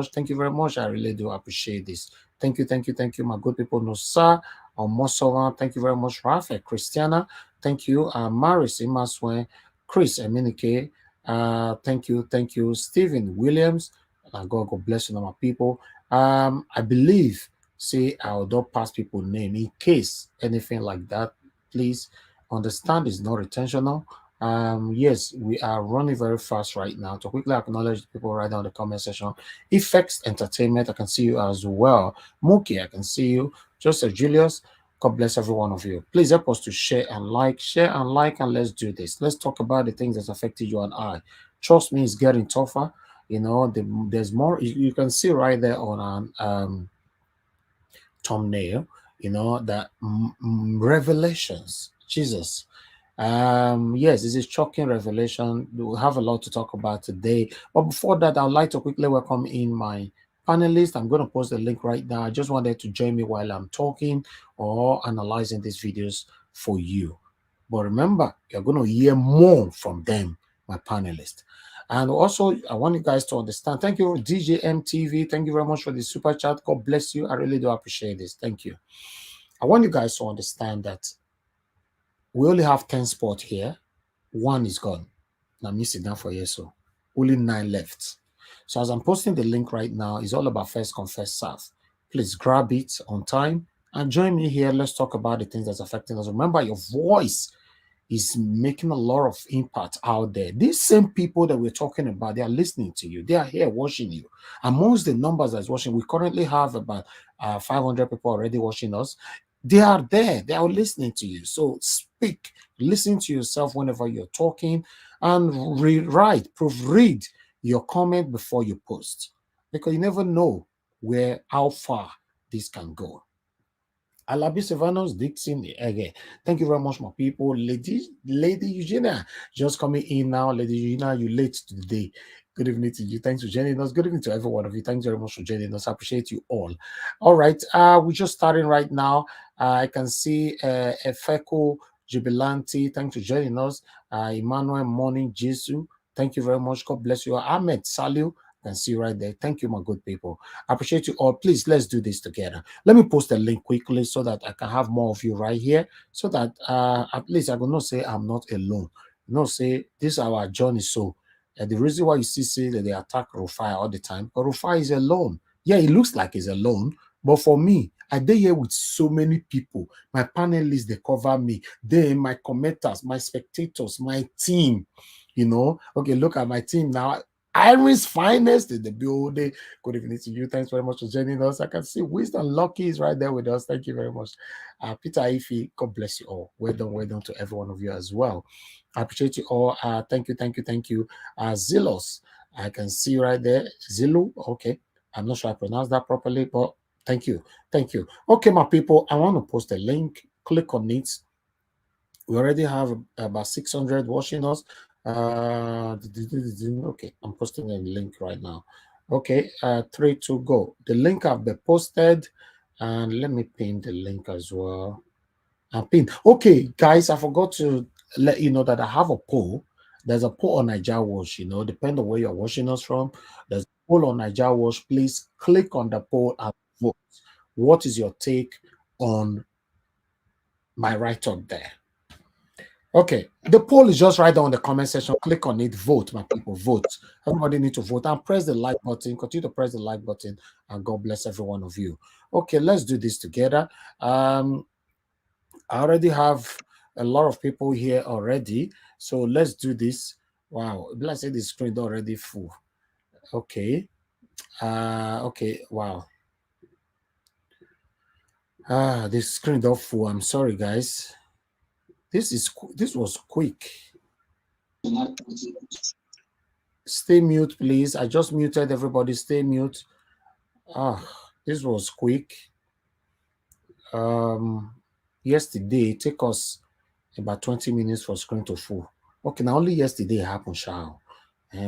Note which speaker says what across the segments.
Speaker 1: much. Thank you very much. I really do appreciate this. Thank you, thank you, thank you, my good people. Nosa, Omosova, thank you very much. Rafa, Christiana, thank you. Maris Imaswe, Chris Eminike, thank you. Stephen Williams, God bless you, my people. I believe, say, I will not pass people's name in case anything like that. Please understand, it's not intentional. Yes, we are running very fast right now. To quickly acknowledge the people right now in the comment section. Effects Entertainment, I can see you as well. Mookie, I can see you. Joseph Julius, God bless every one of you. Please help us to share and like, and let's do this. Let's talk about the things that's affected you and I. Trust me, it's getting tougher. You know, there's more. You can see right there on an thumbnail, you know, that revelations, Jesus. Yes, this is shocking revelation. We'll have a lot to talk about today. But before that, I'd like to quickly welcome in my panelist. I'm going to post the link right now. I just wanted to join me while I'm talking or analyzing these videos for you. But remember, you're going to hear more from them, my panelists. And also, I want you guys to understand. Thank you, DJ MTV. Thank you very much for the super chat. God bless you. I really do appreciate this. Thank you. I want you guys to understand that we only have 10 spots here. One is gone. Now, I'm missing that for you. So only 9 left. So as I'm posting the link right now, it's all about first come, first serve. Please grab it on time and join me here. Let's talk about the things that's affecting us. Remember, your voice is making a lot of impact out there. These same people that we're talking about, they are listening to you. They are here watching you. Amongst the numbers that's watching, we currently have about 500 people already watching us. They are there. They are listening to you. So speak. Listen to yourself whenever you're talking and rewrite, proofread your comment before you post. Because you never know how far this can go. Alabi Sylvanos Dixon again. Thank you very much, my people. Lady Eugenia, just coming in now. Lady Eugenia, you late today. Good evening to you. Thanks for joining us. Good evening to every one of you. Thanks very much for joining us. I appreciate you all. All right. We're just starting right now. I can see Efeko Jubilanti. Thanks for joining us. Emmanuel Morning Jesu. Thank you very much. God bless you. Ahmed Salu. Can see right there. Thank you, my good people. I appreciate you all. Please, let's do this together. Let me post a link quickly so that I can have more of you right here, so that at least I will not say I'm not alone. No, say this is our journey. So the reason why you say that they attack Rufai all the time, but Rufai is alone. Yeah, it looks like he's alone, but for me, I did here with so many people. My panelists, they cover me. Then my commenters, my spectators, my team. You know, okay, look at my team now. Iris Finest in the building. Good evening to you. Thanks very much for joining us. I can see Wisdom Lucky is right there with us. Thank you very much. Peter Ife, God bless you all. Well done to every one of you as well. I appreciate you all. Thank you. Zilos, I can see right there. Zilu, okay. I'm not sure I pronounced that properly, but thank you. Okay, my people, I want to post a link. Click on it. We already have about 600 watching us. Okay, I'm posting a link right now. Okay, 3 to go. The link have been posted, and let me pin the link as well. Pin. Okay, guys, I forgot to let you know that I have a poll. There's a poll on Niger Watch. You know, depending on where you're watching us from. There's a poll on Niger Watch. Please click on the poll and vote. What is your take on my write-up there? Okay, the poll is just right down in the comment section. Click on it, vote, my people, vote. Everybody need to vote and press the like button. Continue to press the like button, and God bless every one of you. Okay, let's do this together. I already have a lot of people here already, so let's do this. Wow, let's say the screen already full. Okay, okay, wow. This screen not full. I'm sorry, guys. This was quick. Stay mute, please. I just muted everybody. Stay mute. This was quick. Yesterday it took us about 20 minutes for screen to full. Okay, now only yesterday happened, Shao.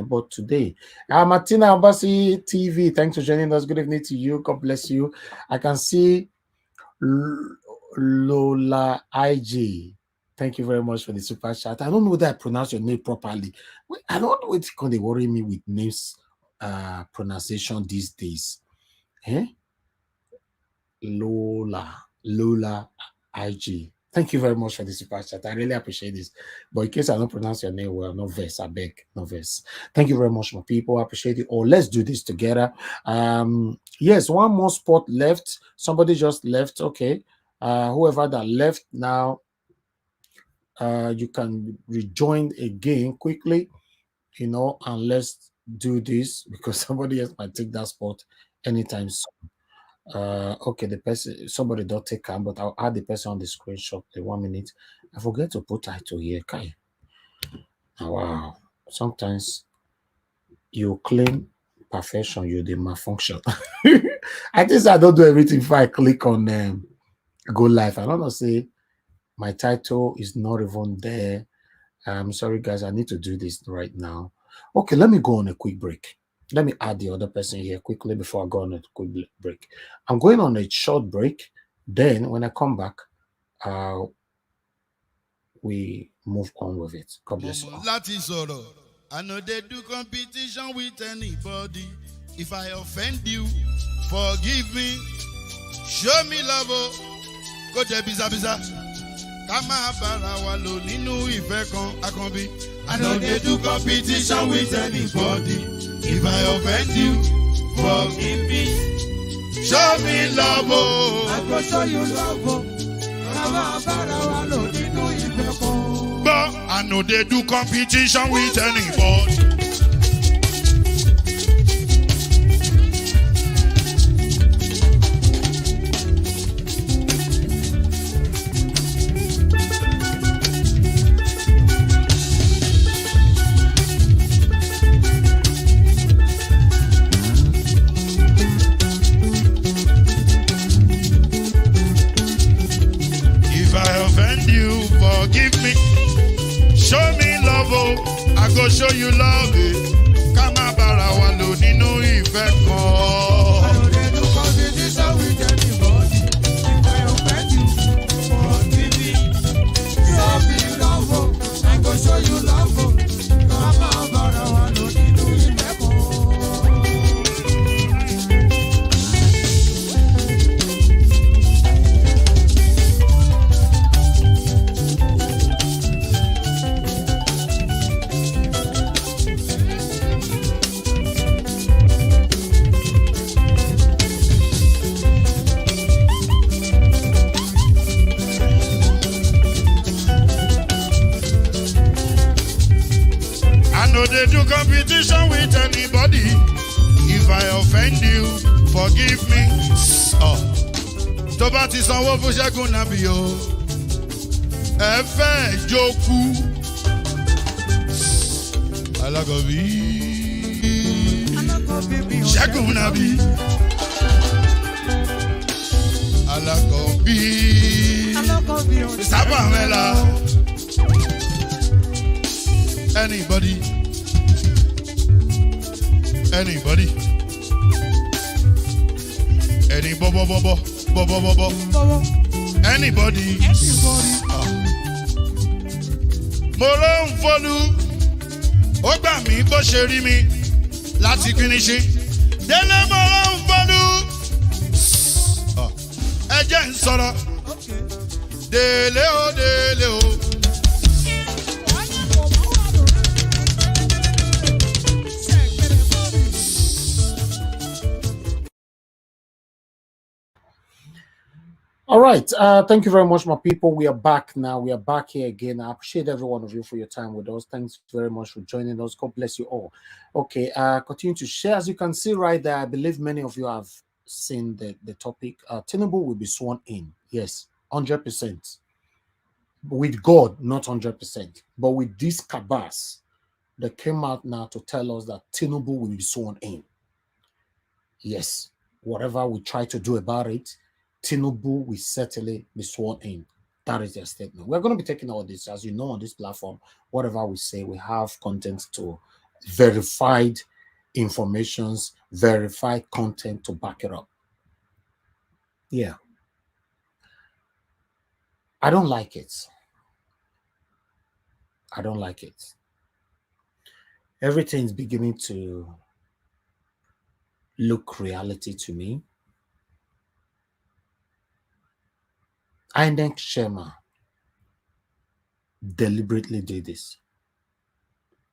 Speaker 1: But today, Martina Abasi TV, thanks for joining us. Good evening to you. God bless you. I can see Lola IG. Thank you very much for the super chat. I don't know whether I pronounce your name properly. I don't know what they worry me with names pronunciation these days. Eh? Lola IG. Thank you very much for this super chat. I really appreciate this. But in case I don't pronounce your name well, no verse, I beg, no verse. Thank you very much, my people. I appreciate it. Or let's do this together. Yes, one more spot left. Somebody just left. Okay. Whoever that left now, you can rejoin again quickly, you know, and let's do this because somebody else might take that spot anytime soon. Okay, the person, somebody don't take time, but I'll add the person on the screenshot. The 1 minute. I forget to put title here. Kai. Oh, wow. Sometimes you claim perfection, you the malfunction. I think I don't do everything if I click on go live. I don't know, say my title is not even there. I'm sorry, guys. I need to do this right now. Okay, let me go on a quick break. Let me add the other person here quickly before I go on a quick break. I'm going on a short break. Then when I come back, we move on with it. God bless you all.
Speaker 2: I know they do competition with anybody. If I offend you, forgive me. Show me love. Go to biza. Kama bara wa lo nínú ìfẹ́ kan akanbi. I know they do competition with anybody. If I offend you, forgive me. Show me love. I go show you love. Kama bara wa lo nínú ìfẹ́ kan. But I know they do competition with anybody. Forgive me, show me love, I go show you love. Kama bara wa lo nínú ìfẹ́ kan. I know they do competition with anybody. If I offend you, forgive me. Show me love, I go show you love. Kama bara wa lo nínú ìfẹ́ kan. They do competition with anybody. If I offend you, forgive me. Oh, tó bá ti sanwó fún Ṣẹ́gun nàbí o. Ẹ fẹ́ jókù. Alákọ̀bí. Ṣẹ́gun nàbí. Alákọ̀bí. Sábà mẹ́la. Anybody. Anybody? Any bobo. Anybody? Mo ló ń fọlú, ó gbà mí bó ṣe rí mi láti finishi. Délé mo ló ń fọlú, ẹ jẹ́ ń sọ̀rọ̀. Délé o.
Speaker 1: All right. Thank you very much, my people. We are back now. We are back here again. I appreciate every one of you for your time with us. Thanks very much for joining us. God bless you all. Okay. Continue to share. As you can see right there, I believe many of you have seen the topic. Tinubu will be sworn in. Yes, 100%. With God, not 100%. But with this cabas that came out now to tell us that Tinubu will be sworn in. Yes. Whatever we try to do about it, Tinubu will certainly be sworn in. That is their statement. We're going to be taking all this, as you know, on this platform. Whatever we say, we have content to verified informations, verified content to back it up. Yeah. I don't like it. I don't like it. Everything's beginning to look reality to me. INEC chairman deliberately did this.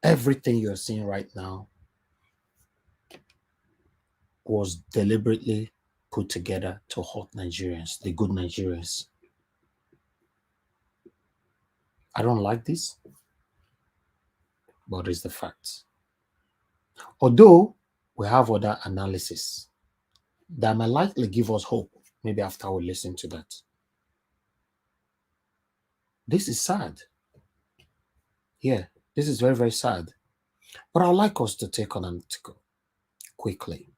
Speaker 1: Everything you're seeing right now was deliberately put together to hurt Nigerians, the good Nigerians. I don't like this, but it's the fact. Although we have other analysis that might likely give us hope, maybe after we listen to that. This is sad. Yeah, this is very, very sad. But I'd like us to take on an article quickly.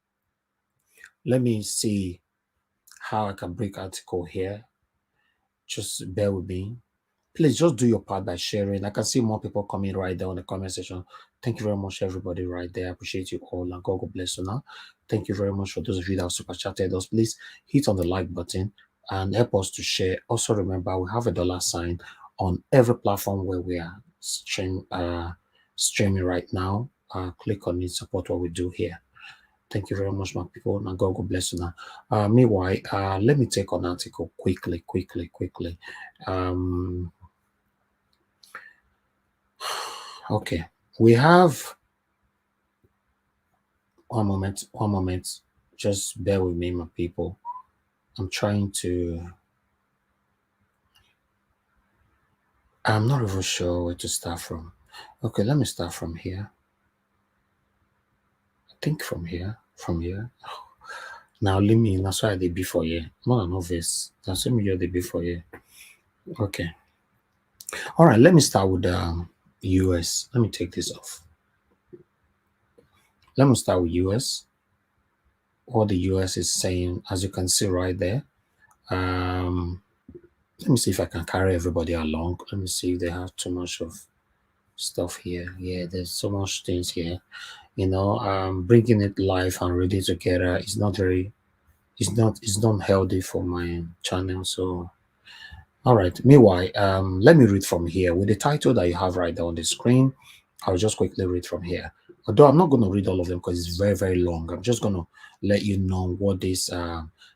Speaker 1: Let me see how I can break article here. Just bear with me. Please just do your part by sharing. I can see more people coming right there on the comment section. Thank you very much, everybody, right there. I appreciate you all, and God bless you now. Thank you very much for those of you that have super chatted us. Please hit on the like button and help us to share. Also, remember we have a $ on every platform where we are streaming right now. Click on it, support what we do here. Thank you very much, my people. Now, God bless you now. Meanwhile, let me take an article quickly. Okay, we have one moment. Just bear with me, my people. I'm not even sure where to start from. Okay, let me start from here. I think from here. Now leave me. That's why I did before here. More than obvious. That's what me did before here. Okay. All right. Let me start with US. Let me take this off. Let me start with US. What the US is saying, as you can see right there. Let me see if I can carry everybody along. Let me see if they have too much of stuff here. Yeah, there's so much things here. You know, bringing it live and ready together is not very. It's not healthy for my channel. So, all right. Meanwhile, let me read from here with the title that you have right there on the screen. I'll just quickly read from here. Although I'm not going to read all of them because it's very, very long. I'm just going to let you know what this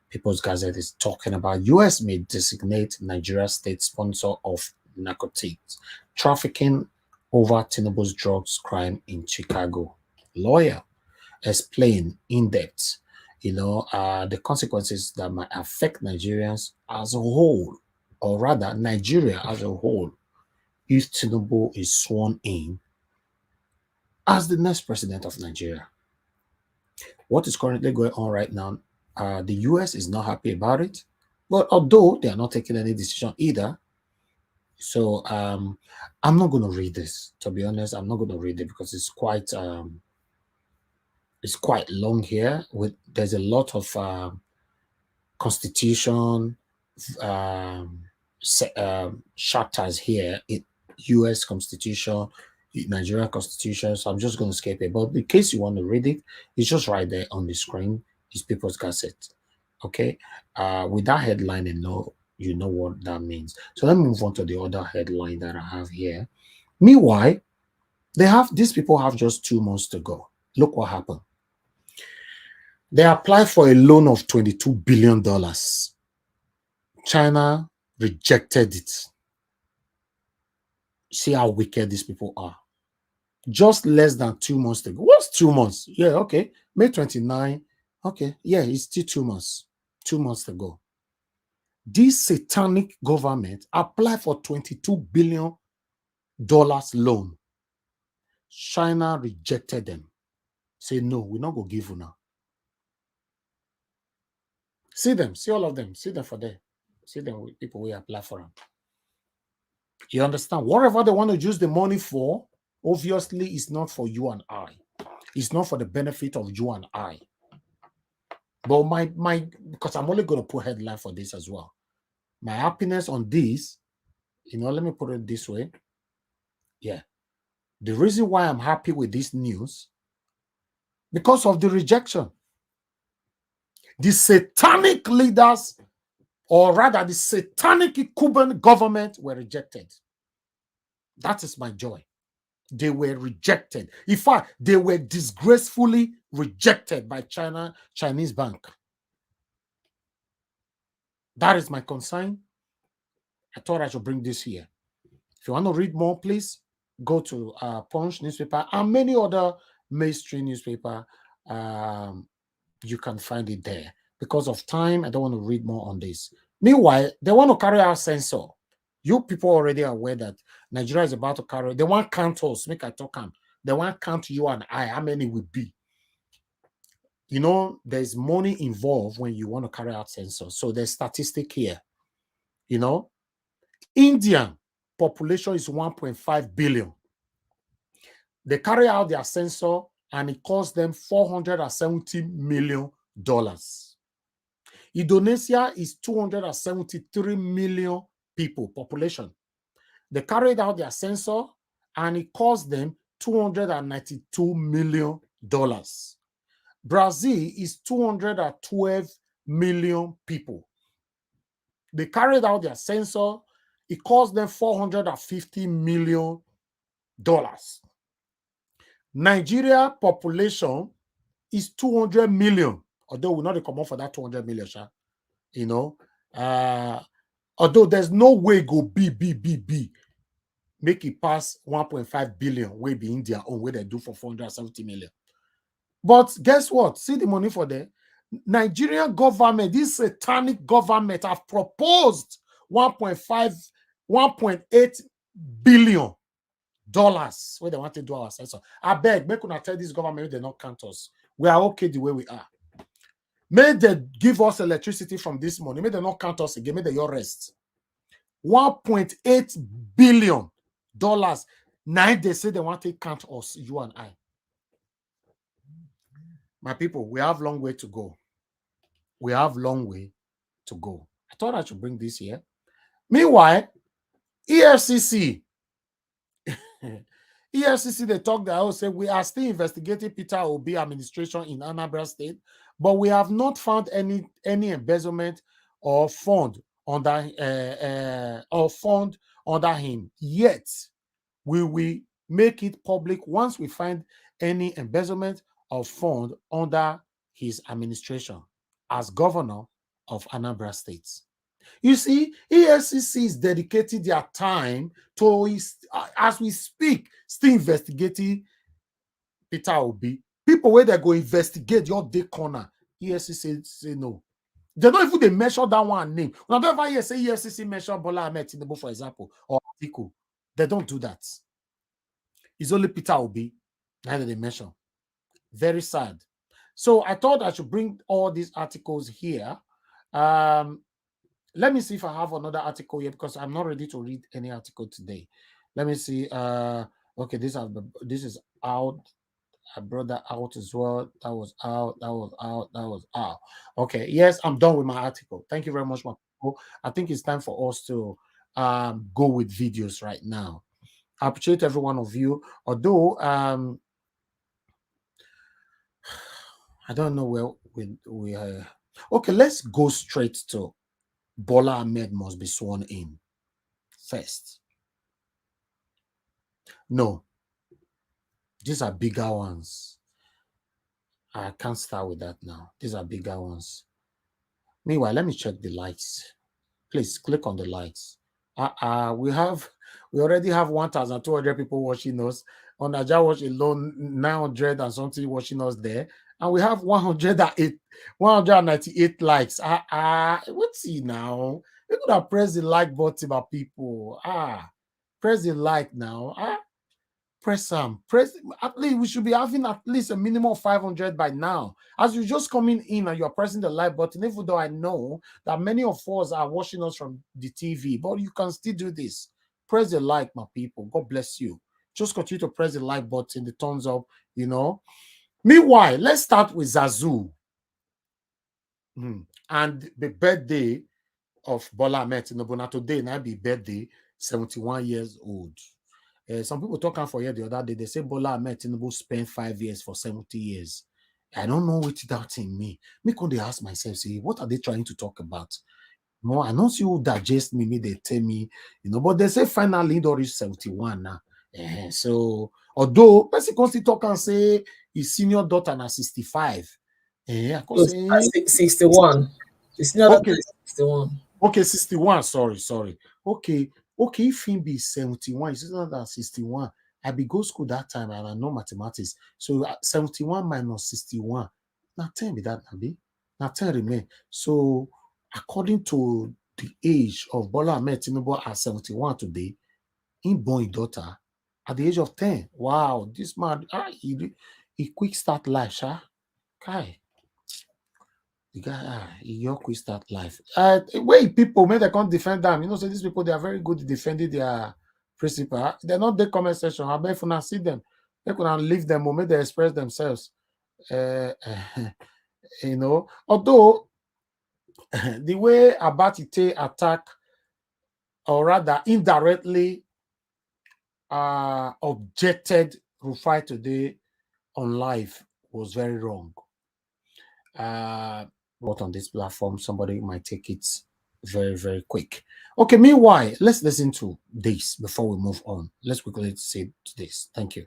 Speaker 1: People's Gazette is talking about. U.S. may designate Nigeria state sponsor of narcotics trafficking over Tinubu's drugs crime in Chicago. Lawyer explain in depth, the consequences that might affect Nigerians as a whole, or rather Nigeria as a whole, if Tinubu is sworn in as the next president of Nigeria. What is currently going on right now, the US is not happy about it, but although they are not taking any decision either. So I'm not going to read this. To be honest, I'm not going to read it because it's quite long here. There's a lot of constitution chapters here. U.S. Constitution, Nigerian Constitution. So I'm just going to skip it. But in case you want to read it, it's just right there on the screen. It's People's Gazette. Okay. With that headline, you know what that means. So let me move on to the other headline that I have here. Meanwhile, these people have just 2 months to go. Look what happened. They applied for a loan of $22 billion. China rejected it. See how wicked these people are. Just less than 2 months ago. What's 2 months? Yeah, okay. May 29. Okay, yeah, it's still 2 months. 2 months ago. This satanic government applied for $22 billion loan. China rejected them. Say, no, we're not going to give you now. See them, see all of them, see them for there. See them with people who apply for them. You understand? Whatever they want to use the money for, obviously, it's not for you and I. It's not for the benefit of you and I. But because I'm only going to put headline for this as well. My happiness on this, let me put it this way. Yeah. The reason why I'm happy with this news, because of the rejection. The satanic leaders, or rather the satanic Cuban government, were rejected. That is my joy. They were rejected. In fact, they were disgracefully rejected by Chinese bank. That is my concern. I thought I should bring this here. If you want to read more, please go to Punch newspaper and many other mainstream newspaper. You can find it there. Because of time, I don't want to read more on this. Meanwhile, they want to carry out censor. You people already aware that Nigeria is about to carry. They want count us. Make I talk on. They want count you and I. How many will be? You know, there's money involved when you want to carry out censor. So there's statistic here. You know, Indian population is 1.5 billion. They carry out their censor and it cost them $470 million. Indonesia is 273 million people population. They carried out their censor and it cost them $292 million. Brazil is 212 million people. They carried out their censor. It cost them $450 million. Nigeria population is 200 million. Although we're not come up for that 200 million, you know. Although there's no way go B, make it pass 1.5 billion, way be India own way they do for 470 million. But guess what? See the money for them. Nigerian government, this satanic government, have proposed 1.8 billion dollars where they want to do our censor. I beg, make una tell this government they not count us. We are okay the way we are. May they give us electricity from this money. May they not count us again. May they your rest. 1.8 billion dollars. Now they say they want to count us, you and I. My people, we have long way to go. We have long way to go. I thought I should bring this here. Meanwhile, EFCC, they talk that I will say we are still investigating Peter Obi administration in Anambra State, but we have not found any embezzlement or fund under him yet. We will make it public once we find any embezzlement of fund under his administration as governor of Anambra State. You see, EFCC is dedicating their time to, as we speak, still investigating Peter Obi. People where they go investigate your day corner, EFCC say no. They don't even they measure that one name. When I ever hear say EFCC measure Bola Ahmed Tinubu, for example, or Atiku, they don't do that. It's only Peter Obi that they mention. Very sad. So I thought I should bring all these articles here. Let me see if I have another article here because I'm not ready to read any article today. Let me see. Okay, this is out. I brought that out as well. That was out. That was out. That was out. Okay. Yes, I'm done with my article. Thank you very much, my people. I think it's time for us to go with videos right now. I appreciate every one of you. Although I don't know where we are. Okay, let's go straight to Bola Ahmed must be sworn in first. No, these are bigger ones. I can't start with that now. These are bigger ones. Meanwhile, let me check the likes. Please click on the likes. We already have 1,200 people watching us. On Naija Watch alone, 900 and something watching us there. And we have 198 likes. What's see now? We could have pressed the like button, my people. Press the like now. Press some. Press. At least we should be having at least a minimum of 500 by now. As you're just coming in and you're pressing the like button, even though I know that many of us are watching us from the TV, but you can still do this. Press the like, my people. God bless you. Just continue to press the like button, the thumbs up, you know. Meanwhile, let's start with Zazu and the birthday of Bola Ahmed Tinubu. Now today, now be birthday, 71 years old. Some people talking for here the other day. They say Bola Ahmed Tinubu spent 5 years for 70 years. I don't know what that in me. Me could they ask myself, say, what are they trying to talk about? No, I don't see who digest me. They tell me, you know, but they say finally he reach 71 now. So although person can still talk and say his senior daughter na 65. I
Speaker 3: could say 61. The senior daughter is 61.
Speaker 1: Okay, 61. Sorry. Okay, if him be 71, he's not than 61. I be go school that time and I know mathematics. So 71 minus 61. Now 10 be that, Nabi. Now 10 remain. So according to the age of Bola Ahmed Tinubu at 71 today, he born his daughter at the age of 10. Wow, this man, he quick start life, sha. Kai. The guy, he quick start life. Way people, when they can't defend them, so these people, they are very good at defending their principle. They're not the comment section. I bet if you see them, they could leave them or they express themselves. Although the way Abatite attack, or rather indirectly objected Rufai today on live was very wrong. But on this platform, somebody might take it very, very quick. Okay, meanwhile, let's listen to this before we move on. Let's quickly say this. Thank you.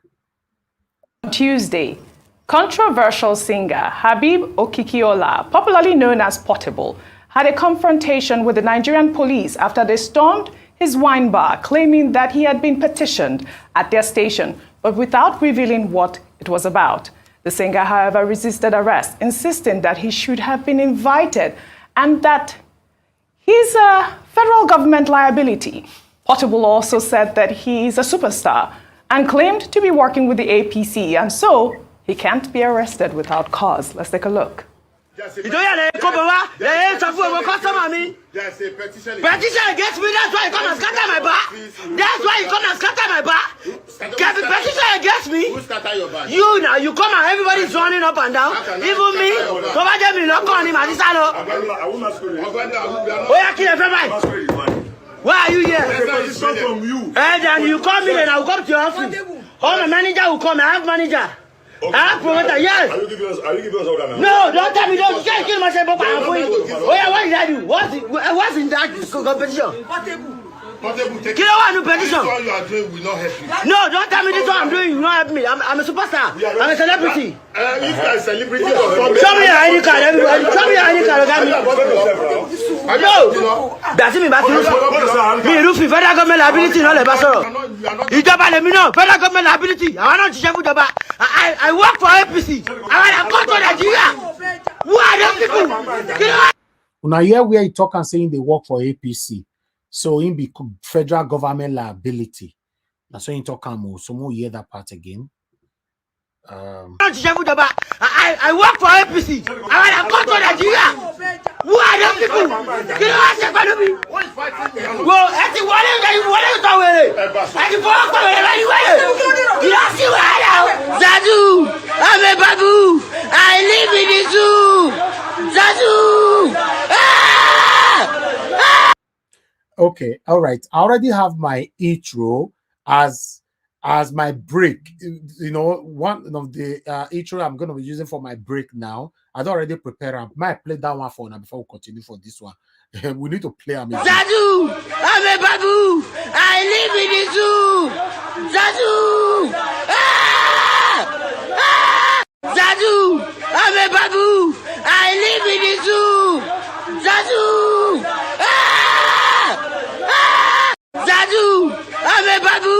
Speaker 4: Tuesday, controversial singer Habib Okikiola, popularly known as Portable, had a confrontation with the Nigerian police after they stormed his wine bar, claiming that he had been petitioned at their station, but without revealing what it was about. The singer, however, resisted arrest, insisting that he should have been invited and that he's a federal government liability. Portable also said that he is a superstar and claimed to be working with the APC, and so he can't be arrested without cause. Let's take a look.
Speaker 5: There's a petition against me, that's why you come and scatter my bar. That's why you come and scatter my bar. There's a petition against me. You now, you come and everybody's running up and down. Even me. Why are you here? And then you come in and I'll come to your office. All my manager will come, I have manager. Ah, promoter, yes. Are you giving us order now? No, don't tell me, don't. You can't kill myself. Oh yeah, what did I do? What's in that competition? Kill one new petition.
Speaker 2: What you are doing will not help you.
Speaker 5: No, don't tell me this one I'm doing will not help me. I'm a superstar. I'm a celebrity.
Speaker 2: If you are a celebrity,
Speaker 5: show me your ID card, everybody. Show me your ID card, no. That's me, me, Rufi, federal government liability, not a basoro. You don't let me know. Federal government liability. I want to share with the bar. I work for APC. I come to Nigeria. Who are those people?
Speaker 1: Now here where he talk and saying they work for APC. So in be federal government liability. That's why you talk more. So more hear that part again.
Speaker 5: I work for APC. I come to Nigeria. Who are those people? Well, I think what is that way? I can walk away anyway. You see where I am? Zadu, I'm a babu. I live in the zoo. Zadu.
Speaker 1: Okay, all right. I already have my intro as my break. One of the intro I'm going to be using for my break now. I'd already prepared. I might play that one for now before we continue for this one. We need to play them.
Speaker 5: Zadu, I'm a babu. I live in the zoo. Zadu. Zadu, I'm a babu. I live in the zoo. Zadu. Zadu, I'm a babu.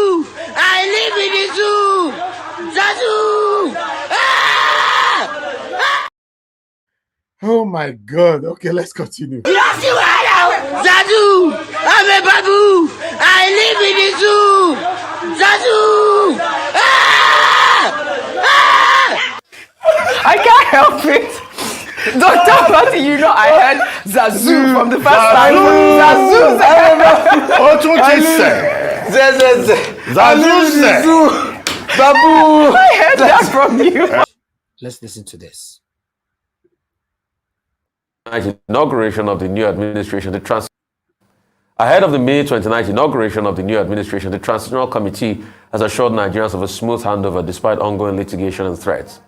Speaker 5: I live in the zoo. Zadu.
Speaker 1: Oh my God. Okay, let's continue.
Speaker 5: Zadu, I'm a babu. I live in the zoo. Zadu.
Speaker 4: I can't help it. Dr. Mati, I heard Zazu from the first time. Zazu. Babu. I heard that from you.
Speaker 1: Let's listen to this.
Speaker 6: Inauguration of the new administration, ahead of the May 29th inauguration of the new administration, the Transitional Committee has assured Nigerians of a smooth handover despite ongoing litigation and threats.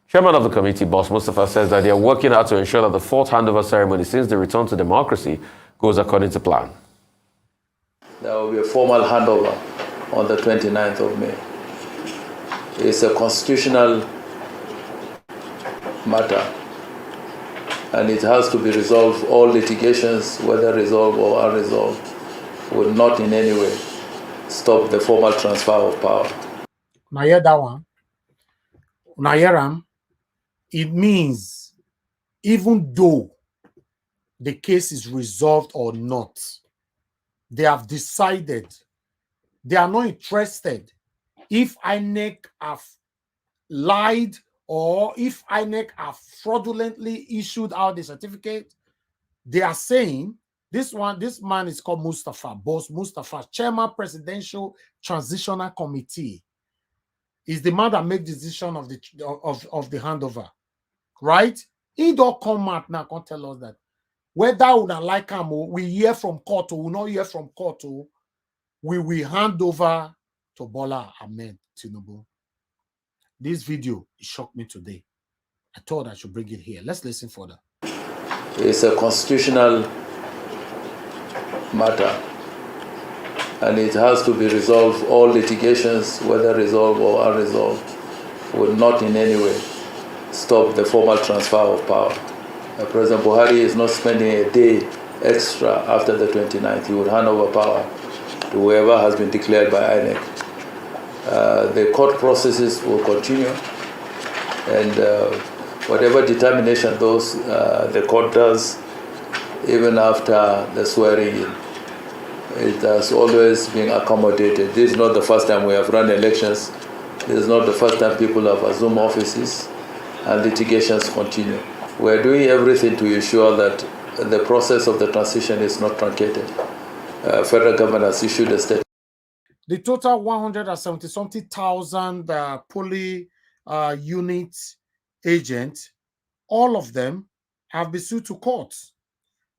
Speaker 6: Chairman of the committee, Boss Mustafa, says that they are working hard to ensure that the fourth handover ceremony since the return to democracy goes according to plan.
Speaker 7: There will be a formal handover on the 29th of May. It's a constitutional matter, and it has to be resolved. All litigations, whether resolved or unresolved, will not in any way stop the formal transfer of power.
Speaker 1: Now hear that one. Now hear it means even though the case is resolved or not, they have decided they are not interested if INEC have lied or if INEC have fraudulently issued out the certificate. They are saying this man is called Mustafa, Boss Mustafa, Chairman Presidential Transitional Committee. Is the man that makes the decision of the handover, right? He don't come out now, can't tell us that whether we not like him, we hear from court or we not hear from court, we will hand over to Bola Ahmed Tinubu. This video shocked me today. I thought I should bring it here. Let's listen further.
Speaker 7: It's a constitutional matter, and it has to be resolved. All litigations, whether resolved or unresolved, will not in any way stop the formal transfer of power. President Buhari is not spending a day extra after the 29th. He would hand over power to whoever has been declared by INEC. The court processes will continue, and whatever determination the court does, even after the swearing in, it has always been accommodated. This is not the first time we have run elections. This is not the first time people have assumed offices, and litigations continue. We're doing everything to ensure that the process of the transition is not truncated. Federal government has issued a statement.
Speaker 1: The total 170-something thousand poly unit agents, all of them have been sued to court.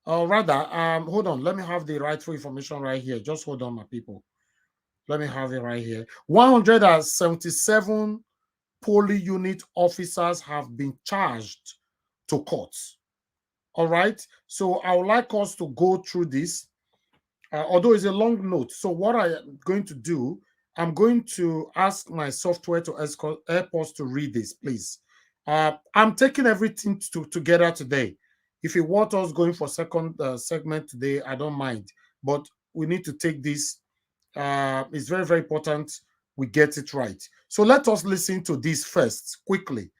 Speaker 1: Rather, hold on, let me have the rightful information right here. Just hold on, my people. Let me have it right here. 177 poly unit officers have been charged to court. All right. So I would like us to go through this, although it's a long note. So what I am going to do, I'm going to ask my software to help us to read this, please. I'm taking everything together today. If you want us going for second segment today, I don't mind. But we need to take this. It's very, very important we get it right. So let us listen to this first, quickly.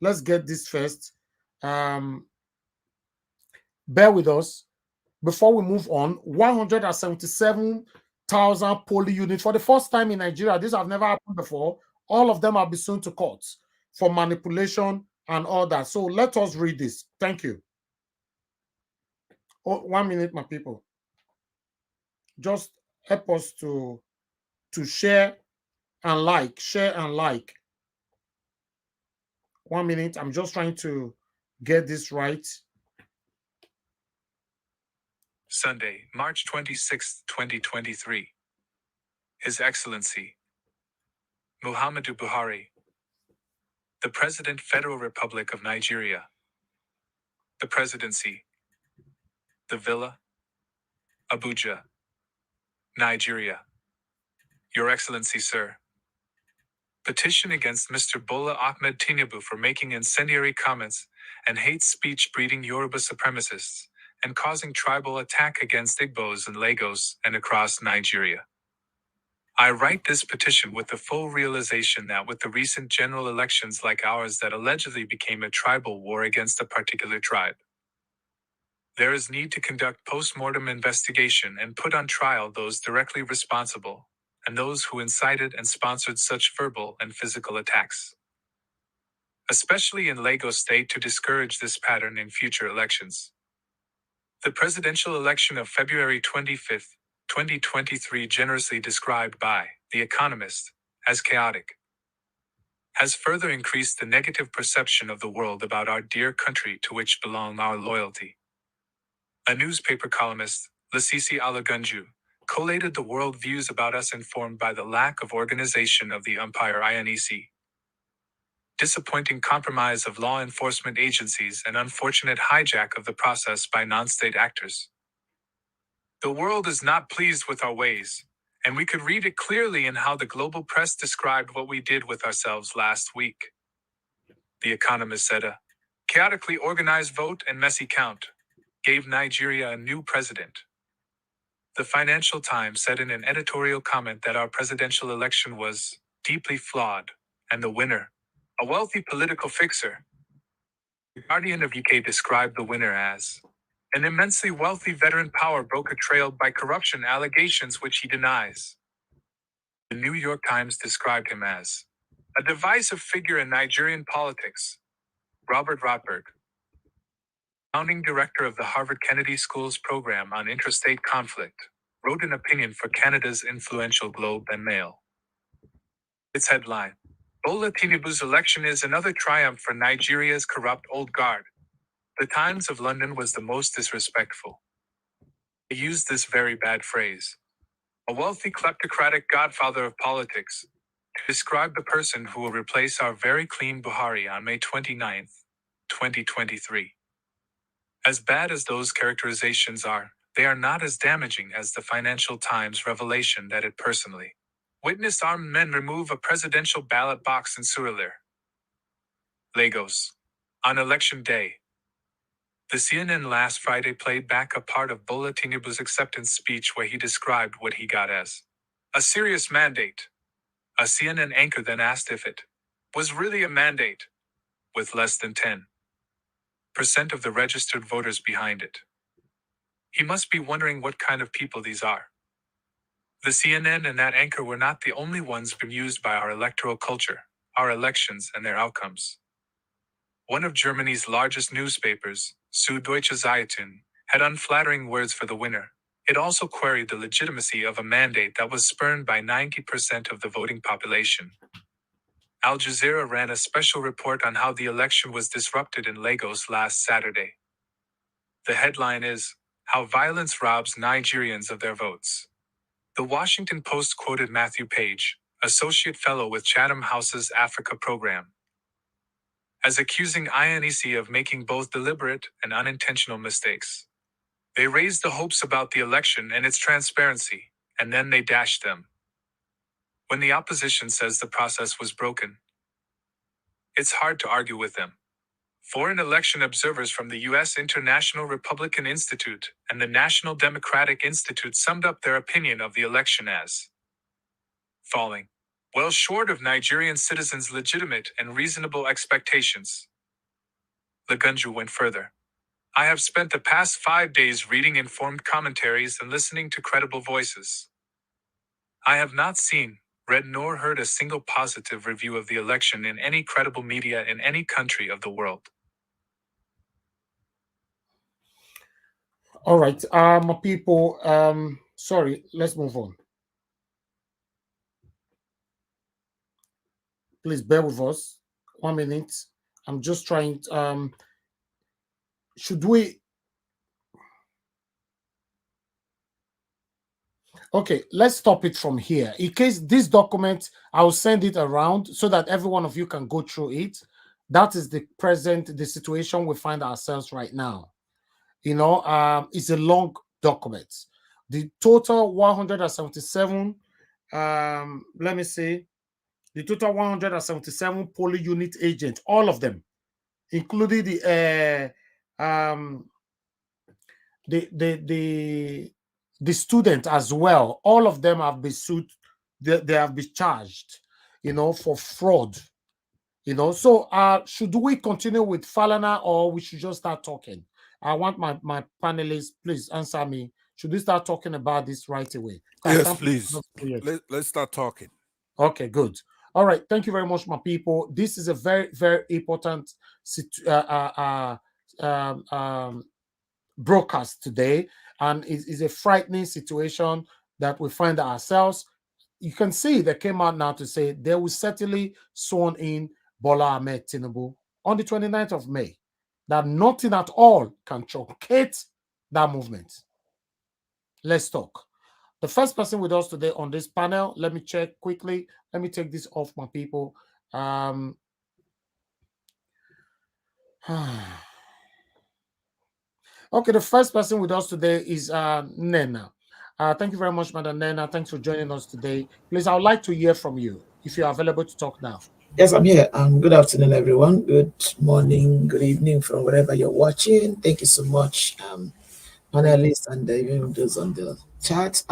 Speaker 1: Let's get this first. Bear with us. Before we move on, 177,000 poly units. For the first time in Nigeria, this have never happened before. All of them have been sent to courts for manipulation and all that. So let us read this. Thank you. Oh, 1 minute, my people. Just help us to share and like. Share and like. 1 minute. I'm just trying to get this right.
Speaker 8: Sunday, March 26, 2023. His Excellency Muhammadu Buhari, the President, Federal Republic of Nigeria. The Presidency, the Villa, Abuja, Nigeria. Your Excellency, Sir. Petition against Mr. Bola Ahmed Tinubu for making incendiary comments and hate speech breeding Yoruba supremacists and causing tribal attack against Igbos in Lagos and across Nigeria. I write this petition with the full realization that with the recent general elections like ours that allegedly became a tribal war against a particular tribe, there is need to conduct post-mortem investigation and put on trial those directly responsible and those who incited and sponsored such verbal and physical attacks, especially in Lagos State, to discourage this pattern in future elections. The presidential election of February 25, 2023, generously described by The Economist as chaotic, has further increased the negative perception of the world about our dear country to which belong our loyalty. A newspaper columnist, Lasisi Alagunju, collated the world views about us informed by the lack of organization of the umpire INEC, disappointing compromise of law enforcement agencies, and unfortunate hijack of the process by non-state actors. The world is not pleased with our ways, and we could read it clearly in how the global press described what we did with ourselves last week. The Economist said chaotically organized vote and messy count gave Nigeria a new president. The Financial Times said in an editorial comment that our presidential election was deeply flawed, and the winner, a wealthy political fixer. The Guardian of UK described the winner as an immensely wealthy veteran power broker trailed by corruption allegations which he denies. The New York Times described him as a divisive figure in Nigerian politics. Robert Rotberg, founding director of the Harvard Kennedy School's program on interstate conflict, wrote an opinion for Canada's influential Globe and Mail. Its headline, Bola Tinubu's election is another triumph for Nigeria's corrupt old guard. The Times of London was the most disrespectful. They used this very bad phrase, a wealthy kleptocratic godfather of politics, to describe the person who will replace our very clean Buhari on May 29, 2023. As bad as those characterizations are, they are not as damaging as the Financial Times revelation that it personally witnessed armed men remove a presidential ballot box in Surulere, Lagos, on election day. The CNN last Friday played back a part of Bola Tinubu's acceptance speech where he described what he got as a serious mandate. A CNN anchor then asked if it was really a mandate, with less than 10% of the registered voters behind it. He must be wondering what kind of people these are. The CNN and that anchor were not the only ones bemused by our electoral culture, our elections and their outcomes. One of Germany's largest newspapers, Süddeutsche Zeitung, had unflattering words for the winner. It also queried the legitimacy of a mandate that was spurned by 90% of the voting population. Al Jazeera ran a special report on how the election was disrupted in Lagos last Saturday. The headline is, How Violence Robs Nigerians of Their Votes. The Washington Post quoted Matthew Page, associate fellow with Chatham House's Africa program, as accusing INEC of making both deliberate and unintentional mistakes. They raised the hopes about the election and its transparency, and then they dashed them. When the opposition says the process was broken, it's hard to argue with them. Foreign election observers from the U.S. International Republican Institute and the National Democratic Institute summed up their opinion of the election as falling well short of Nigerian citizens' legitimate and reasonable expectations. Lagunju went further. I have spent the past 5 days reading informed commentaries and listening to credible voices. I have not seen, read nor heard a single positive review of the election in any credible media in any country of the world.
Speaker 1: All right, people, sorry, let's move on. Please bear with us. 1 minute. I'm just trying, should we? Okay, let's stop it from here. In case this document, I'll send it around so that every one of you can go through it. That is the situation we find ourselves right now. You know, it's a long document. The total 177, let me see, the total 177 polling unit agents, all of them, including the student as well, all of them have been sued. They have been charged, you know, for fraud. You know, so should we continue with Falana or we should just start talking? I want my panelists, please answer me. Should we start talking about this right away?
Speaker 9: Yes, please. Let's start talking.
Speaker 1: Okay, good. All right. Thank you very much, my people. This is a very, very important broadcast today, and it is a frightening situation that we find ourselves. You can see they came out now to say they will certainly sworn in Bola Ahmed Tinubu on the 29th of May. That nothing at all can truncate that movement. Let's talk. The first person with us today on this panel, let me check quickly. Let me take this off, my people. Okay, the first person with us today is Nena. Thank you very much, Madam Nena. Thanks for joining us today. Please, I would like to hear from you if you're available to talk now.
Speaker 3: Yes, I'm here. Good afternoon, everyone. Good morning, good evening from wherever you're watching. Thank you so much, panelists and even those on the chat.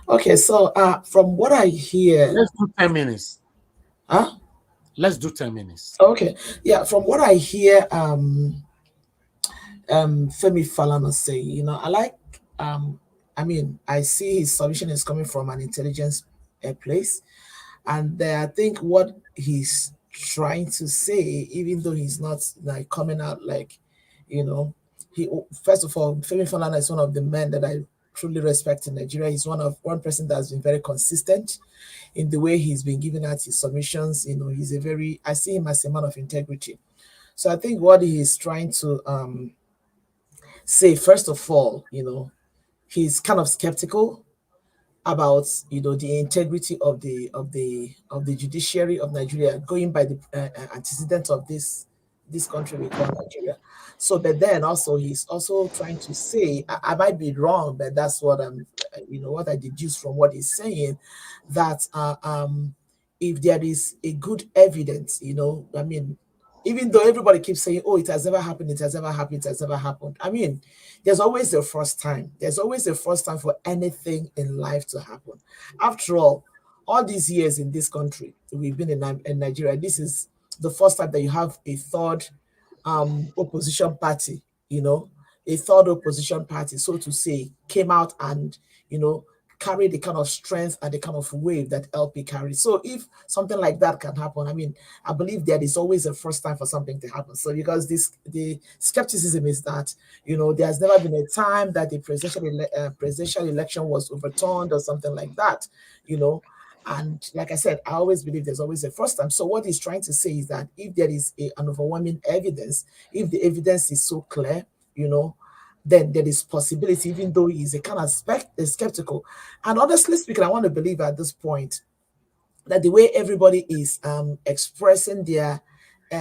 Speaker 3: Okay, so from what I hear,
Speaker 1: let's do 10 minutes.
Speaker 3: Huh?
Speaker 1: Let's do 10 minutes.
Speaker 3: Okay, yeah, from what I hear, Femi Falana say, I see his submission is coming from an intelligence place. And I think what he's trying to say, even though he's not like coming out like, he first of all, Femi Falana is one of the men that I truly respect in Nigeria. He's one person that has been very consistent in the way he's been giving out his submissions. I see him as a man of integrity. So I think what he's trying to say, first of all, he's kind of skeptical about the integrity of the judiciary of Nigeria, going by the antecedent of this country we call Nigeria. So, but then also he's also trying to say, I might be wrong, but that's what what I deduce from what he's saying, that if there is a good evidence, even though everybody keeps saying, oh, it has never happened, it has never happened, it has never happened. I mean, there's always a first time. There's always a first time for anything in life to happen. After all these years in this country, we've been in Nigeria, this is the first time that you have a third opposition party, a third opposition party, so to say, came out and, carry the kind of strength and the kind of wave that LP carries. So if something like that can happen, I believe there is always a first time for something to happen. So because the skepticism is that, there has never been a time that the presidential election was overturned or something like that, And like I said, I always believe there's always a first time. So what he's trying to say is that if there is an overwhelming evidence, if the evidence is so clear, then there is possibility, even though he's a kind of skeptical. And honestly speaking, I want to believe at this point that the way everybody is expressing their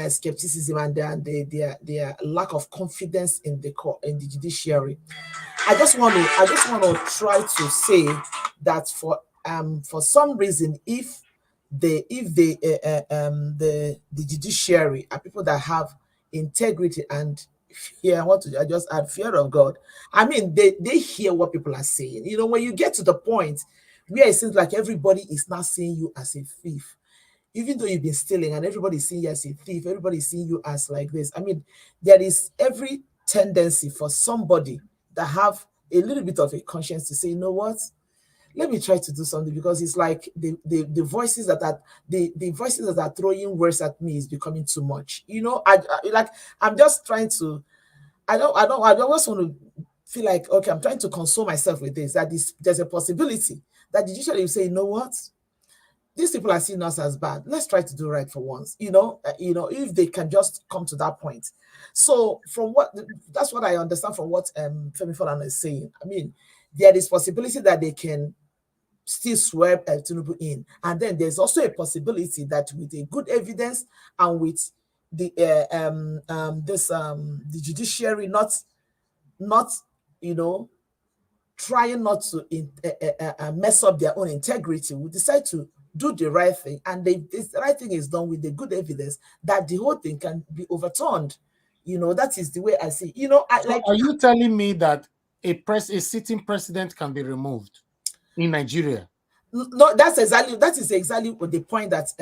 Speaker 3: skepticism and their lack of confidence in the judiciary, I just want to try to say that for some reason, if the judiciary are people that have integrity and fear, I just add fear of God. They hear what people are saying. When you get to the point where it seems like everybody is not seeing you as a thief, even though you've been stealing and everybody's seeing you as a thief, everybody's seeing you as like this. There is every tendency for somebody that have a little bit of a conscience to say, you know what? Let me try to do something, because it's like the voices that are throwing words at me is becoming too much. I'm just trying to. I always want to feel like, okay, I'm trying to console myself with this. There's a possibility that judicially you say, you know what, these people are seeing us as bad. Let's try to do right for once. If they can just come to that point. So that's what I understand from what Femi Falana is saying. There is possibility that they can still swear Tinubu in, and then there's also a possibility that with a good evidence and with the the judiciary not trying not to mess up their own integrity, we decide to do the right thing, and the right thing is done with the good evidence, that the whole thing can be overturned. That is the way I see.
Speaker 1: Are you telling me that a sitting president can be removed in Nigeria?
Speaker 3: No, that is exactly the point that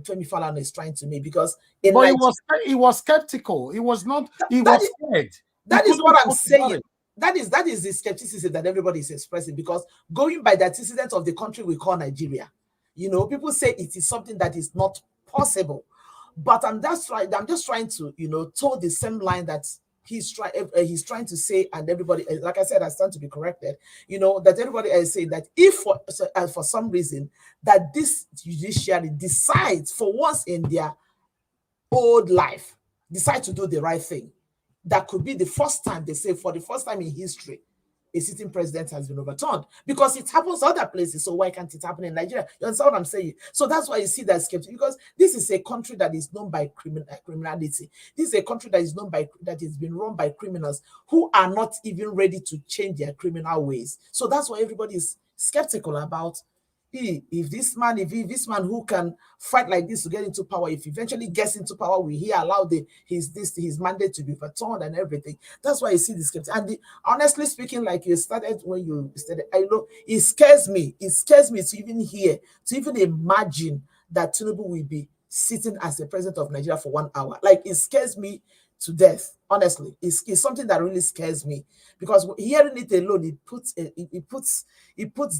Speaker 3: Femi Falana is trying to make, because
Speaker 1: he was skeptical. He was not. He was scared.
Speaker 3: That is what I'm saying. That is the skepticism that everybody is expressing, because going by the antecedent of the country we call Nigeria, people say it is something that is not possible. But I'm just trying to toe the same line that he's trying to say, and everybody, like I said, I stand to be corrected. That everybody is saying that if for some reason that this judiciary decides for once in their old life, decide to do the right thing, that could be the first time, they say, for the first time in history, a sitting president has been overturned, because it happens other places. So why can't it happen in Nigeria? You understand what I'm saying? So that's why you see that skepticism, because this is a country that is known by criminality. This is a country that is been run by criminals who are not even ready to change their criminal ways. So that's why everybody is skeptical about if this man who can fight like this to get into power, if he eventually gets into power, will he allow his mandate to be overturned and everything? That's why you see the skeptics. And honestly speaking, like you started when you started, I know it scares me. It scares me to even hear, to even imagine that Tinubu will be sitting as the president of Nigeria for 1 hour. Like, it scares me to death. Honestly, it's something that really scares me, because hearing it alone, it puts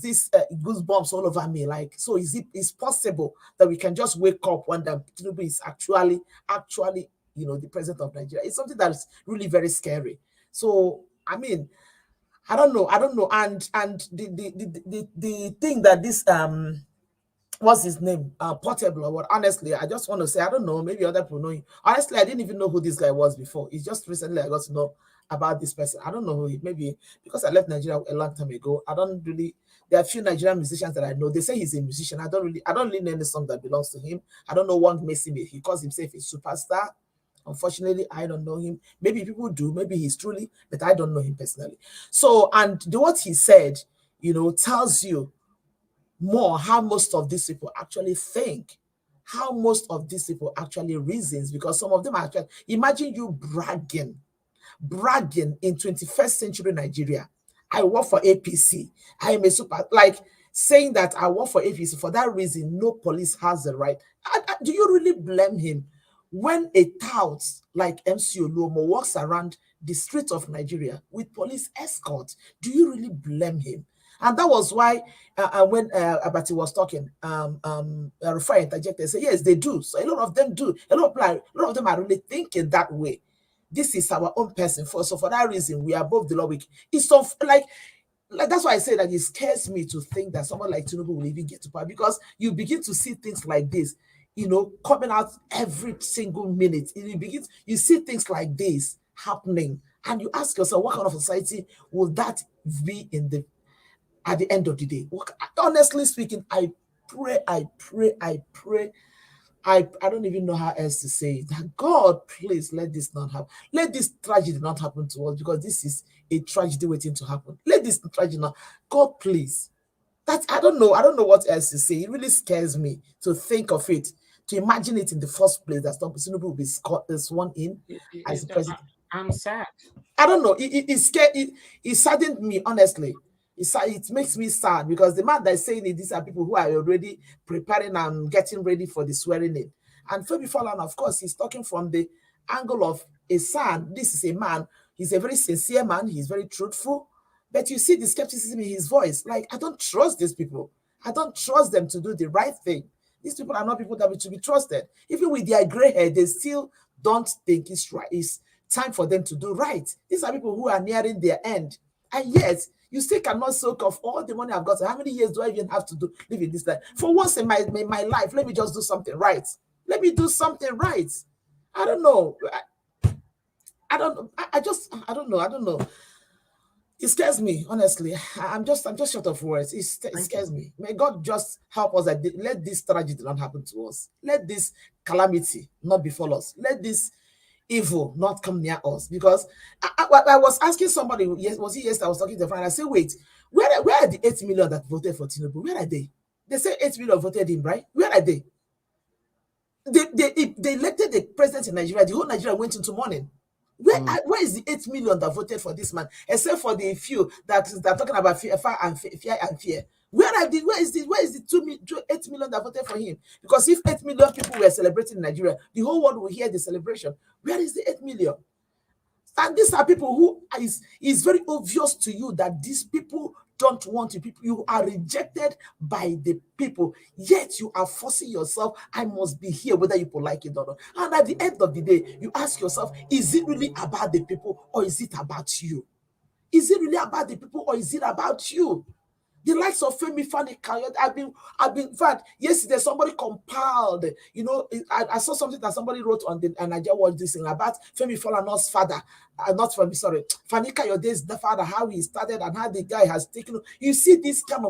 Speaker 3: this goosebumps all over me. Like, so is possible that we can just wake up one day Tinubu is actually the president of Nigeria? It's something that's really very scary. So I mean, I don't know, and the thing that this what's his name? Portable or what? Honestly, I just want to say, I don't know. Maybe other people know him. Honestly, I didn't even know who this guy was before. It's just recently I got to know about this person. I don't know who he. Maybe because I left Nigeria a long time ago. I don't really. There are a few Nigerian musicians that I know. They say he's a musician. I don't really know any song that belongs to him. I don't know what makes him. He calls himself a superstar. Unfortunately, I don't know him. Maybe people do. Maybe he's truly, but I don't know him personally. So, and what he said, tells you more how most of these people actually think, how most of these people actually reasons, because some of them are actually, imagine you bragging in 21st century Nigeria. I work for APC. I am a super, like saying that I work for APC. For that reason, no police has the right. Do you really blame him? When a tout like MC Oluomo walks around the streets of Nigeria with police escort, do you really blame him? And that was why when Abati was talking, Rufai interjected, say, yes, they do. So a lot of them do. A lot of them are really thinking that way. This is our own person. So for that reason, we are above the law. It's so like that's why I say that it scares me to think that someone like Tinubu will even get to power, because you begin to see things like this, coming out every single minute. You see things like this happening, and you ask yourself, what kind of society will that be at the end of the day? Honestly speaking, I pray. I don't even know how else to say it. That God, please let this not happen. Let this tragedy not happen to us, because this is a tragedy waiting to happen. Let this tragedy not. God, please. I don't know what else to say. It really scares me to think of it, to imagine it in the first place, that Tinubu will be sworn in as the president.
Speaker 1: I'm sad.
Speaker 3: I don't know. It saddened me, honestly. It makes me sad, because the man that's saying it, these are people who are already preparing and getting ready for the swearing in. And Femi Falana, of course, he's talking from the angle of a son. This is a man. He's a very sincere man. He's very truthful. But you see the skepticism in his voice. Like, I don't trust these people. I don't trust them to do the right thing. These people are not people that are to be trusted. Even with their gray hair, they still don't think it's right. It's time for them to do right. These are people who are nearing their end. And yet, you still cannot soak off all the money I've got. So how many years do I even have to live in this life? For once in my life, let me just do something right. Let me do something right. I don't know. I don't know. I don't know. It scares me, honestly. I'm just short of words. It scares me. May God just help us. Let this tragedy not happen to us. Let this calamity not befall us. Let this evil not come near us. Because I was asking somebody, was it yesterday? I was talking to a friend. I said, wait, where are the 8 million that voted for Tinubu? Where are they? They say 8 million voted him, right? Where are they? They elected the president in Nigeria. The whole Nigeria went into mourning. Where is the 8 million that voted for this man? Except for the few that are talking about fear and fear. Where is the 8 million that voted for him? Because if 8 million people were celebrating in Nigeria, the whole world will hear the celebration. Where is the 8 million? And these are people who is very obvious to you that these people don't want you. You are rejected by the people, yet you are forcing yourself. I must be here, whether you like it or not. And at the end of the day, you ask yourself, is it really about the people, or is it about you? Is it really about the people, or is it about you? The likes of Femi Falana, I've been, in fact, yesterday somebody compiled, I saw something that somebody wrote on the Nigeria World this thing about Femi Falana's father, Fani Kayode's the father, how he started and how the guy has taken. You see this kind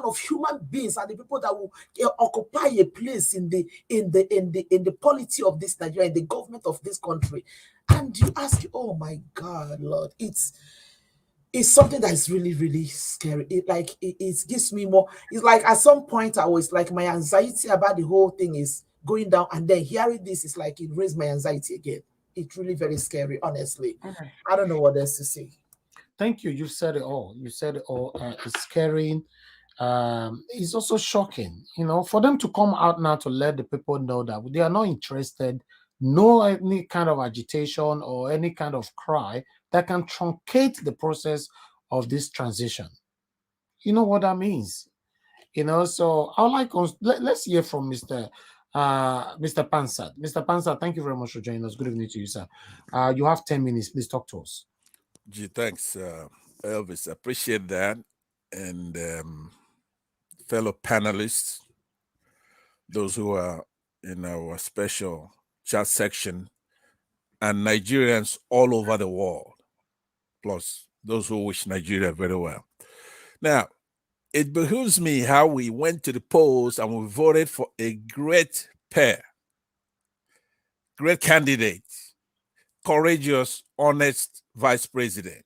Speaker 3: of human beings are the people that will occupy a place in the polity of this Nigeria, in the government of this country. And you ask, oh my God, Lord, it's something that is really, really scary. It gives me more. It's like at some point I was like, my anxiety about the whole thing is going down, and then hearing this is like it raised my anxiety again. It's really very scary, honestly.
Speaker 1: Okay.
Speaker 3: I don't know what else to say.
Speaker 1: Thank you. You said it all. You said it all. It's scary. It's also shocking, for them to come out now to let the people know that they are not interested, no any kind of agitation or any kind of cry that can truncate the process of this transition. You know what that means? So I would like us, let's hear from Mr. Pansat. Mr. Pansat, thank you very much for joining us. Good evening to you, sir. You have 10 minutes. Please talk to us.
Speaker 9: Gee, thanks, Elvis. I appreciate that. And fellow panelists, those who are in our special chat section, and Nigerians all over the world, plus those who wish Nigeria very well. Now, it behooves me how we went to the polls and we voted for a great pair, great candidate, courageous, honest vice president,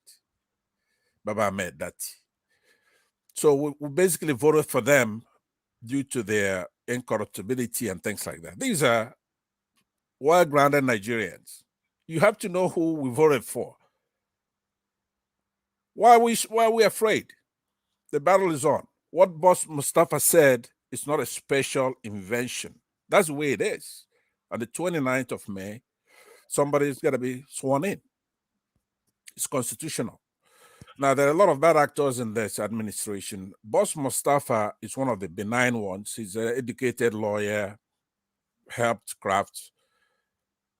Speaker 9: Baba Ahmed Dati. So we basically voted for them due to their incorruptibility and things like that. These are well-grounded Nigerians. You have to know who we voted for. Why are we afraid? The battle is on. What Boss Mustafa said is not a special invention. That's the way it is. On the 29th of May, somebody's got to be sworn in. It's constitutional. Now, there are a lot of bad actors in this administration. Boss Mustafa is one of the benign ones. He's an educated lawyer, helped craft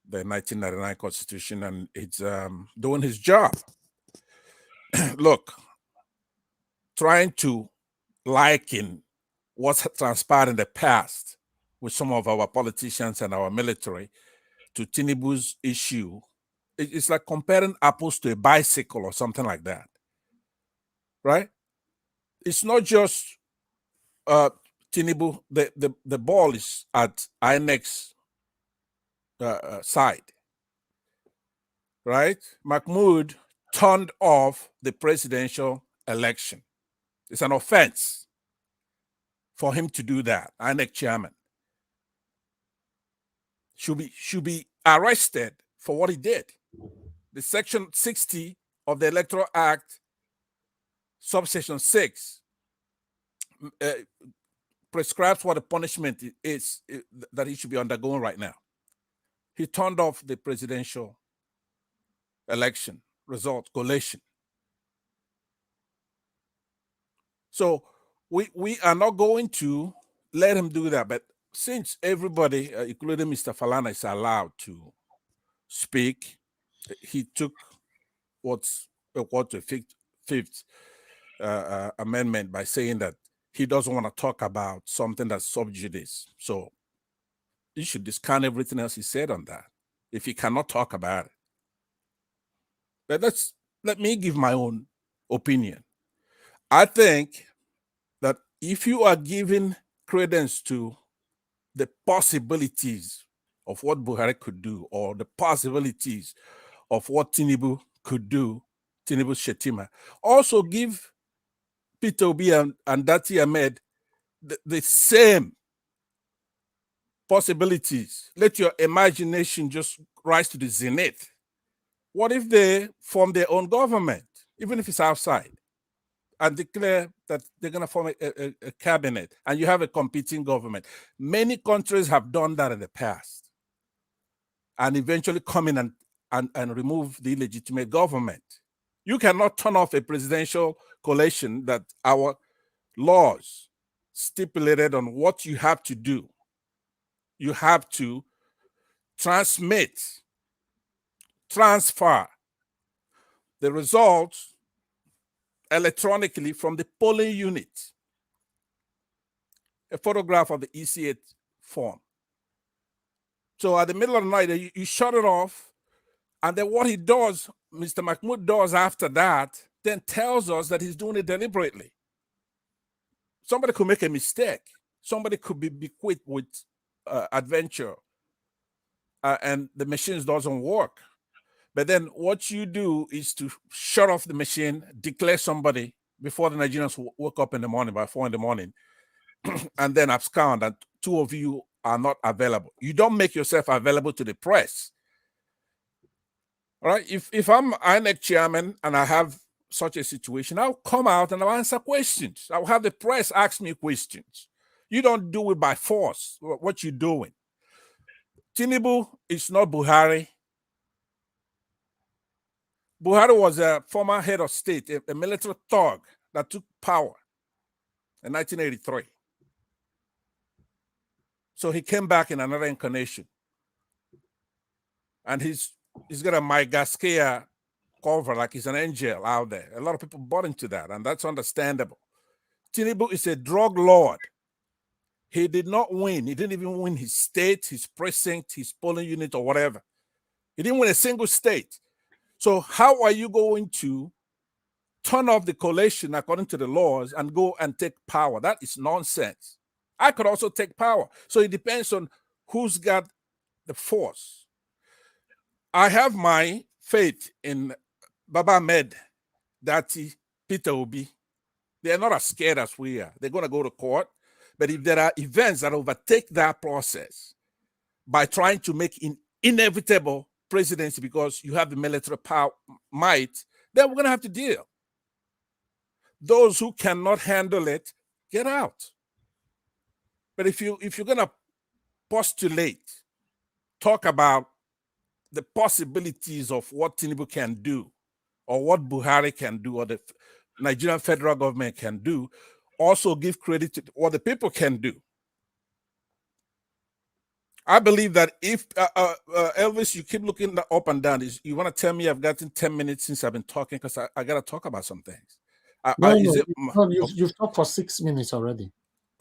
Speaker 9: the 1999 Constitution, and it's doing his job. Look, trying to liken what's transpired in the past with some of our politicians and our military to Tinubu's issue, it's like comparing apples to a bicycle or something like that, right? It's not just Tinubu. The ball is at INEC's side, right? Mahmoud turned off the presidential election. It's an offense for him to do that. INEC chairman should be arrested for what he did. The section 60 of the Electoral Act, subsection 6, prescribes what the punishment is that he should be undergoing right now. He turned off the presidential election result collation. So we are not going to let him do that. But since everybody, including Mr. Falana, is allowed to speak, he took what's a fifth amendment by saying that he doesn't want to talk about something that's sub judice. So you should discount everything else he said on that if he cannot talk about it. But let me give my own opinion. I think that if you are giving credence to the possibilities of what Buhari could do, or the possibilities of what Tinubu could do, Tinubu Shetima, also give Peter Obi and Dati Ahmed the same possibilities. Let your imagination just rise to the zenith. What if they form their own government, even if it's outside, and declare that they're going to form a cabinet and you have a competing government? Many countries have done that in the past and eventually come in and remove the illegitimate government. You cannot turn off a presidential coalition that our laws stipulated on what you have to do. You have to transfer the results electronically from the polling unit. A photograph of the EC8 form. So at the middle of the night, you shut it off, and then what he does, Mr. Mahmoud does after that, then tells us that he's doing it deliberately. Somebody could make a mistake. Somebody could be bequeathed with adventure, and the machines doesn't work. But then what you do is to shut off the machine, declare somebody before the Nigerians woke up in the morning, by 4 in the morning, and then abscond, and two of you are not available. You don't make yourself available to the press. All right? If I'm INEC chairman and I have such a situation, I'll come out and I'll answer questions. I'll have the press ask me questions. You don't do it by force. What you doing? Tinubu is not Buhari. Buhari was a former head of state, a military thug that took power in 1983. So he came back in another incarnation. And he's got a My Gaskia cover, like he's an angel out there. A lot of people bought into that, and that's understandable. Tinubu is a drug lord. He did not win. He didn't even win his state, his precinct, his polling unit, or whatever. He didn't win a single state. So how are you going to turn off the coalition according to the laws and go and take power? That is nonsense. I could also take power. So it depends on who's got the force. I have my faith in Baba Ahmed, Dati, Peter Obi. They are not as scared as we are. They're going to go to court. But if there are events that overtake that process by trying to make inevitable presidency because you have the military power might, then we're going to have to deal. Those who cannot handle it, get out. But if you're going to postulate, talk about the possibilities of what Tinubu can do, or what Buhari can do, or the Nigerian federal government can do, also give credit to what the people can do. I believe that if, Elvis, you keep looking up and down, you want to tell me I've gotten 10 minutes since I've been talking, because I got to talk about some things.
Speaker 1: You've talked for 6 minutes already.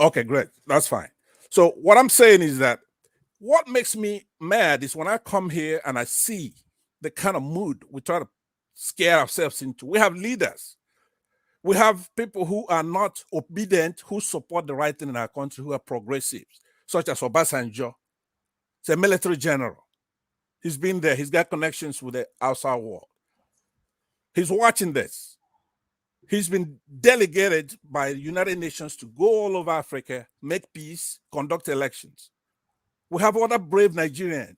Speaker 9: Okay, great. That's fine. So what I'm saying is that what makes me mad is when I come here and I see the kind of mood we try to scare ourselves into. We have leaders. We have people who are not obedient, who support the right thing in our country, who are progressives, such as Obasanjo. He's a military general. He's been there. He's got connections with the outside world. He's watching this. He's been delegated by the United Nations to go all over Africa, make peace, conduct elections. We have other brave Nigerians,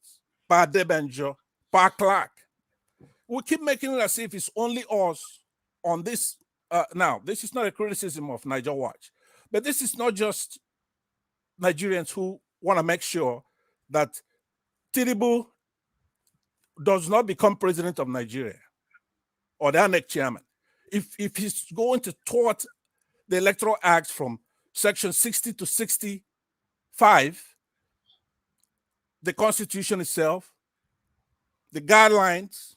Speaker 9: Pa Debanjo, Pa Clark. We keep making it as if it's only us on this. Now, this is not a criticism of Niger Watch, but this is not just Nigerians who want to make sure that Tinubu does not become president of Nigeria or the next chairman. If he's going to thwart the Electoral Act from section 60 to 65, the Constitution itself, the guidelines,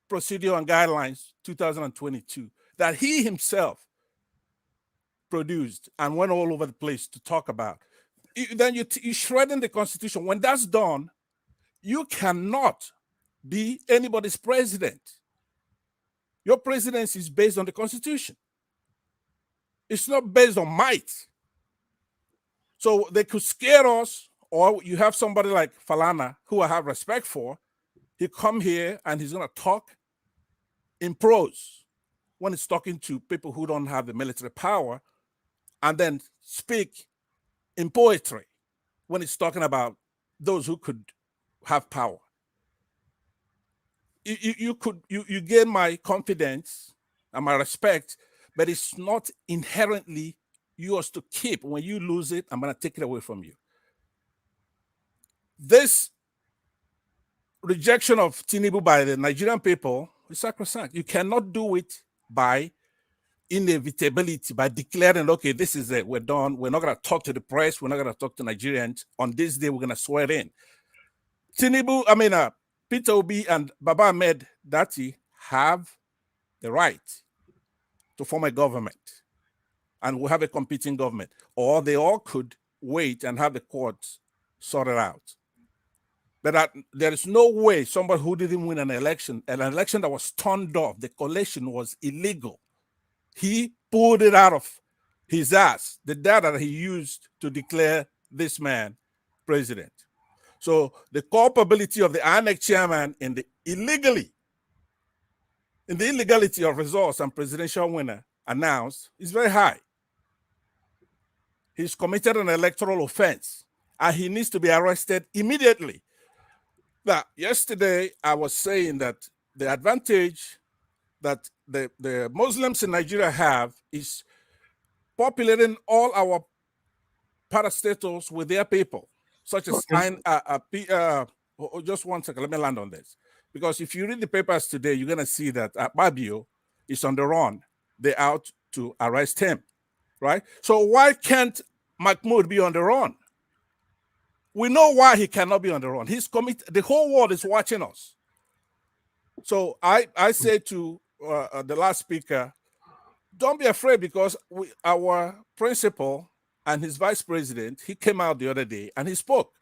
Speaker 9: procedure and guidelines 2022, that he himself produced and went all over the place to talk about, then you're shredding the Constitution. When that's done, you cannot be anybody's president. Your presidency is based on the Constitution. It's not based on might. So they could scare us, or you have somebody like Falana, who I have respect for. He come here and he's going to talk in prose when he's talking to people who don't have the military power, and then speak in poetry when he's talking about those who could have power. You gain my confidence and my respect, but it's not inherently yours to keep. When you lose it, I'm going to take it away from you. This rejection of Tinubu by the Nigerian people is sacrosanct. You cannot do it by inevitability, by declaring, okay, this is it, we're done. We're not going to talk to the press. We're not going to talk to Nigerians. On this day, we're going to swear in. Peter Obi and Baba Ahmed Dati have the right to form a government, and we'll have a competing government, or they all could wait and have the courts sorted out. But there is no way somebody who didn't win an election that was turned off, the coalition was illegal. He pulled it out of his ass, the data that he used to declare this man president. So the culpability of the INEC chairman in the illegality of results and presidential winner announced is very high. He's committed an electoral offense and he needs to be arrested immediately. Now, yesterday I was saying that the advantage that the Muslims in Nigeria have is populating all our parastatals with their people, such as just 1 second, let me land on this. Because if you read the papers today, you're going to see that Babio is on the run. They're out to arrest him, right? So why can't Mahmoud be on the run? We know why he cannot be on the run. He's committed. The whole world is watching us. So I say to the last speaker, don't be afraid, because our principal and his vice president, he came out the other day and he spoke.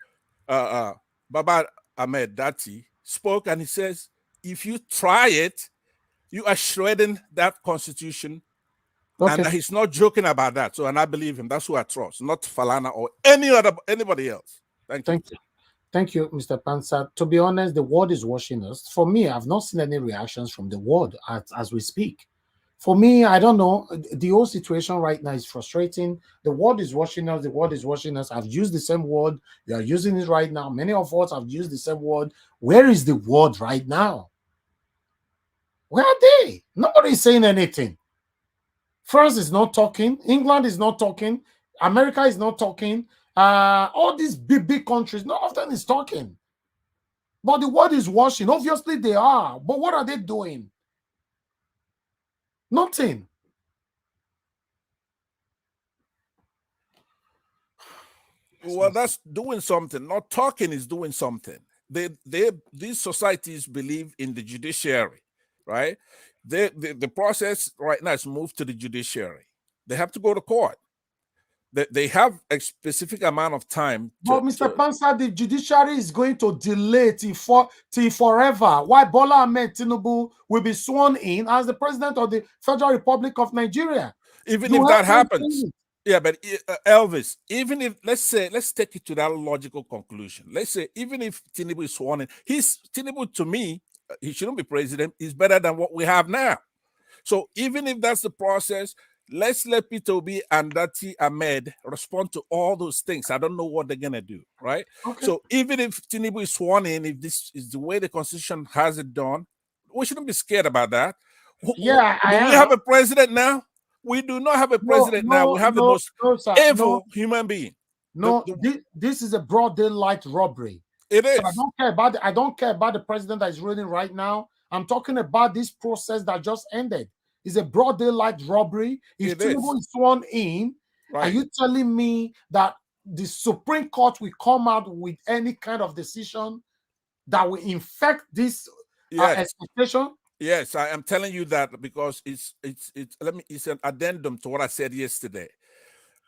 Speaker 9: Baba Ahmed Dati spoke and he says, if you try it, you are shredding that constitution. Okay. And he's not joking about that. So, and I believe him. That's who I trust, not Falana or anybody else. Thank you.
Speaker 1: Thank you, Mr. Pansa. To be honest, the world is watching us. For me, I've not seen any reactions from the world as we speak. For me, I don't know. The whole situation right now is frustrating. The world is watching us. The world is watching us. I've used the same word. You are using it right now. Many of us have used the same word. Where is the world right now? Where are they? Nobody is saying anything. France is not talking. England is not talking. America is not talking. All these big countries, none of them is talking. But the world is watching. Obviously, they are. But what are they doing? Nothing.
Speaker 9: Well, that's doing something. Not talking is doing something. These societies believe in the judiciary, right? The process right now is moved to the judiciary. They have to go to court. They have a specific amount of time.
Speaker 1: But Mr. Pansa, the judiciary is going to delay till forever. Why Bola Ahmed Tinubu will be sworn in as the president of the Federal Republic of Nigeria?
Speaker 9: Even if that happens. Yeah, but Elvis, even if, let's take it to that logical conclusion. Let's say, even if Tinubu is sworn in, Tinubu, to me, he shouldn't be president. He's better than what we have now. So even if that's the process, let's let Peter Obi and Dati Ahmed respond to all those things. I don't know what they're going to do, right? Okay. So even if Tinubu is sworn in, if this is the way the Constitution has it done, we shouldn't be scared about that.
Speaker 1: Yeah,
Speaker 9: do we have a president now? We do not have a president now. We have the most evil human being.
Speaker 1: No, this is a broad daylight robbery.
Speaker 9: It is.
Speaker 1: So I don't care about the president that is ruling right now. I'm talking about this process that just ended. It's a broad daylight robbery. If Tinubu is sworn in, right, are you telling me that the Supreme Court will come out with any kind of decision that will infect this expectation?
Speaker 9: Yes, I am telling you that because it's an addendum to what I said yesterday.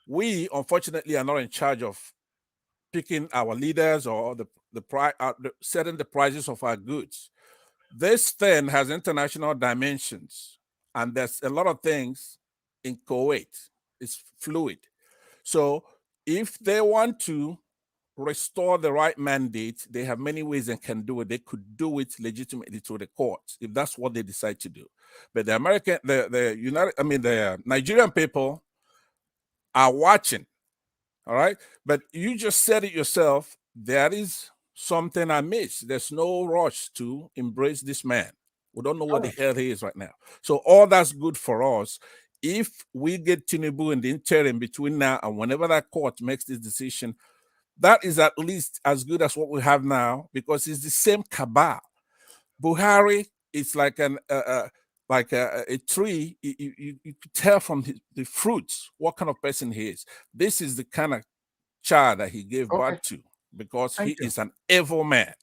Speaker 9: We unfortunately are not in charge of picking our leaders or setting the prices of our goods. This thing has international dimensions, and there's a lot of things in Kuwait. It's fluid. So if they want to restore the right mandate, they have many ways they can do it. They could do it legitimately to the courts if that's what they decide to do. But the Nigerian people are watching. All right. But you just said it yourself. There is something amiss. There's no rush to embrace this man. We don't know what the hell he is right now. So all that's good for us. If we get Tinubu in the interim between now and whenever that court makes this decision, that is at least as good as what we have now, because it's the same cabal. Buhari is like a tree. You could tell from the fruits what kind of person he is. This is the kind of child that he gave birth to, because he is an evil man.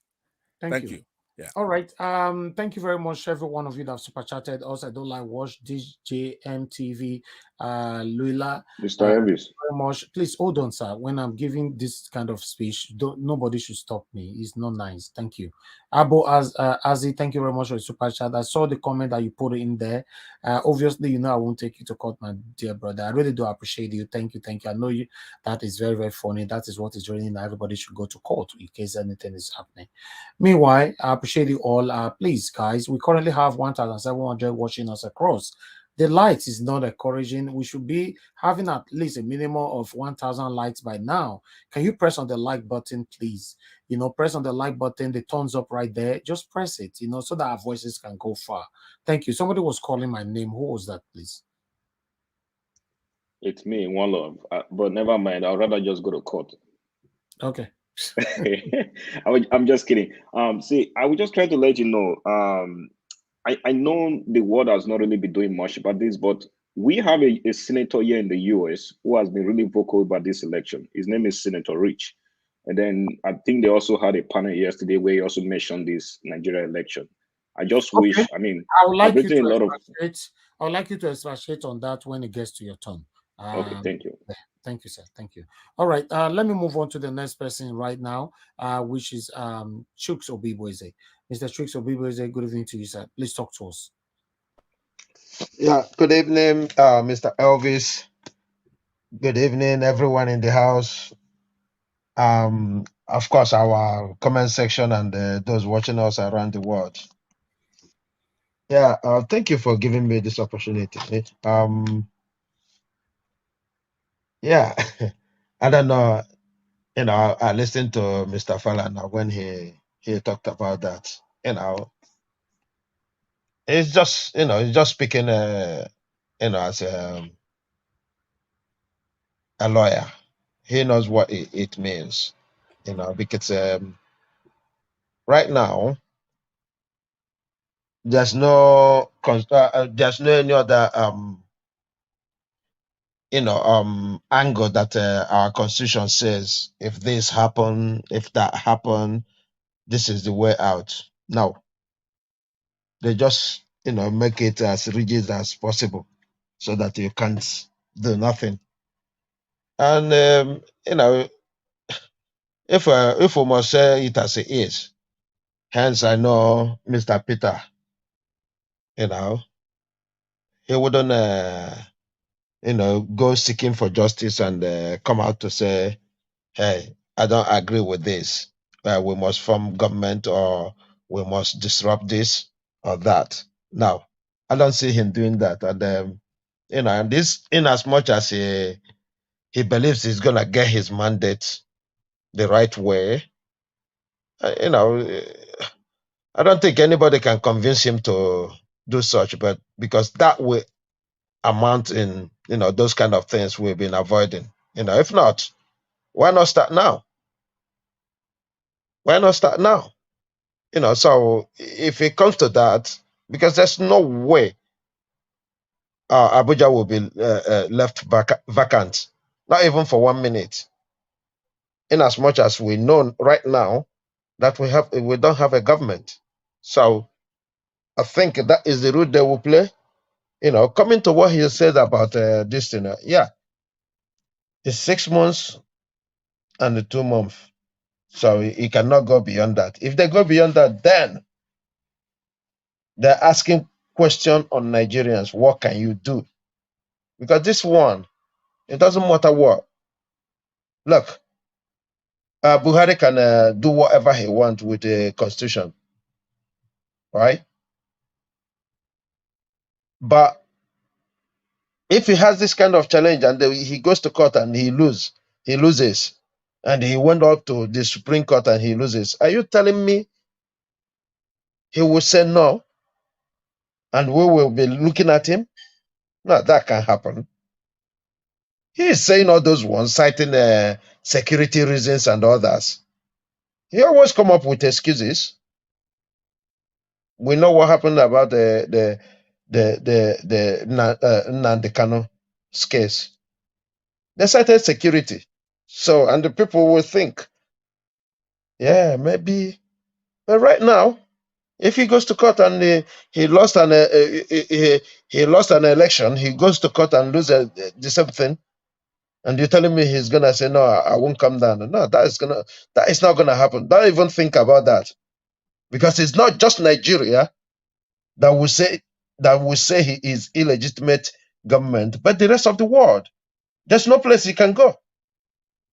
Speaker 9: Thank you. Yeah.
Speaker 1: All right. Thank you very much, every one of you that have super chatted us. I don't like watch DJM TV. Luila.
Speaker 10: Mr. Elvis.
Speaker 1: Very much. Please hold on, sir. When I'm giving this kind of speech, nobody should stop me. It's not nice. Thank you. Abo Azi, thank you very much for the super chat. I saw the comment that you put in there. Obviously, you know I won't take you to court, my dear brother. I really do appreciate you. Thank you, thank you. I know you. That is very, very funny. That is what is really now. Everybody should go to court in case anything is happening. Meanwhile, I appreciate you all. Please, guys, we currently have 1,700 watching us across. The light is not encouraging. We should be having at least a minimum of 1,000 likes by now. Can you press on the like button, please? You know, press on the like button, the thumbs up right there. Just press it, you know, so that our voices can go far. Thank you. Somebody was calling my name. Who was that, please?
Speaker 10: It's me, One Love. But never mind. I'd rather just go to court.
Speaker 1: Okay.
Speaker 10: I'm just kidding. See, I was just trying to let you know. I know the world has not really been doing much about this, but we have a senator here in the US who has been really vocal about this election. His name is Senator Rich. And then I think they also had a panel yesterday where he also mentioned this Nigeria election. I just wish, I mean,
Speaker 1: I would like you to
Speaker 10: a lot of.
Speaker 1: I would like you to expatiate on that when it gets to your turn.
Speaker 10: Okay, thank you.
Speaker 1: Thank you, sir. Thank you. All right, let me move on to the next person right now, which is Chooks Obiboeze. Mr. Chooks Obiboeze, good evening to you, sir. Please talk to us.
Speaker 11: Yeah, good evening, Mr. Elvis. Good evening, everyone in the house. Of course, our comment section and those watching us around the world. Yeah, thank you for giving me this opportunity. Yeah, I don't know. You know, I listened to Mr. Falana when he talked about that. You know, it's just he's just speaking as a lawyer. He knows what it means. You know, because right now there's no any other angle that our constitution says if this happen, if that happen, this is the way out. No, they just make it as rigid as possible so that you can't do nothing. And if we must say it as it is, hence I know Mr. Peter, he wouldn't go seeking for justice and come out to say, hey, I don't agree with this. We must form government or we must disrupt this or that. No, I don't see him doing that. And this, in as much as he believes he's gonna get his mandate the right way, I don't think anybody can convince him to do such. But because that will amount in those kind of things we've been avoiding. If not, why not start now? Why not start now? So if it comes to that, because there's no way Abuja will be left vacant, not even for 1 minute. In as much as we know right now that we don't have a government. So I think that is the route they will play. Coming to what he said about this thing, yeah, it's 6 months and the 2 months. So he cannot go beyond that. If they go beyond that, then they're asking question on Nigerians. What can you do? Because this one, it doesn't matter what. Look, Buhari can do whatever he wants with the constitution, right? But if he has this kind of challenge and he goes to court and he loses, and he went up to the Supreme Court and he loses, are you telling me he will say no and we will be looking at him? No, that can't happen. He is saying all those ones, citing security reasons and others. He always come up with excuses. We know what happened about the Nnamdi Kano's case. They cited security. So, and the people will think, yeah, maybe. But right now, If he goes to court and he lost he lost an election, he goes to court and loses the same thing, and you're telling me he's gonna say no, I won't come down. No, that is not gonna happen. Don't even think about that, because it's not just Nigeria that will say he is illegitimate government, but the rest of the world. There's no place he can go.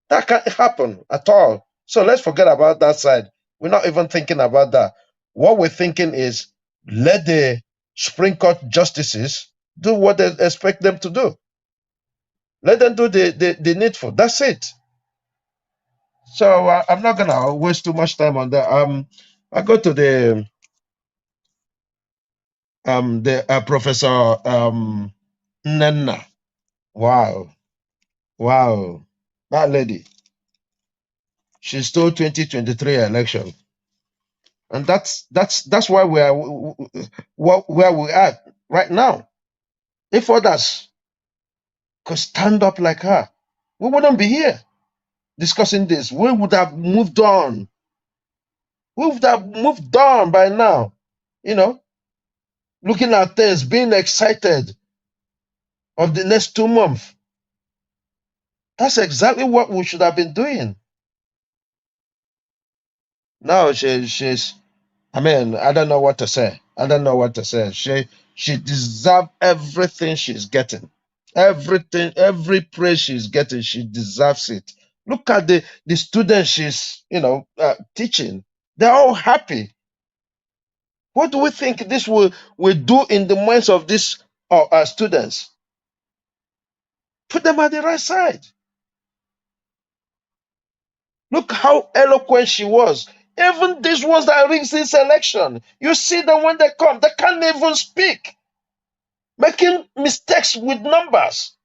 Speaker 11: That can't happen at all. So let's forget about that side. We're not even thinking about that. What we're thinking is let the Supreme Court justices do what they expect them to do. Let them do the needful. That's it. So I'm not gonna waste too much time on that. I go to the Professor Nenna. Wow, that lady. She stole 2023 election. And that's why we are where we are right now. If others could stand up like her, we wouldn't be here discussing this. We would have moved on. We would have moved on by now. You know, looking at things, being excited of the next 2 months. That's exactly what we should have been doing. Now she's I mean, I don't know what to say. I don't know what to say. She deserves everything she's getting. Everything, every praise she's getting, she deserves it. Look at the students she's teaching. They're all happy. What do we think this will do in the minds of these students? Put them at the right side. Look how eloquent she was. Even these ones that rigged this election, you see them when they come, they can't even speak, making mistakes with numbers.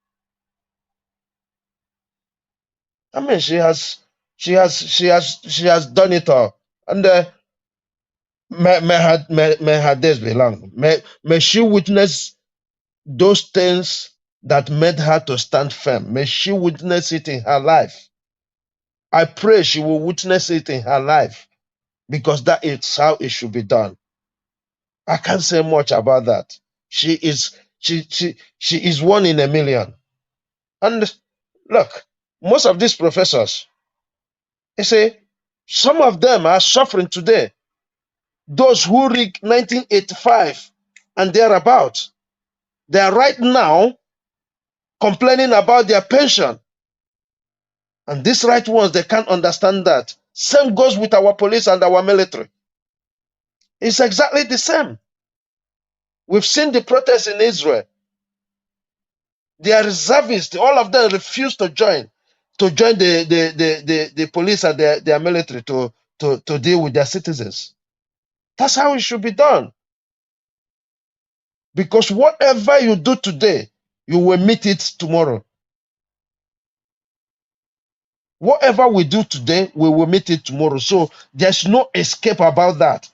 Speaker 11: I mean, she has done it all, and may her days be long. May she witness those things that made her to stand firm. May she witness it in her life. I pray she will witness it in her life, because that is how it should be done. I can't say much about that. She is 1 in a million. And look, most of these professors, you see, some of them are suffering today. Those who rigged 1985 and thereabout, they are right now complaining about their pension. And these right ones, they can't understand that. Same goes with our police and our military. It's exactly the same. We've seen the protests in Israel. Their reservists, all of them refuse to join the police and their military to deal with their citizens. That's how it should be done. Because whatever you do today, you will meet it tomorrow. Whatever we do today, we will meet it tomorrow. So there's no escape about that.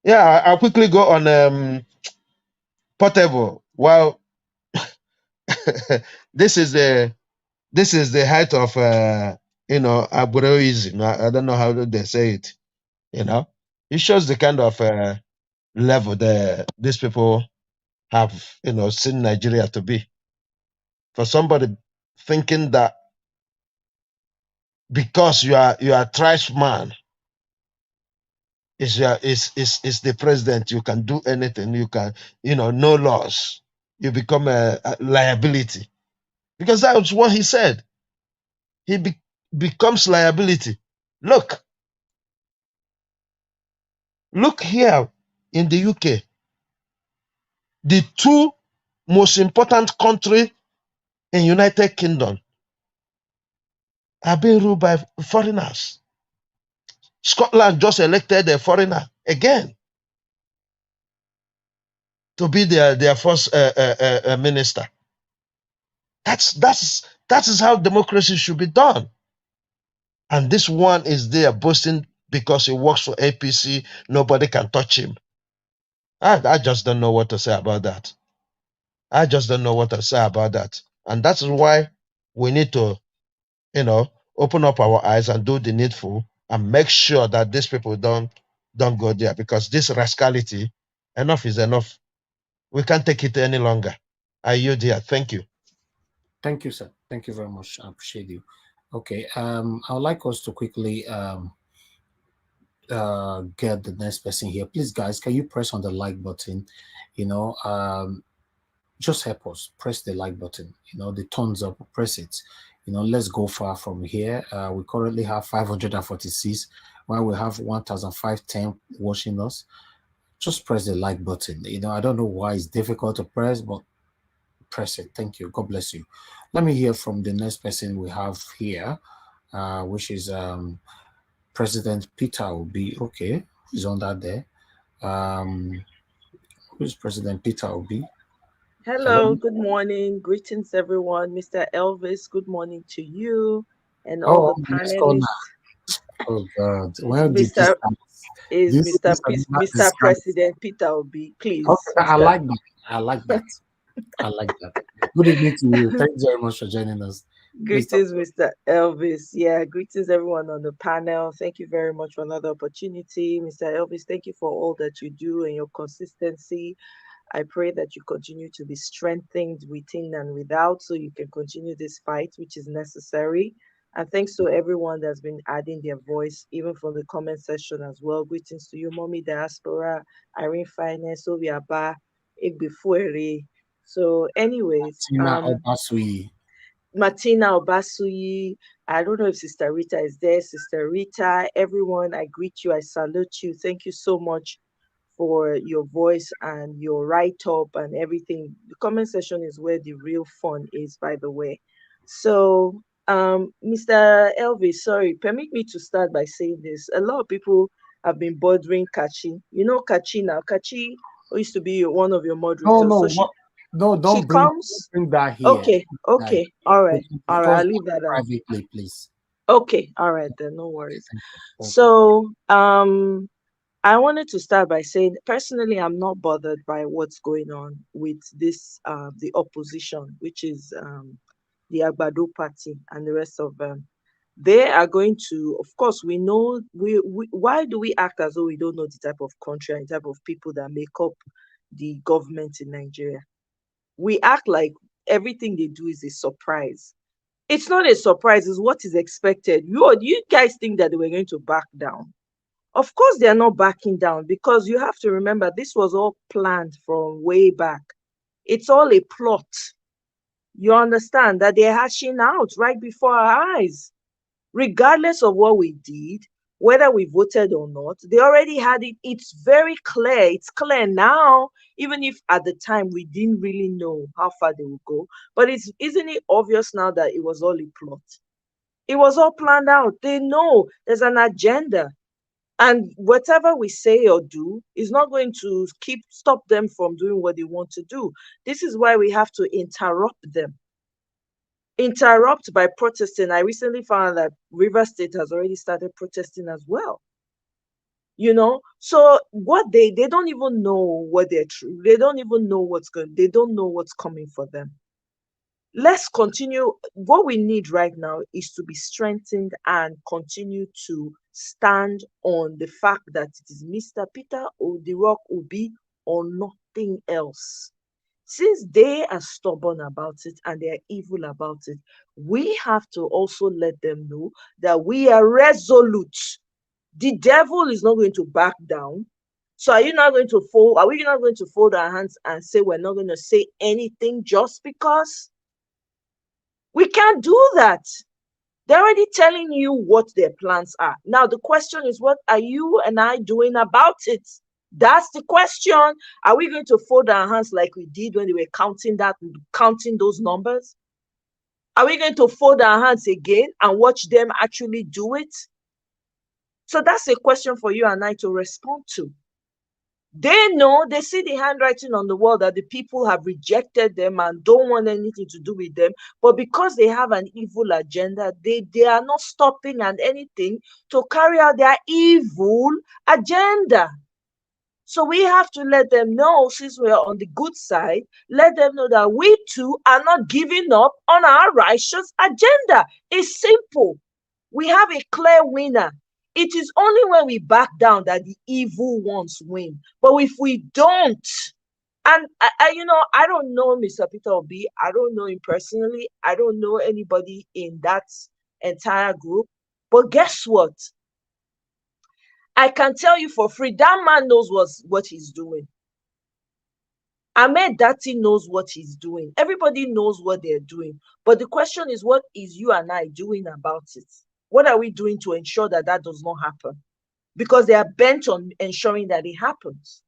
Speaker 11: Yeah, I'll quickly go on Portable. Well, this is the height of Aburoism. I don't know how they say it. It shows the kind of level these people have seen Nigeria to be. For somebody thinking that because you are a trashman, is the president, you can do anything, you can no laws, you become a liability, because that was what he said. He becomes liability. Look here in the UK, the 2 most important country in United Kingdom are being ruled by foreigners. Scotland just elected a foreigner again to be their first minister. That is how democracy should be done. And this one is there boasting because he works for APC, nobody can touch him. I just don't know what to say about that. I just don't know what to say about that. And that's why we need to, open up our eyes and do the needful and make sure that these people don't don't go there, because this rascality, enough is enough. We can't take it any longer. I yield here. Thank you.
Speaker 1: Thank you, sir. Thank you very much. I appreciate you. Okay. I would like us to quickly get the next person here. Please, guys, can you press on the like button? You know, just help us press the like button. You know, the thumbs up, press it. You know, let's go far from here. We currently have 546, while we have 1,510 watching us. Just press the like button. You know, I don't know why it's difficult to press, but press it. Thank you. God bless you. Let me hear from the next person we have here, which is President Peter Obi. Okay, who's on that there? Who's President Peter Obi?
Speaker 12: Hello, good morning. Greetings, everyone. Mr. Elvis, good morning to you and all
Speaker 1: Oh,
Speaker 12: the
Speaker 1: let's go now.
Speaker 12: panelists.
Speaker 1: Oh God, well,
Speaker 12: Mr. Mr. President Peter Obi, please.
Speaker 1: Okay, I like that. I like that. I like that. Good evening to you. Thanks very much for joining us.
Speaker 12: Greetings, Mr. Elvis. Yeah, greetings, everyone on the panel. Thank you very much for another opportunity. Mr. Elvis, thank you for all that you do and your consistency. I pray that you continue to be strengthened within and without so you can continue this fight, which is necessary. And thanks to everyone that's been adding their voice, even from the comment section as well. Greetings to you, Mommy Diaspora, Irene Finance, Sylvia Ba, Igbefuere. So anyways, Martina Obasuyi. I don't know if Sister Rita is there. Sister Rita, everyone, I greet you. I salute you. Thank you so much for your voice and your write-up and everything. The comment section is where the real fun is, by the way. So, Mr. Elvis, sorry, permit me to start by saying this. A lot of people have been bothering Kachi. You know Kachi now. Kachi used to be one of your moderators.
Speaker 1: Don't bring that here.
Speaker 12: Okay, all right. I'll leave that out.
Speaker 1: Privately, please.
Speaker 12: Okay, all right then, no worries. So, I wanted to start by saying, personally, I'm not bothered by what's going on with this, the opposition, which is the Agbado Party and the rest of them. They are going to, of course, we know, why do we act as though we don't know the type of country and the type of people that make up the government in Nigeria? We act like everything they do is a surprise. It's not a surprise, it's what is expected. You guys think that they were going to back down. Of course, they are not backing down, because you have to remember this was all planned from way back. It's all a plot. You understand that they're hashing out right before our eyes. Regardless of what we did, whether we voted or not, they already had it. It's very clear. It's clear now, even if at the time we didn't really know how far they would go. But isn't it obvious now that it was all a plot? It was all planned out. They know there's an agenda. And whatever we say or do is not going to stop them from doing what they want to do. This is why we have to interrupt them. Interrupt by protesting. I recently found that Rivers State has already started protesting as well. You know, so what they don't even know what they're true. They don't even know they don't know what's coming for them. Let's continue. What we need right now is to be strengthened and continue to stand on the fact that it is Mr. Peter Odirock Obi or nothing else. Since they are stubborn about it and they are evil about it, we have to also let them know that we are resolute. The devil is not going to back down. So are we not going to fold our hands and say we're not going to say anything just because? We can't do that. They're already telling you what their plans are. Now, the question is, what are you and I doing about it? That's the question. Are we going to fold our hands like we did when they were counting those numbers? Are we going to fold our hands again and watch them actually do it? So that's a question for you and I to respond to. They know, they see the handwriting on the wall that the people have rejected them and don't want anything to do with them. But because they have an evil agenda, they are not stopping at anything to carry out their evil agenda. So we have to let them know, since we're on the good side, let them know that we too are not giving up on our righteous agenda. It's simple. We have a clear winner. It is only when we back down that the evil ones win. But if we don't, and I don't know Mr. Peter Obi. I don't know him personally. I don't know anybody in that entire group. But guess what? I can tell you for free, that man knows what he's doing. Ahmed Dati knows what he's doing. Everybody knows what they're doing. But the question is, what is you and I doing about it? What are we doing to ensure that that does not happen? Because they are bent on ensuring that it happens,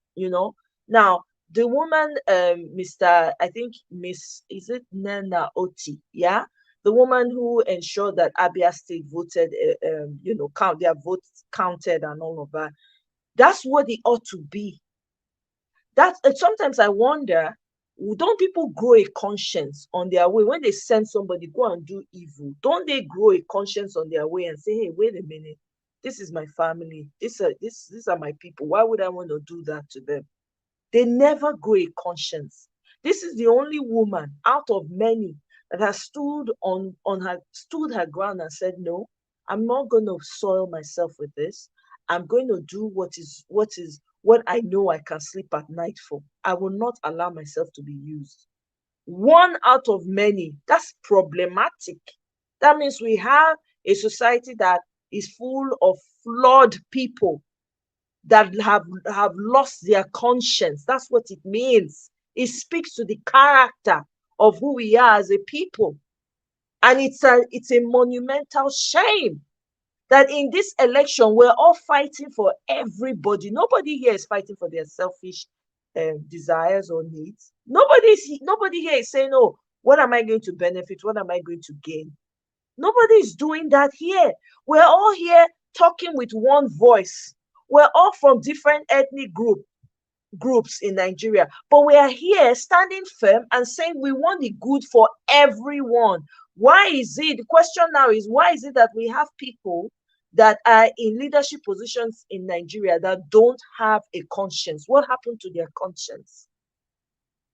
Speaker 12: Now, the woman, I think Miss, is it Nana Oti? Yeah? The woman who ensured that Abia State voted, count their votes counted and all of that. That's what it ought to be. Sometimes I wonder, don't people grow a conscience on their way when they send somebody go and do evil? Don't they grow a conscience on their way and say, hey, wait a minute, this is my family, these are my people, why would I want to do that to them? They never grow a conscience. This is the only woman out of many that has stood her ground and said, no, I'm not going to soil myself with this. I'm going to do what I know I can sleep at night for. I will not allow myself to be used. One out of many. That's problematic. That means we have a society that is full of flawed people that have lost their conscience. That's what it means. It speaks to the character of who we are as a people. And it's a monumental shame that in this election, we're all fighting for everybody. Nobody here is fighting for their selfish desires or needs. Nobody here is saying, oh, what am I going to benefit? What am I going to gain? Nobody is doing that here. We're all here talking with one voice. We're all from different ethnic groups in Nigeria, but we are here standing firm and saying we want the good for everyone. Why is it? The question now is, why is it that we have people that are in leadership positions in Nigeria that don't have a conscience? What happened to their conscience?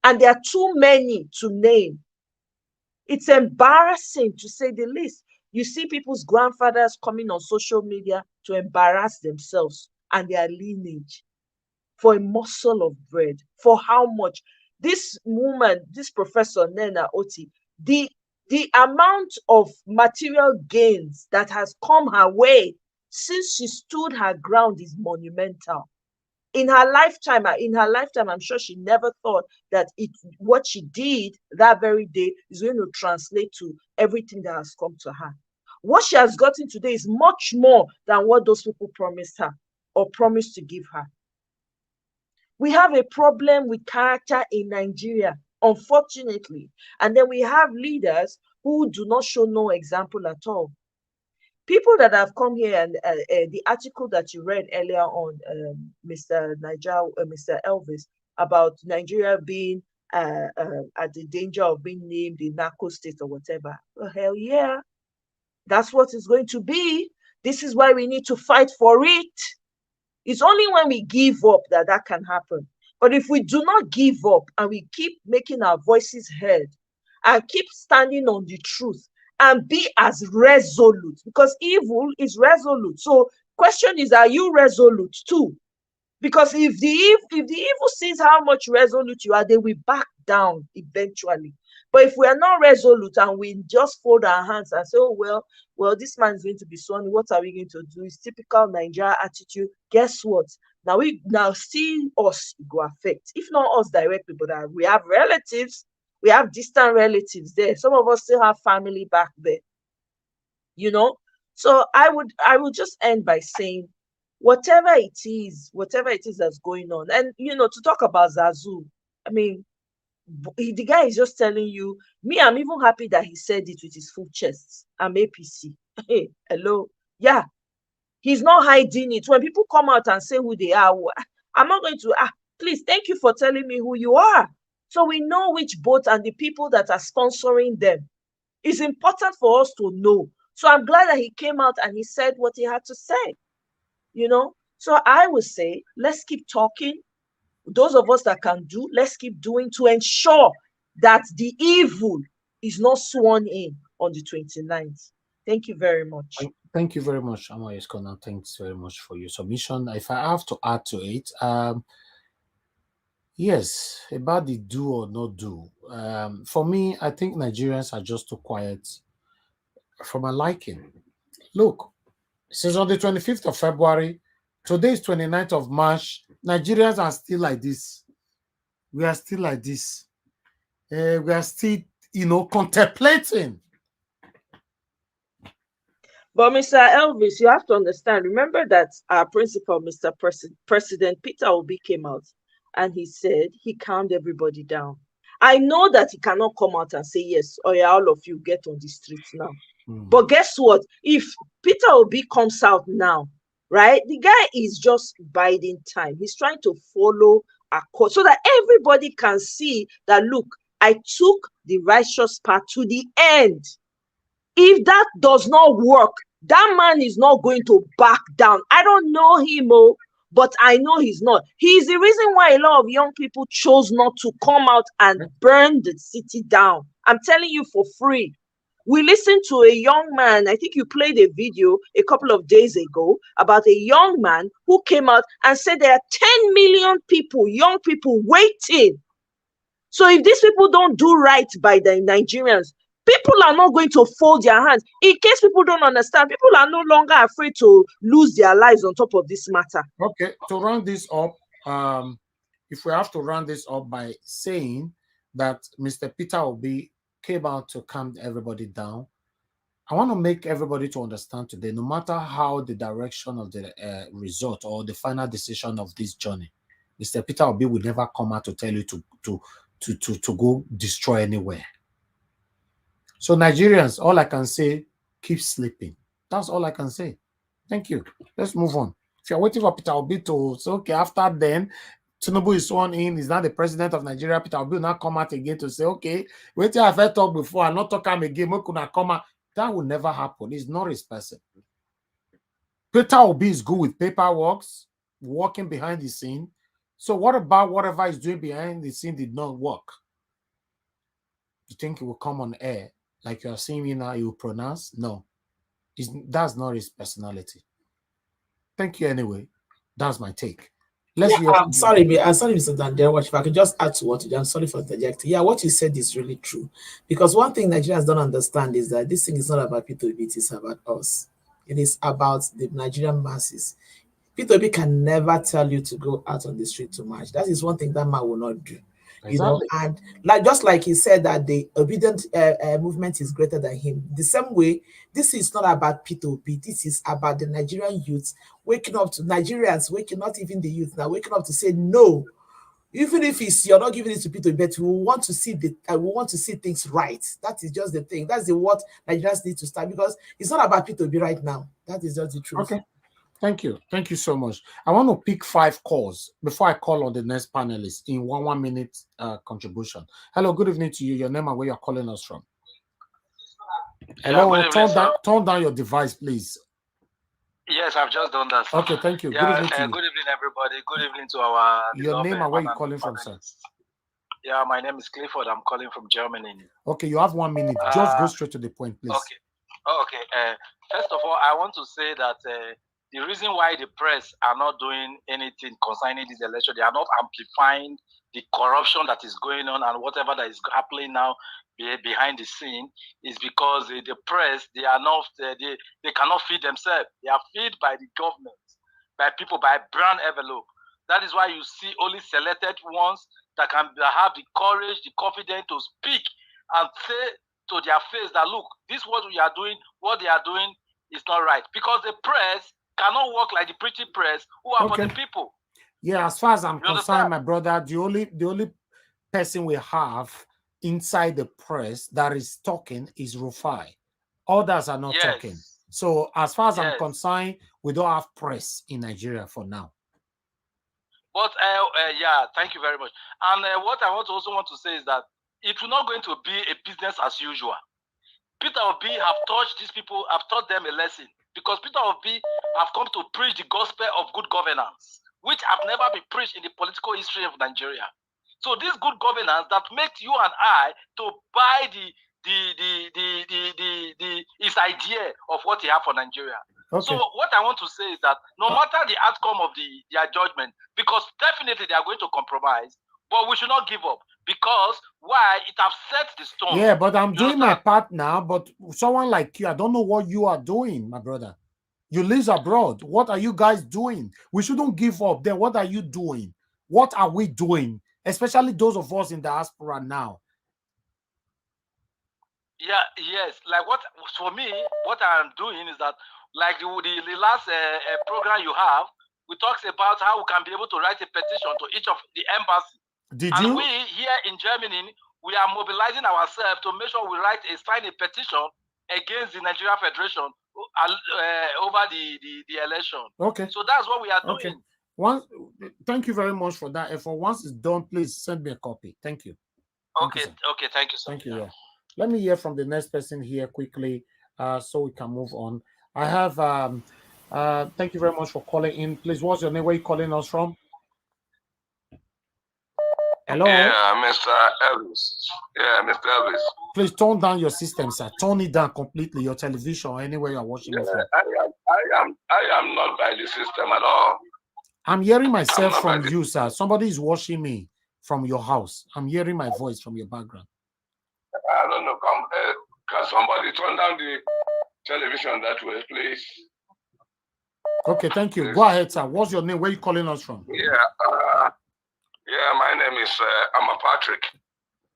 Speaker 12: And there are too many to name. It's embarrassing, to say the least. You see people's grandfathers coming on social media to embarrass themselves and their lineage for a morsel of bread. For how much? This woman, this Professor Nena Oti, the amount of material gains that has come her way since she stood her ground is monumental. In her lifetime, I'm sure she never thought that what she did that very day is going to translate to everything that has come to her. What she has gotten today is much more than what those people promised her or promised to give her. We have a problem with character in Nigeria, unfortunately. And then we have leaders who do not show no example at all. People that have come here, and the article that you read earlier on, Mr. Elvis, about Nigeria being at the danger of being named the narco state or whatever. Well, hell yeah. That's what it's going to be. This is why we need to fight for it. It's only when we give up that can happen. But if we do not give up and we keep making our voices heard and keep standing on the truth and be as resolute, because evil is resolute. So question is, are you resolute too? Because if the evil sees how much resolute you are, they will back down eventually. But if we are not resolute and we just fold our hands and say, oh, well, this man is going to be sworn, what are we going to do? It's typical Nigeria attitude. Guess what? Now see us go affect. If not us directly, but we have relatives, we have distant relatives there. Some of us still have family back there. So I would just end by saying, whatever it is that's going on, and to talk about Zazu, I mean, the guy is just telling you, I'm even happy that he said it with his full chest. I'm APC. Hey, hello. Yeah. He's not hiding it. When people come out and say who they are, I'm not going to, please, thank you for telling me who you are. So we know which boat and the people that are sponsoring them. It's important for us to know. So I'm glad that he came out and he said what he had to say. So I would say, let's keep talking. Those of us that can do, let's keep doing to ensure that the evil is not sworn in on the 29th. Thank you very much.
Speaker 1: Thank you very much, Amoyeskona. Thanks very much for your submission. If I have to add to it, yes, about the do or not do. For me, I think Nigerians are just too quiet for my liking. Look, since on the 25th of February, today is 29th of March, Nigerians are still like this. We are still like this. We are still, contemplating.
Speaker 12: But Mr. Elvis, you have to understand, remember that our principal, Mr. President Peter Obi, came out and he said he calmed everybody down. I know that he cannot come out and say, yes, oh yeah, all of you get on the streets now. But guess what? If Peter Obi comes out now, right, the guy is just biding time. He's trying to follow a course so that everybody can see that, look, I took the righteous path to the end. If that does not work, that man is not going to back down. I don't know him, but I know he's not. He's the reason why a lot of young people chose not to come out and burn the city down. I'm telling you for free. We listened to a young man, I think you played a video a couple of days ago about a young man who came out and said there are 10 million people, young people waiting. So if these people don't do right by the Nigerians, people are not going to fold their hands. In case people don't understand, people are no longer afraid to lose their lives on top of this matter.
Speaker 1: Okay, to round this up, if we have to round this up by saying that Mr. Peter Obi came out to calm everybody down, I want to make everybody to understand today, no matter how the direction of the result or the final decision of this journey, Mr. Peter Obi will never come out to tell you to go destroy anywhere. So Nigerians, all I can say, keep sleeping. That's all I can say. Thank you. Let's move on. If you're waiting for Peter Obi to say, okay, after then, Tinubu is sworn in, he's now the president of Nigeria, Peter Obi will not come out again to say, okay, wait till I've heard talk before, I'm not talking again, come out. That will never happen. He's not his person. Peter Obi is good with paperwork, working behind the scene. So what about whatever he's doing behind the scene did not work? You think he will come on air like you're seeing me now, he will pronounce? No. That's not his personality. Thank you anyway. That's my take.
Speaker 3: I'm sorry, Mr. Dandere. If I could just add to what you did, I'm sorry for interjecting. Yeah, what you said is really true. Because one thing Nigerians don't understand is that this thing is not about P2B, it is about us. It is about the Nigerian masses. P2B can never tell you to go out on the street to march. That is one thing that man will not do.
Speaker 1: Exactly.
Speaker 3: And just like he said that the obedient movement is greater than him. The same way, this is not about P2P. This is about the Nigerian youth waking up to Nigerians, not even the youth now, waking up to say no. Even if you're not giving it to P2P, but we want to see things right. That is just the thing. That's what Nigerians need to start, because it's not about P2P right now. That is just the truth.
Speaker 1: Okay. Thank you. Thank you so much. I want to pick 5 calls before I call on the next panelist in 1 minute contribution. Hello, good evening to you. Your name and where you're calling us from. Hello, turn down your device, please.
Speaker 13: Yes, I've just done that.
Speaker 1: Okay, thank you.
Speaker 13: Yeah,
Speaker 1: good evening to you.
Speaker 13: Good evening, everybody. Good evening to our...
Speaker 1: Your name and where you're calling from, sir.
Speaker 13: Yeah, my name is Clifford. I'm calling from Germany.
Speaker 1: Okay, you have 1 minute. Just go straight to the point, please.
Speaker 13: Okay. First of all, I want to say that the reason why the press are not doing anything concerning this election, they are not amplifying the corruption that is going on and whatever that is happening now behind the scene, is because the press, they are not, they cannot feed themselves. They are fed by the government, by people, by brown envelope. That is why you see only selected ones that have the courage, the confidence to speak and say to their face that, look, this what we are doing, what they are doing is not right. Because the press cannot work like the pretty press who are for the people.
Speaker 1: Yeah, as far as I'm concerned, my brother, the only person we have inside the press that is talking is Rufai. Others are not talking. So as far as I'm concerned, we don't have press in Nigeria for now.
Speaker 13: But yeah, thank you very much. And what I also want to say is that it will not going to be a business as usual. Peter Obi have taught these people, have taught them a lesson, because Peter Obi have come to preach the gospel of good governance, which have never been preached in the political history of Nigeria. So this good governance that makes you and I to buy the his idea of what he have for Nigeria.
Speaker 1: Okay.
Speaker 13: So what I want to say is that no matter the outcome of their judgment, because definitely they are going to compromise, but we should not give up, because why? It has set the stone.
Speaker 1: Yeah, but I'm doing my part now. But someone like you, I don't know what you are doing, my brother. You live abroad. What are you guys doing? We shouldn't give up. Then what are you doing? What are we doing? Especially those of us in diaspora now.
Speaker 13: Yeah, yes. Like what for me, what I'm doing is that, like the last program you have, we talks about how we can be able to write a petition to each of the embassy.
Speaker 1: Did
Speaker 13: and
Speaker 1: you?
Speaker 13: we here in Germany, we are mobilizing ourselves to make sure we sign a petition against the Nigeria Federation over the election.
Speaker 1: Okay.
Speaker 13: So that's what we are doing.
Speaker 1: Okay. Thank you very much for that. And for once it's done, please send me a copy. Thank you.
Speaker 13: Okay. Thank you, sir.
Speaker 1: Thank you. Yeah. Let me hear from the next person here quickly, so we can move on. I have. Thank you very much for calling in. Please, what's your name? Where are you calling us from? Hello.
Speaker 14: Yeah, Mr. Elvis. Yeah, Mr. Elvis.
Speaker 1: Please tone down your system, sir. Tone it down completely. Your television or anywhere you're watching it from.
Speaker 14: I am not by the system at all.
Speaker 1: I'm hearing myself from you, sir. Somebody is watching me from your house. I'm hearing my voice from your background.
Speaker 14: I don't know. Can somebody turn down the television that way, please?
Speaker 1: Okay, thank you. Go ahead, sir. What's your name? Where are you calling us from?
Speaker 14: Yeah, my name is Amma Patrick.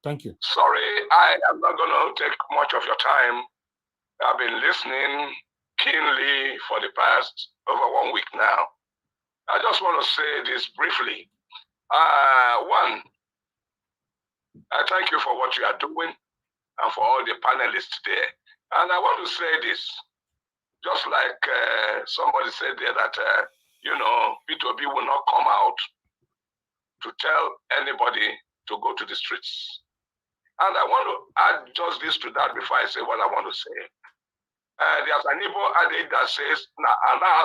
Speaker 1: Thank you.
Speaker 14: Sorry, I am not going to take much of your time. I've been listening keenly for the past over 1 week now. I just want to say this briefly. One, I thank you for what you are doing and for all the panelists there. And I want to say this, just like somebody said there that, P2B will not come out to tell anybody to go to the streets. And I want to add just this to that before I say what I want to say. There's an Igbo adage that says, "Na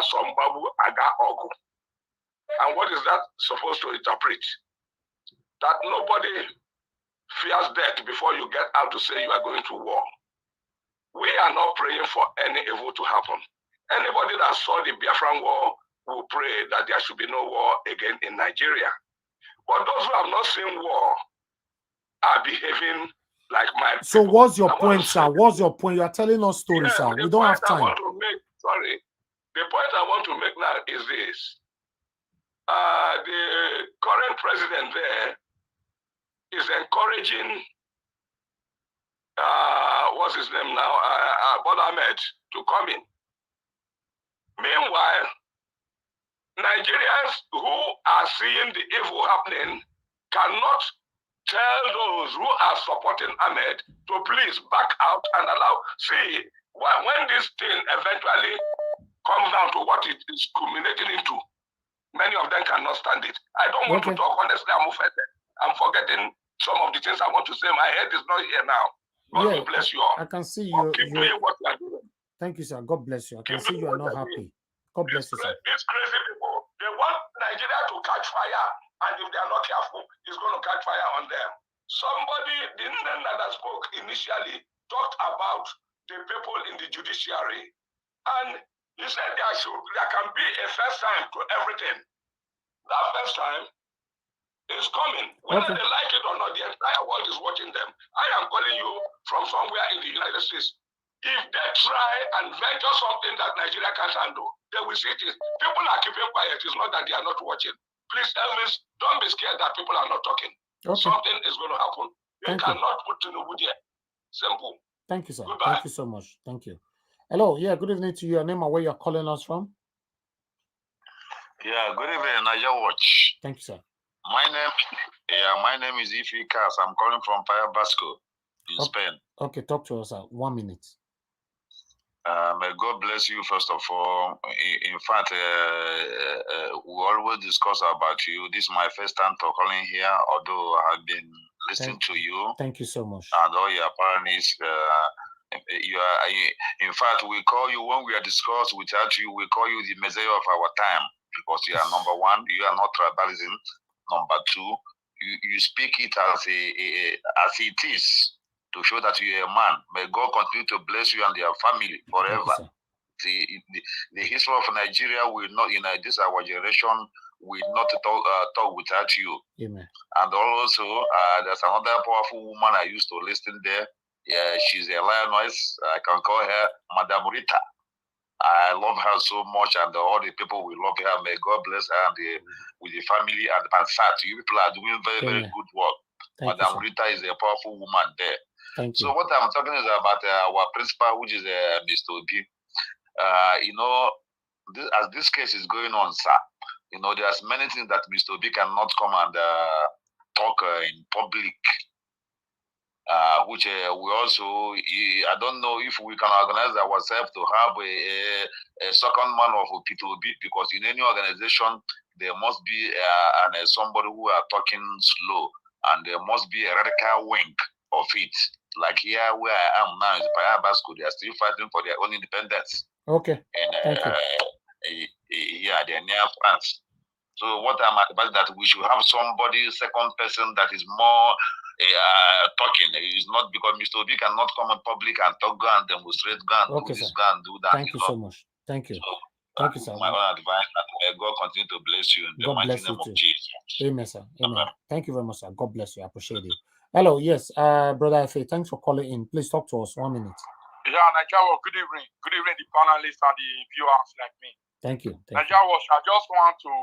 Speaker 14: sombabu aga ogu." And what is that supposed to interpret? That nobody fears death before you get out to say you are going to war. We are not praying for any evil to happen. Anybody that saw the Biafran war will pray that there should be no war again in Nigeria. But those who have not seen war are behaving like my people.
Speaker 1: So what's your point, sir? What's your point? You are telling us stories, sir. We don't have time.
Speaker 14: The point I want to make now is this. The current president there is encouraging, what's his name now, Bola Ahmed, to come in. Meanwhile, Nigerians who are seeing the evil happening cannot tell those who are supporting Ahmed to please back out and allow. See, when this thing eventually comes down to what it is culminating into, many of them cannot stand it. I don't want to talk, honestly, I'm offended. I'm forgetting some of the things I want to say. My head is not here now. God bless you all.
Speaker 1: I can see you.
Speaker 14: Keep doing what you are doing.
Speaker 1: Thank you, sir. God bless you. I can see you are not happy. God bless you, sir.
Speaker 14: These crazy people, they want Nigeria to catch fire, and if they are not careful, it's going to catch fire on them. Somebody, the Indian that spoke initially, talked about the people in the judiciary, and he said there can be a first time to everything. That first time is coming. Whether they like it or not, the entire world is watching them. I am calling you from somewhere in the United States. If they try and venture something that Nigeria can't handle, they will see it. People are keeping quiet. It's not that they are not watching. Please, Elvis, don't be scared that people are not talking. Something is going to happen. You cannot put Tinubu there. Simple.
Speaker 1: Thank you, sir.
Speaker 14: Goodbye.
Speaker 1: Thank you so much. Thank you. Hello. Yeah, good evening to you. Your name and where you're calling us from?
Speaker 15: Yeah, good evening, Niger Watch.
Speaker 1: Thank you, sir.
Speaker 15: My name is Ifi Kas. I'm calling from Paia Basco in Spain.
Speaker 1: Okay, talk to us, sir. 1 minute.
Speaker 15: May God bless you, first of all. In fact, we always discuss about you. This is my first time to calling here, although I have been listening to you.
Speaker 1: Thank you so much.
Speaker 15: And all your panelists. In fact, we call you, when we are discussed without you, we call you the messiah of our time, because you are number one, you are not tribalism. Number two, you speak it as it is. to show that you're a man. May God continue to bless you and your family forever. The history of Nigeria will not, this our generation will not talk without you.
Speaker 1: Amen.
Speaker 15: And also, there's another powerful woman I used to listen there. Yeah, she's a lioness. I can call her Madame Rita. I love her so much, and all the people will love her. May God bless her and with the family and Pansat. You people are doing very, very good work. Madame Rita is a powerful woman there.
Speaker 1: Thank you.
Speaker 15: So what I'm talking is about our principal, which is Mr. Obi. As this case is going on, sir, there's many things that Mr. Obi cannot come and talk in public. Which we also, I don't know if we can organize ourselves to have a second man of P2B, because in any organization, there must be somebody who are talking slow, and there must be a radical wing of it. Like here where I am now is Payaba School, they are still fighting for their own independence.
Speaker 1: Okay.
Speaker 15: And yeah, they're near France. So what I'm about that we should have somebody, second person that is more talking. It's not because Mr. Obi cannot come in public and talk, go and demonstrate, go and do this, go and do that.
Speaker 1: Thank you so much. Thank you.
Speaker 15: So,
Speaker 1: thank you, sir.
Speaker 15: My own advice, and may God continue to bless you in the mighty name of Jesus.
Speaker 1: Amen, sir. Amen. Thank you very much, sir. God bless you. I appreciate it. Hello, yes, Brother F.A., thanks for calling in. Please talk to us 1 minute.
Speaker 16: Yeah, Nigeria, good evening. Good evening, the panelists and the viewers like me.
Speaker 1: Thank you.
Speaker 16: Nigeria, I just want to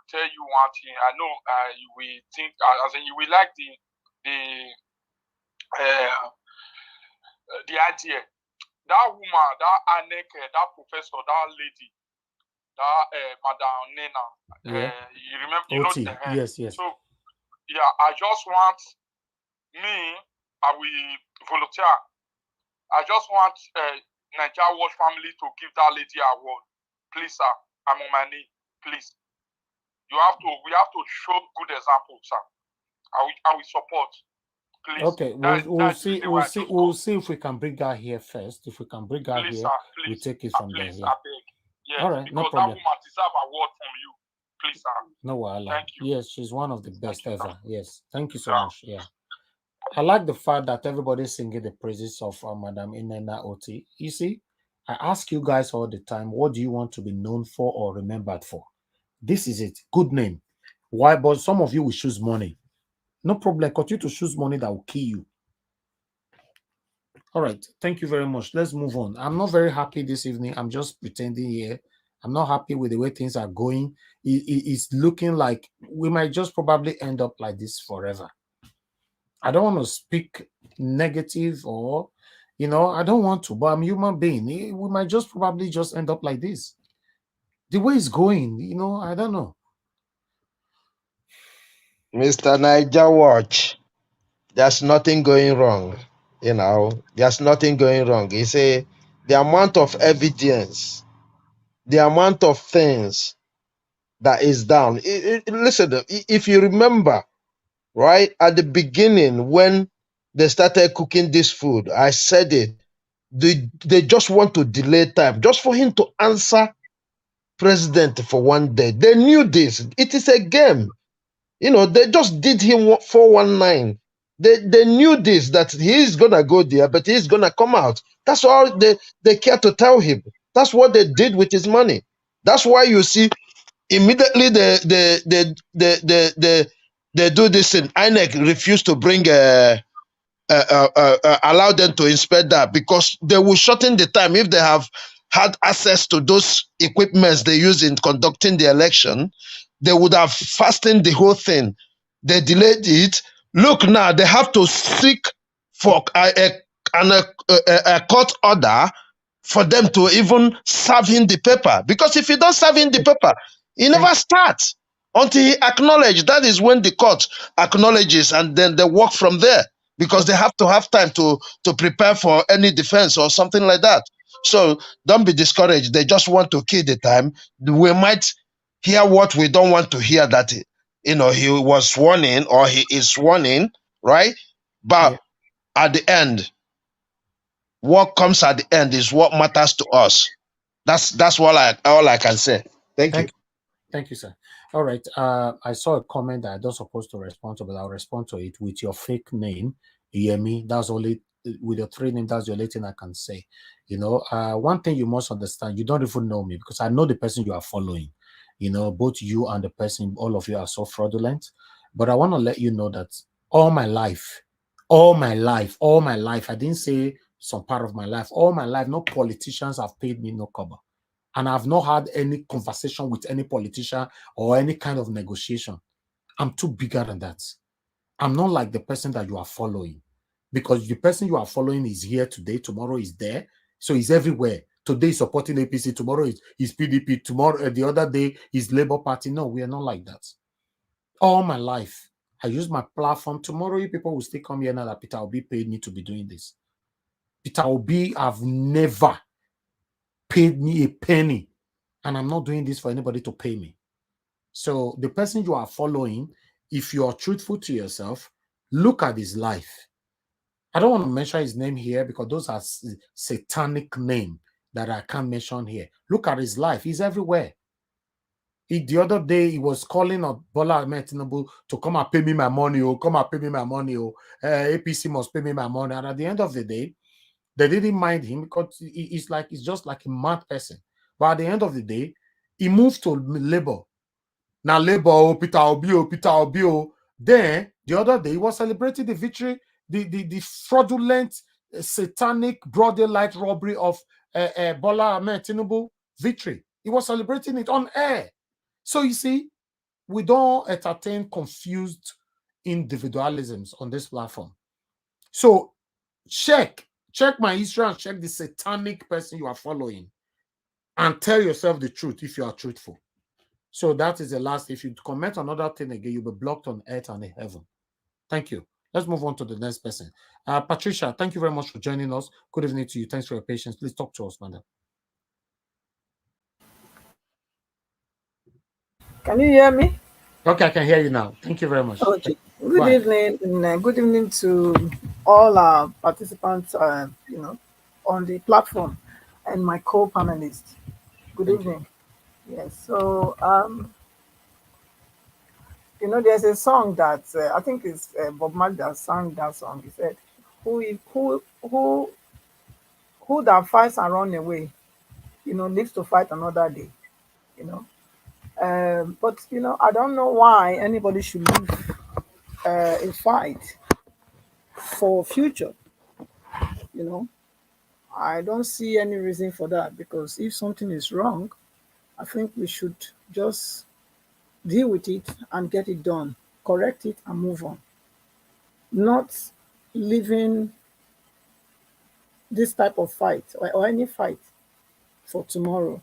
Speaker 16: tell you one thing. I know you will think, as in you will like the idea. That woman, that Anneke, that professor, that lady, that Madam Nena. You remember? You
Speaker 1: OT.
Speaker 16: know,
Speaker 1: Yes.
Speaker 16: So, yeah, I just want I will volunteer. I just want Nigeria Watch family to give that lady an award. Please, sir. I'm on my knee. Please. We have to show good example, sir. I will support. Please.
Speaker 1: Okay, we'll see if we can bring her here first. If we can bring her here,
Speaker 16: sir,
Speaker 1: we take it from there. Yeah.
Speaker 16: Yes,
Speaker 1: all right, no problem.
Speaker 16: That woman deserves an award from you. Please, sir.
Speaker 1: No worries.
Speaker 16: Thank you.
Speaker 1: Yes, she's one of the best ever. Sir. Yes. Thank you so much. Yeah. I like the fact that everybody's singing the praises of Madam Inena Oti. You see, I ask you guys all the time, what do you want to be known for or remembered for? This is it. Good name. Why? But some of you will choose money. No problem. Continue to choose money that will kill you. All right. Thank you very much. Let's move on. I'm not very happy this evening. I'm just pretending here. I'm not happy with the way things are going. It's looking like we might just probably end up like this forever. I don't want to speak negative or, I don't want to, but I'm a human being. We might just probably just end up like this. The way it's going, I don't know.
Speaker 11: Mr. Niger Watch, there's nothing going wrong. There's nothing going wrong. You say the amount of evidence, the amount of things that is down. Listen, if you remember, right at the beginning when they started cooking this food, I said it. They just want to delay time just for him to answer president for one day. They knew this. It is a game. They just did him 419. They knew this, that he's gonna go there, but he's gonna come out. That's all they care to tell him. That's what they did with his money. That's why you see immediately they do this thing. INEC refused to bring allow them to inspect that, because they will shorten the time. If they have had access to those equipments they use in conducting the election, they would have fastened the whole thing. They delayed it. Look, now they have to seek for a court order for them to even serve him the paper. Because if you don't serve him the paper, he never starts until he acknowledges. That is when the court acknowledges, and then they work from there, because they have to have time to prepare for any defense or something like that. So don't be discouraged. They just want to kill the time. We might hear what we don't want to hear, that he was sworn in or he is sworn in, right? But at the end, what comes at the end is what matters to us. That's all I can say. Thank you.
Speaker 1: Thank you, sir. All right. I saw a comment that I don't supposed to respond to, but I'll respond to it with your fake name. You hear me? That's only with your three names. That's the only thing I can say. You know, one thing you must understand, you don't even know me because I know the person you are following. You know, both you and the person, all of you are so fraudulent. But I want to let you know that all my life, I didn't say some part of my life, all my life, no politicians have paid me no cover. And I've not had any conversation with any politician or any kind of negotiation. I'm too bigger than that. I'm not like the person that you are following, because the person you are following is here today, tomorrow is there, so he's everywhere. Today is supporting APC, tomorrow is PDP, tomorrow the other day is Labour Party. No, we are not like that. All my life, I use my platform. Tomorrow, you people will still come here now that Peter Obi paid me to be doing this. Peter Obi have never paid me a penny, and I'm not doing this for anybody to pay me. So the person you are following, if you are truthful to yourself, look at his life. I don't want to mention his name here because those are satanic names that I can't mention here. Look at his life. He's everywhere. The other day, he was calling on Bola Ahmed Tinubu to come and pay me my money. Oh, come and pay me my money. Oh, APC must pay me my money. And at the end of the day, they didn't mind him because he's just like a mad person. But at the end of the day, he moved to Labour. Now Labour, Peter Obi. Then the other day, he was celebrating the victory, the fraudulent, satanic, broad daylight robbery of Bola Ahmed Tinubu victory. He was celebrating it on air. So you see, we don't entertain confused individualisms on this platform. So check my history and check the satanic person you are following and tell yourself the truth if you are truthful. So that is the last. If you comment another thing again, you'll be blocked on earth and in heaven. Thank you. Let's move on to the next person. Patricia, thank you very much for joining us. Good evening to you. Thanks for your patience. Please talk to us, madam.
Speaker 17: Can you hear me?
Speaker 1: Okay, I can hear you now. Thank you very much.
Speaker 17: Okay. Good evening. Good evening to all our participants, on the platform, and my co-panelists. Good evening. Yes. So, there's a song that I think it's Bob Marley that sang that song. He said, "Who that fights and run away, lives to fight another day." You know. But I don't know why anybody should leave a fight for future. I don't see any reason for that, because if something is wrong, I think we should just deal with it and get it done, correct it and move on. Not living this type of fight or any fight for tomorrow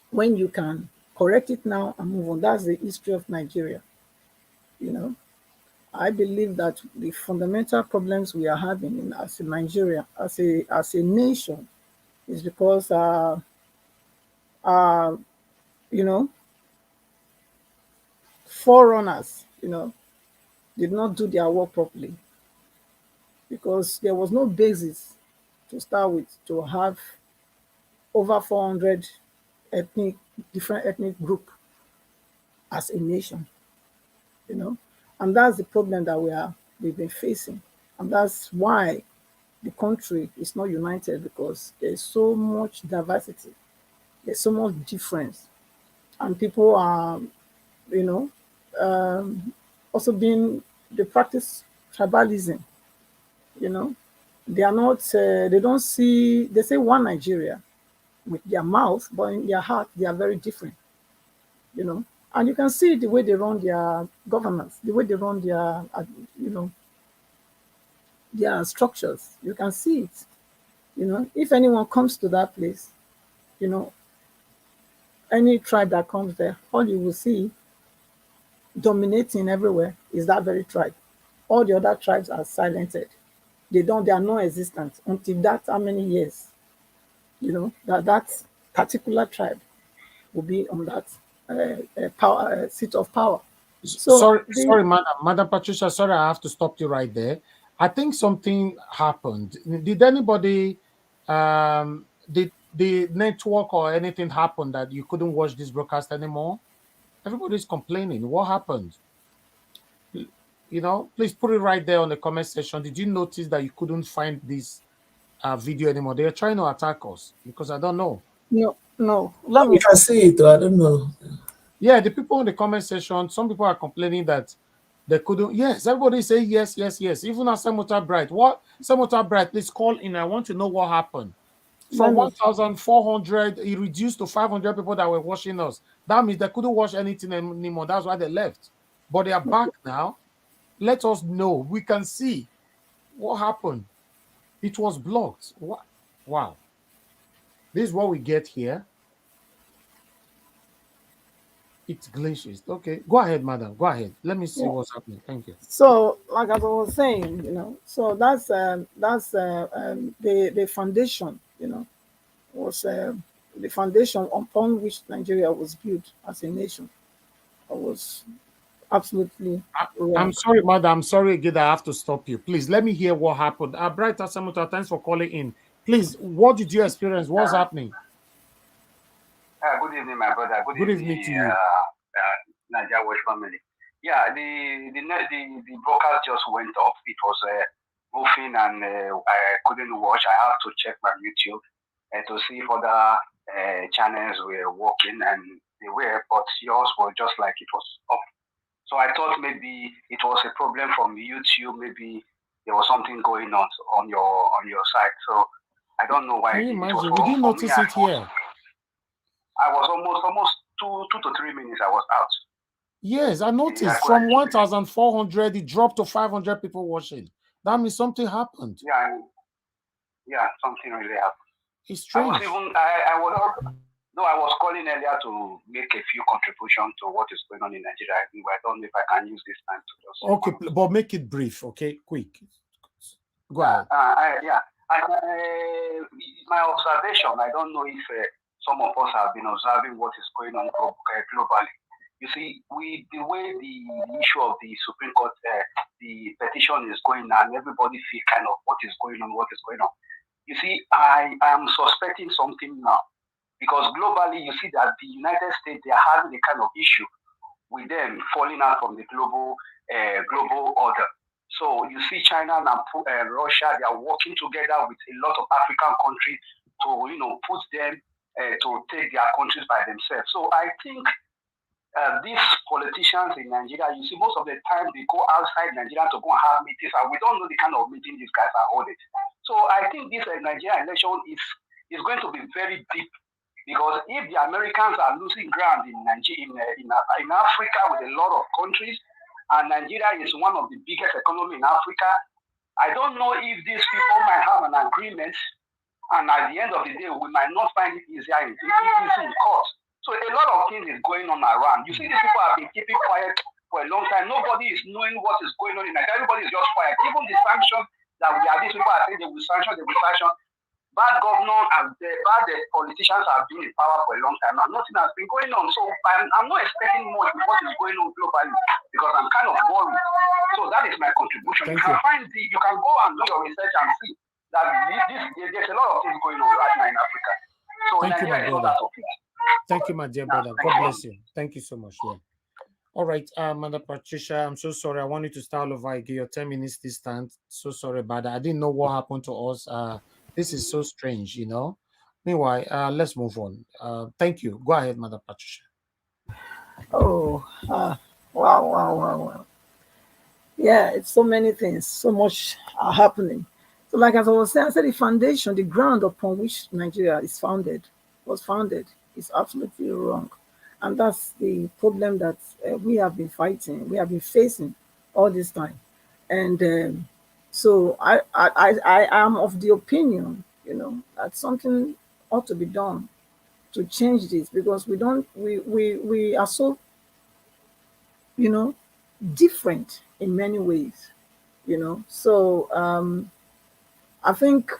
Speaker 17: when you can correct it now and move on. That's the history of Nigeria. I believe that the fundamental problems we are having as a Nigeria, as a nation, is because forerunners, did not do their work properly, because there was no basis to start with to have over 400 different ethnic group as a nation, and that's the problem that we've been facing, and that's why the country is not united, because there's so much diversity, there's so much difference, and people are, also they practice tribalism. They are not. They don't see. They say one Nigeria with their mouth, but in their heart they are very different. And you can see the way they run their governance, the way they run their, their structures. You can see it. If anyone comes to that place, any tribe that comes there, all you will see dominating everywhere is that very tribe. All the other tribes are silenced. They are non-existent until that how many years, that particular tribe will be on that power seat of power. So
Speaker 1: sorry, Madam Patricia. Sorry, I have to stop you right there. I think something happened. Did anybody, did the network or anything happen that you couldn't watch this broadcast anymore? Everybody's complaining. What happened? please put it right there on the comment section. Did you notice that you couldn't find this video anymore? They are trying to attack us because I don't know.
Speaker 17: No. Let me.
Speaker 3: You can see it, though. I don't know.
Speaker 1: Yeah, the people in the comment section, some people are complaining that they couldn't. Yes, everybody say yes. Even as Senator Bright. What? Senator Bright, please call in. I want to know what happened. From 1,400, it reduced to 500 people that were watching us. That means they couldn't watch anything anymore. That's why they left. But they are back now. Let us know. We can see what happened. It was blocked. What? Wow. This is what we get here. It glitches. Okay, go ahead, madam. Go ahead. Let me see what's happening. Thank you.
Speaker 17: So, like as I was saying, so that's the foundation, was the foundation upon which Nigeria was built as a nation. It was absolutely wrong.
Speaker 1: I'm sorry, madam. I'm sorry again that I have to stop you. Please let me hear what happened. Bright Asamuta, thanks for calling in. Please, what did you experience? What's happening?
Speaker 18: Good evening, my brother. Good
Speaker 1: evening to you.
Speaker 18: Nigeria Watch family. Yeah, the broadcast just went off. It was moving and I couldn't watch. I have to check my YouTube to see if other channels were working, and they were, but yours was just like it was up. So I thought maybe it was a problem from YouTube. Maybe there was something going on your side. So I don't know why.
Speaker 1: Can you imagine? We didn't notice it here.
Speaker 18: I was almost 2 to 3 minutes. I was out.
Speaker 1: Yes, I noticed from 1,400 it dropped to 500 people watching. That means something happened.
Speaker 18: Yeah, something really happened.
Speaker 1: It's strange.
Speaker 18: I was calling earlier to make a few contributions to what is going on in Nigeria. I don't know if I can use this time to just.
Speaker 1: Okay, but make it brief, okay? Quick. Go ahead.
Speaker 18: My observation, I don't know if some of us have been observing what is going on globally. You see, the way the issue of the Supreme Court, the petition is going on, everybody feels kind of what is going on. You see, I am suspecting something now, because globally, you see that the United States, they are having a kind of issue with them falling out from the global order. So you see China and Russia, they are working together with a lot of African countries to, put them to take their countries by themselves. So I think these politicians in Nigeria, you see, most of the time they go outside Nigeria to go and have meetings, and we don't know the kind of meeting these guys are holding. So I think this Nigerian election is going to be very deep, because if the Americans are losing ground in Africa with a lot of countries, and Nigeria is one of the biggest economies in Africa, I don't know if these people might have an agreement, and at the end of the day, we might not find it easy in court. So a lot of things is going on around. You see, these people have been keeping quiet for a long time. Nobody is knowing what is going on in Nigeria. Everybody is just quiet. Even the sanctions that these people are saying they will sanction. Bad governors and bad politicians have been in power for a long time, and nothing has been going on. So I'm not expecting much with what is going on globally, because I'm kind of worried. So that is my contribution. You can go and do your research and see that there's a lot of things going on right now in Africa. So
Speaker 1: Thank you, my brother. Thank you, my dear brother. God bless you. Thank you so much. Yeah. All right, Madam Patricia, I'm so sorry. I want you to start over again. Your 10 minutes this time. So sorry about that. I didn't know what happened to us. This is so strange, Meanwhile, let's move on. Thank you. Go ahead, Madam Patricia.
Speaker 17: Oh, wow. Yeah, it's so many things. So much are happening. So like as I was saying, I said the foundation, the ground upon which Nigeria was founded is absolutely wrong. And that's the problem that we have been fighting, we have been facing all this time. And so I am of the opinion, that something ought to be done to change this, because we are so, different in many ways, So I think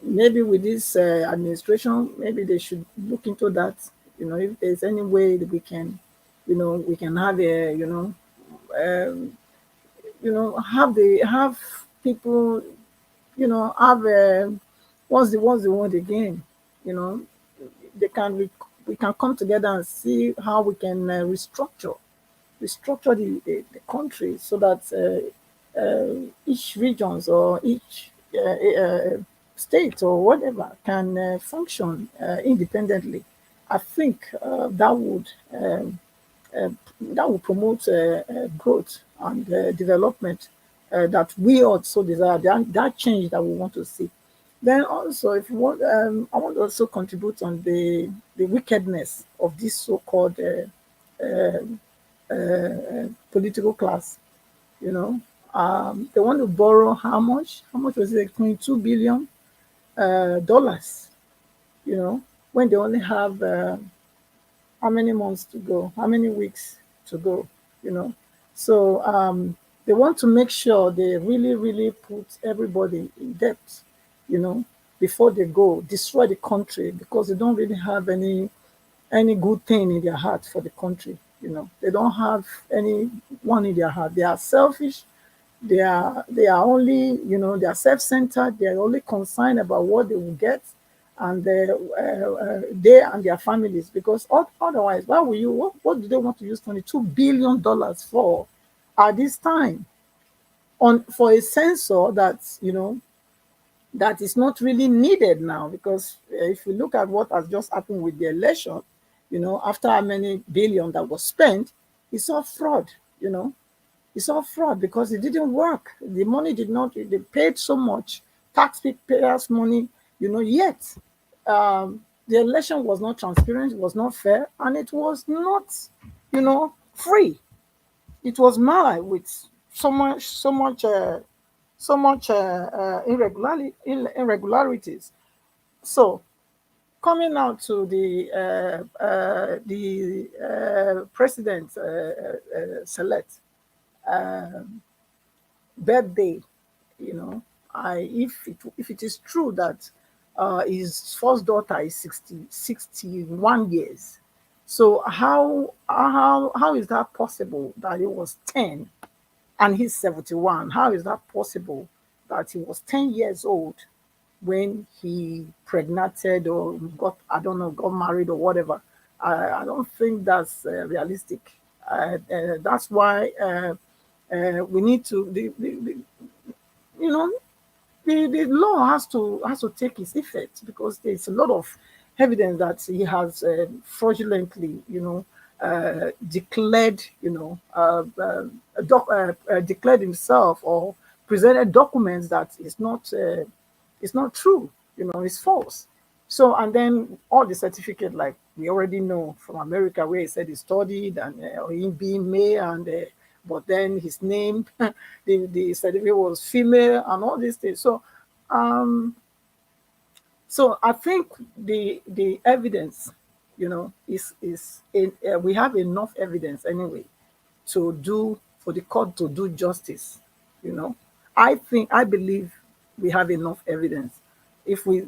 Speaker 17: maybe with this administration, maybe they should look into that. If there's any way that we can have have people, have what's the word again? We can come together and see how we can restructure, restructure the country so that each regions or each state or whatever can function independently. I think that would promote growth and development that we also desire, that change that we want to see. Then also, if you want, I want to also contribute on the wickedness of this so-called political class. You know, they want to borrow how much? How much was it? $22 billion. You know, when they only have how many months to go, how many weeks to go, you know. So they want to make sure they really, really put everybody in debt, you know, before they go destroy the country, because they don't really have any good thing in their heart for the country. You know, they don't have any one in their heart. They are selfish. They are only, you know, they are self-centered. They are only concerned about what they will get, and they and their families. Because otherwise, why will you? What do they want to use $22 billion for at this time on for a sensor that, you know, that is not really needed now? Because if you look at what has just happened with the election, you know, after how many billion that was spent, it's all fraud, you know. It's all fraud because it didn't work. The money did not, they paid so much, taxpayers' money, you know, yet the election was not transparent, it was not fair, and it was not, you know, free. It was marred with so much irregularities. So coming out to the president select birthday, you know, if it is true that his first daughter is 61 years, so how is that possible that he was 10 and he's 71? How is that possible that he was 10 years old when he pregnated or got, I don't know, got married or whatever? I don't think that's realistic. That's why we need to, you know, the law has to take its effect, because there's a lot of evidence that he has fraudulently, you know, declared, you know, declared himself or presented documents that is not true, you know, it's false. So, and then all the certificate, like we already know from America, where he said he studied and him being male, and but then his name, the certificate was female, and all these things. So, so I think the evidence, you know, we have enough evidence anyway for the court to do justice. You know, I believe we have enough evidence. If we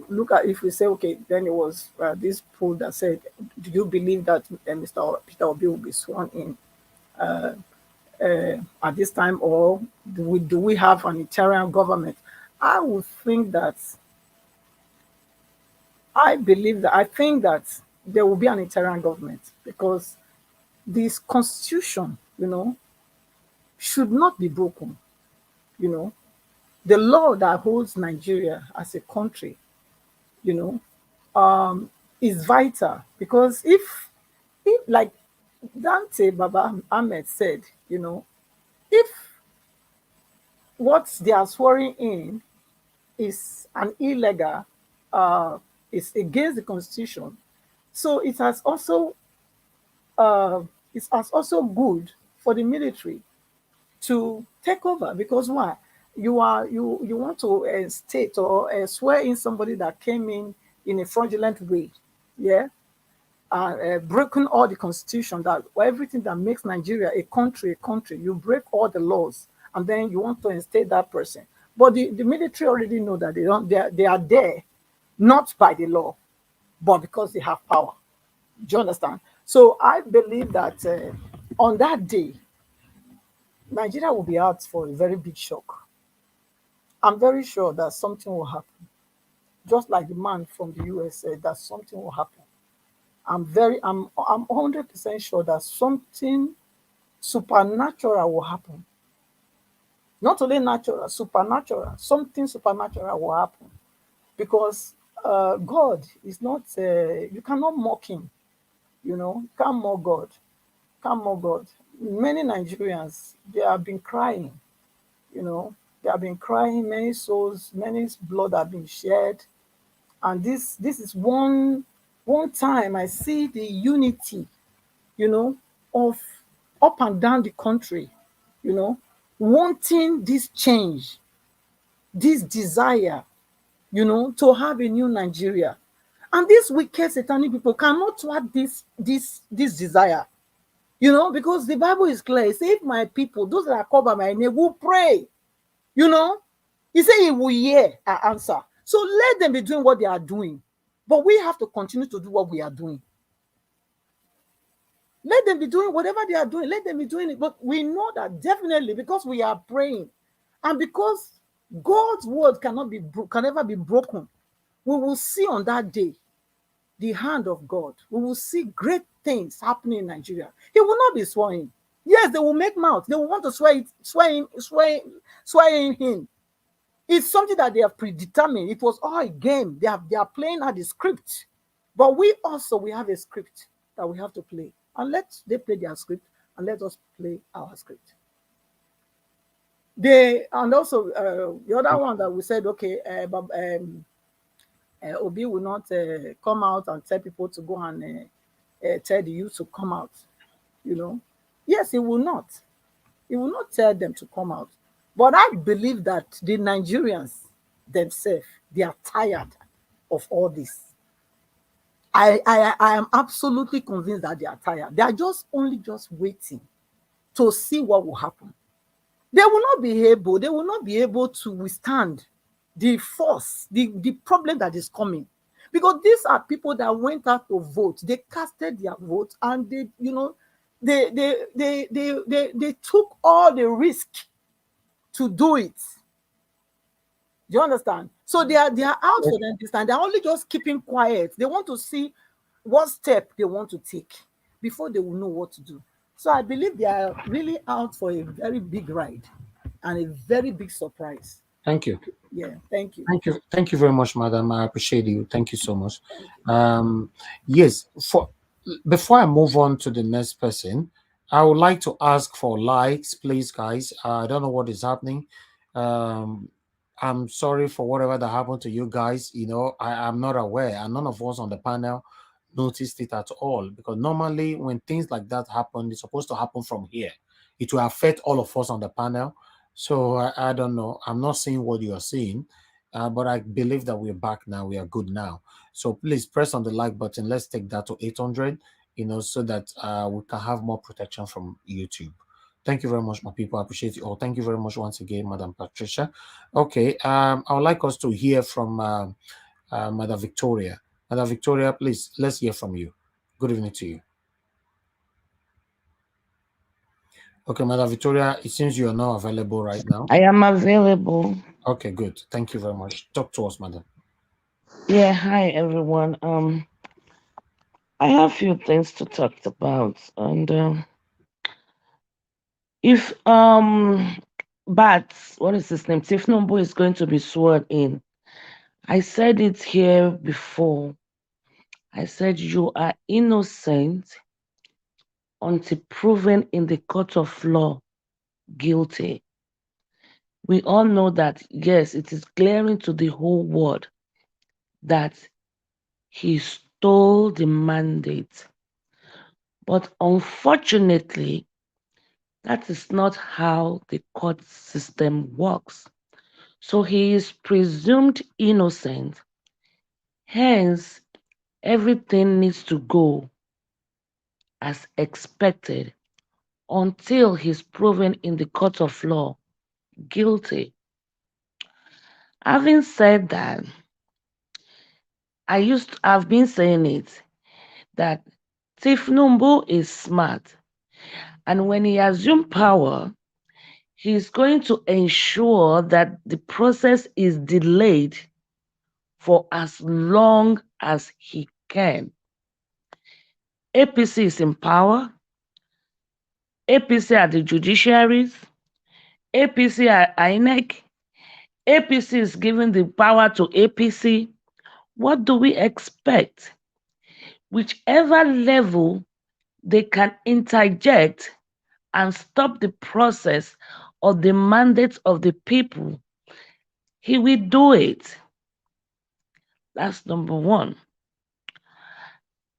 Speaker 17: say, okay, then it was this poll that said, do you believe that Mr. Peter Obi will be sworn in at this time, or do we have an interim government? I would think that I think that there will be an interim government, because this constitution, you know, should not be broken. You know, the law that holds Nigeria as a country, you know, is vital, because if like Dante Baba Ahmed said, you know, if what they are swearing in is an illegal, is against the constitution, so it has also good for the military to take over, because why? You want to state or swear in somebody that came in a fraudulent way, yeah, breaking all the constitution, that everything that makes Nigeria a country, you break all the laws, and then you want to instate that person. But the military already know that they are there not by the law, but because they have power. Do you understand? So I believe that on that day, Nigeria will be out for a very big shock. I'm very sure that something will happen. Just like the man from the US said, that something will happen. I'm 100% sure that something supernatural will happen. Not only natural, supernatural. Something supernatural will happen. Because God is not, you cannot mock him. You know, you can't mock God. Can't mock God. Many Nigerians, they have been crying. You know, they have been crying. Many souls, many blood have been shed. And this is one time I see the unity, you know, of up and down the country, you know, wanting this change, this desire, you know, to have a new Nigeria. And these wicked satanic people cannot thwart this desire, you know, because the Bible is clear. It says, if my people, those that are called by my name, will pray, you know, he said he will hear our answer. So let them be doing what they are doing. But we have to continue to do what we are doing. Let them be doing whatever they are doing. Let them be doing it. But we know that definitely, because we are praying and because God's word can never be broken, we will see on that day the hand of God. We will see great things happening in Nigeria. He will not be swearing. Yes, they will make mouth. They will want to swear in him. It's something that they have predetermined. It was all a game. They are playing out the script. But we have a script that we have to play. And let they play their script and let us play our script. And also the other one that we said, okay, Obi will not come out and tell people to go and tell the youth to come out. You know, yes, he will not. He will not tell them to come out. But I believe that the Nigerians themselves, they are tired of all this. I am absolutely convinced that they are tired. They are just waiting to see what will happen. They will not be able to withstand the force, the problem that is coming. Because these are people that went out to vote. They casted their vote and they took all the risk to do it. Do you understand? So they are out for them this time. They're only just keeping quiet. They want to see what step they want to take before they will know what to do. So I believe they are really out for a very big ride and a very big surprise.
Speaker 1: Thank you.
Speaker 17: Yeah, thank you.
Speaker 1: Thank you very much, madam. I appreciate you. Thank you so much. Yes, before I move on to the next person, I would like to ask for likes, please, guys. I don't know what is happening. I'm sorry for whatever that happened to you guys. You know, I'm not aware, and none of us on the panel noticed it at all, because normally when things like that happen, it's supposed to happen from here. It will affect all of us on the panel. So I don't know. I'm not seeing what you are seeing, but I believe that we're back now. We are good now. So please press on the like button. Let's take that to 800, you know, so that we can have more protection from YouTube. Thank you very much, my people. I appreciate you all. Thank you very much once again, Madam Patricia. Okay, I would like us to hear from Madam Victoria. Madam Victoria, please, let's hear from you. Good evening to you. Okay, Madam Victoria, it seems you are not available right now.
Speaker 19: I am available.
Speaker 1: Okay, good. Thank you very much. Talk to us, madam.
Speaker 19: Yeah, hi everyone. I have a few things to talk about, and if Bats, what is his name? Tinubu is going to be sworn in. I said it here before. I said you are innocent until proven in the court of law guilty. We all know that, yes, it is glaring to the whole world that he stole the mandate. But unfortunately, that is not how the court system works. So he is presumed innocent. Hence, everything needs to go as expected until he's proven in the court of law guilty. Having said that, I've been saying it, that Tinubu is smart. And when he assumed power, he's going to ensure that the process is delayed for as long as he can. APC is in power. APC at the judiciaries, APC at INEC, APC is giving the power to APC. What do we expect? Whichever level they can interject and stop the process of the mandate of the people, he will do it. That's number one.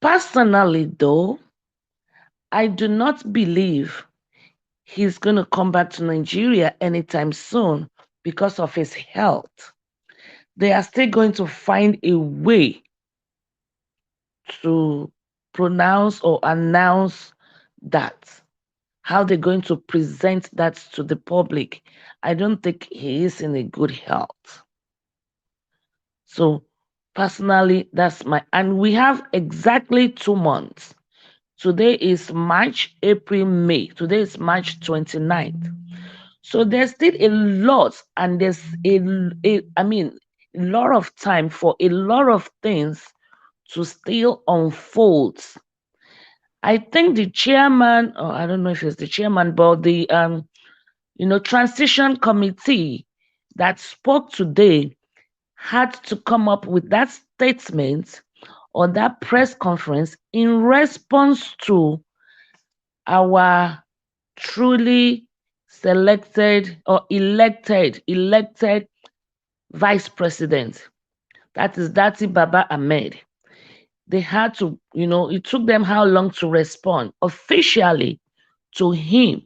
Speaker 19: Personally, though, I do not believe he's going to come back to Nigeria anytime soon because of his health. They are still going to find a way to pronounce or announce that. How they're going to present that to the public. I don't think he is in a good health. So personally, that's and we have exactly 2 months. Today is March, April, May. Today is March 29th. So there's still a lot, and there's a lot of time for a lot of things to still unfold. I think the chairman, or I don't know if it's the chairman, but the transition committee that spoke today had to come up with that statement or that press conference in response to our truly selected or elected vice president. That is Dati Baba Ahmed. They had to, it took them how long to respond officially to him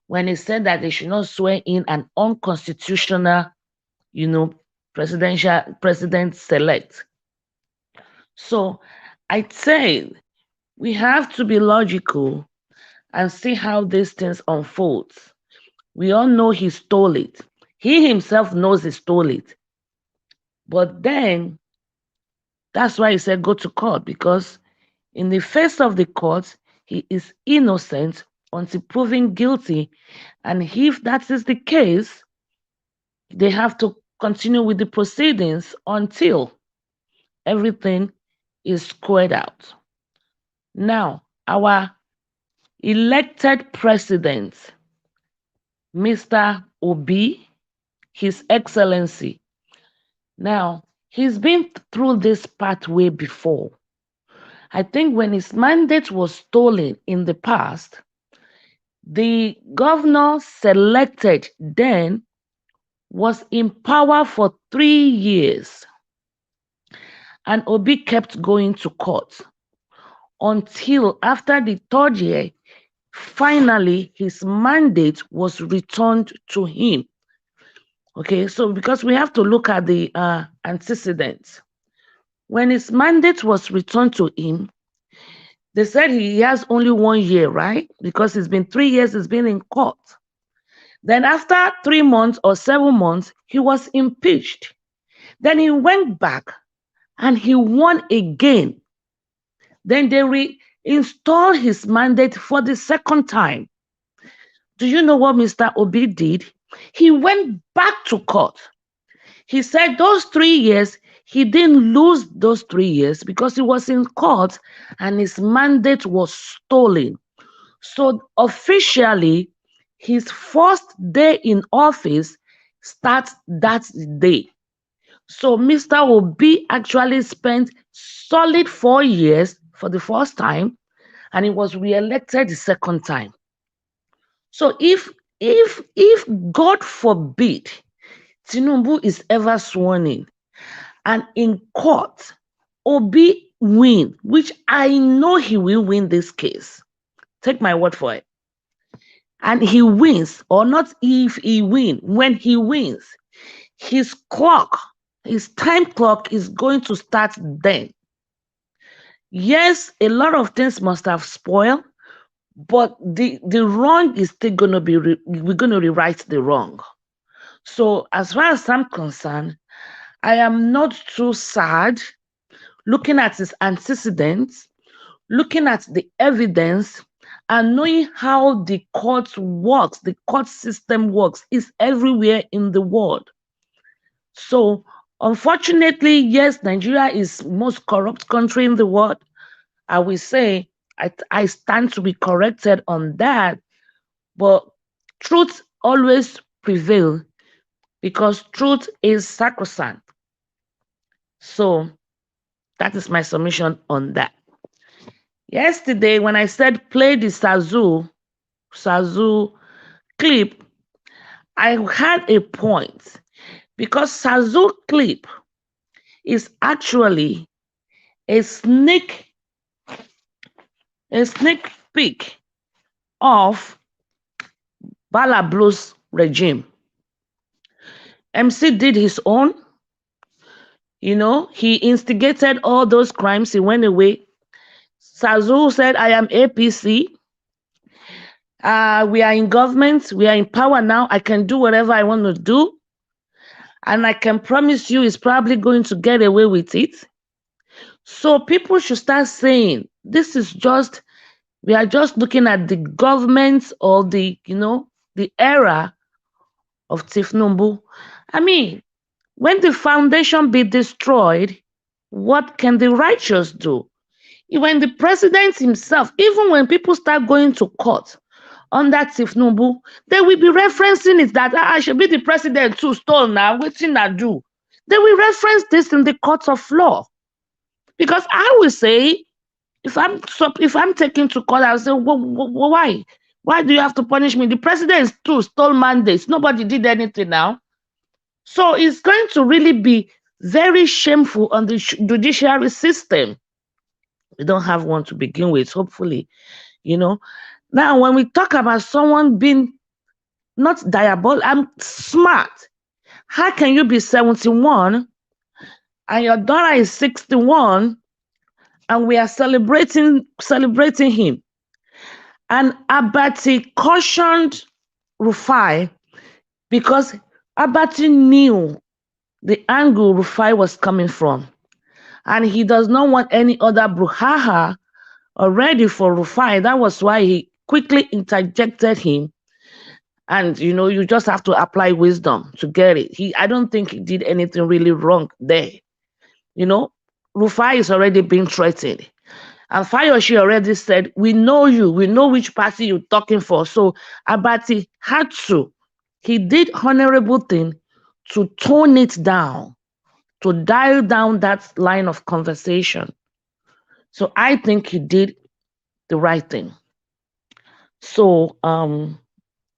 Speaker 19: when he said that they should not swear in an unconstitutional, president select. So I say we have to be logical and see how these things unfold. We all know he stole it. He himself knows he stole it. But then that's why he said go to court, because in the face of the court, he is innocent until proven guilty. And if that is the case, they have to continue with the proceedings until everything is squared out. Now, our elected president, Mr. Obi, His Excellency. Now, he's been through this pathway before. I think when his mandate was stolen in the past, the governor selected then was in power for 3 years. And Obi kept going to court until after the 3rd year, finally his mandate was returned to him. Okay, so because we have to look at the antecedents. When his mandate was returned to him, they said he has only 1 year, right? Because it's been 3 years he's been in court. Then after 3 months or 7 months, he was impeached. Then he went back and he won again. Then they reinstalled his mandate for the 2nd time. Do you know what Mr. Obi did? He went back to court. He said those 3 years, he didn't lose those 3 years because he was in court and his mandate was stolen. So officially, his first day in office starts that day. So Mr. Obi actually spent solid 4 years for the first time, and he was re-elected the 2nd time. So if God forbid Tinubu is ever sworn in, and in court Obi win, which I know he will win this case, take my word for it, and he wins, or not if he wins, when he wins, his time clock is going to start then. Yes, a lot of things must have spoiled, but the wrong is still going to be, we're going to rewrite the wrong. So as far as I'm concerned, I am not too sad looking at his antecedents, looking at the evidence, and knowing how the court works, the court system works, is everywhere in the world. So unfortunately, yes, Nigeria is the most corrupt country in the world. I will say I stand to be corrected on that. But truth always prevails because truth is sacrosanct. So that is my submission on that. Yesterday, when I said play the Sazu clip, I had a point because Sazu clip is actually a sneak peek of Bala Blue's regime. MC did his own. He instigated all those crimes. He went away. Sazu said, I am APC. We are in government. We are in power now. I can do whatever I want to do. And I can promise you he's probably going to get away with it. So people should start saying, this is just, we are just looking at the government or the era of Tinubu. I mean, when the foundation be destroyed, what can the righteous do? When the president himself, even when people start going to court under Tinubu, they will be referencing it that I should be the president too, stole now, waiting I do. They will reference this in the court of law. Because I will say, if I'm taken to court, I'll say, why? Why do you have to punish me? The president too stole mandates. Nobody did anything now. So it's going to really be very shameful on the judiciary system. We don't have one to begin with, hopefully, Now, when we talk about someone being not diabolical, I'm smart. How can you be 71 and your daughter is 61 and we are celebrating him? And Abati cautioned Rufai because Abati knew the angle Rufai was coming from. And he does not want any other brouhaha already for Rufai. That was why he quickly interjected him. And, you just have to apply wisdom to get it. I don't think he did anything really wrong there. Rufai is already being threatened. And Fayoshi already said, we know you. We know which party you're talking for. So Abati had to. He did honorable thing to tone it down, to dial down that line of conversation. So I think he did the right thing. So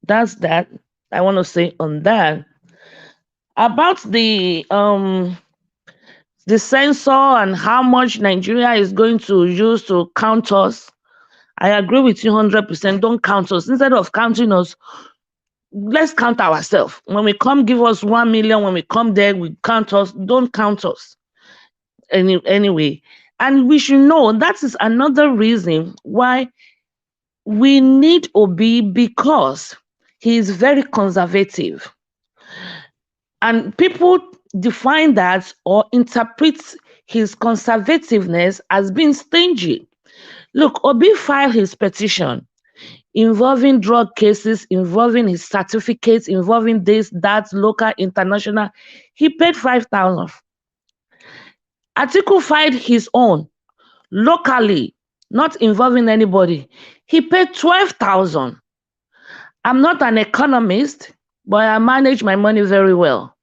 Speaker 19: that's that. I want to say on that. About the censor and how much Nigeria is going to use to count us, I agree with you 100%. Don't count us. Instead of counting us, let's count ourselves. When we come, give us 1 million. When we come there, we count us. Don't count us. Anyway. And we should know that is another reason why we need Obi, because he is very conservative. And people define that or interpret his conservativeness as being stingy. Look, Obi filed his petition involving drug cases, involving his certificates, involving this, that, local, international. He paid 5,000. Atiku filed his own locally, not involving anybody. He paid 12,000. I'm not an economist, but I manage my money very well.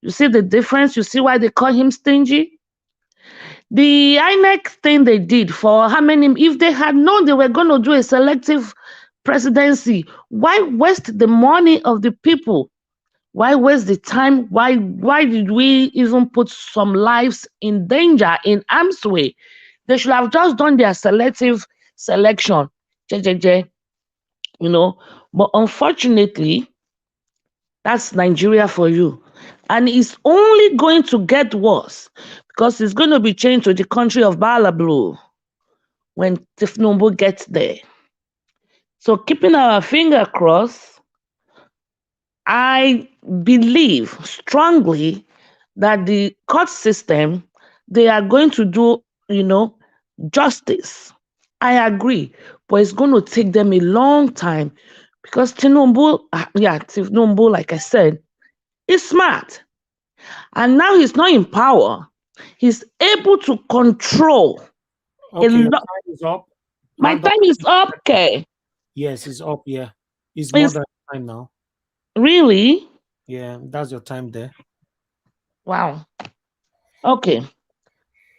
Speaker 19: You see the difference? You see why they call him stingy? The INEC thing they did for how many, if they had known they were going to do a selective presidency, why waste the money of the people? Why waste the time? Why did we even put some lives in danger, in harm's way? They should have just done their selective selection. But unfortunately, that's Nigeria for you. And it's only going to get worse because it's going to be changed to the country of Bala Blue when Tinubu gets there. So keeping our finger crossed, I believe strongly that the court system, they are going to do, justice. I agree, but it's going to take them a long time because Tinubu, like I said, is smart. And now he's not in power. He's able to control.
Speaker 1: Okay, your time is up.
Speaker 19: My time is up, okay.
Speaker 1: Yes, it's up, yeah. It's more than time now.
Speaker 19: Really?
Speaker 1: Yeah, that's your time there.
Speaker 19: Wow. Okay.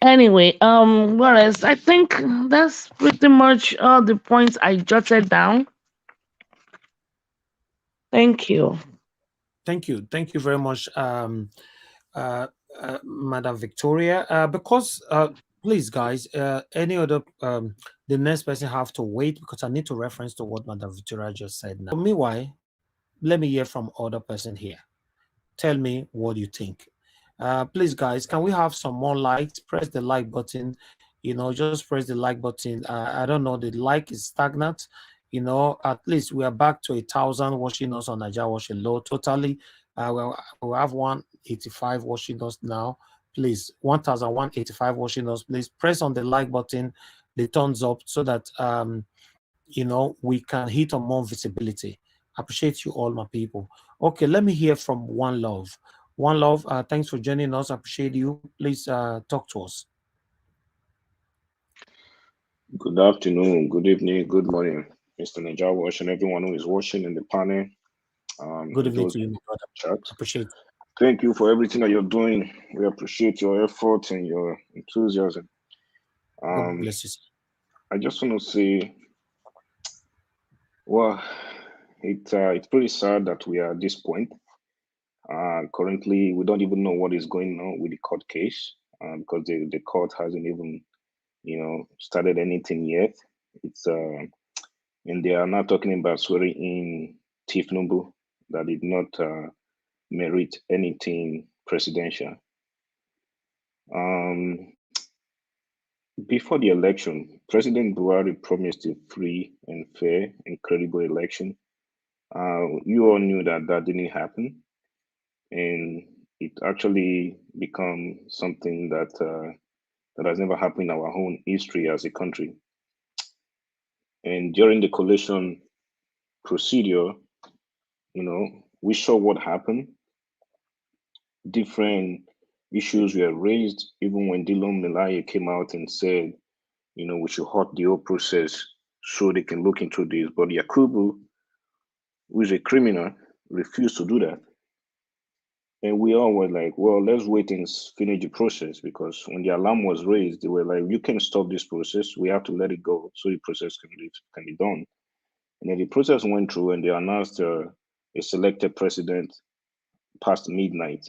Speaker 19: Anyway, whereas I think that's pretty much all the points I jotted down. Thank you.
Speaker 1: Thank you. Thank you very much, Madam Victoria. Because please, guys, any other the next person have to wait because I need to reference to what Madam Victoria just said now. Meanwhile, let me hear from other person here. Tell me what you think. Please, guys, can we have some more likes? Press the like button. Just press the like button. I don't know, the like is stagnant. At least we are back to 1,000 watching us on Nigeria Watching Low. Totally, we have 185 watching us now. Please, 1,185 watching us. Please press on the like button, the thumbs up, so that we can hit on more visibility. Appreciate you all, my people. Okay, let me hear from One Love. One Love, thanks for joining us. Appreciate you. Please talk to us.
Speaker 10: Good afternoon, good evening, good morning, Mr. Nigeria Watch, and everyone who is watching in the panel.
Speaker 1: Good evening
Speaker 10: those
Speaker 1: to you, my brother.
Speaker 10: Chat.
Speaker 1: Appreciate it.
Speaker 10: Thank you for everything that you're doing. We appreciate your effort and your enthusiasm.
Speaker 1: God bless you.
Speaker 10: I just want to say, well, it's pretty sad that we are at this point. Currently, we don't even know what is going on with the court case because the court hasn't even, started anything yet. And they are now talking about swearing in Tinubu that did not merit anything presidential. Before the election, President Buhari promised a free and fair and credible election. You all knew that didn't happen, and it actually become something that has never happened in our own history as a country. And during the collation procedure, we saw what happened. Different issues were raised, even when Dillon Melaya came out and said, we should halt the whole process so they can look into this. But Yakubu, who is a criminal, refused to do that. And we all were like, well, let's wait and finish the process, because when the alarm was raised, they were like, you can stop this process. We have to let it go so the process can be done. And then the process went through, and they announced a selected president past midnight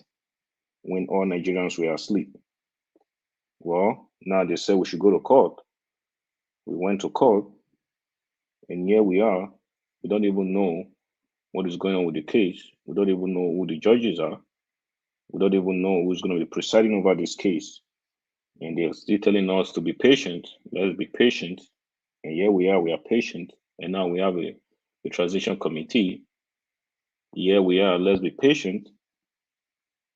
Speaker 10: when all Nigerians were asleep. Well, now they said we should go to court. We went to court, and here we are. We don't even know what is going on with the case. We don't even know who the judges are. We don't even know who's going to be presiding over this case. And they're still telling us to be patient. Let's be patient. And here we are patient. And now we have a transition committee. Here we are, let's be patient.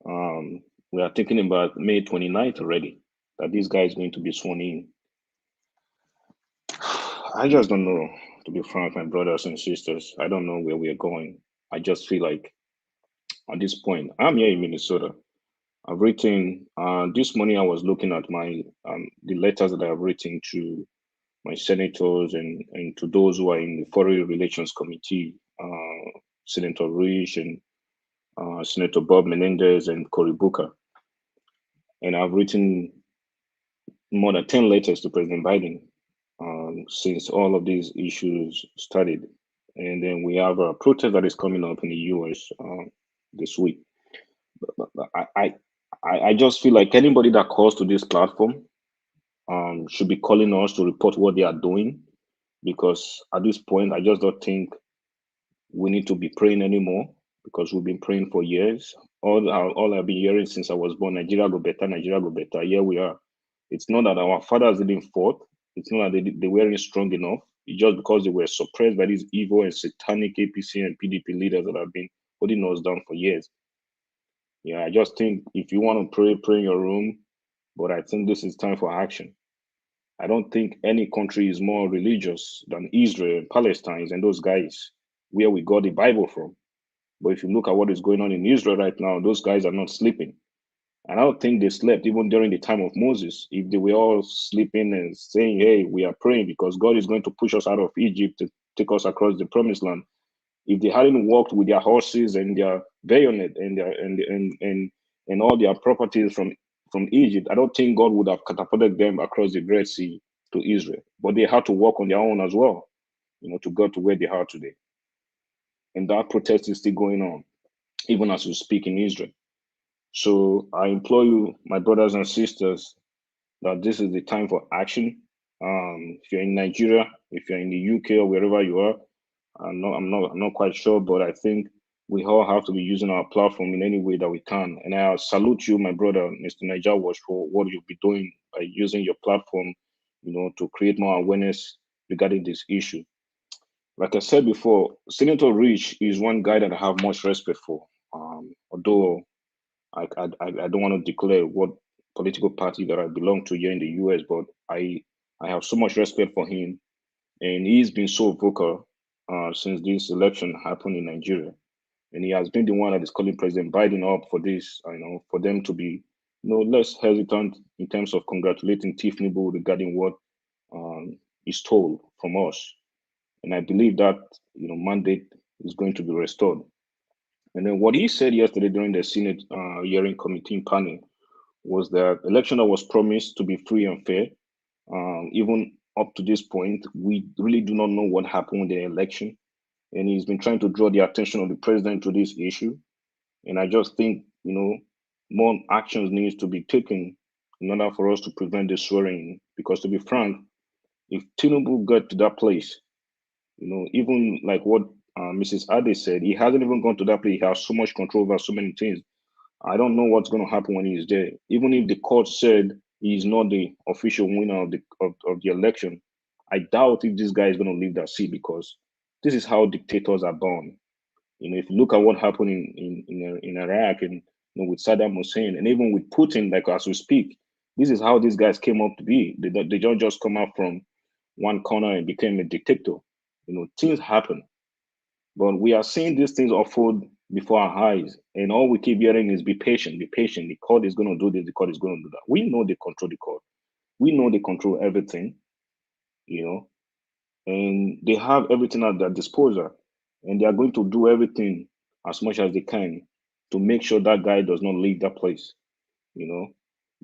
Speaker 10: We are thinking about May 29th already, that this guy is going to be sworn in. I just don't know, to be frank, my brothers and sisters. I don't know where we are going. I just feel like at this point, I'm here in Minnesota. I've written, this morning I was looking at my the letters that I've written to my senators and to those who are in the Foreign Relations Committee, Senator Rich and Senator Bob Menendez and Cory Booker. And I've written more than 10 letters to President Biden since all of these issues started. And then we have a protest that is coming up in the US this week. But I just feel like anybody that calls to this platform should be calling us to report what they are doing, because at this point, I just don't think we need to be praying anymore, because we've been praying for years. All I've been hearing since I was born, Nigeria go better, Nigeria go better. Here we are. It's not that our fathers didn't fight. It's not that they weren't strong enough. It's just because they were suppressed by these evil and satanic APC and PDP leaders that have been holding us down for years. Yeah, I just think if you want to pray in your room, but I think this is time for action. I don't think any country is more religious than Israel, Palestine, and those guys, where we got the Bible from. But if you look at what is going on in Israel right now, those guys are not sleeping. And I don't think they slept even during the time of Moses. If they were all sleeping and saying, hey, we are praying because God is going to push us out of Egypt to take us across the promised land, If they hadn't walked with their horses and their bayonet and their and all their properties from Egypt, I don't think God would have catapulted them across the Red Sea to Israel. But they had to walk on their own as well, to get to where they are today. And that protest is still going on, even as we speak in Israel. So I implore you, my brothers and sisters, that this is the time for action. If you're in Nigeria, if you're in the UK or wherever you are, I'm not quite sure, but I think we all have to be using our platform in any way that we can. And I salute you, my brother, Mr. Niger Wash, for what you'll be doing by using your platform, to create more awareness regarding this issue. Like I said before, Senator Rich is one guy that I have much respect for. Although I don't want to declare what political party that I belong to here in the US, but I have so much respect for him, and he's been so vocal since this election happened in Nigeria, and he has been the one that is calling President Biden up for this, for them to be, less hesitant in terms of congratulating Tinubu regarding what is told from us, and I believe that mandate is going to be restored. And then what he said yesterday during the Senate hearing committee panel was that election that was promised to be free and fair. Even up to this point, we really do not know what happened with the election. And he's been trying to draw the attention of the president to this issue. And I just think, more actions needs to be taken in order for us to prevent the swearing. Because to be frank, if Tinubu got to that place, even like what Mrs. Ade said, he hasn't even gone to that place. He has so much control over so many things. I don't know what's going to happen when he's there. Even if the court said he's not the official winner of the election, I doubt if this guy is going to leave that seat, because this is how dictators are born. If you look at what happened in Iraq and with Saddam Hussein, and even with Putin, like as we speak, this is how these guys came up to be. They don't just come out from one corner and became a dictator. Things happen, but we are seeing these things unfold before our eyes, and all we keep hearing is be patient, be patient. The court is going to do this, the court is going to do that. We know they control the court. We know they control everything, and they have everything at their disposal, and they are going to do everything as much as they can to make sure that guy does not leave that place.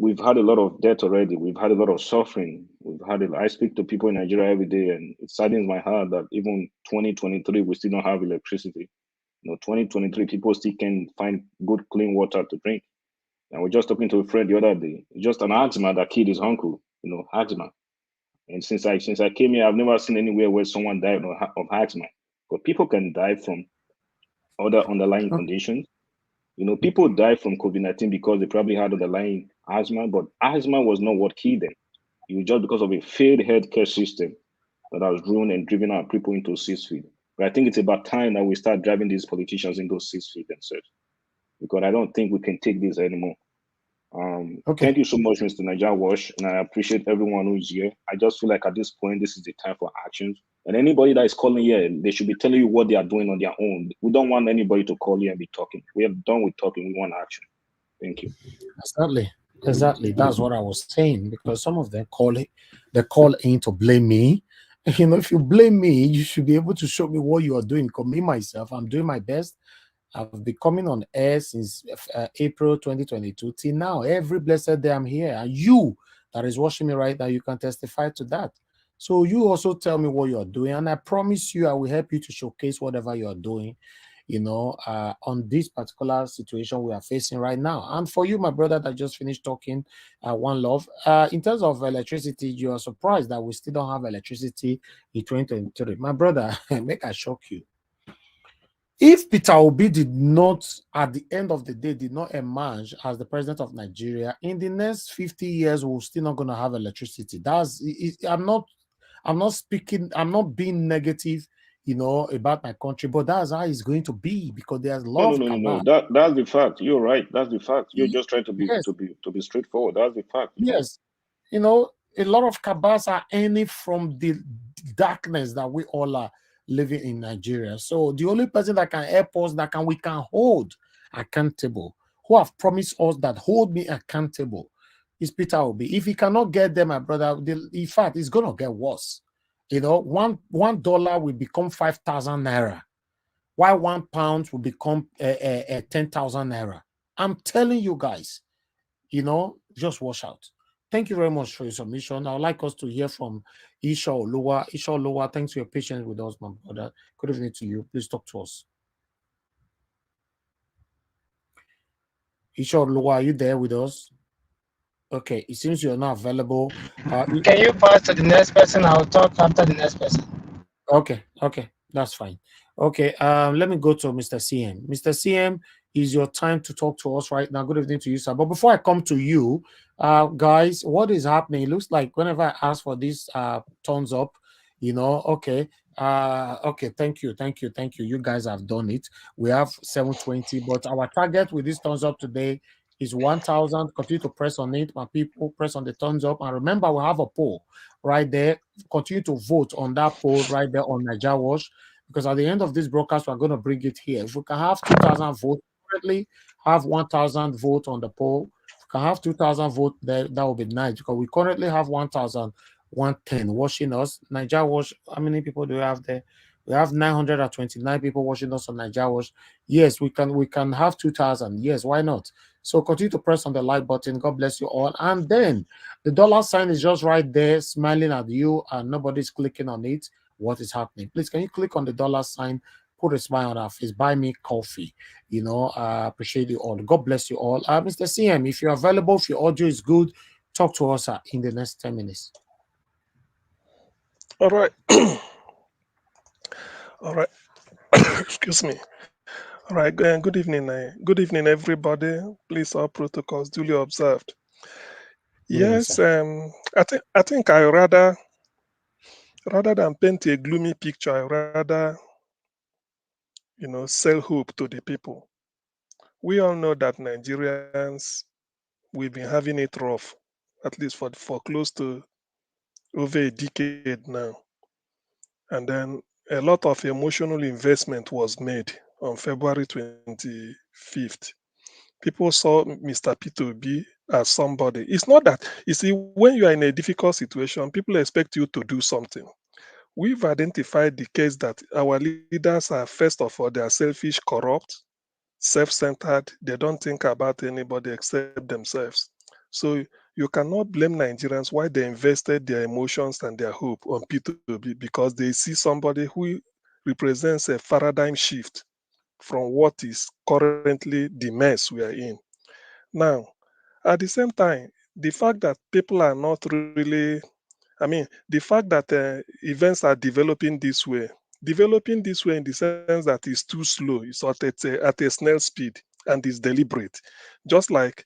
Speaker 10: We've had a lot of death already. We've had a lot of suffering. I speak to people in Nigeria every day, and it saddens my heart that even 2023, we still don't have electricity. 2023, people still can't find good, clean water to drink. And we're just talking to a friend the other day, just an asthma that killed his uncle, asthma. And since I came here, I've never seen anywhere where someone died of asthma. But people can die from other underlying conditions. People die from COVID-19 because they probably had underlying asthma, but asthma was not what killed them. It was just because of a failed healthcare system that has ruined and driven our people into 6 feet. But I think it's about time that we start driving these politicians into 6 feet themselves, because I don't think we can take this anymore. Thank you so much, Mr. Niger Wash, and I appreciate everyone who's here. I just feel like at this point, this is the time for actions. And anybody that is calling here, they should be telling you what they are doing on their own. We don't want anybody to call here and be talking. We are done with talking. We want action. Thank you.
Speaker 1: Exactly. That's what I was saying, because some of them call in to blame me. If you blame me, you should be able to show me what you are doing. Because me, myself, I'm doing my best. I've been coming on air since April 2022 till now. Every blessed day I'm here. And you that is watching me right now, you can testify to that. So you also tell me what you're doing, and I promise you I will help you to showcase whatever you're doing, on this particular situation we are facing right now. And for you, my brother that just finished talking, one love, in terms of electricity, you are surprised that we still don't have electricity in 2023. My brother, make I shock you. If Peter Obi did not, at the end of the day, did not emerge as the president of Nigeria, in the next 50 years, we're still not going to have electricity. I'm not speaking, I'm not being negative, about my country, but that's how it's going to be, because there's a lot of
Speaker 10: No. That's the fact. You're right. That's the fact. You're just trying to be straightforward. That's the fact.
Speaker 1: Yes. A lot of cabals are earning from the darkness that we all are living in Nigeria. So the only person that can help us, we can hold accountable, who have promised us that hold me accountable, is Peter Obi. If he cannot get them, my brother, in fact, it's going to get worse. $1 will become 5,000 naira. why £1 will become 10,000 naira. I'm telling you guys, just watch out. Thank you very much for your submission. I would like us to hear from Isha Oluwa. Isha Oluwa, thanks for your patience with us, my brother. Good evening to you. Please talk to us. Isha Oluwa, are you there with us? Okay, it seems you're not available.
Speaker 20: Can you pass to the next person? I'll talk after the next person.
Speaker 1: Okay, that's fine. Okay, let me go to Mr. CM. Mr. CM, is your time to talk to us right now. Good evening to you, sir. But before I come to you, guys, what is happening? It looks like whenever I ask for this thumbs up, okay. Okay, thank you. You guys have done it. We have 720, but our target with this thumbs up today is 1,000. Continue to press on it, my people. Press on the thumbs up, and remember we have a poll right there. Continue to vote on that poll right there on Niger Watch, because at the end of this broadcast, we're going to bring it here. If we can have 2,000 votes, currently have 1,000 votes on the poll. If we can have 2,000 votes, there, that would be nice, because we currently have 1,110 watching us. Niger Watch, how many people do we have there? We have 929 people watching us on Niger Watch. Yes, we can have 2,000. Yes, why not? So continue to press on the like button. God bless you all. And then the dollar sign is just right there, smiling at you, and nobody's clicking on it. What is happening? Please, can you click on the dollar sign? Put a smile on our face. Buy me coffee. Appreciate you all. God bless you all. Mr. CM, if you're available, if your audio is good, talk to us in the next 10 minutes.
Speaker 21: All right. All right. Excuse me. All right. Good evening. Good evening, everybody. Please, all protocols duly observed. Yes. I think I rather than paint a gloomy picture, I rather sell hope to the people. We all know that Nigerians, we've been having it rough, at least for close to over a decade now. And then a lot of emotional investment was made on February 25th. People saw Mr. P2B as somebody. It's not that, you see, when you are in a difficult situation, people expect you to do something. We've identified the case that our leaders are, first of all, they are selfish, corrupt, self-centered. They don't think about anybody except themselves. So you cannot blame Nigerians why they invested their emotions and their hope on P2B, because they see somebody who represents a paradigm shift from what is currently the mess we are in. Now, at the same time, the fact that people are not really, the fact that events are developing this way in the sense that it's too slow, it's at a snail speed, and it's deliberate. Just like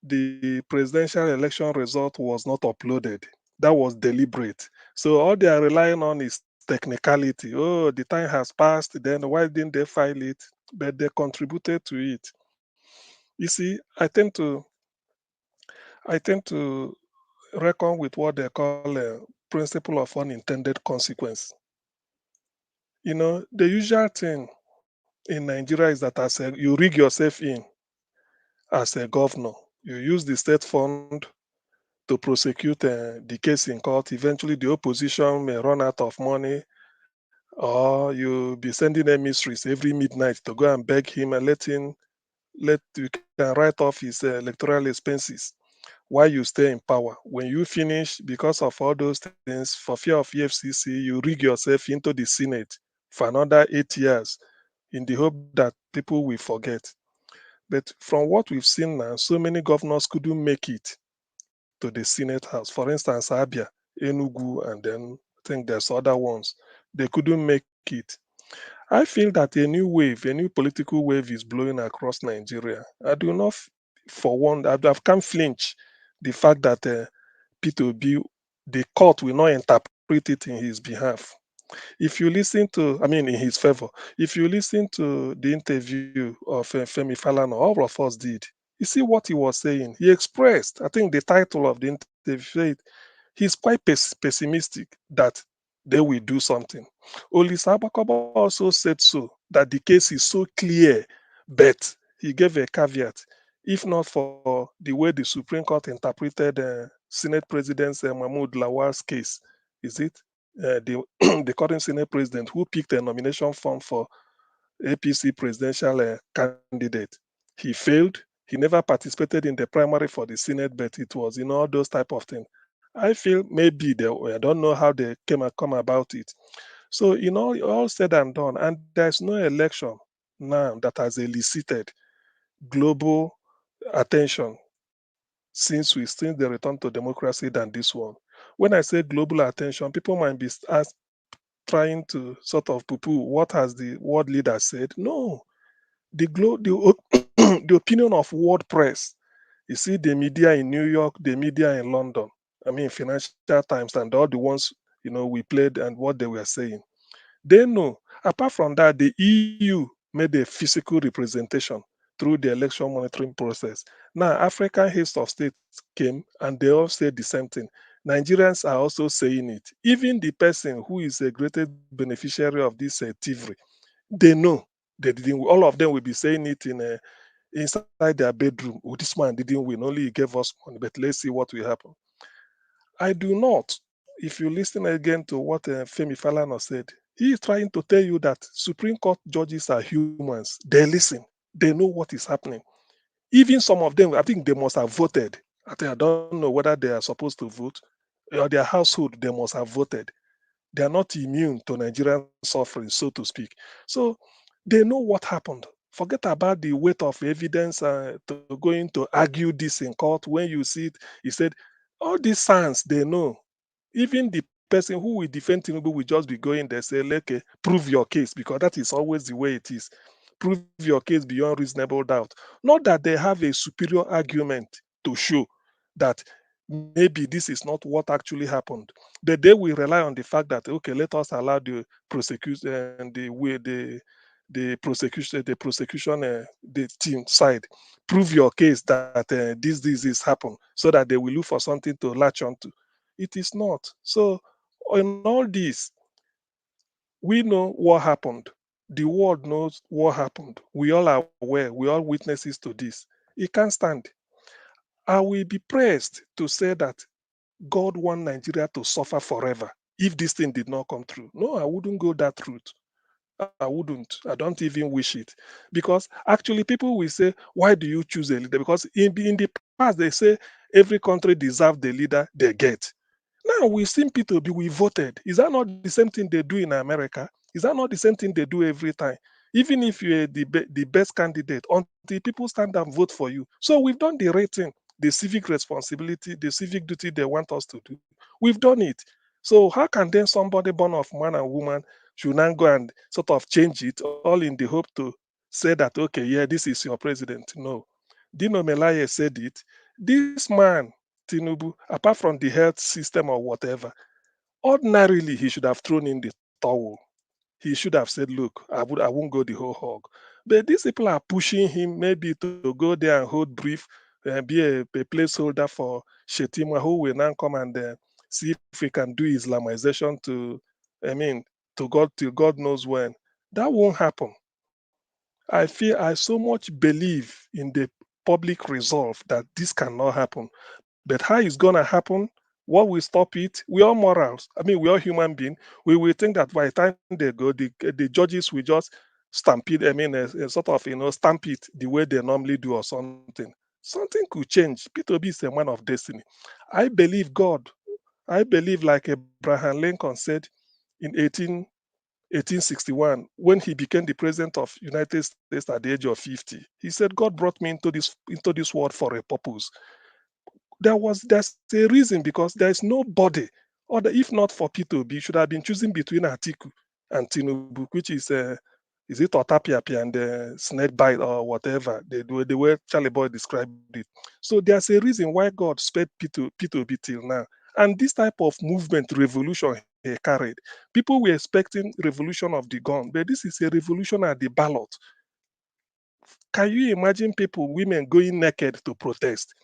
Speaker 21: the presidential election result was not uploaded, that was deliberate. So all they are relying on is technicality. Oh, the time has passed, then why didn't they file it? But they contributed to it. You see, I tend to reckon with what they call a principle of unintended consequence. The usual thing in Nigeria is that you rig yourself in as a governor. You use the state fund to prosecute the case in court. Eventually, the opposition may run out of money, or you'll be sending emissaries every midnight to go and beg him and you can write off his electoral expenses while you stay in power. When you finish, because of all those things, for fear of EFCC, you rig yourself into the Senate for another 8 years in the hope that people will forget. But from what we've seen now, so many governors couldn't make it to the Senate House. For instance, Abia, Enugu, and then I think there's other ones. They couldn't make it. I feel that a new political wave is blowing across Nigeria. I do not, for one, I can't flinch the fact that P2B, the court will not interpret it in his behalf. If you listen to, in his favor, if you listen to the interview of Femi Falana, all of us did. You see what he was saying? He expressed, I think the title of the interview, he's quite pessimistic that they will do something. Olisa Abakoba also said so, that the case is so clear, but he gave a caveat. If not for the way the Supreme Court interpreted Senate President Mahmoud Lawal's case, is it? The current Senate President who picked a nomination form for APC presidential candidate. He failed. He never participated in the primary for the Senate, but it was in all those type of things. I feel maybe I don't know how they come about it. So in all said and done, and there's no election now that has elicited global attention since the return to democracy than this one. When I say global attention, people might be trying to sort of poo-poo what has the world leader said. No, the opinion of world press. You see the media in New York, the media in London. I mean, Financial Times and all the ones we played and what they were saying. They know. Apart from that, the EU made a physical representation through the election monitoring process. Now, African heads of state came and they all said the same thing. Nigerians are also saying it. Even the person who is a greatest beneficiary of this thievery, they know they didn't. All of them will be saying it inside their bedroom. Oh, this man didn't win. Only he gave us money. But let's see what will happen. I do not. If you listen again to what Femi Falana said, he is trying to tell you that Supreme Court judges are humans. They listen. They know what is happening. Even some of them, I think they must have voted. I don't know whether they are supposed to vote or their household, they must have voted. They are not immune to Nigerian suffering, so to speak. So they know what happened. Forget about the weight of evidence to going to argue this in court. When you see it, he said, all these signs they know. Even the person who will defend Tinubu will just be going there, say, okay, prove your case, because that is always the way it is. Prove your case beyond reasonable doubt. Not that they have a superior argument to show that maybe this is not what actually happened, but they will rely on the fact that okay, let us allow the prosecution and the prosecution the team side prove your case that this disease happened, so that they will look for something to latch onto. It is not. So in all this, we know what happened. The world knows what happened. We all are aware. We all witnesses to this. It can't stand. I will be praised to say that God want Nigeria to suffer forever if this thing did not come true. No, I wouldn't go that route. I wouldn't. I don't even wish it. Because actually, people will say, why do you choose a leader? Because in the past, they say every country deserves the leader they get. Now, we've seen P2B, we voted. Is that not the same thing they do in America? Is that not the same thing they do every time? Even if you're the best candidate, until people stand and vote for you. So we've done the right thing, the civic responsibility, the civic duty they want us to do. We've done it. So how can then somebody born of man and woman should now go and sort of change it, all in the hope to say that, okay, yeah, this is your president? No. Dino Melaye said it. This man, Tinubu, apart from the health system or whatever, ordinarily he should have thrown in the towel. He should have said, look, I won't go the whole hog. But these people are pushing him maybe to go there and hold brief and be a placeholder for Shetima, who will now come and see if he can do Islamization till God knows when. That won't happen. I so much believe in the public resolve that this cannot happen. But how it's gonna happen, what will stop it? We are morals. I mean, we are human beings. We will think that by the time they go, the judges will just stampede. I mean, sort of stamp it the way they normally do or something. Something could change. P2B is a man of destiny. I believe God. I believe, like Abraham Lincoln said in 1861, when he became the president of United States at the age of 50. He said, God brought me into this world for a purpose. There's a reason, because there's nobody, or if not for P2B, should have been choosing between Atiku and Tinubu, which is it Otapia and snake bite or whatever, the way Charlie Boy described it. So there's a reason why God spared P2B till now. And this type of movement, revolution he carried, people were expecting revolution of the gun, but this is a revolution at the ballot. Can you imagine people, women going naked to protest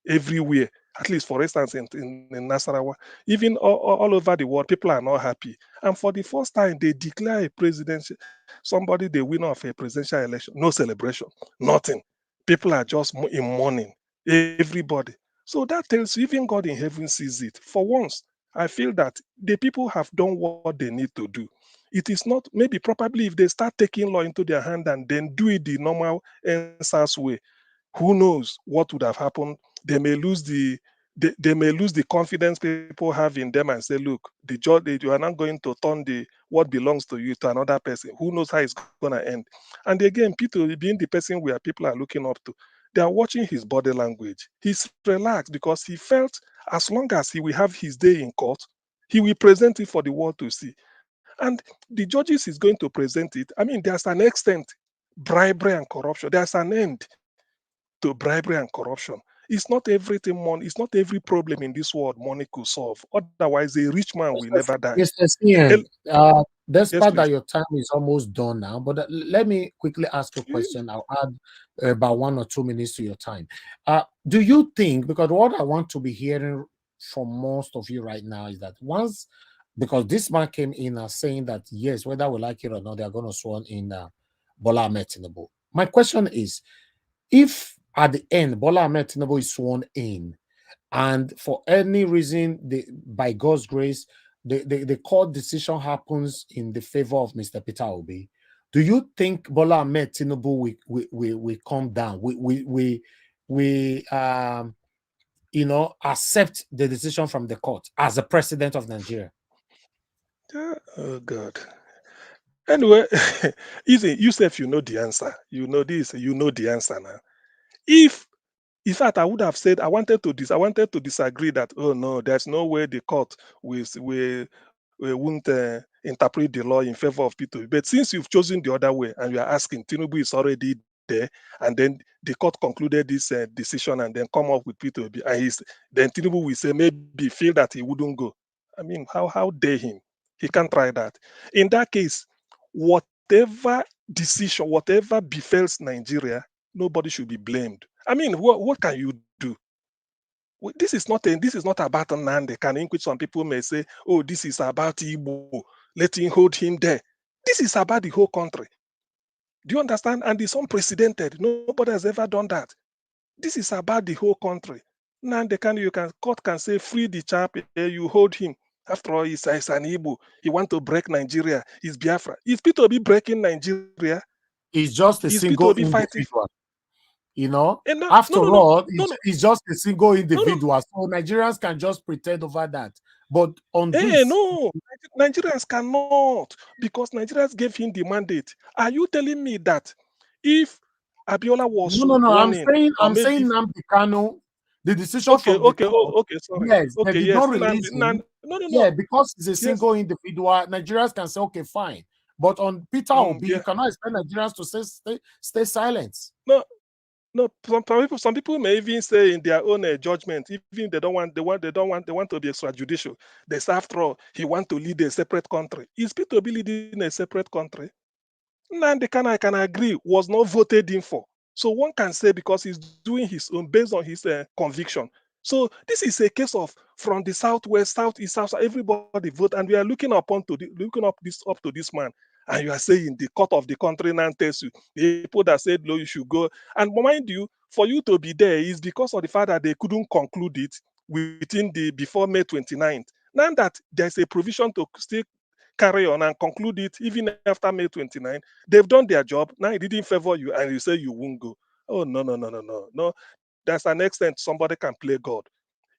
Speaker 21: everywhere? At least, for instance, in Nasarawa, even all over the world, people are not happy. And for the first time, they declare a presidential, somebody the winner of a presidential election. No celebration, nothing. People are just in mourning, everybody. So that tells you, even God in heaven sees it. For once, I feel that the people have done what they need to do. It is not, maybe probably if they start taking law into their hand and then do it the normal NSAS way, who knows what would have happened. They may lose they may lose the confidence people have in them and say, look, the judge, you are not going to turn the what belongs to you to another person. Who knows how it's going to end? And again, Peter being the person where people are looking up to, they are watching his body language. He's relaxed because he felt as long as he will have his day in court, he will present it for the world to see. And the judges is going to present it. I mean, there's an extent, bribery and corruption. There's an end to bribery and corruption. It's not everything money, it's not every problem in this world money could solve. Otherwise, a rich man will never die.
Speaker 1: Mr. CN,
Speaker 21: Yes,
Speaker 1: despite that
Speaker 21: please.
Speaker 1: your time is almost done now, but let me quickly ask you a question. I'll add about 1 or 2 minutes to your time. Do you think, because what I want to be hearing from most of you right now is that once, because this man came in saying that, yes, whether we like it or not, they're going to sworn in Bola Ahmed Tinubu. My question is, if at the end, Bola Ahmed Tinubu is sworn in, and for any reason, by God's grace, the court decision happens in the favor of Mr. Peter Obi, do you think Bola Ahmed Tinubu will come down? We accept the decision from the court as the president of Nigeria?
Speaker 21: Oh God. Anyway, easy. Yourself, you know the answer. You know this. You know the answer now. If, in fact, I would have said I wanted to disagree that, oh no, there's no way the court won't interpret the law in favor of Peter. But since you've chosen the other way and you are asking, Tinubu is already there, and then the court concluded this decision and then come up with Peter, and then Tinubu will say maybe feel that he wouldn't go. I mean, how dare him? He can't try that. In that case, whatever decision, whatever befalls Nigeria, nobody should be blamed. I mean, what can you do? This is not about Nande. Can in which some people may say, oh, this is about Igbo. Let him hold him there. This is about the whole country. Do you understand? And it's unprecedented. Nobody has ever done that. This is about the whole country. Nande court can say, free the chap, you hold him. After all, he's an Igbo. He want to break Nigeria. He's Biafra. Is Peter Obi breaking Nigeria?
Speaker 1: It's just a single individual. After all, it's just a single individual. So Nigerians can just pretend over that. But on this,
Speaker 21: no, Nigerians cannot, because Nigerians gave him the mandate. Are you telling me that if Abiola was
Speaker 1: no,
Speaker 21: I'm
Speaker 1: saying Nnamdi Kanu, the decision from the court,
Speaker 21: sorry.
Speaker 1: Yes,
Speaker 21: okay,
Speaker 1: they did
Speaker 21: yes,
Speaker 1: not release him. Yeah, because it's a single individual, Nigerians can say, okay, fine. But on Peter Obi, you cannot expect Nigerians to stay silent.
Speaker 21: No, some people may even say in their own judgment, even they want to be extrajudicial. They say, after all, he want to lead a separate country. Is Peter Obi leading a separate country? Nnamdi Kanu, I can agree, was not voted in for. So one can say because he's doing his own based on his conviction. So this is a case of from the southwest, southeast, south, everybody vote, and we are looking up to this man. And you are saying the court of the country now tells you the people that said no, you should go. And mind you, for you to be there is because of the fact that they couldn't conclude it before May 29th. Now that there's a provision to still carry on and conclude it even after May 29, they've done their job. Now it didn't favor you and you say you won't go. Oh, no. There's an extent somebody can play God.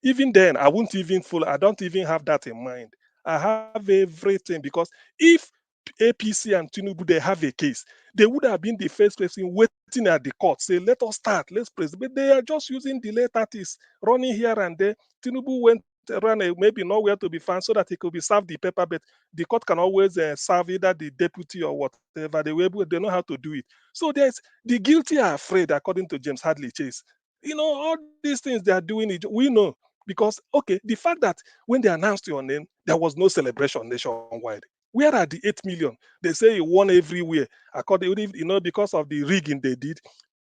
Speaker 21: Even then, I don't even have that in mind. I have everything, because if APC and Tinubu, they have a case, they would have been the first person waiting at the court, say, let us start, let's press. But they are just using delay tactics, running here and there. Tinubu ran maybe nowhere to be found so that he could be served the paper, but the court can always serve either the deputy or whatever. They know how to do it. So the guilty are afraid, according to James Hadley Chase. All these things they are doing, we know. Because, okay, the fact that when they announced your name, there was no celebration nationwide. Where are the 8 million? They say you won everywhere. Because of the rigging they did,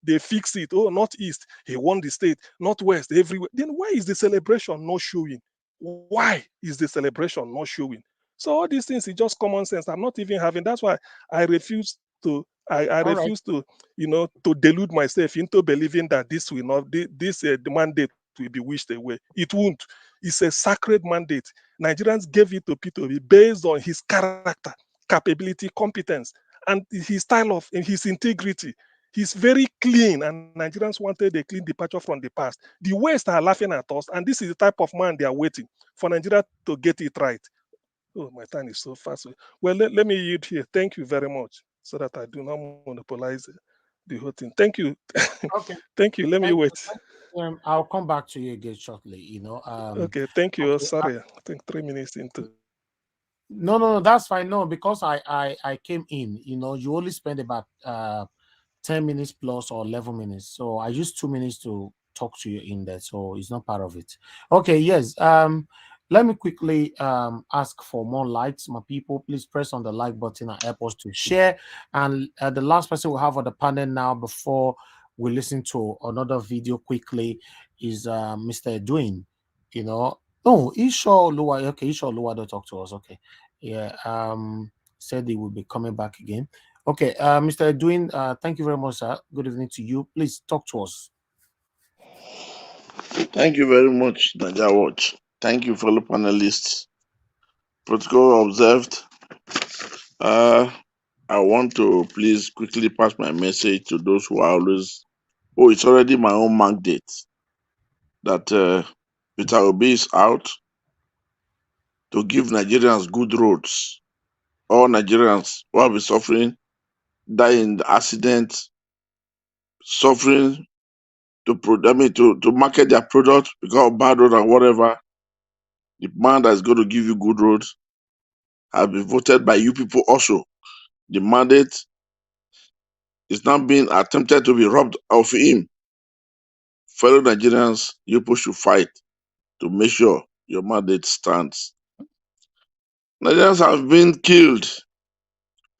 Speaker 21: they fix it. Oh, Northeast, he won the state. Northwest, everywhere. Then why is the celebration not showing? Why is the celebration not showing? So all these things is just common sense. I'm not even having. That's why I refuse to. I refuse to, to delude myself into believing that this will not. The mandate will be wished away. It won't. It's a sacred mandate. Nigerians gave it to Peter Obi based on his character capability, competence, and his style of his integrity. He's very clean, and Nigerians wanted a clean departure from the past. The West are laughing at us, and this is the type of man they are waiting for Nigeria to get it right. Oh, my time is so fast. Well, let me yield here. Thank you very much, so that I do not monopolize the whole thing. Thank you.
Speaker 1: Okay.
Speaker 21: Thank you. Let me wait.
Speaker 1: I'll come back to you again shortly.
Speaker 21: Okay. Thank you.
Speaker 1: Okay,
Speaker 21: Sorry, I think 3 minutes into.
Speaker 1: No, that's fine. No, because I came in. You only spend about 10 minutes plus or 11 minutes. So I used 2 minutes to talk to you in there. So it's not part of it. Okay, yes. Let me quickly ask for more likes. My people, please press on the like button and help us to share. And the last person we have on the panel now before we listen to another video quickly is Mr. Edwin. Oh, Isha Lua. Okay, Isha Lua don't talk to us. Okay. Yeah. Said he will be coming back again. Okay, Mr. Edwin, thank you very much, sir. Good evening to you. Please talk to us.
Speaker 2: Thank you very much, Naija Watch. Thank you, fellow panelists. Protocol observed. I want to please quickly pass my message to those who are always, it's already my own mandate that Peter Obi is out to give Nigerians good roads. All Nigerians who have been suffering, die in the accident, suffering to market their product because of bad road and whatever. The man that is going to give you good roads has been voted by you people also. The mandate is now being attempted to be robbed of him. Fellow Nigerians, you people should fight to make sure your mandate stands. Nigerians have been killed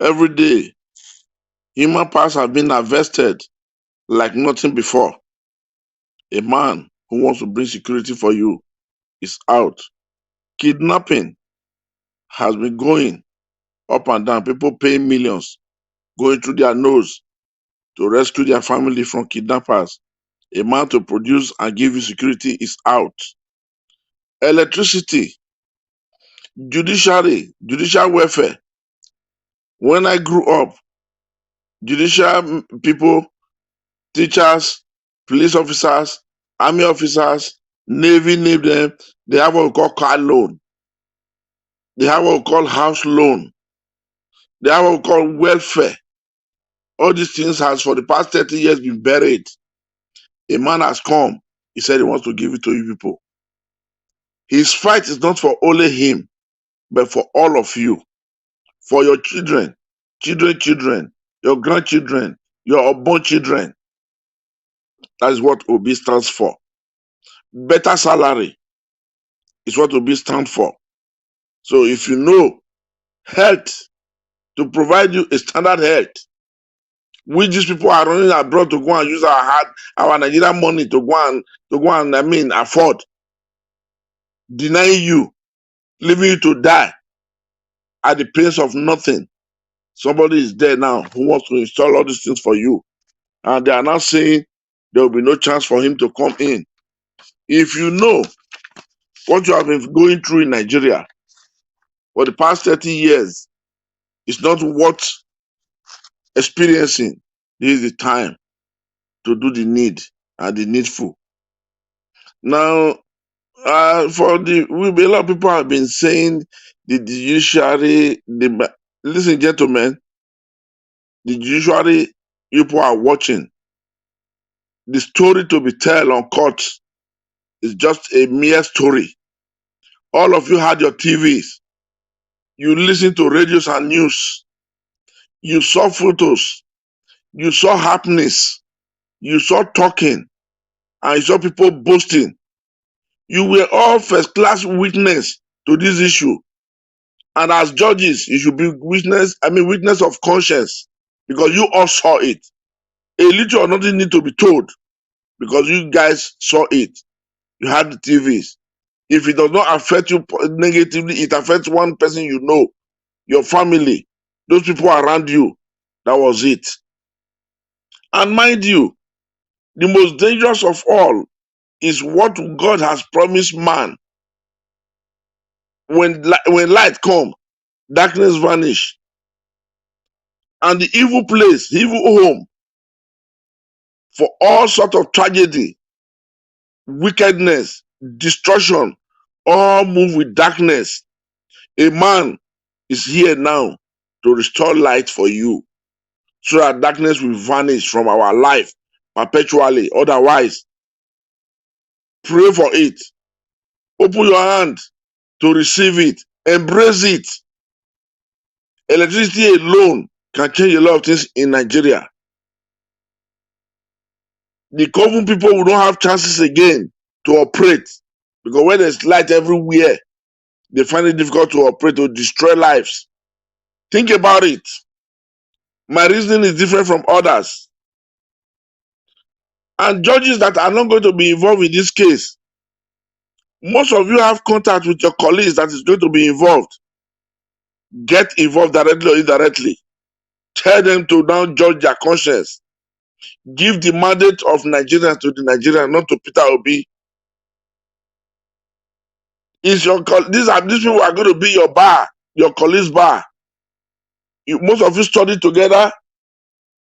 Speaker 2: every day. Human parts have been harvested like nothing before. A man who wants to bring security for you is out. Kidnapping has been going up and down. People paying millions, going through their nose to rescue their family from kidnappers. A man to produce and give you security is out. Electricity, judiciary, judicial welfare. When I grew up, judicial people, teachers, police officers, army officers, navy, name them, they have what we call car loan. They have what we call house loan. They have what we call welfare. All these things has for the past 30 years been buried. A man has come. He said he wants to give it to you people. His fight is not for only him, but for all of you. For your children, children, your grandchildren, your unborn children. That is what Obi stands for. Better salary is what Obi stands for. So if you know health, to provide you a standard health, which these people are running abroad to go and use our Nigerian money to go and afford, denying you, leaving you to die at the pace of nothing. Somebody is there now who wants to install all these things for you. And they are now saying there will be no chance for him to come in. If you know what you have been going through in Nigeria for the past 30 years is not worth experiencing, this is the time to do the need and the needful. Now, a lot of people have been saying the judiciary, listen, gentlemen, the judiciary people are watching. The story to be told on court is just a mere story. All of you had your TVs. You listened to radios and news. You saw photos. You saw happenings. You saw talking. And you saw people boasting. You were all first-class witness to this issue. And as judges, you should be witness of conscience, because you all saw it. A little or nothing need to be told, because you guys saw it. You had the TVs. If it does not affect you negatively, it affects one person you know, your family, those people around you. That was it. And mind you, the most dangerous of all is what God has promised man. When light comes, darkness vanish. and the evil place, evil home, for all sort of tragedy, wickedness, destruction, all move with darkness. A man is here now to restore light for you, so that darkness will vanish from our life perpetually. Otherwise, pray for it. Open your hand to receive it. Embrace it. Electricity alone can change a lot of things in Nigeria. The common people will not have chances again to operate, because when there's light everywhere, they find it difficult to operate, to destroy lives. Think about it. My reasoning is different from others. And judges that are not going to be involved in this case, most of you have contact with your colleagues that is going to be involved. Get involved directly or indirectly. Tell them to now judge their conscience. Give the mandate of Nigerians to the Nigerians, not to Peter Obi. These people are going to be your bar, your colleagues' bar. Most of you studied together,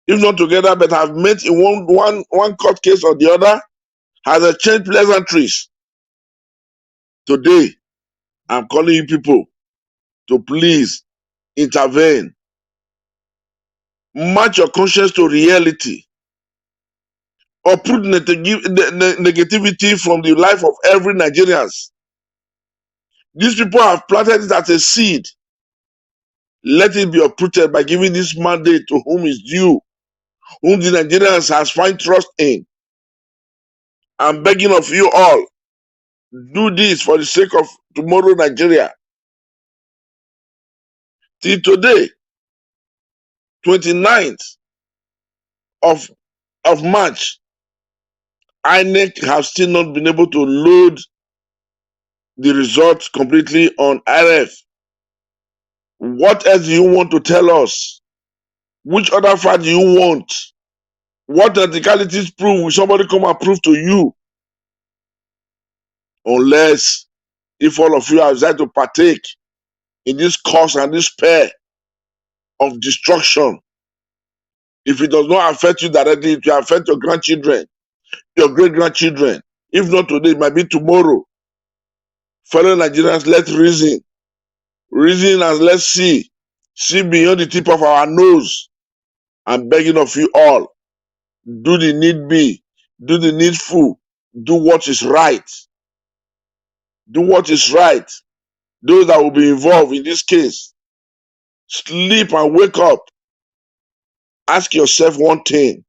Speaker 2: if not together, but have met in one court case or the other, has exchanged pleasantries. Today, I'm calling you people to please intervene. Match your conscience to reality. Uproot negativity from the life of every Nigerian. These people have planted it as a seed. Let it be uprooted by giving this mandate to whom is due, whom the Nigerians has find trust in. I'm begging of you all, do this for the sake of tomorrow Nigeria. Till today, 29th of March, INEC have still not been able to load the results completely on RF. What else do you want to tell us? Which other fact do you want? What technicalities prove will somebody come and prove to you? Unless if all of you have decided to partake in this cause and this pair of destruction, if it does not affect you directly, it will affect your grandchildren, your great-grandchildren. If not today, it might be tomorrow. Fellow Nigerians, let's reason. Reason and let's see. See beyond the tip of our nose. I'm begging of you all. Do the need be. Do the needful. Do what is right. Do what is right. Those that will be involved in this case, sleep and wake up. Ask yourself one thing.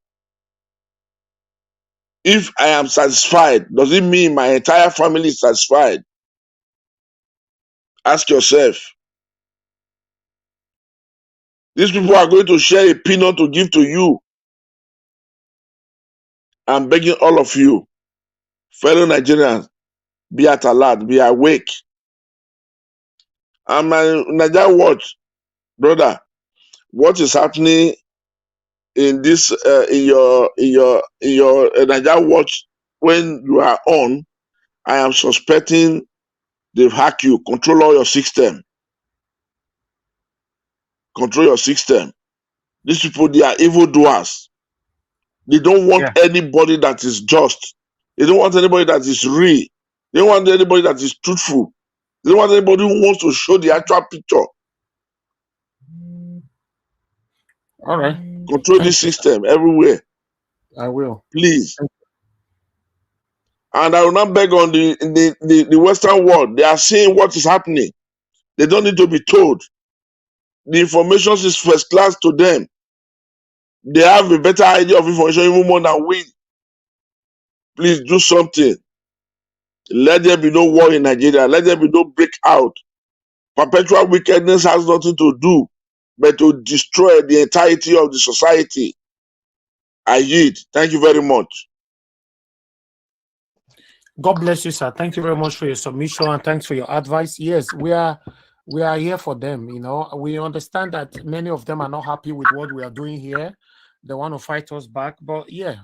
Speaker 2: If I am satisfied, does it mean my entire family is satisfied? Ask yourself. These people are going to share a peanut to give to you. I'm begging all of you, fellow Nigerians, be at alert, be awake. And my Nigeria watch, brother, what is happening in this in your Nigeria watch when you are on? I am suspecting they've hacked you. Control all your system. Control your system. These people, they are evildoers. They don't want anybody that is just. They don't want anybody that is real. They don't want anybody that is truthful. They don't want anybody who wants to show the actual picture.
Speaker 1: All right.
Speaker 2: Control this system everywhere.
Speaker 1: I will.
Speaker 2: Please. And I will not beg on the Western world. They are seeing what is happening. They don't need to be told. The information is first class to them. They have a better idea of information even more than we. Please do something. Let there be no war in Nigeria. Let there be no breakout. Perpetual wickedness has nothing to do but to destroy the entirety of the society. I yield. Thank you very much.
Speaker 1: God bless you, sir. Thank you very much for your submission and thanks for your advice. Yes, we are here for them. You know, we understand that many of them are not happy with what we are doing here. They want to fight us back, but yeah,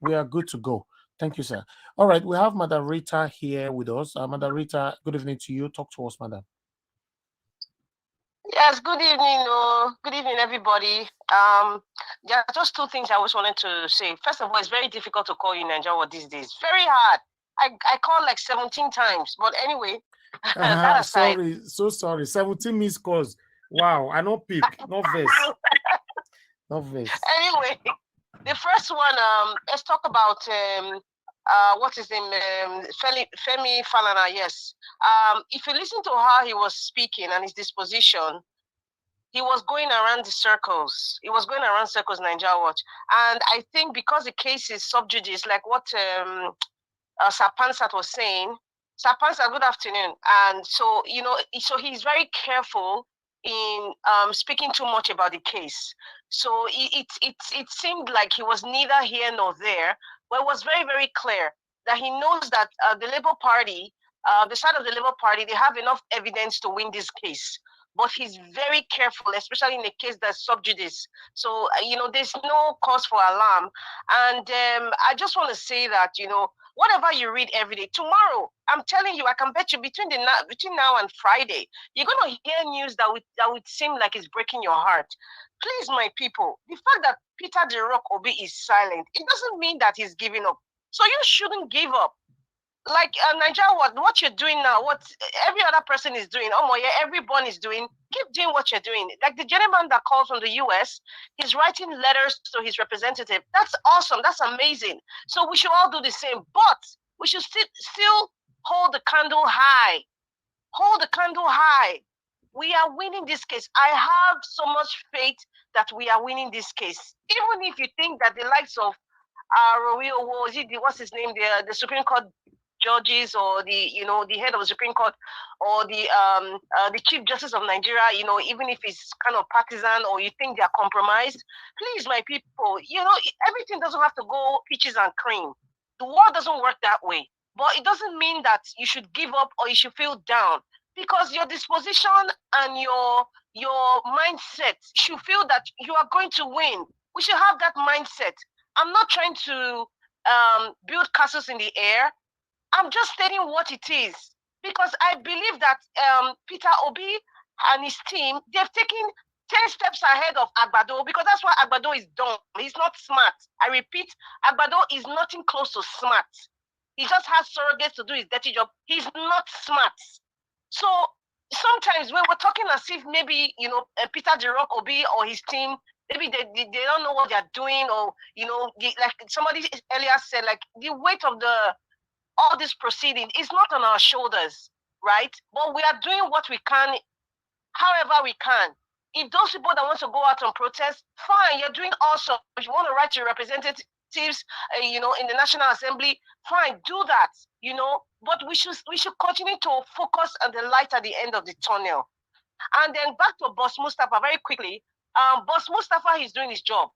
Speaker 1: we are good to go. Thank you, sir. All right, we have Madam Rita here with us. Madam Rita, good evening to you. Talk to us, madam.
Speaker 5: Yeah, Yes, good evening. Good evening, everybody. There are just two things I was wanted to say. First of all, it's very difficult to call you Nigeria these days. Very hard. I called like 17 times. But anyway, that aside.
Speaker 1: Sorry, so sorry. 17 missed calls. Wow, I no pick, no verse. No verse.
Speaker 5: Anyway, the first one, let's talk about what's his name? Femi Falana, yes. If you listen to how he was speaking and his disposition, he was going around the circles. He was going around circles, Nigeria Watch. And I think because the case is sub judice, like what Sapansat was saying, Sapansat, good afternoon. And so, you know, so he's very careful in speaking too much about the case. So it seemed like he was neither here nor there, but it was very, very clear that he knows that the Labour Party, the side of the Labour Party, they have enough evidence to win this case. But he's very careful, especially in a case that's sub judice. So, you know, there's no cause for alarm. And I just want to say that, you know, whatever you read every day, tomorrow, I'm telling you, I can bet you between now and Friday, you're going to hear news that would seem like it's breaking your heart. Please, my people, the fact that Peter the Rock Obi is silent, it doesn't mean that he's giving up. So you shouldn't give up. Like Nigeria, what you're doing now, what every other person is doing, everyone is doing, keep doing what you're doing. Like the gentleman that called from the US, he's writing letters to his representative. That's awesome. That's amazing. So we should all do the same, but we should still hold the candle high. Hold the candle high. We are winning this case. I have so much faith that we are winning this case. Even if you think that the likes of what's his name, the Supreme Court judges, or the head of the Supreme Court, or the Chief Justice of Nigeria, you know, even if it's kind of partisan or you think they are compromised, please, my people, you know, everything doesn't have to go peaches and cream. The world doesn't work that way. But it doesn't mean that you should give up or you should feel down, because your disposition and your mindset should feel that you are going to win. We should have that mindset. I'm not trying to build castles in the air. I'm just stating what it is, because I believe that Peter Obi and his team, they've taken 10 steps ahead of Agbado, because that's what Agbado is done. He's not smart. I repeat, Agbado is nothing close to smart. He just has surrogates to do his dirty job. He's not smart. So sometimes when we're talking as if maybe, you know, Peter the Rock Obi or his team, maybe they don't know what they're doing, or, you know, like somebody earlier said, like the weight of all this proceeding is not on our shoulders, right? But we are doing what we can, however we can. If those people that want to go out and protest, fine, you're doing awesome. If you want to write to your representatives, you know, in the National Assembly, fine, do that, you know. But we should continue to focus on the light at the end of the tunnel. And then back to Boss Mustafa very quickly. Boss Mustafa is doing his job.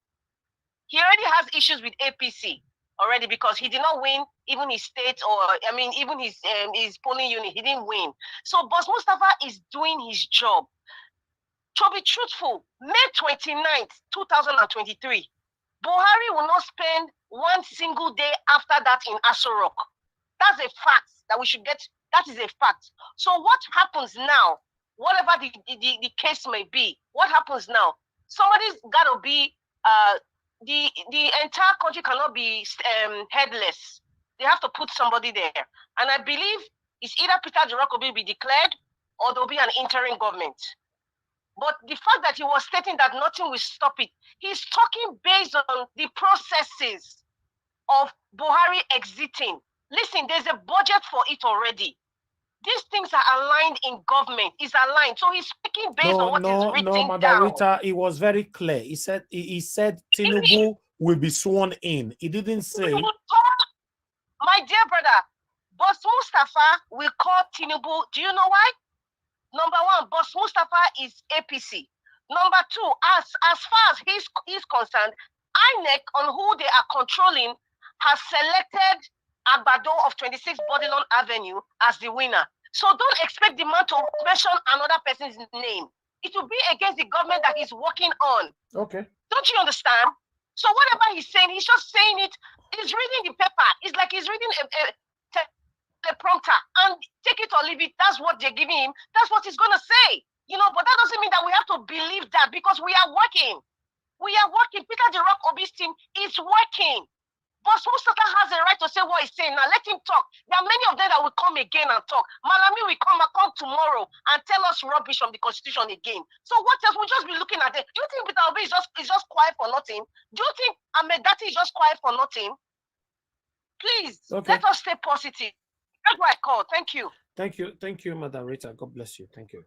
Speaker 5: He already has issues with APC already, because he did not win even his state, or I mean even his polling unit. He didn't win. So Boss Mustafa is doing his job. To be truthful, May 29th, 2023, Buhari will not spend one single day after that in Aso Rock. That's a fact that we should get. That is a fact. So what happens now? Whatever the case may be, what happens now? Somebody's got to be. The entire country cannot be headless. They have to put somebody there, and I believe it's either Peter the Rock will be declared, or there'll be an interim government. But the fact that he was stating that nothing will stop it, he's talking based on the processes of Buhari exiting. Listen, there's a budget for it already. These things are aligned in government. It's aligned. So he's speaking based on what is written
Speaker 1: No, Madam
Speaker 5: down.
Speaker 1: Rita, it was very clear. He said Tinubu will be sworn in. He didn't say.
Speaker 5: My dear brother, Boss Mustafa will call Tinubu. Do you know why? Number one, Boss Mustafa is APC. Number two, as far as he's concerned, INEC, on who they are controlling, has selected Agbado of 26 Bodilon Avenue as the winner. So don't expect the man to mention another person's name. It will be against the government that he's working on.
Speaker 1: Okay.
Speaker 5: Don't you understand? So whatever he's saying, he's just saying it. He's reading the paper. It's like he's reading a prompter, and take it or leave it. That's what they're giving him. That's what he's going to say. But that doesn't mean that we have to believe that, because we are working. We are working. Peter the Rock Obi's team is working. But Mustapha has a right to say what he's saying. Now let him talk. There are many of them that will come again and talk. Malami will come tomorrow and tell us rubbish on the constitution again. So what else? We'll just be looking at it. Do you think Peter Obi is just quiet for nothing? Do you think Ahmed Dati is just quiet for nothing? Please, let us stay positive. That's what I call. Thank you.
Speaker 1: Thank you, Madam Rita. God bless you. Thank you.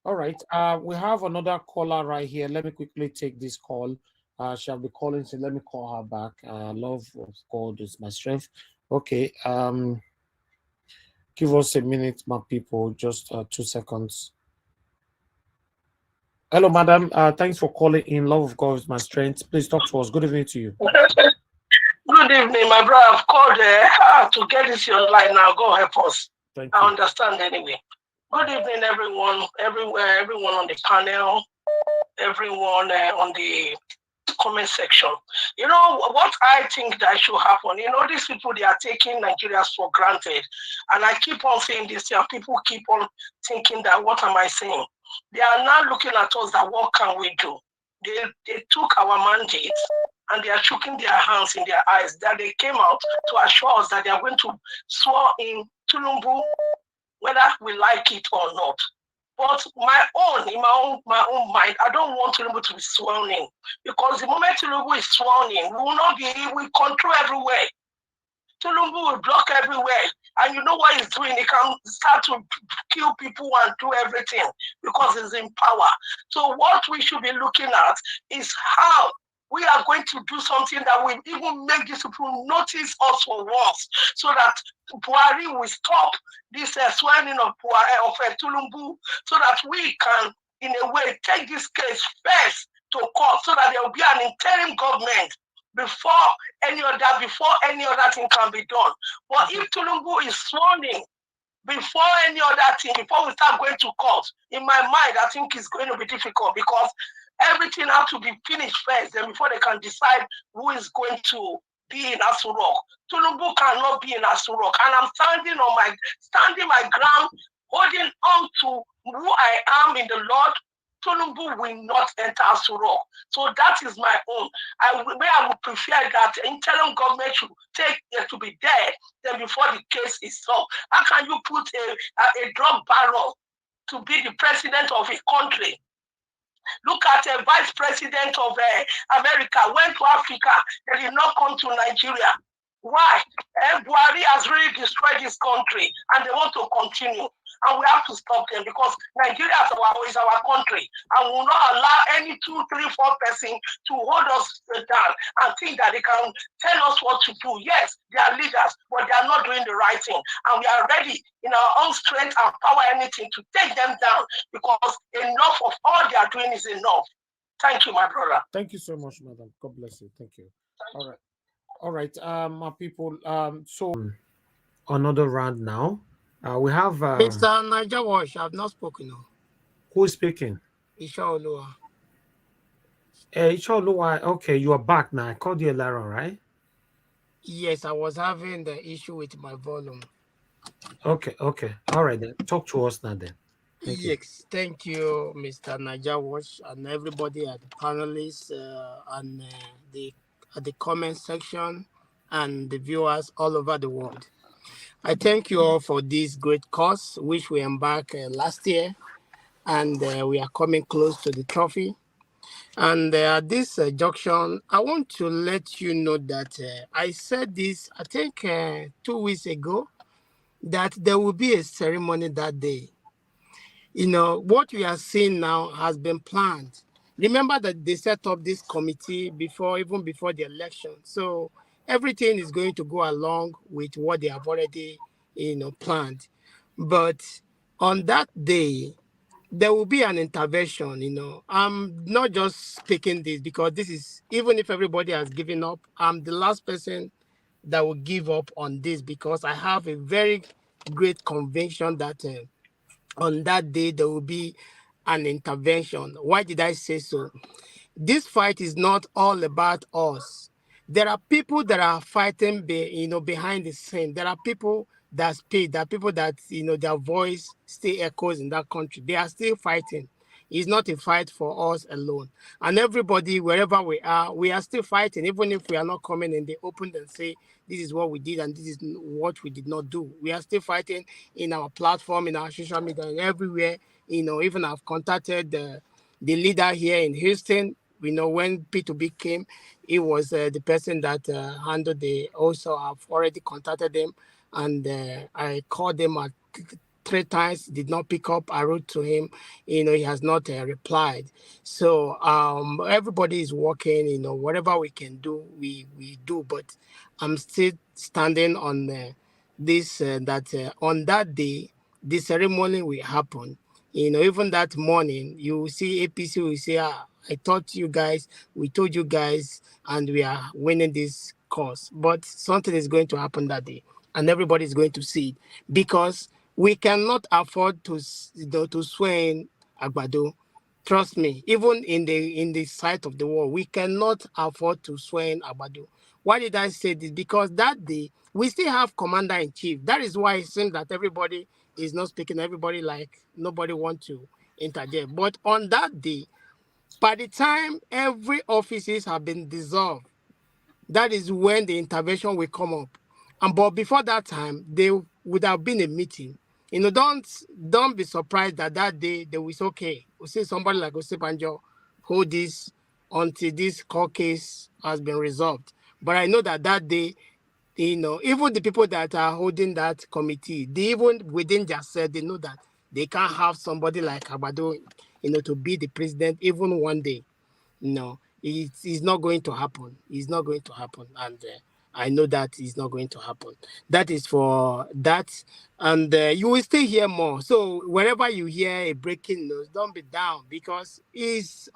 Speaker 1: All right. We have another caller right here. Let me quickly take this call. She'll be calling, so let me call her back. Love of God is my strength. Okay. Give us a minute, my people. Just 2 seconds. Hello, madam. Thanks for calling in. Love of God is my strength. Please talk to us. Good evening to you.
Speaker 4: Good evening, my brother. I've called to get this your line now. Go help us.
Speaker 1: Thank
Speaker 4: I
Speaker 1: you.
Speaker 4: understand anyway. Good evening, everyone. Everyone on the panel, everyone on the comment section. What I think that should happen. These people, they are taking Nigerians for granted, and I keep on saying this. And people keep on thinking that, what am I saying? They are now looking at us that what can we do? They took our mandate and they are choking their hands in their eyes. That they came out to assure us that they are going to swear in Tinubu, whether we like it or not. But in my own mind, I don't want Tinubu to be sworn in, because the moment Tinubu is sworn in, we will not be able to control everywhere. Tinubu will block everywhere, and you know what he's doing? He can start to kill people and do everything because he's in power. So what we should be looking at is how we are going to do something that will even make these people notice us for once, so that Buhari will stop this swearing of Tinubu, so that we can, in a way, take this case first to court, so that there will be an interim government before any other thing can be done. But if Tinubu is sworn in before any other thing, before we start going to court, in my mind, I think it's going to be difficult, because everything has to be finished first, then before they can decide who is going to be in Aso Rock. Tinubu cannot be in Aso Rock, and I'm standing my ground, holding on to who I am in the Lord. Tinubu will not enter Aso Rock. So that is my own. I would prefer that the interim government should take to be there, then before the case is solved. How can you put a drug baron to be the president of a country? Look at a vice president of America, went to Africa, they did not come to Nigeria. Why? Buhari has really destroyed this country, and they want to continue. And we have to stop them, because Nigeria is our country, and we will not allow any 2, 3, 4 person to hold us down and think that they can tell us what to do. Yes, they are leaders, but they are not doing the right thing. And we are ready in our own strength and power, anything, to take them down, because enough of all they are doing is enough. Thank you, my brother.
Speaker 1: Thank you so much, madam. God bless you. Thank you. All right, my people. So another round now. We have
Speaker 22: Mr. Niger Wash. I've not spoken.
Speaker 1: Who is speaking?
Speaker 22: Ishaolua.
Speaker 1: Ishaolua. Okay, you are back now. I called you earlier, right?
Speaker 22: Yes, I was having the issue with my volume.
Speaker 1: Okay. All right then. Talk to us now then.
Speaker 22: Thank you, Mr. Niger Wash, and everybody at the panelists and at the comment section, and the viewers all over the world. I thank you all for this great cause, which we embarked last year, and we are coming close to the trophy. And at this junction, I want to let you know that I said this, I think 2 weeks ago, that there will be a ceremony that day. What we are seeing now has been planned. Remember that they set up this committee even before the election. So everything is going to go along with what they have already, planned. But on that day, there will be an intervention. I'm not just speaking this because this is, even if everybody has given up, I'm the last person that will give up on this, because I have a very great conviction that on that day there will be an intervention. Why did I say so? This fight is not all about us. There are people that are fighting, behind the scene. There are people that speak. There are people that, their voice still echoes in that country. They are still fighting. It's not a fight for us alone. And everybody, wherever we are still fighting, even if we are not coming in the open and say, this is what we did and this is what we did not do. We are still fighting in our platform, in our social media, and everywhere. Even I've contacted the leader here in Houston. We know when P2B came, it was the person that handled also I've already contacted them, and I called them at 3 times, did not pick up. I wrote to him, he has not replied. So everybody is working, whatever we can do, we do. But I'm still standing on this, that on that day, the ceremony will happen. Even that morning, you will see APC will say, I we told you guys, and we are winning this cause. But something is going to happen that day, and everybody is going to see it, because we cannot afford to swing Agbado. Trust me, even in the sight of the world, we cannot afford to swing Agbado. Why did I say this? Because that day, we still have commander-in-chief. That is why it seems that everybody is not speaking. Everybody, like, nobody wants to interject. But on that day, by the time every offices have been dissolved, that is when the intervention will come up. But before that time, there would have been a meeting. Don't be surprised that day they will say, okay, we'll see somebody like Osibanjo hold this until this court case has been resolved. But I know that day, even the people that are holding that committee, they even within just said they know that they can't have somebody like Abado, to be the president even one day. No, it's not going to happen. It's not going to happen. And I know that it's not going to happen. That is for that. And you will still hear more. So wherever you hear a breaking news, don't be down, because this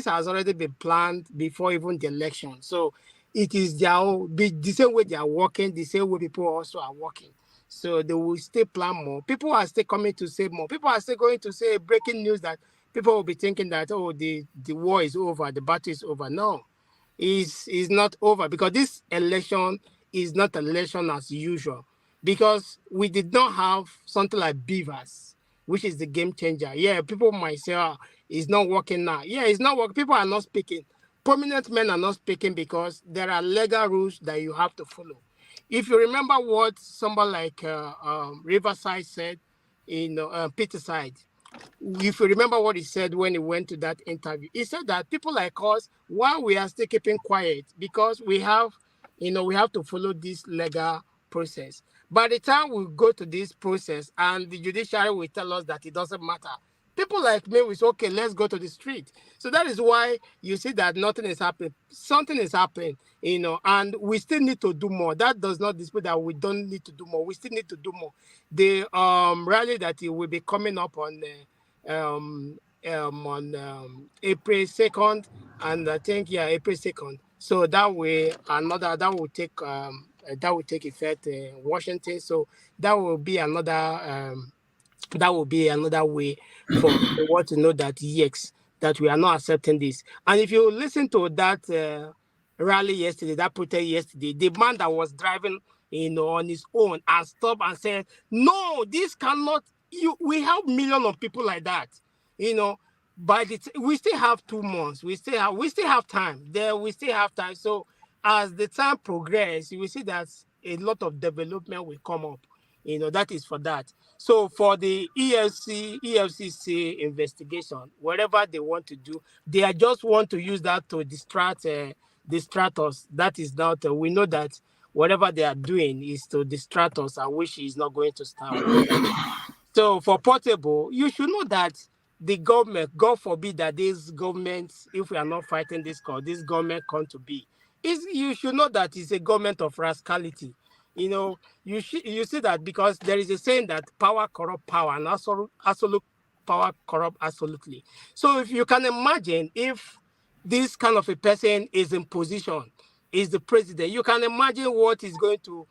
Speaker 22: has already been planned before even the election. So it is the same way they are working, the same way people also are working. So they will still plan more. People are still coming to say more. People are still going to say breaking news that people will be thinking that, oh, the war is over, the battle is over. No, it's not over, because this election is not an election as usual, because we did not have something like beavers, which is the game changer. Yeah, people might say, it's not working now. Yeah, it's not working. People are not speaking. Prominent men are not speaking because there are legal rules that you have to follow. If you remember what somebody like Riverside said in Peterside, if you remember what he said when he went to that interview, he said that people like us, while we are still keeping quiet, because we have to follow this legal process. By the time we go to this process and the judiciary will tell us that it doesn't matter, people like me will say, okay, let's go to the street. So that is why you see that nothing is happening. Something is happening, and we still need to do more. That does not dispute that we don't need to do more. We still need to do more. The rally that will be coming up on April 2nd, and I think April 2nd. So that will take effect in Washington. So that will be another way for the world to know that yes, that we are not accepting this. And if you listen to that rally yesterday, that protest yesterday, the man that was driving, on his own and stopped and said, no, this cannot. We have millions of people like that, but we still have 2 months. We still have time. We still have time. So as the time progresses, you will see that a lot of development will come up. That is for that. So for the EFCC investigation, whatever they want to do, they just want to use that to distract us. That is not. We know that whatever they are doing is to distract us, and which is not going to stand. We know that. So for Portable, you should know that the government, God forbid that this government, if we are not fighting this cause, this government come to be. You should know that it's a government of rascality. You see that because there is a saying that power corrupt power, and absolute power corrupt absolutely. So if you can imagine, if this kind of a person is in position, is the president, you can imagine what is going to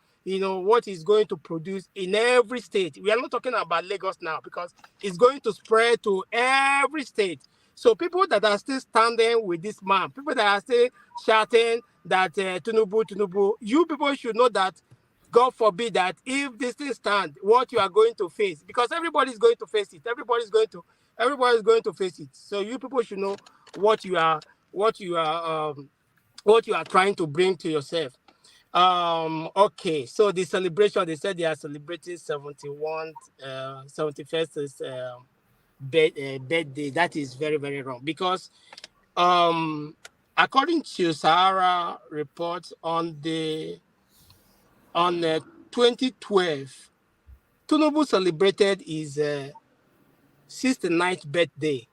Speaker 22: produce in every state. We are not talking about Lagos now, because it's going to spread to every state. So people that are still standing with this man, people that are still shouting that Tinubu, you people should know that, God forbid that if this thing stands, what you are going to face, because everybody is going to face it. Everybody is going to Everybody is going to face it. So you people should know what you are, what you are, what you are trying to bring to yourself. Okay, so the celebration, they said they are celebrating 71st is birthday. That is very, very wrong because according to Sahara report on 2012, Tinubu celebrated his 69th birthday.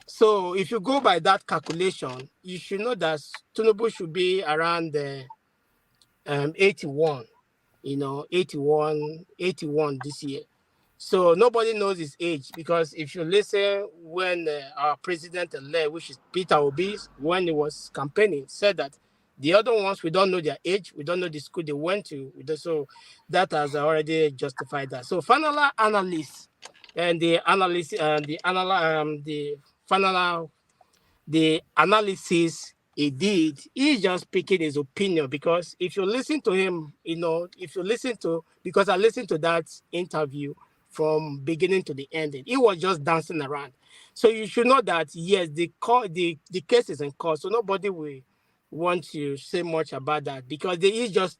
Speaker 22: So if you go by that calculation, you should know that Tinubu should be around 81, 81 this year. So nobody knows his age because if you listen when our president-elect, which is Peter Obi, when he was campaigning, said that the other ones, we don't know their age, we don't know the school they went to. So that has already justified that. So final analysts and the analyst, the final the analysis he did, he's just speaking his opinion because if you listen to him, because I listened to that interview from beginning to the ending, he was just dancing around. So you should know that yes, the case is in court, so nobody will want to say much about that because he's just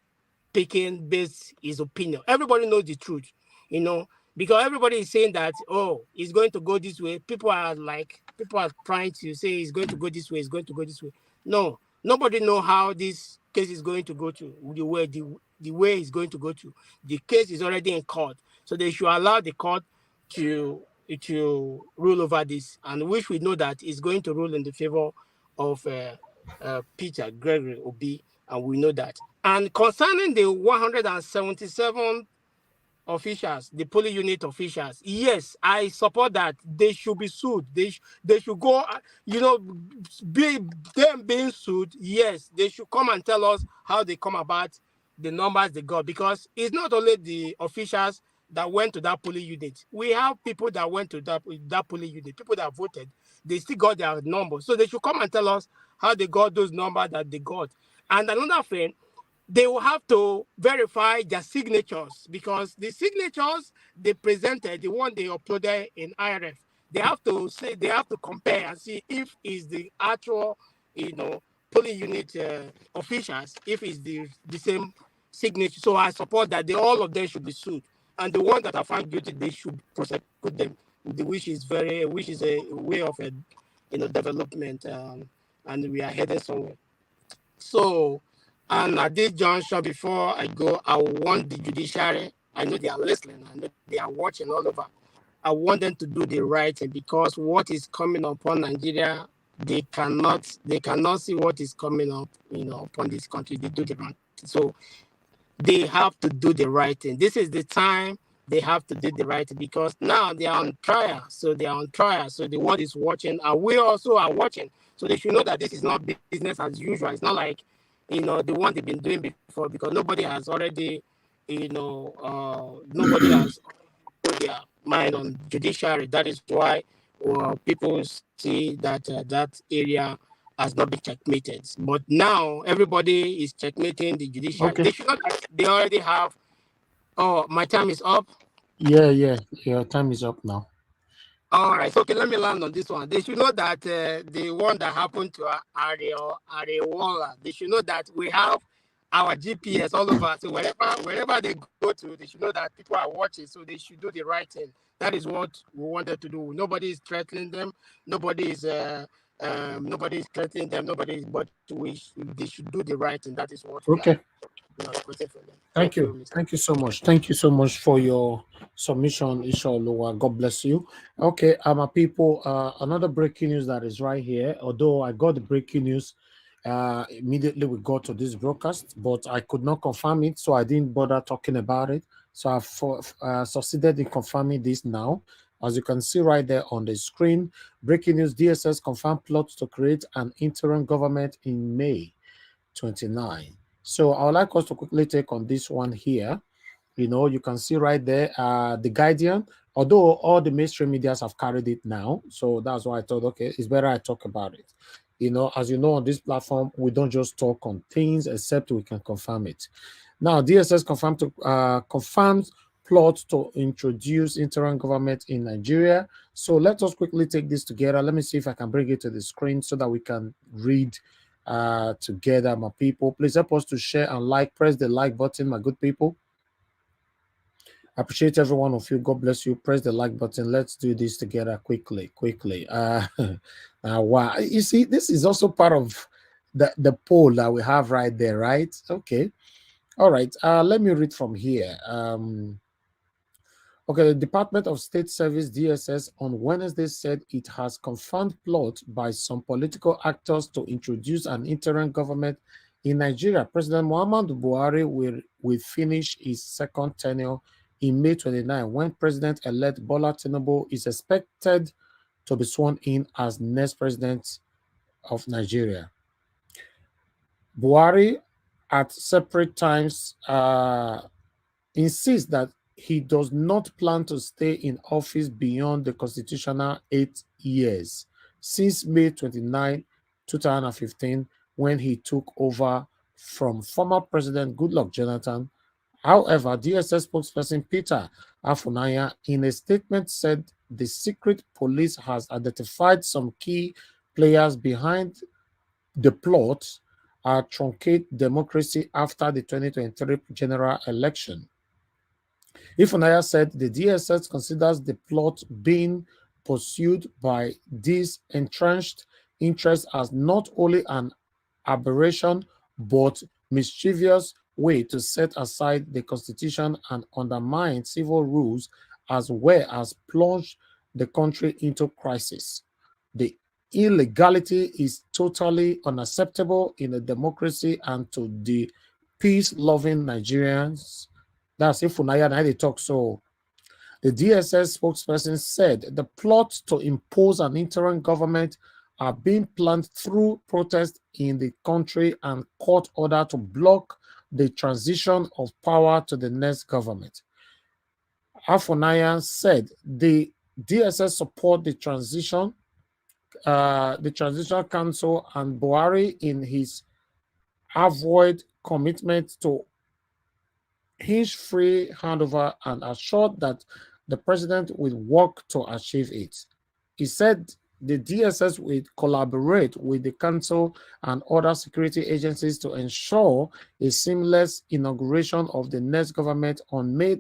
Speaker 22: picking based his opinion. Everybody knows the truth, because everybody is saying that, oh, it's going to go this way. People are trying to say it's going to go this way, it's going to go this way. No, nobody know how this case is going to go to, the way it's going to go to. The case is already in court. So they should allow the court to rule over this, and which we know that is going to rule in the favor of Peter Gregory Obi, and we know that. And concerning the 177 officials, the polling unit officials, yes, I support that. They should be sued. They should go, them being sued, yes, they should come and tell us how they come about the numbers they got, because it's not only the officials that went to that polling unit. We have people that went to that polling unit, people that voted, they still got their numbers. So they should come and tell us how they got those numbers that they got. And another thing, they will have to verify their signatures, because the signatures they presented, the one they uploaded in IRF, they have to compare and see if it's the actual, polling unit officials, if it's the same signature. So I support that all of them should be sued, and the ones that are found guilty, they should prosecute them, which is a way of development, and we are headed somewhere. So, and at this juncture, before I go, I want the judiciary, I know they are listening, I know they are watching all over. I want them to do the right thing, because what is coming upon Nigeria, they cannot see what is coming up, upon this country. They do the wrong thing. So they have to do the right thing. This is the time they have to do the right thing, because now they are on trial. So they are on trial. So the world is watching, and we also are watching. So they should know that this is not business as usual. It's not like, the one they've been doing before, because nobody has already, nobody has put their mind on judiciary. That is why people see that that area has not been checkmated. But now everybody is checkmating the judiciary.
Speaker 1: Okay.
Speaker 22: They should not. They already have. Oh, my time is up.
Speaker 1: Yeah, your time is up now.
Speaker 22: All right. So, okay, let me land on this one. They should know that the one that happened to Areola, they should know that we have our GPS all over. So wherever they go to, they should know that people are watching. So they should do the right thing. That is what we wanted to do. Nobody is threatening them. Nobody is threatening them. But they should do the right thing. That is what we
Speaker 1: Okay.
Speaker 22: are requesting from them.
Speaker 1: Thank you. Thank you so much. Thank you so much for your submission, Ishaoluwa. God bless you. Okay, my people, another breaking news that is right here. Although I got the breaking news immediately we got to this broadcast, but I could not confirm it, so I didn't bother talking about it. So I've succeeded in confirming this now. As you can see right there on the screen, breaking news: DSS confirmed plots to create an interim government in May 29. So I would like us to quickly take on this one here. You can see right there, the Guardian, although all the mainstream medias have carried it now. So that's why I thought, okay, it's better I talk about it. As you know, on this platform, we don't just talk on things except we can confirm it. Now, DSS confirms plot to introduce interim government in Nigeria. So let us quickly take this together. Let me see if I can bring it to the screen so that we can read together, my people. Please help us to share and like. Press the like button, my good people. I appreciate every one of you. God bless you. Press the like button. Let's do this together quickly. Wow. You see, this is also part of the poll that we have right there, right? Okay. All right. Let me read from here. Okay, the Department of State Service (DSS) on Wednesday said it has confirmed plot by some political actors to introduce an interim government in Nigeria. President Muhammadu Buhari will finish his second tenure in May 29, when President-elect Bola Tinubu is expected to be sworn in as next president of Nigeria. Buhari, at separate times, insists that he does not plan to stay in office beyond the constitutional 8 years since May 29, 2015, when he took over from former President Goodluck Jonathan. However, DSS spokesperson Peter Afunanya, in a statement, said the secret police has identified some key players behind the plot to truncate democracy after the 2023 general election. Ifunaya said the DSS considers the plot being pursued by these entrenched interests as not only an aberration but mischievous way to set aside the constitution and undermine civil rules, as well as plunge the country into crisis. The illegality is totally unacceptable in a democracy, and to the peace-loving Nigerians, that's if Funaya and I talk. So the DSS spokesperson said the plot to impose an interim government are being planned through protests in the country and court order to block the transition of power to the next government. Afunaya said the DSS support the transition council and Buhari in his avowed commitment to his free handover and assured that the president will work to achieve it. He said the DSS will collaborate with the council and other security agencies to ensure a seamless inauguration of the next government on May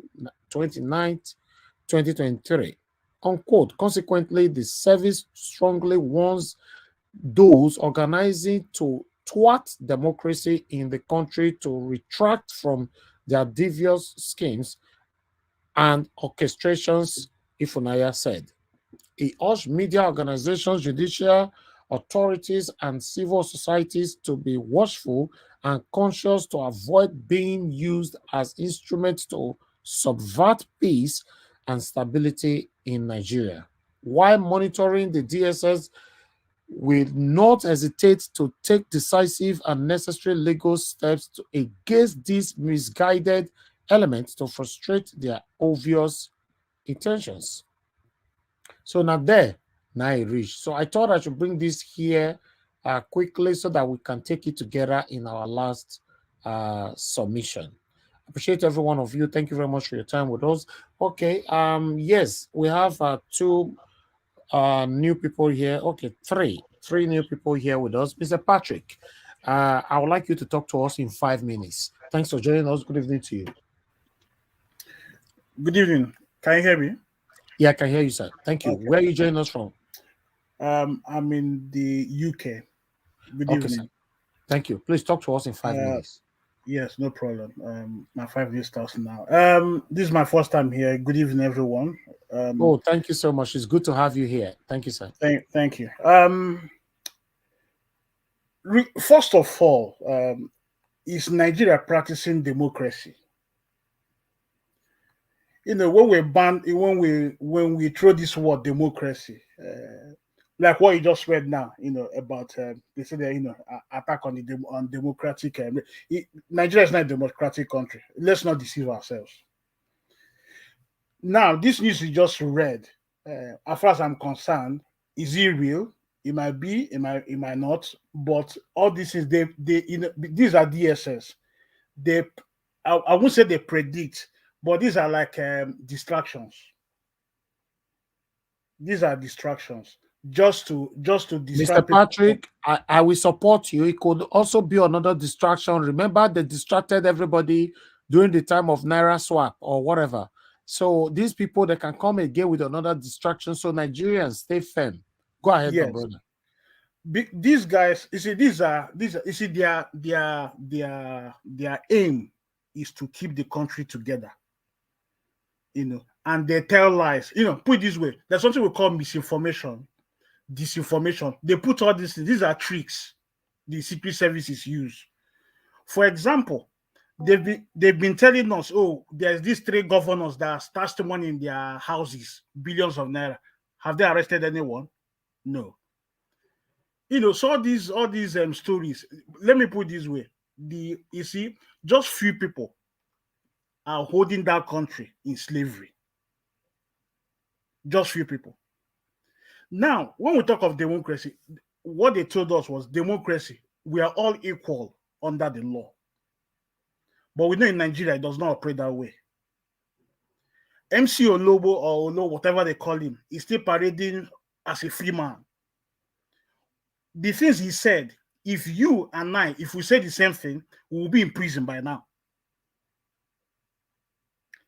Speaker 1: 29th, 2023. Unquote. Consequently, the service strongly warns those organizing to thwart democracy in the country to retract from their devious schemes and orchestrations, Ifunaya said. He urged media organizations, judicial authorities, and civil societies to be watchful and conscious to avoid being used as instruments to subvert peace and stability in Nigeria. While monitoring, the DSS will not hesitate to take decisive and necessary legal steps against these misguided elements to frustrate their obvious intentions. So now I reached. So I thought I should bring this here quickly so that we can take it together in our last submission. Appreciate every one of you. Thank you very much for your time with us. Okay. Yes, we have two new people here. Okay, three new people here with us. Mr. Patrick, I would like you to talk to us in 5 minutes. Thanks for joining us. Good evening to you.
Speaker 6: Good evening. Can you hear me?
Speaker 1: Yeah, I can hear you, sir. Thank you. Okay. Where are you joining us from?
Speaker 6: I'm in the UK. Good evening.
Speaker 1: Sir. Thank you. Please talk to us in 5 minutes.
Speaker 6: Yes, no problem. My 5 minutes starts now. This is my first time here. Good evening, everyone.
Speaker 1: Thank you so much. It's good to have you here. Thank you, sir.
Speaker 6: Thank you. First of all, is Nigeria practicing democracy? You know, when we throw this word democracy, like what you just read now, you know, about they say that, attack on democratic. Nigeria is not a democratic country. Let's not deceive ourselves. Now, this news you just read, as far as I'm concerned, is it real? It might be, it might not. But all this is these are DSS. I won't say they predict, But these are like distractions. These are distractions just to
Speaker 1: Mr.
Speaker 6: distract people.
Speaker 1: Patrick, I will support you. It could also be another distraction. Remember, they distracted everybody during the time of Naira swap or whatever. So these people, they can come again with another distraction. So Nigerians, stay firm. Go ahead, my
Speaker 6: Yes.
Speaker 1: brother.
Speaker 6: These guys, you see, these are you see, their aim is to keep the country together. You know, and they tell lies. You know, put it this way: there's something we call misinformation, disinformation. They put all these things. These are tricks the secret services use. For example, they've been telling us, oh, there's these 3 governors that stashed money in their houses, billions of naira. Have they arrested anyone? No. You know, so all these stories. Let me put it this way: you see, just few people are holding that country in slavery. Just few people. Now, when we talk of democracy, what they told us was democracy. We are all equal under the law. But we know in Nigeria it does not operate that way. MC Olobo or Olo, whatever they call him, is still parading as a free man. The things he said, if you and I, if we say the same thing, we will be in prison by now.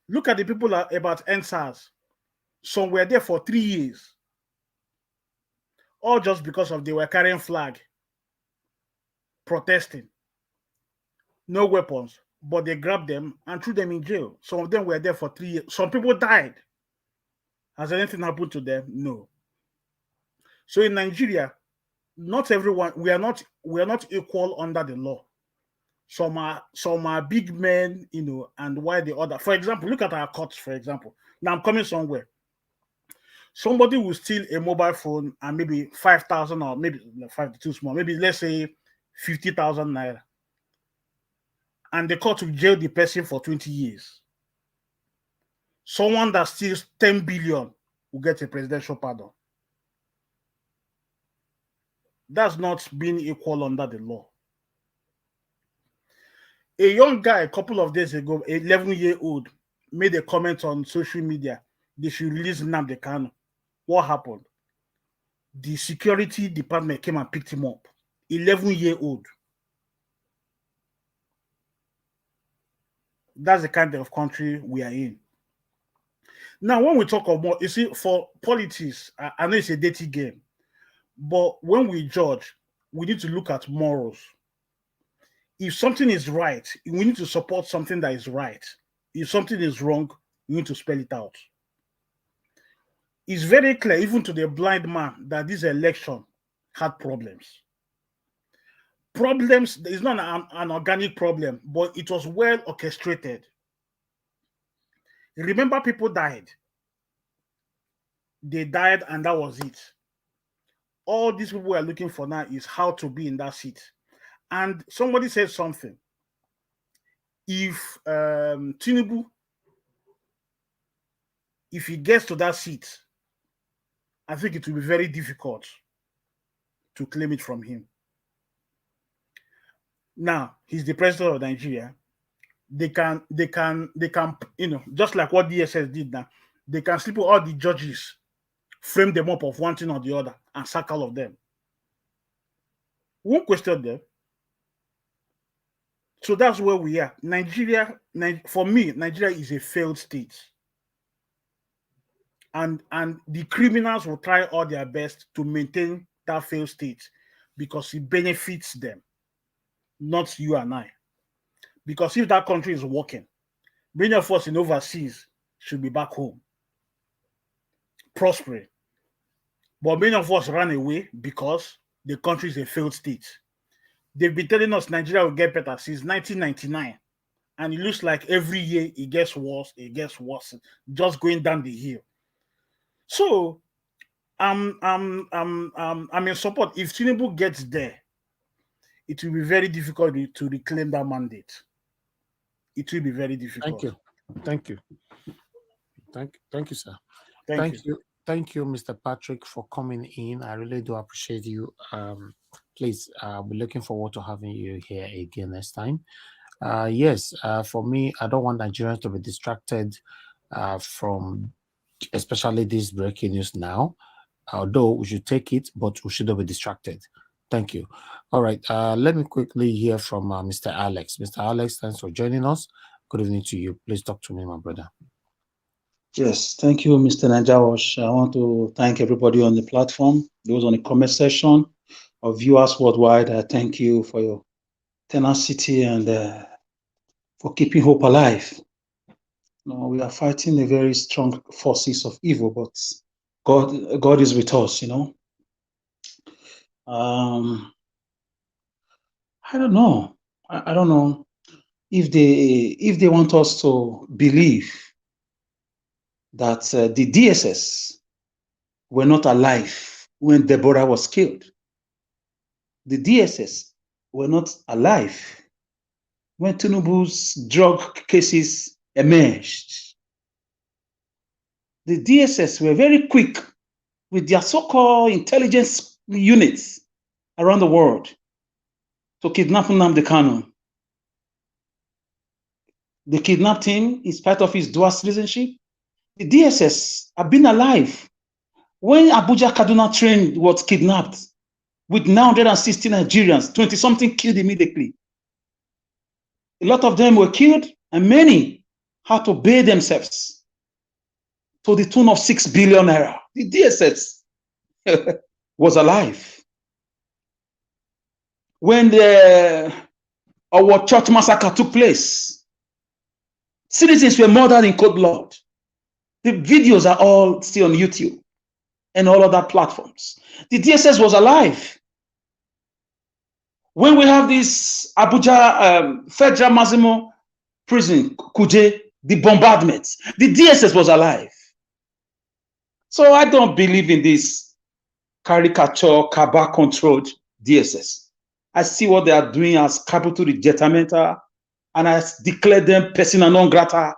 Speaker 6: Look at the people about NSAS. Some were there for 3 years. All just because of they were carrying flag, protesting. No weapons, but they grabbed them and threw them in jail. Some of them were there for 3 years. Some people died. Has anything happened to them? No. So in Nigeria, not everyone, we are not equal under the law. Some are big men, you know, and why the other. For example, look at our courts, for example. Now I'm coming somewhere. Somebody will steal a mobile phone and maybe 5,000 or maybe 5 too small, maybe let's say 50,000 naira. And the court will jail the person for 20 years. Someone that steals 10 billion will get a presidential pardon. That's not being equal under the law. A young guy a couple of days ago, 11-year-old, made a comment on social media. They should release Nnamdi Kanu. What happened? The security department came and picked him up. 11-year-old. That's the kind of country we are in. Now, when we talk about, you see, for politics, I know it's a dirty game, but when we judge, we need to look at morals. If something is right, we need to support something that is right. If something is wrong, we need to spell it out. It's very clear, even to the blind man, that this election had problems. Problems, it's not an organic problem, but it was well orchestrated. Remember, people died. They died, and that was it. All these people are looking for now is how to be in that seat. And somebody said something. If Tinubu, if he gets to that seat, I think it will be very difficult to claim it from him. Now, he's the president of Nigeria. They can, you know, just like what DSS did now, they can sleep with all the judges, frame them up of one thing or the other, and sack all of them. We won't question them. So that's where we are. Nigeria, for me, Nigeria is a failed state. And the criminals will try all their best to maintain that failed state because it benefits them, not you and I. Because if that country is working, many of us in overseas should be back home, prospering. But many of us ran away because the country is a failed state. They've been telling us Nigeria will get better since 1999. And it looks like every year it gets worse, just going down the hill. So I'm in support. If Tinubu gets there, it will be very difficult to reclaim that mandate. It will be very difficult.
Speaker 1: Thank you, sir.
Speaker 6: Thank you.
Speaker 1: Thank you, Mr. Patrick, for coming in. I really do appreciate you. Please, we're looking forward to having you here again next time. Yes, for me, I don't want Nigerians to be distracted from especially this breaking news now. Although we should take it, but we shouldn't be distracted. Thank you. All right, let me quickly hear from Mr. Alex. Mr. Alex, thanks for joining us. Good evening to you. Please talk to me, my brother.
Speaker 7: Yes, thank you, Mr. Najawash. I want to thank everybody on the platform, those on the comment section, or viewers worldwide. I thank you for your tenacity and for keeping hope alive. No, we are fighting the very strong forces of evil, but God is with us, you know. I don't know. I don't know if they want us to believe that the DSS were not alive when Deborah was killed. The DSS were not alive when Tinubu's drug cases emerged. The DSS were very quick with their so-called intelligence units around the world to kidnap Nnamdi Kanu. They kidnapped him in spite of his dual citizenship. The DSS have been alive when Abuja Kaduna train was kidnapped with 960 Nigerians, 20-something killed immediately. A lot of them were killed and many had to pay themselves to the tune of 6 billion naira. The DSS was alive. When our church massacre took place, citizens were murdered in cold blood. The videos are all still on YouTube and all other platforms. The DSS was alive. When we have this Abuja Federal Maximum Prison, Kuje, the bombardments, the DSS was alive. So I don't believe in this caricature, Kaba-controlled DSS. I see what they are doing as capital regimental, and I declare them persona non grata.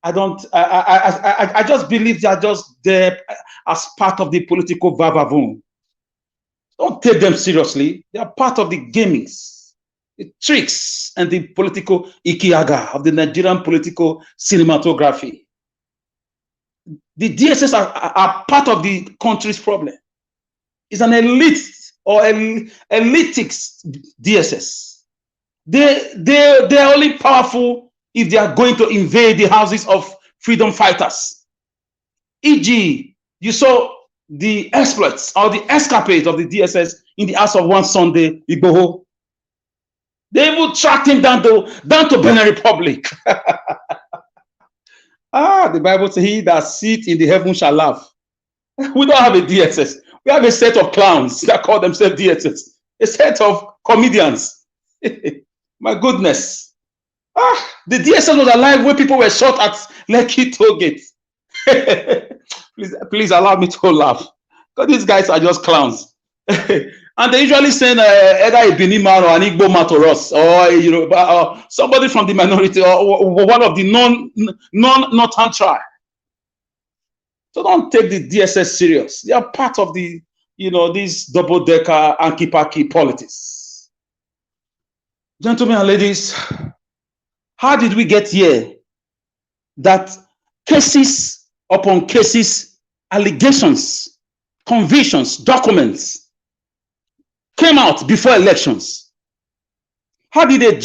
Speaker 7: I just believe they are just there as part of the political vavavoom. Don't take them seriously. They are part of the gamings, the tricks, and the political ikiaga of the Nigerian political cinematography. The DSS are part of the country's problem. It's an elite or elitics DSS. They're only powerful if they are going to invade the houses of freedom fighters. E.g., you saw the exploits or the escapades of the DSS in the house of one Sunday Igboho. They will track him down to Benin Republic. The Bible says, "He that sits in the heaven shall laugh." We don't have a DSS. We have a set of clowns that call themselves DSS. A set of comedians. My goodness. The DSS was alive when people were shot at Lekki Tollgate. Please allow me to laugh, because these guys are just clowns. And they usually send either a Benin man or an Igbo man to us, or somebody from the minority, or one of the non-Northern tribe. So don't take the DSS serious. They are part of the, this double-decker anki-paki politics. Gentlemen and ladies, how did we get here? That cases upon cases, allegations, convictions, documents came out before elections. How did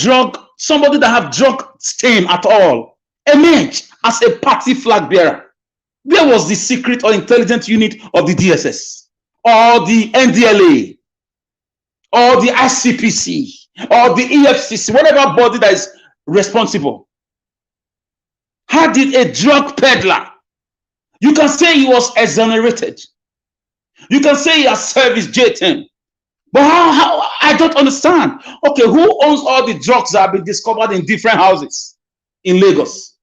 Speaker 7: somebody that have drug stain at all emerge as a party flag bearer? Where was the secret or intelligence unit of the DSS or the NDLA or the ICPC or the EFCC, whatever body that is responsible? How did a drug peddler, you can say he was exonerated, you can say he has service J10, but how I don't understand. Okay, who owns all the drugs that have been discovered in different houses in Lagos,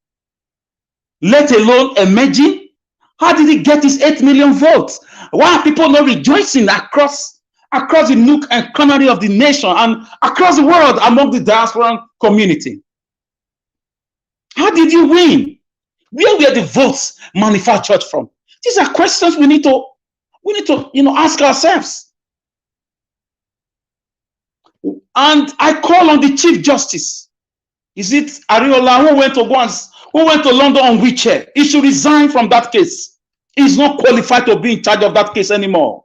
Speaker 7: let alone emerging? How did he get his 8 million votes? Why are people not rejoicing across the nook and corner of the nation and across the world among the diaspora community? How did you win? Where were the votes manufactured from? These are questions we need to ask ourselves. And I call on the Chief Justice Is it Ariola who went to London on wheelchair? He should resign from that case. He's not qualified to be in charge of that case anymore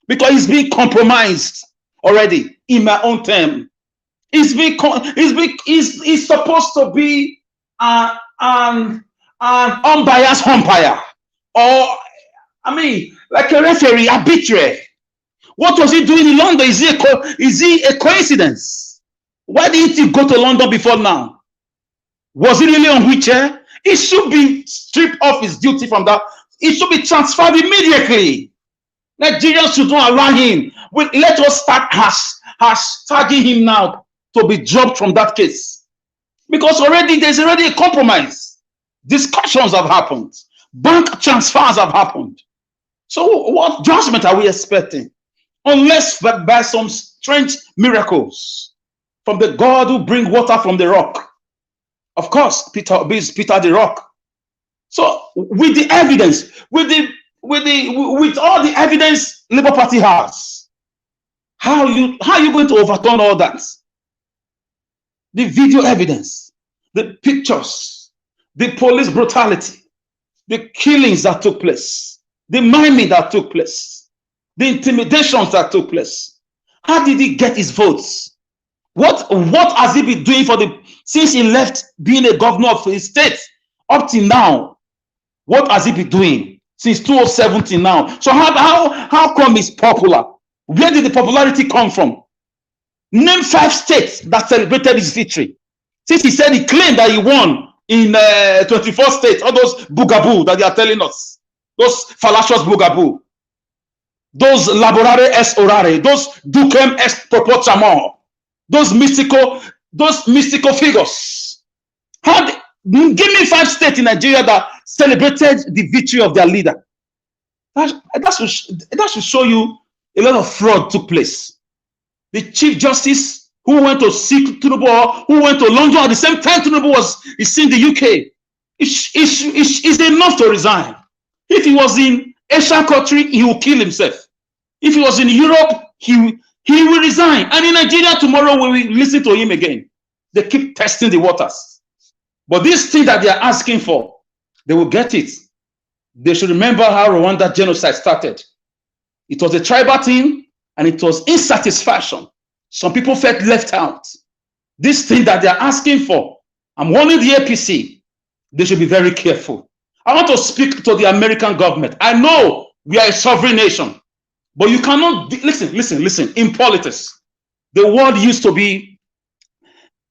Speaker 7: because he's being compromised already in my own term. He's supposed to be an unbiased umpire, or I mean, like a referee, arbitrary. What was he doing in London? Is he a coincidence? Why didn't he go to London before now? Was he really on wheelchair? He should be stripped off his duty from that. He should be transferred immediately. Nigerians should not allow him. Let us start hashtagging him now to be dropped from that case. Because there's already a compromise. Discussions have happened. Bank transfers have happened. So what judgment are we expecting? Unless by some strange miracles from the God who brings water from the rock. Of course, Peter the rock. So with the evidence, with all the evidence Labour Party has, how are you going to overturn all that? The video evidence, the pictures, the police brutality, the killings that took place, the miming that took place, the intimidations that took place. How did he get his votes? What has he been doing since he left being a governor of his state up till now? What has he been doing since 2007 till now? So how come he's popular? Where did the popularity come from? Name 5 states that celebrated his victory. Since he said he claimed that he won in 24 states, all those boogaboo that they are telling us, those fallacious boogaboo, those laborare est orare, those ducem est proportamur, those mystical figures. Give me 5 states in Nigeria that celebrated the victory of their leader. That should show you a lot of fraud took place. The Chief Justice who went to seek Tinubu, who went to London at the same time Tinubu is in the UK, is enough to resign. If he was in Asian country, he will kill himself. If he was in Europe, he will resign. And in Nigeria tomorrow, we will listen to him again. They keep testing the waters. But this thing that they are asking for, they will get it. They should remember how Rwanda genocide started. It was a tribal thing, and it was insatisfaction. Some people felt left out. This thing that they are asking for, I'm warning the APC, they should be very careful. I want to speak to the American government. I know we are a sovereign nation, but you cannot, listen, in politics, the world used to be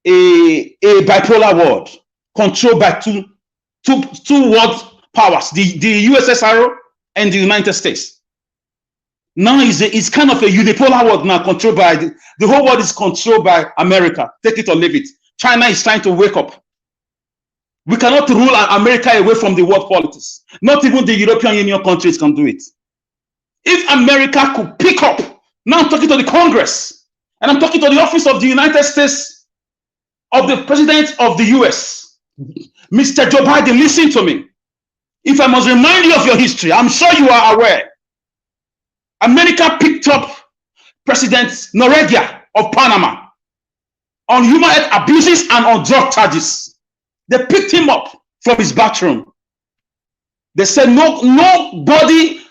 Speaker 7: a bipolar world, controlled by two world powers, the USSR and the United States. Now it's kind of a unipolar world now, controlled by the whole world is controlled by America. Take it or leave it. China is trying to wake up. We cannot rule America away from the world politics. Not even the European Union countries can do it. If America could pick up, now I'm talking to the Congress, and I'm talking to the office of the United States, of the President of the US, Mr. Joe Biden, listen to me. If I must remind you of your history, I'm sure you are aware. America picked up President Noriega of Panama on human rights abuses and on drug charges. They picked him up from his bathroom. They said nobody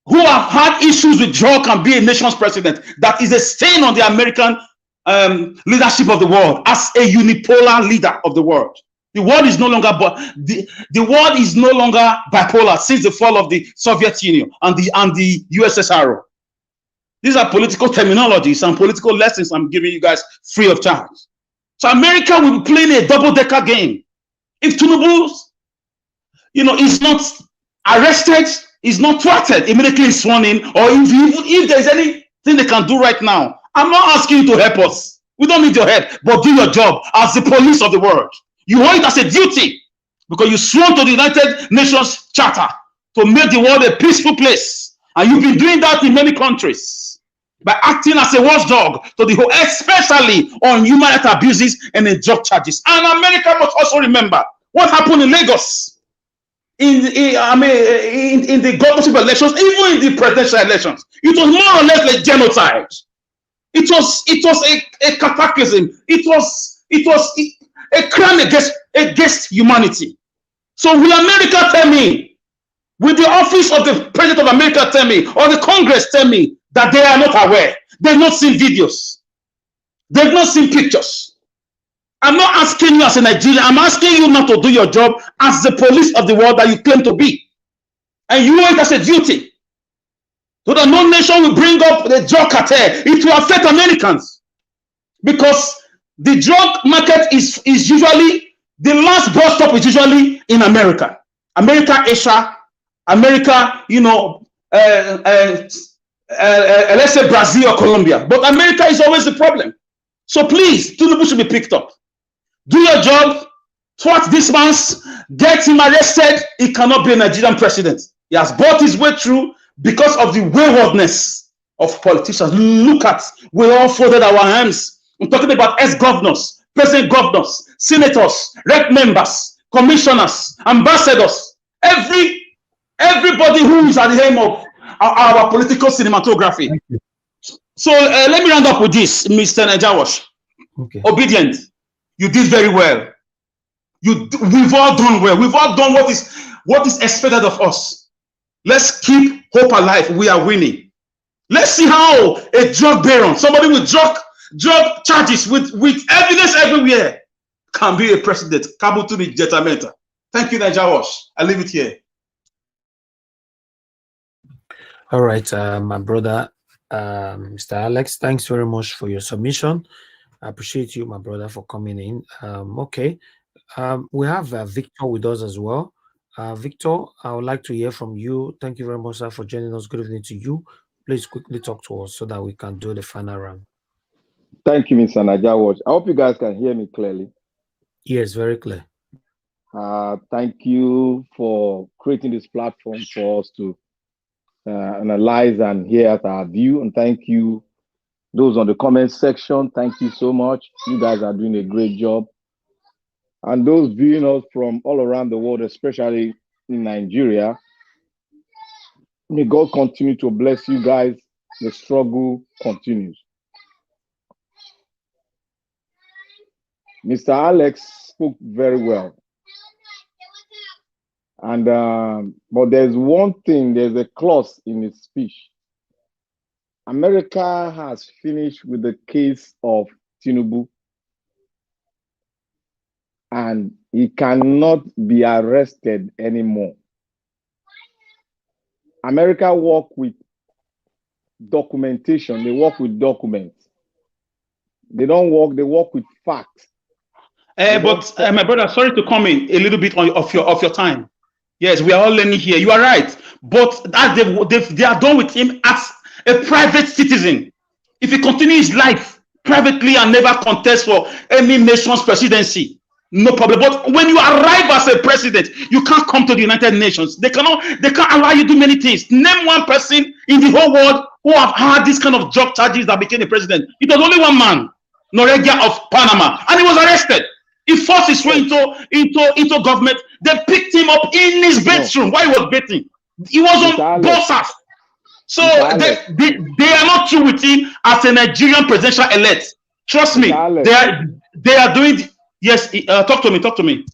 Speaker 7: who have had issues with drug can be a nation's president. That is a stain on the American leadership of the world as a unipolar leader of the world. The world is no longer the world is no longer bipolar since the fall of the Soviet Union and the USSR. These are political terminologies and political lessons I'm giving you guys free of charge. So America will be playing a double-decker game. If Tinubu, is not arrested, is not thwarted, immediately sworn in, or if there's anything they can do right now, I'm not asking you to help us. We don't need your help, but do your job as the police of the world. You owe it as a duty because you sworn to the United Nations Charter to make the world a peaceful place. And you've been doing that in many countries by acting as a watchdog to the whole, especially on human rights abuses and the drug charges. And America must also remember what happened in Lagos in the governorship elections, even in the presidential elections. It was more or less like genocide. It was a cataclysm. a crime against humanity. So will America tell me, will the office of the President of America tell me, or the Congress tell me that they are not aware? They've not seen videos. They've not seen pictures. I'm not asking you as a Nigerian. I'm asking you not to do your job as the police of the world that you claim to be. And you know it as a duty. So that no nation will bring up the drug cartel. It will affect Americans. Because the drug market is usually, the last bus stop is usually in America. America, Asia, America, you know, let's say Brazil or Colombia. But America is always the problem. So please, Tinubu should be picked up. Do your job, thwart this man's, get him arrested. He cannot be a Nigerian president. He has bought his way through because of the waywardness of politicians. Look at, we all folded our hands. I'm talking about ex-governors, present governors, senators, rep members, commissioners, ambassadors, everybody who is at the helm of our political cinematography. So let me round up with this, Mr. Najawash.
Speaker 1: Okay.
Speaker 7: Obedient. You did very well. We've all done well. We've all done what is expected of us. Let's keep hope alive. We are winning. Let's see how a drug baron, somebody with drug charges, with evidence everywhere, can be a president. Kabutu the Jetamenta. Thank you, Najawash. I leave it here.
Speaker 1: All right, my brother, Mr. Alex, thanks very much for your submission. I appreciate you, my brother, for coming in. Okay, we have Victor with us as well. Victor, I would like to hear from you. Thank you very much, sir, for joining us. Good evening to you. Please quickly talk to us so that we can do the final round.
Speaker 8: Thank you, Mr. Najawash. I hope you guys can hear me clearly.
Speaker 1: Yes, very clear.
Speaker 8: Thank you for creating this platform for us to analyze and hear our view. And thank you, those on the comment section. Thank you so much. You guys are doing a great job. And those viewing us from all around the world, especially in Nigeria, may God continue to bless you guys. The struggle continues. Mr. Alex spoke very well. And but there's one thing, there's a clause in his speech. America has finished with the case of Tinubu, and he cannot be arrested anymore. America work with documentation. They work with documents. They don't work, they work with facts.
Speaker 7: But my brother, sorry to come in a little bit of your time. Yes, we are all learning here. You are right. But as they are done with him as a private citizen. If he continues his life privately and never contest for any nation's presidency, no problem. But when you arrive as a president, you can't come to the United Nations. They can't allow you to do many things. Name one person in the whole world who have had this kind of drug charges that became a president. It was only one man, Noriega of Panama, and he was arrested. He forced his way into government. They picked him up in his bedroom while he was bathing. He was on boss. So they are not true with him as a Nigerian presidential elect. Trust me, they are doing. Yes, talk to me.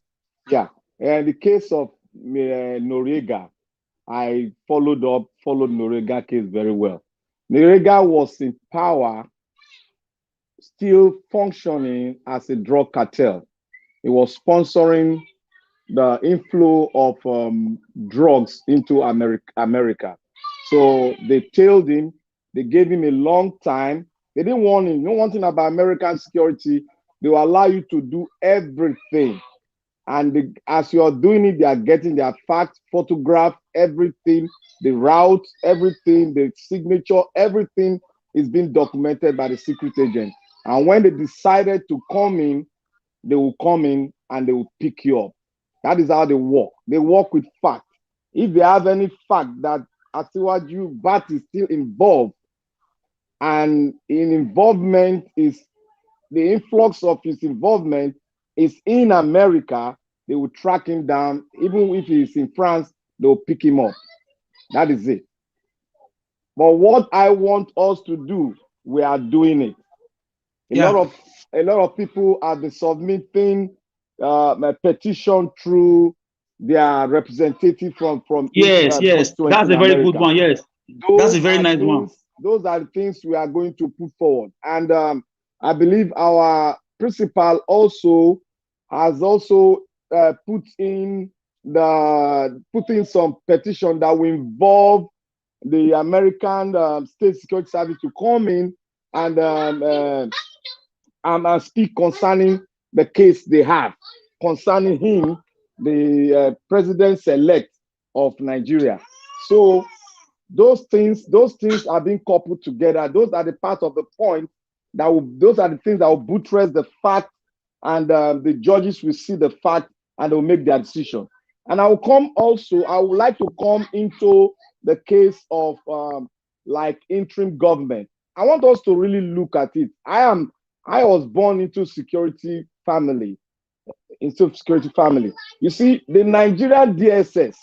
Speaker 8: Yeah, in the case of Noriega, I followed Noriega case very well. Noriega was in power, still functioning as a drug cartel. He was sponsoring the inflow of drugs into America. So they tailed him. They gave him a long time. They didn't want him. No one thing about American security. They will allow you to do everything. And as you are doing it, they are getting their facts, photograph, everything, the route, everything, the signature, everything is being documented by the secret agent. And when they decided to come in, they will come in and they will pick you up. That is how they work. They work with facts. If they have any fact that Asiwaju Bat is still involved, and in involvement is the influx of his involvement is in America, they will track him down. Even if he's in France, they will pick him up. That is it. But what I want us to do, we are doing it. A lot of people are submitting petition through their representative from each
Speaker 7: Yes, yes.
Speaker 8: constituency
Speaker 7: That's
Speaker 8: in
Speaker 7: a very good
Speaker 8: America.
Speaker 7: one. Yes. That's a very nice one.
Speaker 8: Those are the things we are going to put forward. And I believe our principal also has also put in some petition that will involve the American State Security Service to come in and speak concerning the case they have concerning him, the president-elect of Nigeria. So those things are being coupled together. Those are the part of the point those are the things that will buttress the fact, and the judges will see the fact and they'll make their decision. And I would like to come into the case of like interim government. I want us to really look at it. I was born into security family. You see, the Nigerian DSS,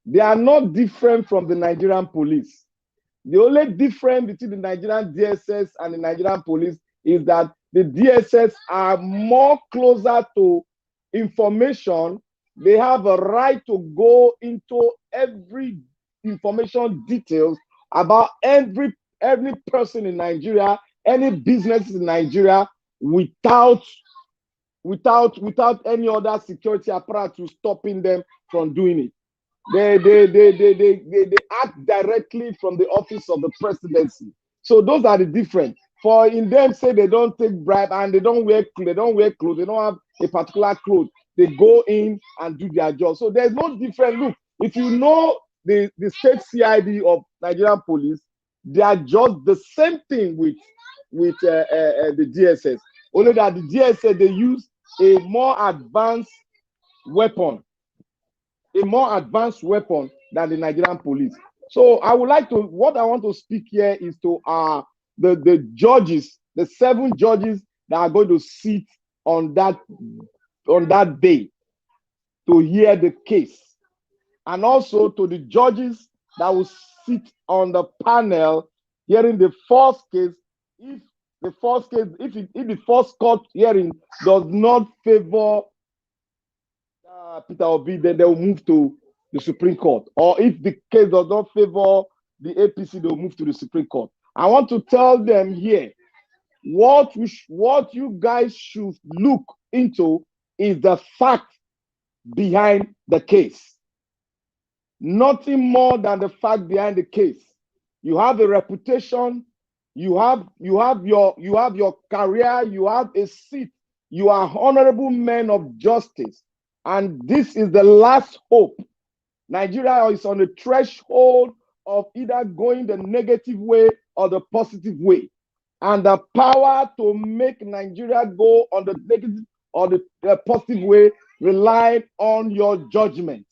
Speaker 8: they are not different from the Nigerian police. The only difference between the Nigerian DSS and the Nigerian police is that the DSS are more closer to information. They have a right to go into every information details about every person in Nigeria, any business in Nigeria, without any other security apparatus stopping them from doing it. They act directly from the office of the presidency. So those are the difference. For in them say they don't take bribe and they don't wear clothes, they don't have a particular clothes. They go in and do their job. So there's no difference. Look, if you know the state CID of Nigerian police, they are just the same thing with the DSS. Only that the DSS, they use a more advanced weapon than the Nigerian police. So what I want to speak here is to the judges, the 7 judges that are going to sit on that day to hear the case, and also to the judges that will sit on the panel hearing the first case. If the first court hearing does not favor Peter Obi, then they will move to the Supreme Court. Or if the case does not favor the APC, they will move to the Supreme Court. I want to tell them here, what you guys should look into is the fact behind the case. Nothing more than the fact behind the case. You have a reputation, you have your career, you have a seat, you are honorable men of justice. And this is the last hope. Nigeria is on the threshold of either going the negative way or the positive way. And the power to make Nigeria go on the negative or the positive way relies on your judgment.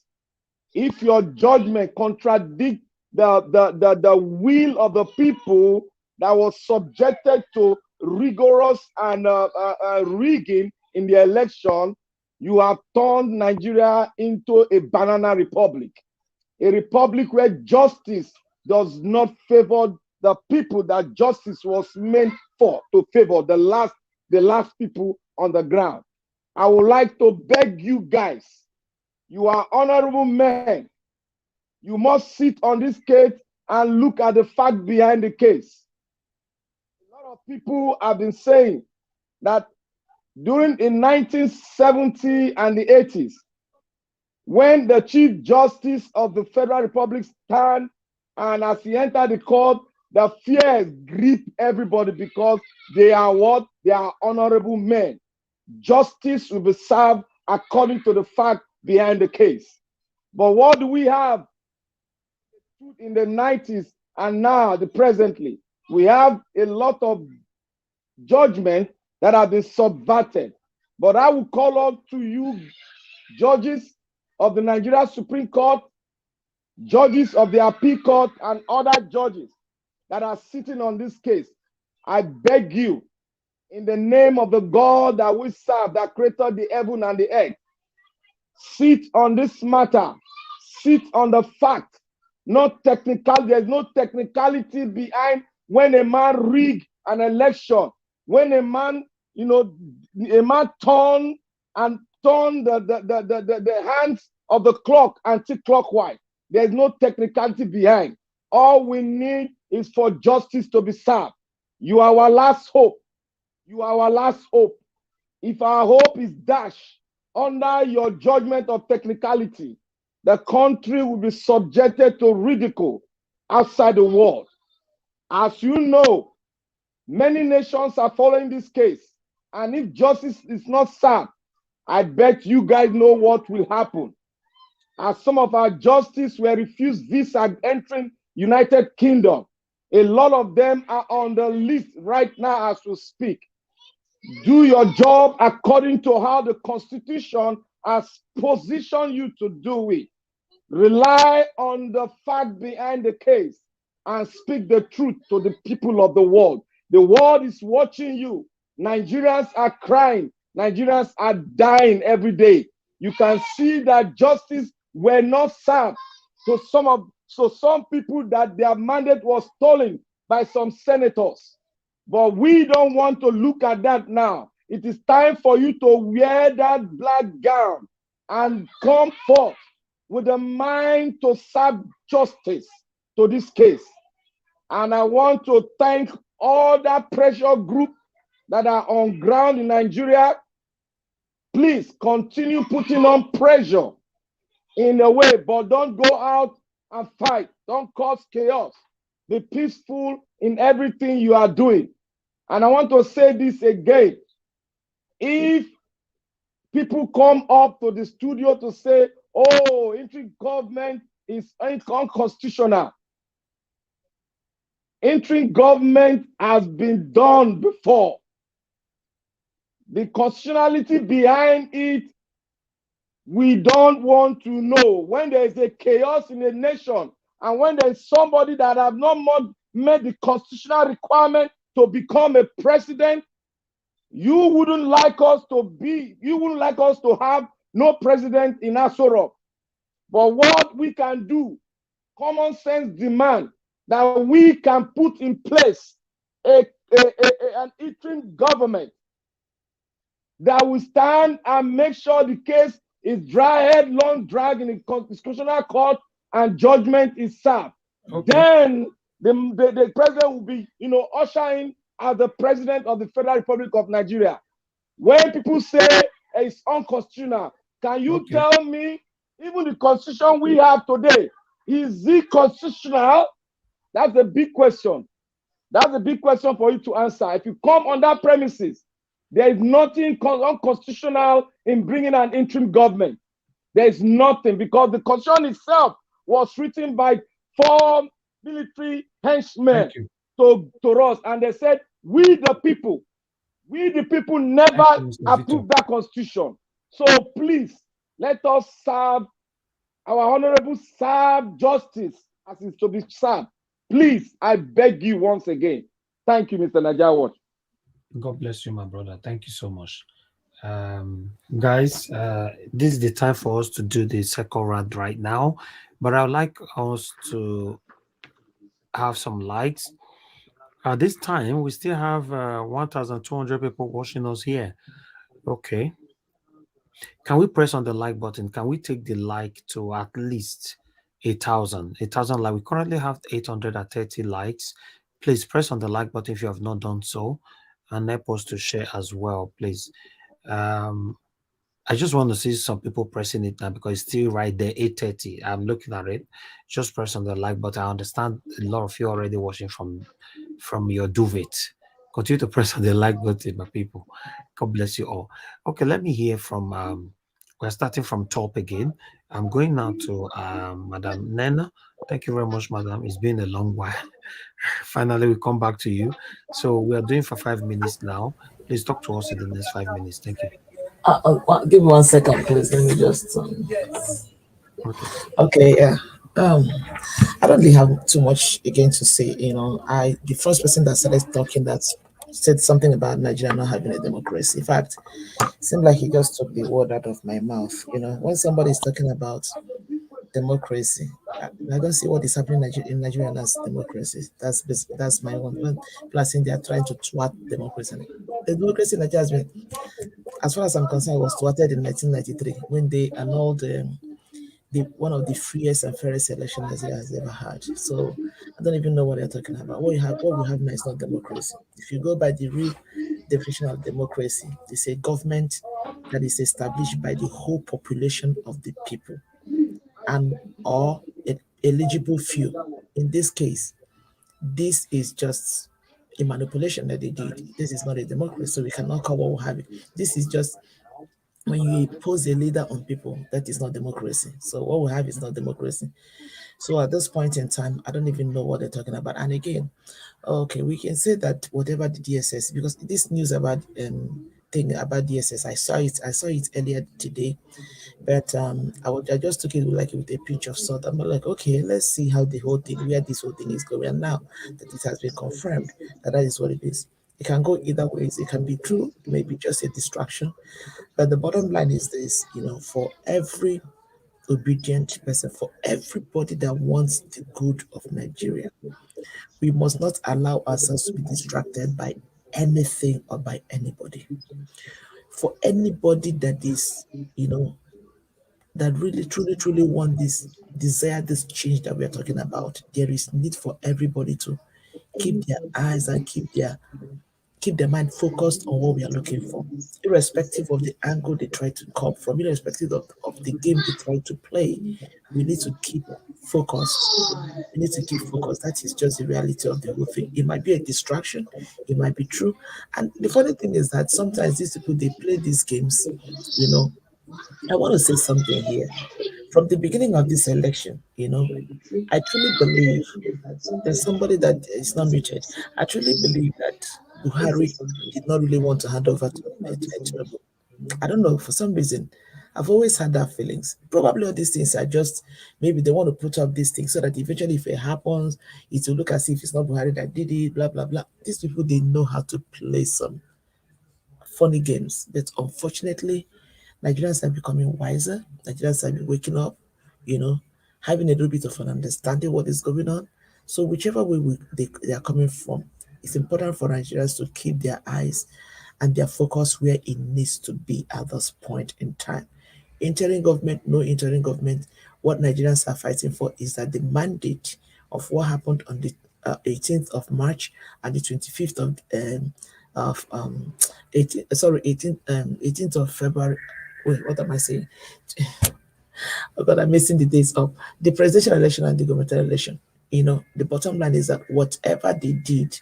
Speaker 8: If your judgment contradicts the will of the people that was subjected to rigorous and rigging in the election, you have turned Nigeria into a banana republic, a republic where justice does not favor the people that justice was meant for, to favor the last people on the ground. I would like to beg you guys, you are honorable men. You must sit on this case and look at the fact behind the case. A lot of people have been saying that during in 1970 and the 80s, when the Chief Justice of the Federal Republic stand, and as he entered the court, the fears grip everybody because they are what? They are honorable men. Justice will be served according to the fact behind the case. But what do we have in the 90s and now, presently? We have a lot of judgment that have been subverted. But I will call out to you, judges of the Nigeria Supreme Court, judges of the Appeal Court, and other judges that are sitting on this case. I beg you, in the name of the God that we serve, that created the heaven and the earth, sit on this matter, sit on the fact, not technical. There's no technicality behind when a man rig an election, when a man, a man turn and turn the hands of the clock anti-clockwise. There's no technicality behind. All we need is for justice to be served. You are our last hope. You are our last hope. If our hope is dashed under your judgment of technicality, the country will be subjected to ridicule outside the world. As you know, many nations are following this case. And if justice is not served, I bet you guys know what will happen. As some of our justice were refused visa entering United Kingdom, a lot of them are on the list right now as we speak. Do your job according to how the Constitution has positioned you to do it. Rely on the fact behind the case and speak the truth to the people of the world. The world is watching you. Nigerians are crying. Nigerians are dying every day. You can see that justice were not served to some people, that their mandate was stolen by some senators. But we don't want to look at that now. It is time for you to wear that black gown and come forth with a mind to serve justice to this case. And I want to thank all that pressure group that are on ground in Nigeria. Please continue putting on pressure in a way, but don't go out and fight. Don't cause chaos. Be peaceful in everything you are doing. And I want to say this again. If people come up to the studio to say, oh, interim government is unconstitutional, interim government has been done before. The constitutionality behind it, we don't want to know. When there is a chaos in a nation, and when there is somebody that have not met the constitutional requirement to become a president, you wouldn't like us to have no president in Aso Rock. But what we can do, common sense demand that we can put in place an interim government that will stand and make sure the case is headlong drag in the constitutional court and judgment is served. Okay. Then the president will be, ushering as the president of the Federal Republic of Nigeria. When people say it's unconstitutional, can you tell me, even the constitution we have today, is it constitutional? That's a big question. That's a big question for you to answer. If you come on that premises, there is nothing unconstitutional in bringing an interim government. There is nothing, because the constitution itself was written by 4 military henchmen to us, and they said, we the people never approved that constitution. So please, let us serve our honorable, serve justice as is to be served. Please, I beg you once again. Thank you, Mr. Najawat.
Speaker 1: God bless you, my brother. Thank you so much. Guys, this is the time for us to do the second round right now, but I would like us to have some likes. At this time, we still have 1,200 people watching us here. Okay. Can we press on the like button? Can we take the like to at least 8,000? 8,000 like. We currently have 830 likes. Please press on the like button if you have not done so, and help us to share as well, please. I just want to see some people pressing it now because it's still right there, 8:30. I'm looking at it. Just press on the like button. I understand a lot of you already watching from your duvet. Continue to press on the like button, my people. God bless you all. Okay, let me hear from we're starting from top again. I'm going now to Madam Nena. Thank you very much, Madam. It's been a long while. Finally, we come back to you. So we are doing for 5 minutes now. Please talk to us in the next 5 minutes. Thank you.
Speaker 3: Give me 1 second, please. Let me just. Okay, yeah. I don't really have too much again to say. The first person that started talking that said something about Nigeria not having a democracy. In fact, it seemed like he just took the word out of my mouth. When somebody is talking about democracy, I don't see what is happening in Nigeria as democracy. That's my one. Plus, they are trying to thwart democracy. The democracy in Nigeria as far as I'm concerned, was thwarted in 1993 when they annulled one of the freest and fairest elections Nigeria has ever had. So I don't even know what they're talking about. What we have now is not democracy. If you go by the real definition of democracy, it's a government that is established by the whole population of the people and or an eligible few. In this case, this is just a manipulation that they did. This is not a democracy, so we cannot call what we have it. This is just when you impose a leader on people, that is not democracy. So what we have is not democracy. So at this point in time, I don't even know what they're talking about. And again, okay, we can say that whatever the DSS, because this news about thing about DSS, I saw it earlier today, but I just took it like with a pinch of salt. I'm like, okay, let's see how where this whole thing is going. And now that it has been confirmed that is what it is. It can go either ways. It can be true, maybe just a distraction. But the bottom line is this, for every obedient person, for everybody that wants the good of Nigeria, we must not allow ourselves to be distracted by anything or by anybody. For anybody that is, that really, truly, truly want desire this change that we are talking about, there is need for everybody to keep their eyes and keep their mind focused on what we are looking for, irrespective of the angle they try to come from, irrespective of the game they try to play. We need to keep focused. We need to keep focused. That is just the reality of the whole thing. It might be a distraction, it might be true. And the funny thing is that sometimes these people, they play these games, I want to say something here. From the beginning of this election, I truly believe there's somebody that is not muted. I truly believe that Buhari did not really want to hand over to Tinubu. I don't know, for some reason, I've always had that feelings. Probably all these things are just, maybe they want to put up these things so that eventually if it happens, it will look as if it's not Buhari that did it, blah, blah, blah. These people, they know how to play some funny games. But unfortunately, Nigerians are becoming wiser. Nigerians are waking up, having a little bit of an understanding what is going on. So whichever way they are coming from, it's important for Nigerians to keep their eyes and their focus where it needs to be at this point in time. Interim government, no interim government. What Nigerians are fighting for is that the mandate of what happened on the 18th of March and the 25th of 18th of February. Wait, what am I saying? Oh God, I'm missing the days up. The presidential election and the gubernatorial election. The bottom line is that whatever they did,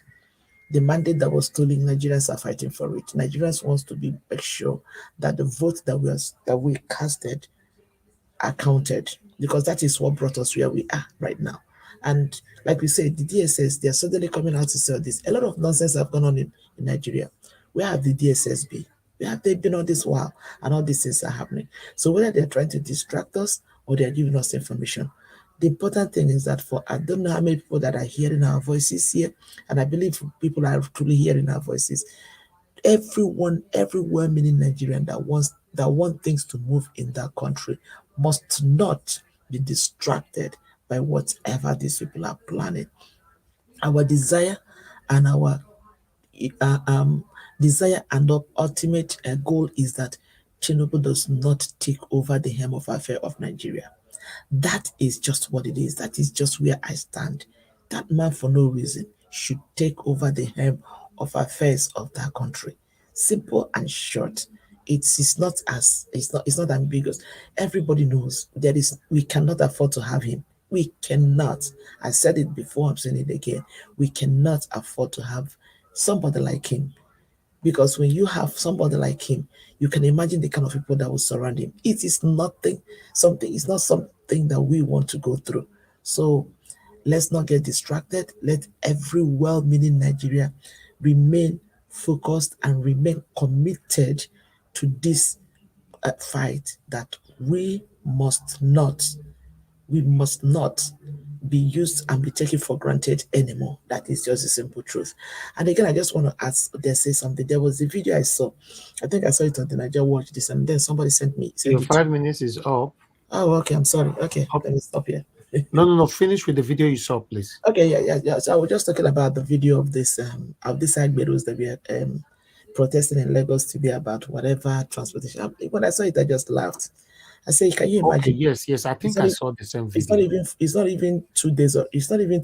Speaker 3: the mandate that was stolen, Nigerians are fighting for it. Nigerians wants to make sure that the vote that we casted are counted, because that is what brought us where we are right now. And like we said, the DSS, they're suddenly coming out to say this. A lot of nonsense have gone on in Nigeria. Where have the DSS been? Where have they been all this while? And all these things are happening. So whether they're trying to distract us or they're giving us information, the important thing is that I don't know how many people that are hearing our voices here, and I believe people are truly hearing our voices. Everyone, everywhere, meaning Nigerian that want things to move in that country must not be distracted by whatever these people are planning. Our desire and our desire and ultimate goal is that Tinubu does not take over the helm of affair of Nigeria. That is just what it is. That is just where I stand. That man, for no reason, should take over the helm of affairs of that country. Simple and short. It's not ambiguous. Everybody knows we cannot afford to have him. We cannot. I said it before, I'm saying it again. We cannot afford to have somebody like him. Because when you have somebody like him, you can imagine the kind of people that will surround him. It's not something that we want to go through. So let's not get distracted. Let every well-meaning Nigeria remain focused and remain committed to this fight that we must not be used and be taken for granted anymore. That is just a simple truth. And again, I just want to say something. There was a video I saw. I think I saw it on the Niger Watch this, and then somebody sent
Speaker 1: Your 5 minutes is up.
Speaker 3: Oh, okay. I'm sorry. Okay, let me stop here.
Speaker 1: No. Finish with the video you saw, please.
Speaker 3: Okay, yeah. So I was just talking about the video of this Agberos that we are protesting in Lagos to be about whatever transportation. When I saw it, I just laughed. I said, can you
Speaker 1: Okay,
Speaker 3: imagine?
Speaker 1: yes. I
Speaker 3: It's
Speaker 1: think
Speaker 3: not,
Speaker 1: I
Speaker 3: even,
Speaker 1: saw the same
Speaker 3: it's not
Speaker 1: video.
Speaker 3: even. It's not even 2 days. Or it's not even.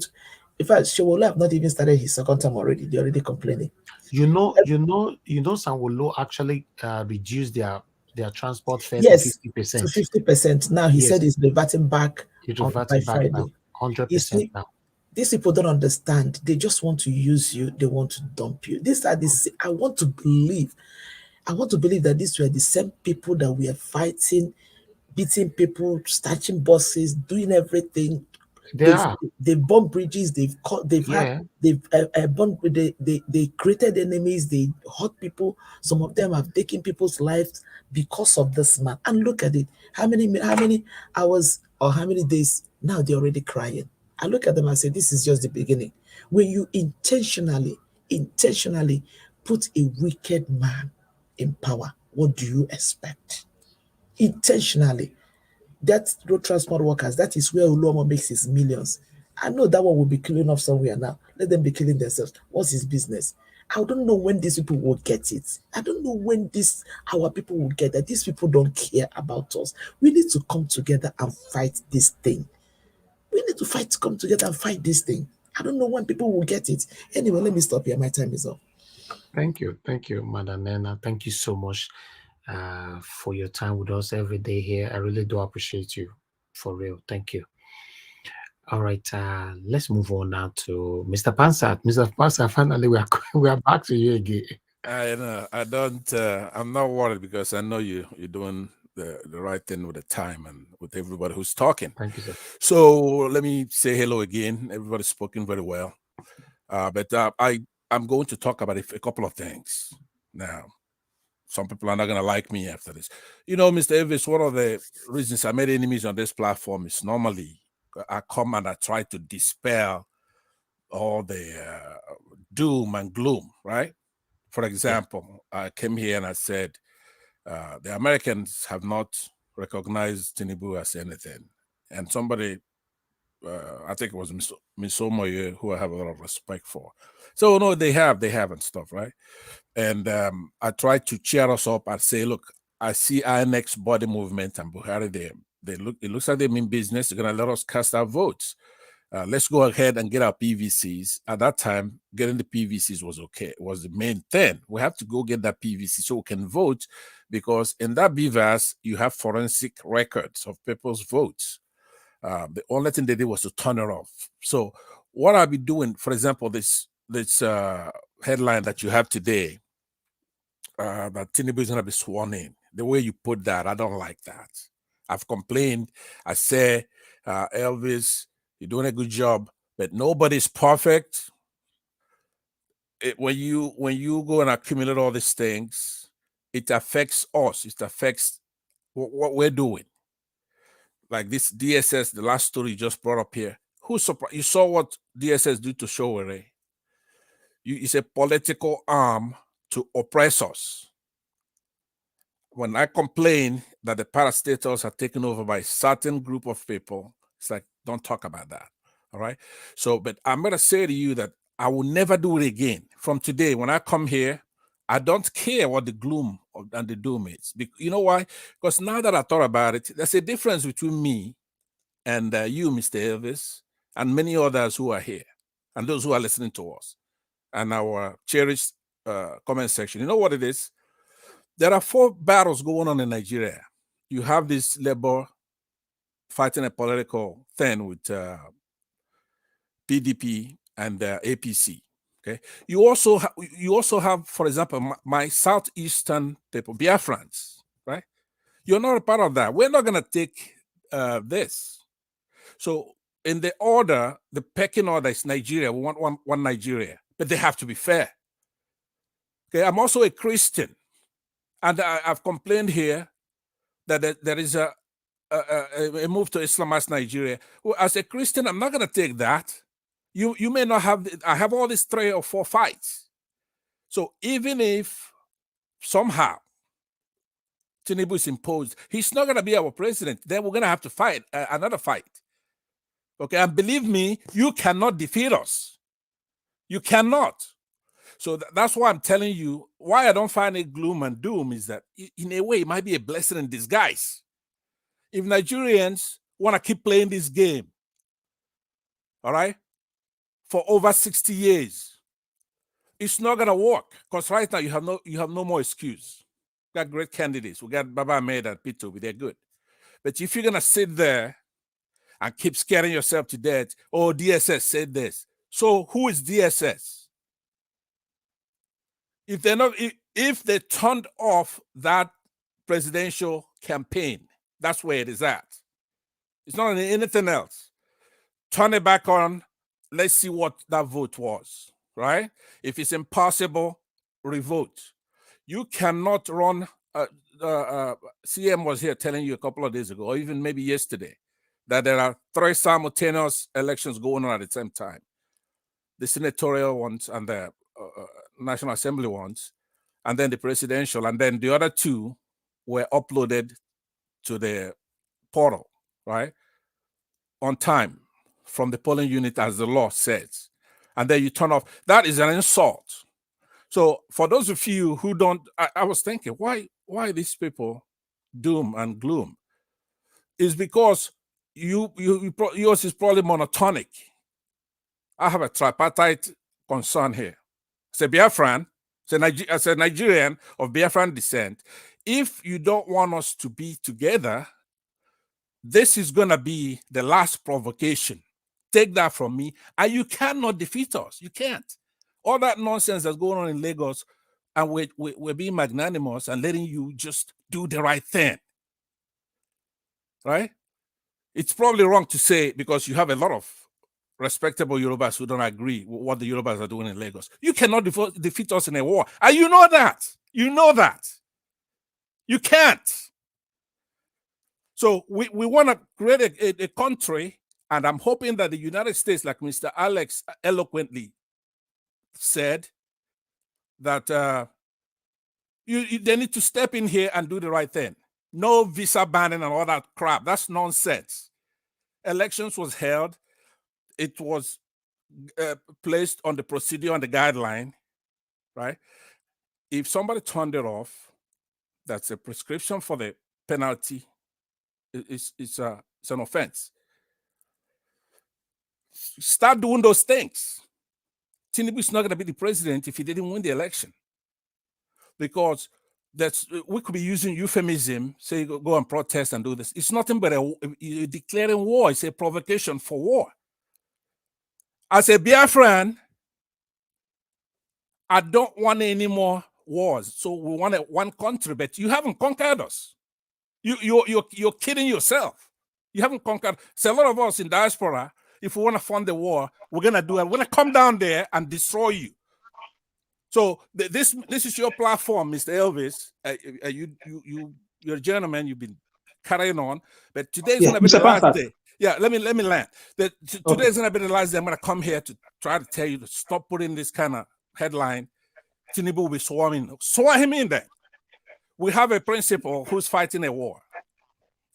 Speaker 3: In fact, Shewolo have not even started his second term already. They're already complaining.
Speaker 1: Sanwo-Olo actually reduced their transport fare to
Speaker 3: Yes,
Speaker 1: 50%.
Speaker 3: to 50%. Now he said
Speaker 1: Yes,
Speaker 3: he's reverting back
Speaker 1: it
Speaker 3: by
Speaker 1: reverted back now,
Speaker 3: Friday. You
Speaker 1: 100%
Speaker 3: see,
Speaker 1: now.
Speaker 3: these people don't understand. They just want to use you. They want to dump you. These are the. I want to believe that these were the same people that we are fighting, beating people, starching buses, doing everything.
Speaker 1: They are.
Speaker 3: They've bombed bridges.
Speaker 1: Yeah.
Speaker 3: Bombed. They created enemies. They hurt people. Some of them have taken people's lives because of this man. And look at it. How many hours or how many days now they're already crying. I look at them and say, this is just the beginning. When you intentionally put a wicked man in power, what do you expect? Intentionally. That road transport workers, that is where Uluomo makes his millions. I know that one will be killing off somewhere now. Let them be killing themselves. What's his business? I don't know when these people will get it. I don't know when our people will get that. These people don't care about us. We need to come together and fight this thing. We need to come together and fight this thing. I don't know when people will get it. Anyway, let me stop here. My time is up.
Speaker 1: Thank you, Madam Nena. Thank you so much for your time with us every day here. I really do appreciate you, for real. Thank you. All right, let's move on now to Mr. Pansat. Mr. Pansat, finally we are back to you again.
Speaker 9: I know. I don't. I'm not worried because I know you're doing the right thing with the time and with everybody who's talking.
Speaker 1: Thank you, sir.
Speaker 9: So let me say hello again. Everybody's spoken very well, but I'm going to talk about a couple of things now. Some people are not going to like me after this. Mr. Evans, one of the reasons I made enemies on this platform is normally I come and I try to dispel all the doom and gloom, right? For example, I came here and I said, the Americans have not recognized Tinubu as anything. And somebody, I think it was Ms. Omoye, who I have a lot of respect for. So, no, they have and stuff, right? And I tried to cheer us up and say, look, I see INX body movement and Buhari there. It looks like they mean business. They're going to let us cast our votes. Let's go ahead and get our PVCs. At that time, getting the PVCs was okay. It was the main thing. We have to go get that PVC so we can vote, because in that BVAS, you have forensic records of people's votes. The only thing they did was to turn it off. So what I'll be doing, for example, this headline that you have today, that Tinubu is going to be sworn in. The way you put that, I don't like that. I've complained. I say, Elvis, you're doing a good job, but nobody's perfect. When you go and accumulate all these things, it affects us. It affects what we're doing. Like this DSS, the last story you just brought up here. Who's surprised? You saw what DSS do to Showore. It's a political arm to oppress us. When I complain that the parastatals are taken over by a certain group of people, it's like, don't talk about that. All right. So, but I'm going to say to you that I will never do it again. From today, when I come here, I don't care what the gloom and the doom is. You know why? Because now that I thought about it, there's a difference between me and you, Mr. Elvis, and many others who are here, and those who are listening to us, and our cherished comment section. You know what it is? There are 4 battles going on in Nigeria. You have this labor fighting a political thing with PDP and APC. Okay. You also have, for example, my southeastern people, Biafrans, right? You're not a part of that. We're not going to take this. So in the order, the pecking order is Nigeria. We want one Nigeria, but they have to be fair. Okay. I'm also a Christian. And I've complained here that there is a move to Islamist Nigeria. Well, as a Christian, I'm not going to take that. You may not have. I have all these 3 or 4 fights. So even if somehow Tinubu is imposed, he's not going to be our president. Then we're going to have to fight another fight. Okay, and believe me, you cannot defeat us. You cannot. So that's why I'm telling you why I don't find it gloom and doom is that in a way it might be a blessing in disguise. If Nigerians want to keep playing this game, all right, for over 60 years, it's not gonna work because right now you have no more excuse. We got great candidates. We got Baba Ahmed and Peter, they're good. But if you're gonna sit there and keep scaring yourself to death, oh, DSS said this. So who is DSS? If they're not, if they turned off that presidential campaign, that's where it is at. It's not anything else. Turn it back on. Let's see what that vote was, right? If it's impossible, revote. You cannot run. CM was here telling you a couple of days ago, or even maybe yesterday, that there are 3 simultaneous elections going on at the same time. The senatorial ones and the National Assembly ones, and then the presidential, and then the other 2 were uploaded to the portal, right? On time from the polling unit as the law says. And then you turn off. That is an insult. So for those of you who don't, I was thinking, why these people doom and gloom? Is because yours is probably monotonic. I have a tripartite concern here. As a Biafran, as a Nigerian of Biafran descent, if you don't want us to be together, this is going to be the last provocation. Take that from me, and you cannot defeat us. You can't. All that nonsense that's going on in Lagos, and we're being magnanimous and letting you just do the right thing, right? It's probably wrong to say because you have a lot of respectable Yorubas who don't agree with what the Yorubas are doing in Lagos. You cannot defeat us in a war, and you know that. You know that. You can't. So we want to create a country, and I'm hoping that the United States, like Mr. Alex eloquently said, that they need to step in here and do the right thing. No visa banning and all that crap. That's nonsense. Elections was held. It was placed on the procedure and the guideline, right? If somebody turned it off, that's a prescription for the penalty. It's an offense. Start doing those things. Tinubu is not going to be the president if he didn't win the election, because we could be using euphemism, say go and protest and do this. It's nothing but declaring war. It's a provocation for war. As a Biafran, I don't want any more wars. So we want one country, but you haven't conquered us. You're kidding yourself. You haven't conquered. So a lot of us in diaspora, if we want to fund the war, we're gonna do it. We're gonna come down there and destroy you. So this is your platform, Mr. Elvis. You're a gentleman. You've been carrying on, but today is gonna be the last day. Yeah, let me land. Today is gonna be the last day. I'm gonna come here to try to tell you to stop putting this kind of headline. Tinubu will be swarming. Swarm him in there. We have a principal who's fighting a war,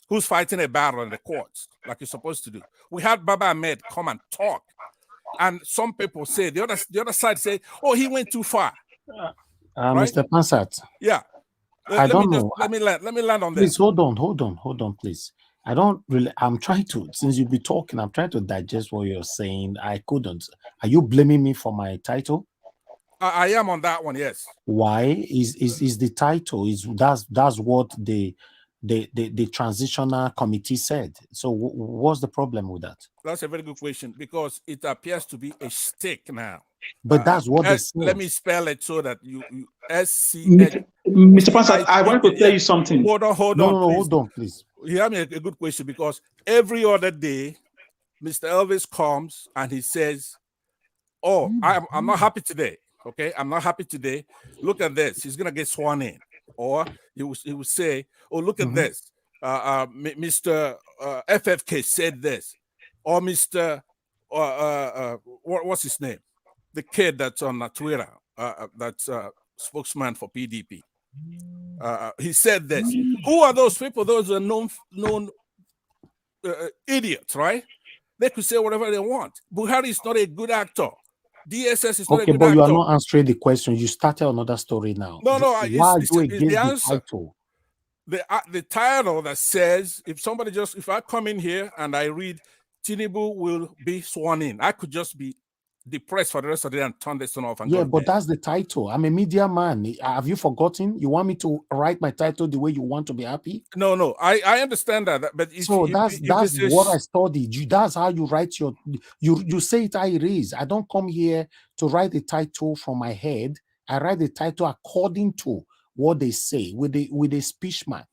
Speaker 9: who's fighting a battle in the courts, like you're supposed to do. We had Baba Ahmed come and talk, and some people say the other side say, "Oh, he went too far."
Speaker 1: Right? Mr. Pansat.
Speaker 9: Yeah.
Speaker 1: I don't know.
Speaker 9: Let me land on
Speaker 1: please,
Speaker 9: this.
Speaker 1: Hold on, please. I don't really. I'm trying to. Since you've been talking, I'm trying to digest what you're saying. I couldn't. Are you blaming me for my title?
Speaker 9: I am on that one. Yes.
Speaker 1: Why is the title? That's what the transitional committee said. So what's the problem with that?
Speaker 9: That's a very good question, because it appears to be a stick now.
Speaker 1: But that's what they said.
Speaker 9: Let me spell it so that you SC.
Speaker 7: Mr. Pansat, I want to tell you something.
Speaker 9: Hold on,
Speaker 1: please.
Speaker 9: You have me a good question, because every other day, Mr. Elvis comes and he says, "Oh, I'm not happy today. Okay, I'm not happy today. Look at this. He's gonna get sworn in." Or he would say, "Oh, look at this. Mr. FFK said this." Or Mr. What's his name? The kid that's on Twitter, that's spokesman for PDP. He said this. Who are those people? Those are known idiots, right? They could say whatever they want. Buhari is not a good actor. DSS is not a
Speaker 1: Okay,
Speaker 9: good
Speaker 1: but you are
Speaker 9: actor.
Speaker 1: not answering the question. You started another story now.
Speaker 9: No, no,
Speaker 1: Why are you
Speaker 9: it's the
Speaker 1: against the
Speaker 9: answer.
Speaker 1: title?
Speaker 9: The title that says if I come in here and I read Tinubu will be sworn in, I could just be depressed for the rest of the day and turn this one off and go
Speaker 1: Yeah,
Speaker 9: to
Speaker 1: but
Speaker 9: bed.
Speaker 1: that's the title. I'm a media man. Have you forgotten? You want me to write my title the way you want to be happy?
Speaker 9: No, I understand that, but if
Speaker 1: So that's what I
Speaker 9: it's
Speaker 1: studied. That's how you write you say it how it is. I don't come here to write the title from my head. I write the title according to what they say with a speech mark.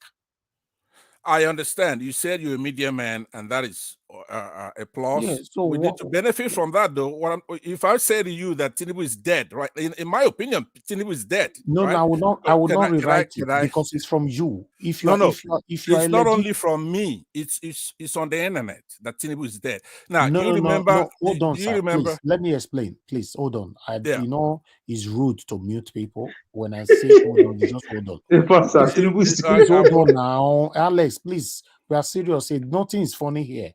Speaker 9: I understand. You said you're a media man, and that is a plus.
Speaker 1: Yeah, so
Speaker 9: we need to benefit from that, though. If I say to you that Tinubu is dead, right? In my opinion, Tinubu is dead.
Speaker 1: No,
Speaker 9: right?
Speaker 1: I will not. I will not rewrite it
Speaker 9: Can I?
Speaker 1: because it's from you. If you
Speaker 9: No,
Speaker 1: are,
Speaker 9: no.
Speaker 1: if you are
Speaker 9: It's
Speaker 1: a
Speaker 9: not
Speaker 1: legit,
Speaker 9: only from me. It's on the internet that Tinubu is dead. Now,
Speaker 1: no,
Speaker 9: do you
Speaker 1: no,
Speaker 9: remember?
Speaker 1: no. Hold on,
Speaker 9: Do you
Speaker 1: sir.
Speaker 9: remember?
Speaker 1: Please let me explain. Please hold on.
Speaker 9: Yeah.
Speaker 1: You know, it's rude to mute people when I say hold on. You just hold on. Please hold on now, Alex. Please, we are serious. Nothing is funny here.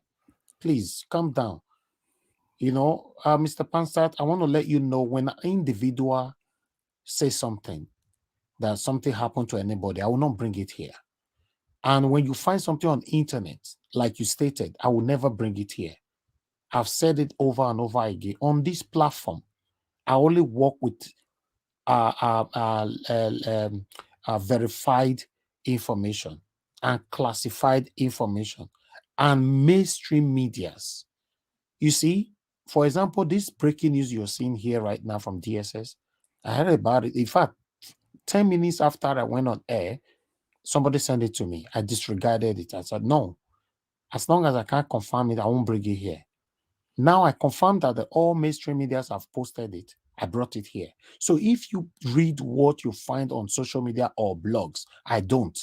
Speaker 1: Please calm down. You know, Mr. Pansat, I want to let you know when an individual says something that something happened to anybody, I will not bring it here. And when you find something on internet, like you stated, I will never bring it here. I've said it over and over again. On this platform, I only work with verified information and classified information and mainstream medias. You see, for example, this breaking news you're seeing here right now from DSS, I heard about it. In fact, 10 minutes after I went on air, somebody sent it to me. I disregarded it. I said, no, as long as I can't confirm it, I won't bring it here. Now I confirm that all mainstream medias have posted it. I brought it here. So if you read what you find on social media or blogs, I don't.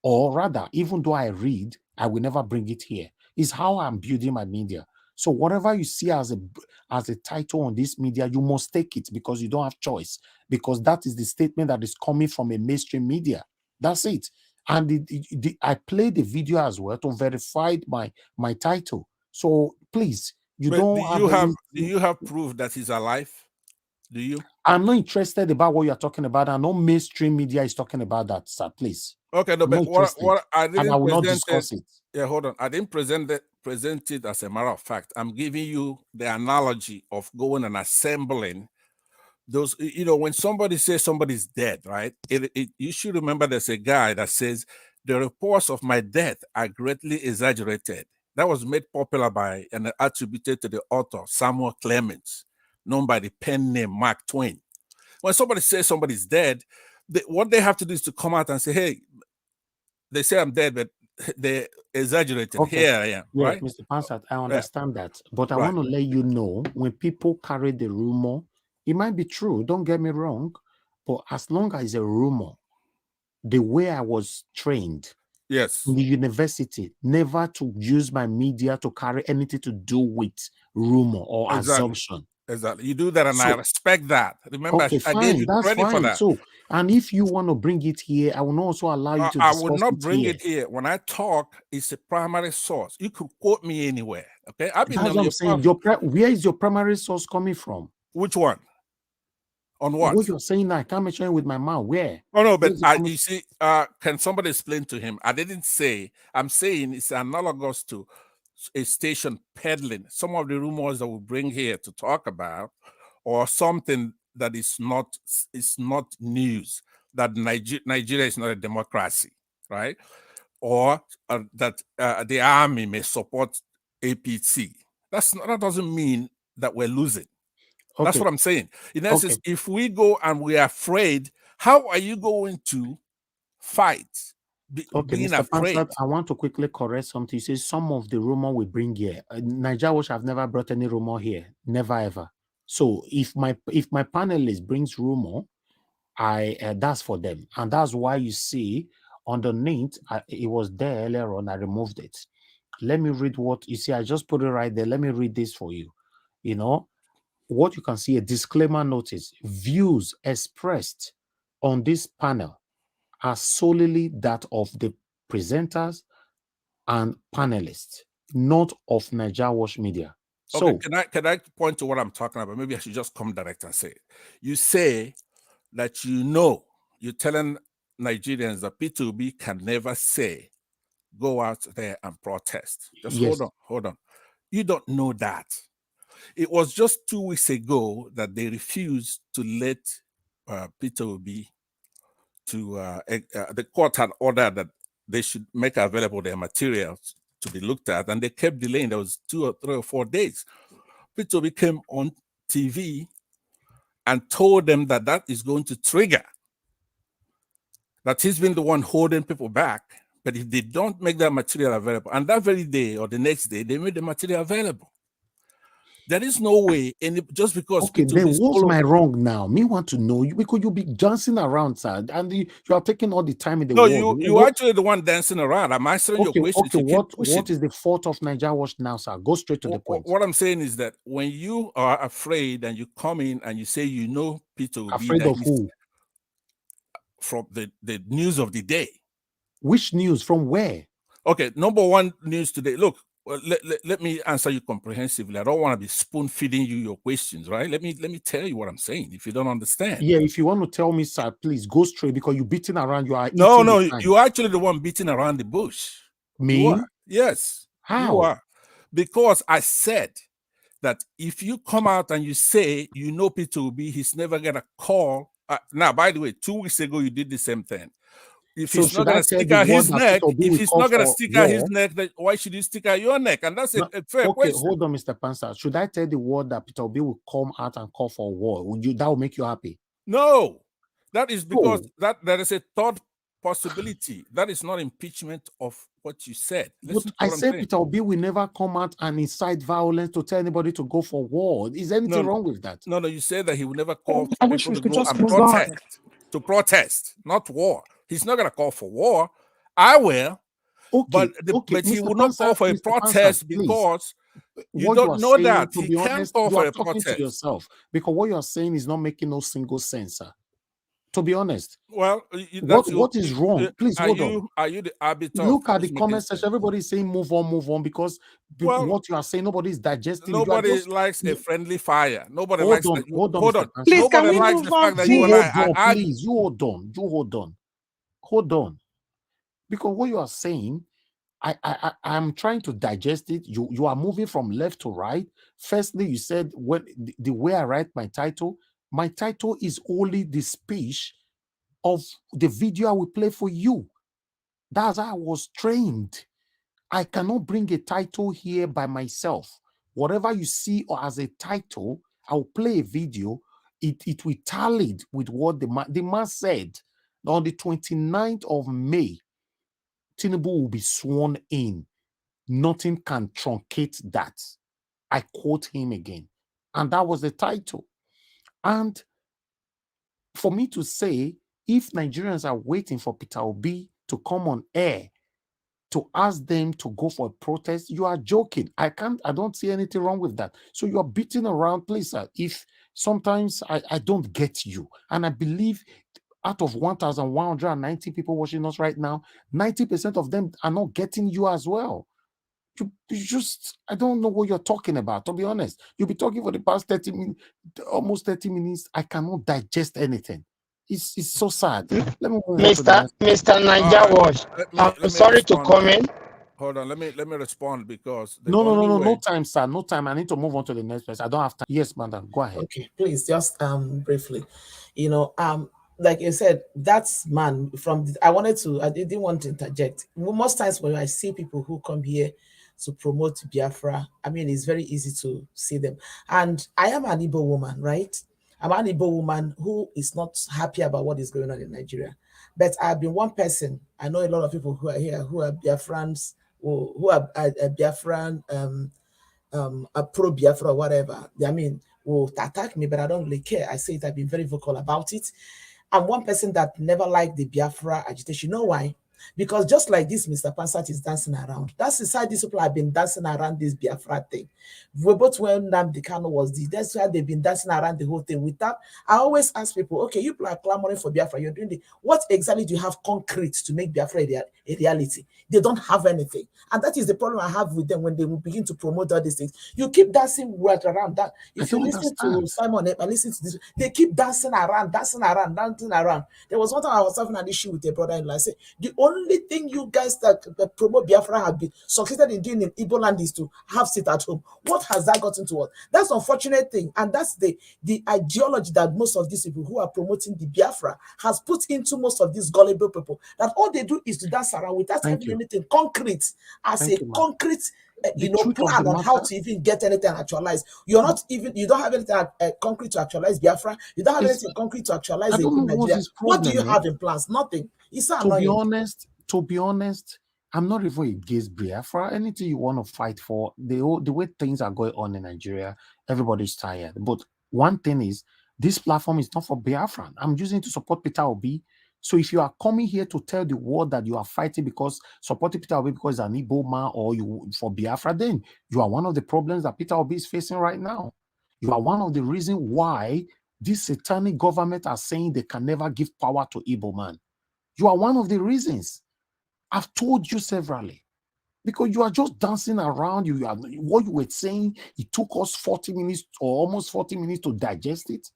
Speaker 1: Or rather, even though I read, I will never bring it here. It's how I'm building my media. So whatever you see as a title on this media, you must take it because you don't have choice. Because that is the statement that is coming from a mainstream media. That's it. And I played the video as well to verify my title. So please,
Speaker 9: Do you have proof that he's alive? Do you?
Speaker 1: I'm not interested about what you're talking about. I know mainstream media is talking about that, sir. Please.
Speaker 9: Okay, no,
Speaker 1: I'm
Speaker 9: but
Speaker 1: not interested,
Speaker 9: what I
Speaker 1: and I
Speaker 9: didn't
Speaker 1: will not
Speaker 9: present it.
Speaker 1: discuss it.
Speaker 9: Yeah, hold on. I didn't present it as a matter of fact. I'm giving you the analogy of going and assembling those. When somebody says somebody's dead, right? You should remember there's a guy that says the reports of my death are greatly exaggerated. That was made popular by and attributed to the author Samuel Clemens, known by the pen name Mark Twain. When somebody says somebody's dead, what they have to do is to come out and say, hey, they say I'm dead, but they exaggerated.
Speaker 1: Okay.
Speaker 9: Here I am,
Speaker 1: Yeah,
Speaker 9: right?
Speaker 1: Mr. Pansat, I
Speaker 9: Yeah.
Speaker 1: understand that. But I
Speaker 9: Right.
Speaker 1: want to let you know when people carry the rumor, it might be true. Don't get me wrong. But as long as it's a rumor, the way I was trained
Speaker 9: Yes.
Speaker 1: in the university, never to use my media to carry anything to do with rumor or assumption.
Speaker 9: Exactly. You do that, and I respect that. Remember,
Speaker 1: Okay,
Speaker 9: I gave
Speaker 1: fine.
Speaker 9: you
Speaker 1: That's
Speaker 9: credit for
Speaker 1: fine.
Speaker 9: that.
Speaker 1: So, and if you want to bring it here, I will not also allow you to
Speaker 9: I
Speaker 1: discuss
Speaker 9: will not
Speaker 1: it
Speaker 9: bring
Speaker 1: here.
Speaker 9: it here. When I talk, it's a primary source. You could quote me anywhere. Okay, I've been
Speaker 1: That's
Speaker 9: on
Speaker 1: what I'm
Speaker 9: your
Speaker 1: saying.
Speaker 9: platform.
Speaker 1: Where is your primary source coming from?
Speaker 9: Which one? On what?
Speaker 1: What you're saying now, I can't mention it with my mouth. Where?
Speaker 9: Oh no, but
Speaker 1: Where's it coming
Speaker 9: you see, can somebody explain to him? I didn't say. I'm saying it's analogous to a station peddling some of the rumors that we bring here to talk about, or something that is not news. That Nigeria is not a democracy, right? Or that the army may support APC. That doesn't mean that we're losing. That's
Speaker 1: Okay.
Speaker 9: what I'm saying. In essence, if we go and we're afraid, how are you going to fight
Speaker 1: Okay,
Speaker 9: being
Speaker 1: Mr.
Speaker 9: afraid?
Speaker 1: Pansat, I want to quickly correct something. You say some of the rumor we bring here. Nigeria Watch have never brought any rumor here. Never ever. So if my panelist brings rumor, that's for them. And that's why you see underneath, it was there earlier on. I removed it. Let me read what you see. I just put it right there. Let me read this for you. You know, what you can see, a disclaimer notice. Views expressed on this panel are solely that of the presenters and panelists, not of Nigeria Watch Media. So
Speaker 9: okay, can I point to what I'm talking about? Maybe I should just come direct and say it. You say that you're telling Nigerians that P2B can never say, go out there and protest. Just
Speaker 1: yes.
Speaker 9: hold on. You don't know that. It was just 2 weeks ago that they refused to let P2B to, the court had ordered that they should make available their materials to be looked at, and they kept delaying. There was 2 or 3 or 4 days. P2B came on TV and told them that that is going to trigger, that he's been the one holding people back. But if they don't make that material available, and that very day or the next day, they made the material available. There is no way, just because.
Speaker 1: Okay, then what's my wrong now? Me want to know you because you'll be dancing around, sir, and you are taking all the time in the world.
Speaker 9: No, you actually the one dancing around. I'm answering your question.
Speaker 1: Okay, what is the fault of Nigeria Watch now, sir? Go straight to the point.
Speaker 9: What I'm saying is that when you are afraid and you come in and you say Peter will
Speaker 1: afraid of who?
Speaker 9: From the news of the day.
Speaker 1: Which news? From where?
Speaker 9: Okay, number one news today. Look, let me answer you comprehensively. I don't want to be spoon feeding you your questions, right? Let me tell you what I'm saying. If you don't understand,
Speaker 1: yeah. If you want to tell me, sir, please go straight because you're beating around. You are
Speaker 9: no. You're actually the one beating around the bush.
Speaker 1: Me?
Speaker 9: You are. Yes.
Speaker 1: How?
Speaker 9: You are. Because I said that if you come out and you say Peter will be, he's never gonna call. Now, by the way, 2 weeks ago you did the same thing. If he's not gonna stick out his neck, then why should he stick out your neck? And that's a fair question.
Speaker 1: Okay, hold on, Mr. Pansa. Should I tell the world that Peter Obi will come out and call for war? That will make you happy?
Speaker 9: No, that is because that there is a third possibility. That is not impeachment of what you said.
Speaker 1: But I said Peter Obi will never come out and incite violence to tell anybody to go for war. Is anything wrong with that?
Speaker 9: No, you said that he will never call for people to go and protest, not war. He's not going to call for war. I will.
Speaker 1: Okay,
Speaker 9: but he will not call for a protest because you don't know that. He can't call for a protest.
Speaker 1: To yourself because what you're saying is not making no single sense, sir. To be honest.
Speaker 9: Well,
Speaker 1: what is wrong? Please hold on.
Speaker 9: Are you the arbiter?
Speaker 1: Look at the comment section. Everybody's saying move on because what you are saying, nobody's digesting.
Speaker 9: Nobody likes a friendly fire. Nobody likes that.
Speaker 1: Hold on.
Speaker 9: Please, can we move on?
Speaker 1: Please, you hold on. Because what you are saying, I'm trying to digest it. You are moving from left to right. Firstly, you said when the way I write my title is only the speech of the video I will play for you. That's how I was trained. I cannot bring a title here by myself. Whatever you see or as a title, I'll play a video. It will tally with what the man said. On the 29th of May, Tinubu will be sworn in. Nothing can truncate that. I quote him again. And that was the title. And for me to say, if Nigerians are waiting for Peter Obi to come on air to ask them to go for a protest, you are joking. I don't see anything wrong with that. So you're beating around, please, sir. If sometimes I don't get you, and I believe out of 1,190 people watching us right now, 90% of them are not getting you as well. You just, I don't know what you're talking about, to be honest. You'll be talking for the past 30 minutes, almost 30 minutes. I cannot digest anything. It's so sad. Let me
Speaker 22: Mr. Niger Watch. I'm sorry to comment.
Speaker 9: Hold on, let me respond because
Speaker 1: no time, sir. No time. I need to move on to the next place. I don't have time. Yes, madam. Go ahead.
Speaker 3: Okay, please, just briefly. Like you said, that's man from I didn't want to interject. Most times when I see people who come here to promote Biafra, I mean, it's very easy to see them. And I am an Igbo woman, right? I'm an Igbo woman who is not happy about what is going on in Nigeria. But I've been one person. I know a lot of people who are here who are Biafrans, who are Biafran, a pro-Biafra or whatever. I mean, will attack me, but I don't really care. I say it, I've been very vocal about it. I'm one person that never liked the Biafra agitation. You know why? Because just like this, Mr. Pansat is dancing around. That's the side these people have been dancing around this Biafra thing. We both when Nnamdi Kanu was this, that's why they've been dancing around the whole thing. With that, I always ask people, okay, you people are clamoring for Biafra, you're doing the, what exactly do you have concrete to make Biafra a reality? They don't have anything. And that is the problem I have with them when they will begin to promote all these things. You keep dancing right around that. If you listen to Simon, I listen to this, they keep dancing around. There was one time I was having an issue with a brother-in-law. I said, the only thing you guys that promote Biafra have been succeeded in doing in Igbo land is to have sit at home. What has that gotten to us? That's an unfortunate thing. And that's the ideology that most of these people who are promoting the Biafra has put into most of these gullible people. That all they do is to dance around without having anything concrete as concrete plan on how to even get anything actualized. You're not even, you don't have anything concrete to actualize Biafra. You don't have anything concrete to actualize Nigeria. What do you have in plans? Nothing. It's so annoying.
Speaker 1: To be honest, I'm not even against Biafra. Anything you want to fight for, the way things are going on in Nigeria, everybody's tired. But one thing is, this platform is not for Biafra. I'm using it to support Peter Obi. So if you are coming here to tell the world that you are fighting because supporting Peter Obi because he's an Igbo man or you for Biafra, then you are one of the problems that Peter Obi is facing right now. You are one of the reasons why this satanic government are saying they can never give power to Igbo man. You are one of the reasons. I've told you severally. Because you are just dancing around. You are what you were saying. It took us 40 minutes or almost 40 minutes to digest it.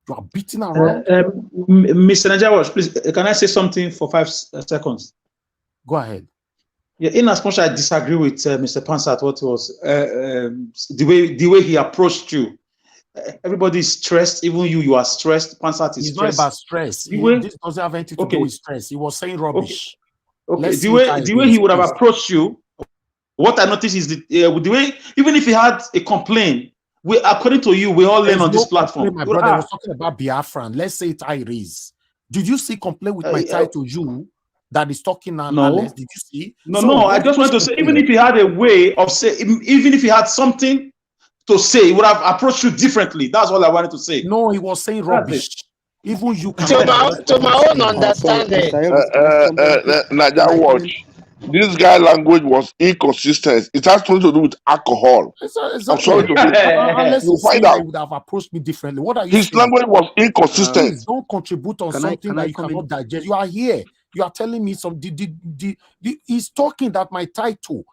Speaker 1: You are beating around.
Speaker 7: Mr. Najawash, please, can I say something for 5 seconds?
Speaker 1: Go ahead.
Speaker 7: Yeah, in as much as I disagree with Mr. Pansat, what was the way he approached you. Everybody is stressed. Even you are stressed. Pansat is
Speaker 1: it's
Speaker 7: stressed.
Speaker 1: Not about stress. This doesn't have anything to do with stress. He was saying rubbish.
Speaker 7: Okay. The way he would have approached you. What I noticed is the way, even if he had a complaint, according to you, we all learn on this platform.
Speaker 1: My brother was talking about Biafran. Let's say it I is. Did you see complaint with my title, you, that is talking now?
Speaker 7: No.
Speaker 1: Did you see?
Speaker 7: No. I just want to say, even if he had a way of saying, even if he had something to say, he would have approached you differently. That's all I wanted to say.
Speaker 1: No, he was saying rubbish. Even you can.
Speaker 22: To my own understanding.
Speaker 2: Naja, watch. This guy language was inconsistent. It has something to do with alcohol.
Speaker 1: Exactly.
Speaker 2: I'm sorry to say.
Speaker 1: Unless you find out, he would have approached me differently. What are you
Speaker 2: His
Speaker 1: saying?
Speaker 2: language was inconsistent.
Speaker 1: Please don't contribute on something that you cannot digest. You are here. You are telling me some. He's talking that my title.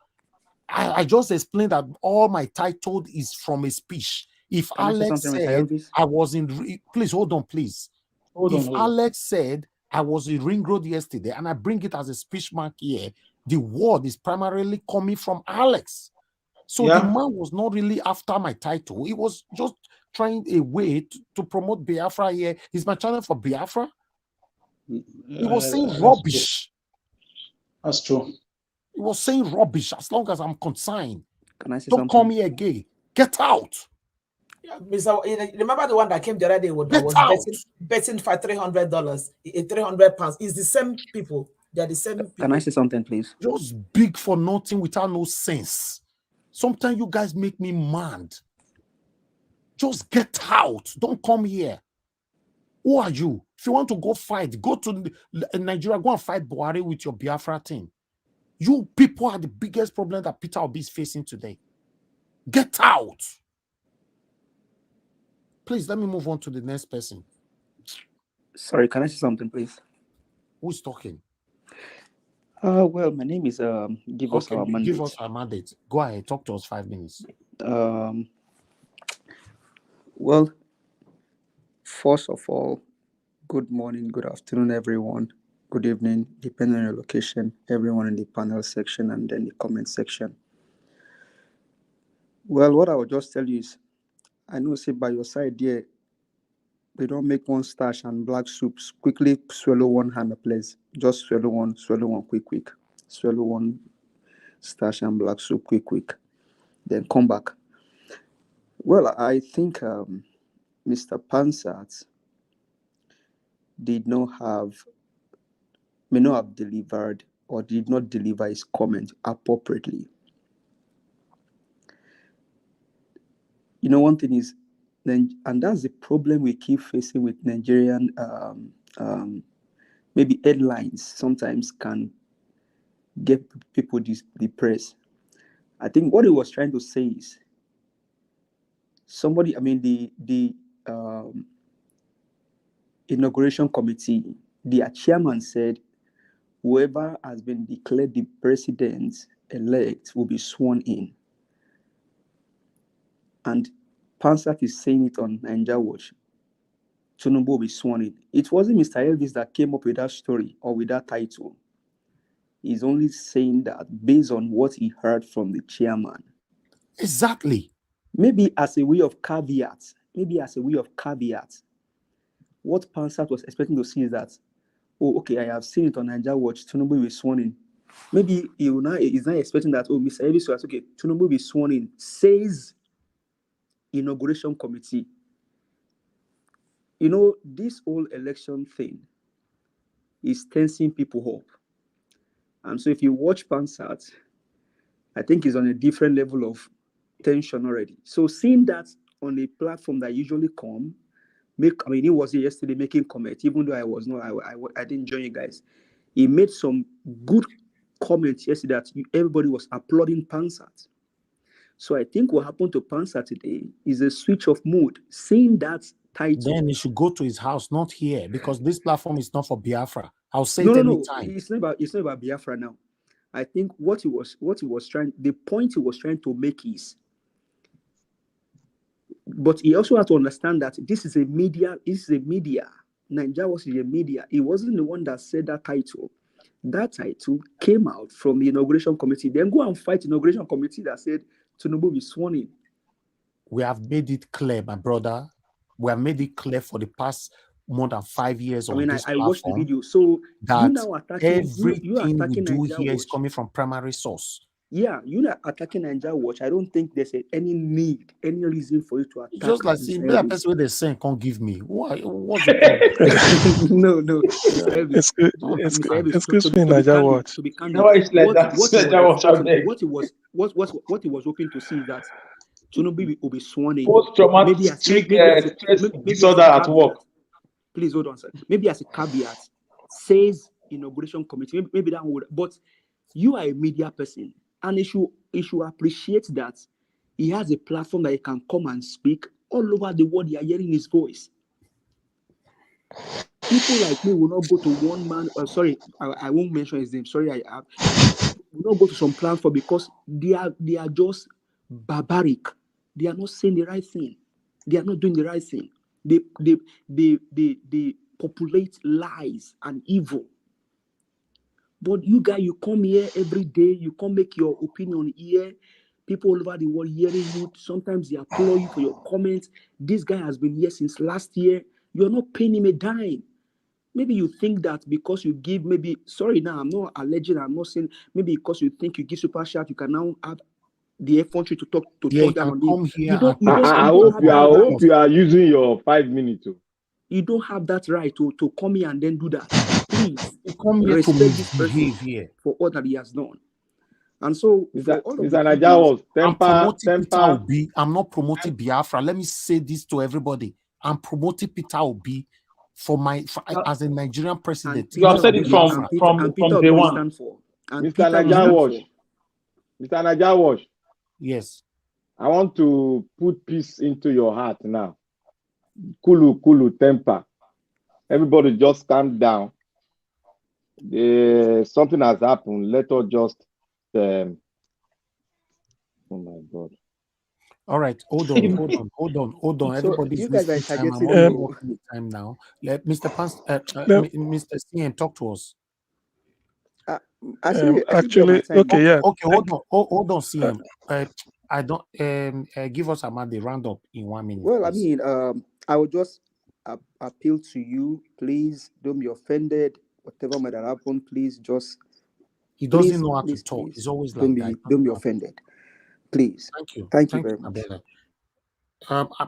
Speaker 1: I just explained that all my title is from a speech. If Alex said I was in, please hold on, please. If Alex said I was in Ring Road yesterday, and I bring it as a speech mark here, the word is primarily coming from Alex. So the man was not really after my title. He was just trying a way to promote Biafra here. Is my channel for Biafra? He was saying rubbish.
Speaker 7: That's true.
Speaker 1: He was saying rubbish as long as I'm consigned.
Speaker 12: Can I say
Speaker 1: Don't
Speaker 12: something?
Speaker 1: call me again. Get out.
Speaker 3: Yeah, remember the one that came the other day that was betting for $300, £300. It's the same people. They're the same people.
Speaker 12: Can I say something, please?
Speaker 1: Just big for nothing without no sense. Sometimes you guys make me mad. Just get out. Don't come here. Who are you? If you want to go fight, go to Nigeria, go and fight Buhari with your Biafra team. You people are the biggest problem that Peter Obi is facing today. Get out. Please, let me move on to the next person.
Speaker 12: Sorry, can I say something, please?
Speaker 1: Who's talking?
Speaker 12: Well, my name is Give Us Our Mandate.
Speaker 1: Give us our mandate. Go ahead, talk to us 5 minutes.
Speaker 12: Well, first of all, good morning, good afternoon, everyone. Good evening, depending on your location, everyone in the panel section and then the comment section. Well, what I will just tell you is, I know, say, by your side there, they don't make one starch and black soups. Quickly swallow one hand, please. Just swallow one, quick. Swallow one starch and black soup, quick. Then come back. Well, I think Mr. Pansat may not have delivered or did not deliver his comment appropriately. You know, one thing is, and that's the problem we keep facing with Nigerian maybe headlines sometimes can get people depressed. I think what he was trying to say is somebody, I mean, the inauguration committee, their chairman said whoever has been declared the president-elect will be sworn in. And Pansat is saying it on Nigeria Watch. Tinubu will be sworn in. It wasn't Mr. Elvis that came up with that story or with that title. He's only saying that based on what he heard from the chairman.
Speaker 1: Exactly.
Speaker 12: Maybe as a way of caveat, what Pansat was expecting to see is that, oh, okay, I have seen it on Nigeria Watch, Tinubu will be sworn in. Maybe he's not expecting that, oh, Mr. Elvis was okay, Tinubu will be sworn in, says inauguration committee. You know, this whole election thing is tensing people up. And so if you watch Pansat, I think he's on a different level of tension already. So seeing that on a platform that usually come, he was here yesterday making comments, even though I didn't join you guys. He made some good comments yesterday that everybody was applauding Pansat. So I think what happened to Pansat today is a switch of mood. Seeing that title,
Speaker 1: then he should go to his house, not here, because this platform is not for Biafra. I'll say
Speaker 12: no,
Speaker 1: it
Speaker 12: no,
Speaker 1: anytime.
Speaker 12: it's not about Biafra now. I think the point he was trying to make is, but he also had to understand that this is a media. Nigeria was a media. He wasn't the one that said that title. That title came out from the inauguration committee. Then go and fight the inauguration committee that said Tinubu be sworn in.
Speaker 1: We have made it clear, my brother. We have made it clear for the past more than 5 years on this platform.
Speaker 12: I watched the video. So
Speaker 1: that
Speaker 12: you now attacking
Speaker 1: everything we do
Speaker 12: Nigeria
Speaker 1: here
Speaker 12: Watch
Speaker 1: is coming from primary source.
Speaker 12: Yeah, you're not attacking Nigeria Watch. I don't think there's any need, any reason for you to attack.
Speaker 1: Just like see, that person with the saying can't give me. What's the
Speaker 12: problem? No.
Speaker 21: Excuse me, Nigeria Watch.
Speaker 12: To be candid, what he was hoping to see is that Tinubu will be sworn in.
Speaker 7: Post-traumatic disorder at work.
Speaker 12: Please hold on, sir. Maybe as a caveat, says inauguration committee. Maybe that would. But you are a media person, and he should appreciate that he has a platform that he can come and speak all over the world. You are hearing his voice. People like me will not go to one man. I won't mention his name. Sorry, will not go to some platform because they are just barbaric. They are not saying the right thing. They are not doing the right thing. They populate lies and evil. But you guys, you come here every day. You come make your opinion here. People all over the world hearing you. Sometimes they applaud you for your comments. This guy has been here since last year. You're not paying him a dime. Maybe you think that because you give, I'm not alleging, I'm not saying, maybe because you think you give super chat, you can now have the effrontery to talk down on him.
Speaker 8: I hope you are using your 5 minutes.
Speaker 12: You don't have that right to come here and then do that. Please
Speaker 1: come here
Speaker 12: respect
Speaker 1: to
Speaker 12: this person
Speaker 1: here
Speaker 12: for all that he has done. And so,
Speaker 1: I'm promoting Peter Obi. I'm not promoting Biafra. Let me say this to everybody. I'm promoting Peter Obi as a Nigerian president.
Speaker 7: You have said it from day one.
Speaker 8: Mr. Naija Watch.
Speaker 1: Yes.
Speaker 8: I want to put peace into your heart now. Kulu temper. Everybody just calm down. Something has happened. Let us just oh my God.
Speaker 1: All right, hold on. Everybody's wasting time. I'm only working the time now. Let Mr. Mr. CM talk to us.
Speaker 21: Okay,
Speaker 1: hold on, CM. I don't give us the roundup in 1 minute.
Speaker 12: Well,
Speaker 1: please.
Speaker 12: I would just appeal to you, please don't be offended. Whatever might have happened, please just.
Speaker 1: He doesn't know how to talk. He's always like that.
Speaker 12: Don't be offended, please.
Speaker 1: Thank you
Speaker 12: very much.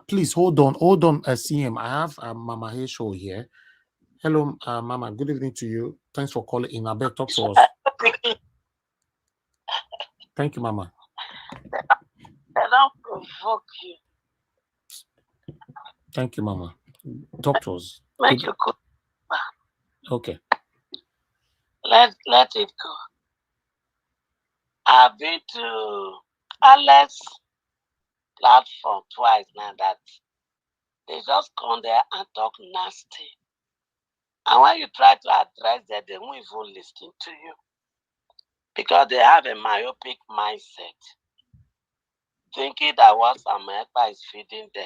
Speaker 1: Please hold on, CM. I have Mama Hesho here. Hello, Mama. Good evening to you. Thanks for calling in. I better talk to us. Thank you, Mama.
Speaker 4: I don't provoke you.
Speaker 1: Thank you, Mama. Talk to us.
Speaker 4: Make you go.
Speaker 1: Okay.
Speaker 4: Let it go.
Speaker 13: I've been to Alex platform twice now that they just come there and talk nasty. And when you try to address that, they won't even listen to you. Because they have a myopic mindset. Thinking that what America is feeding them,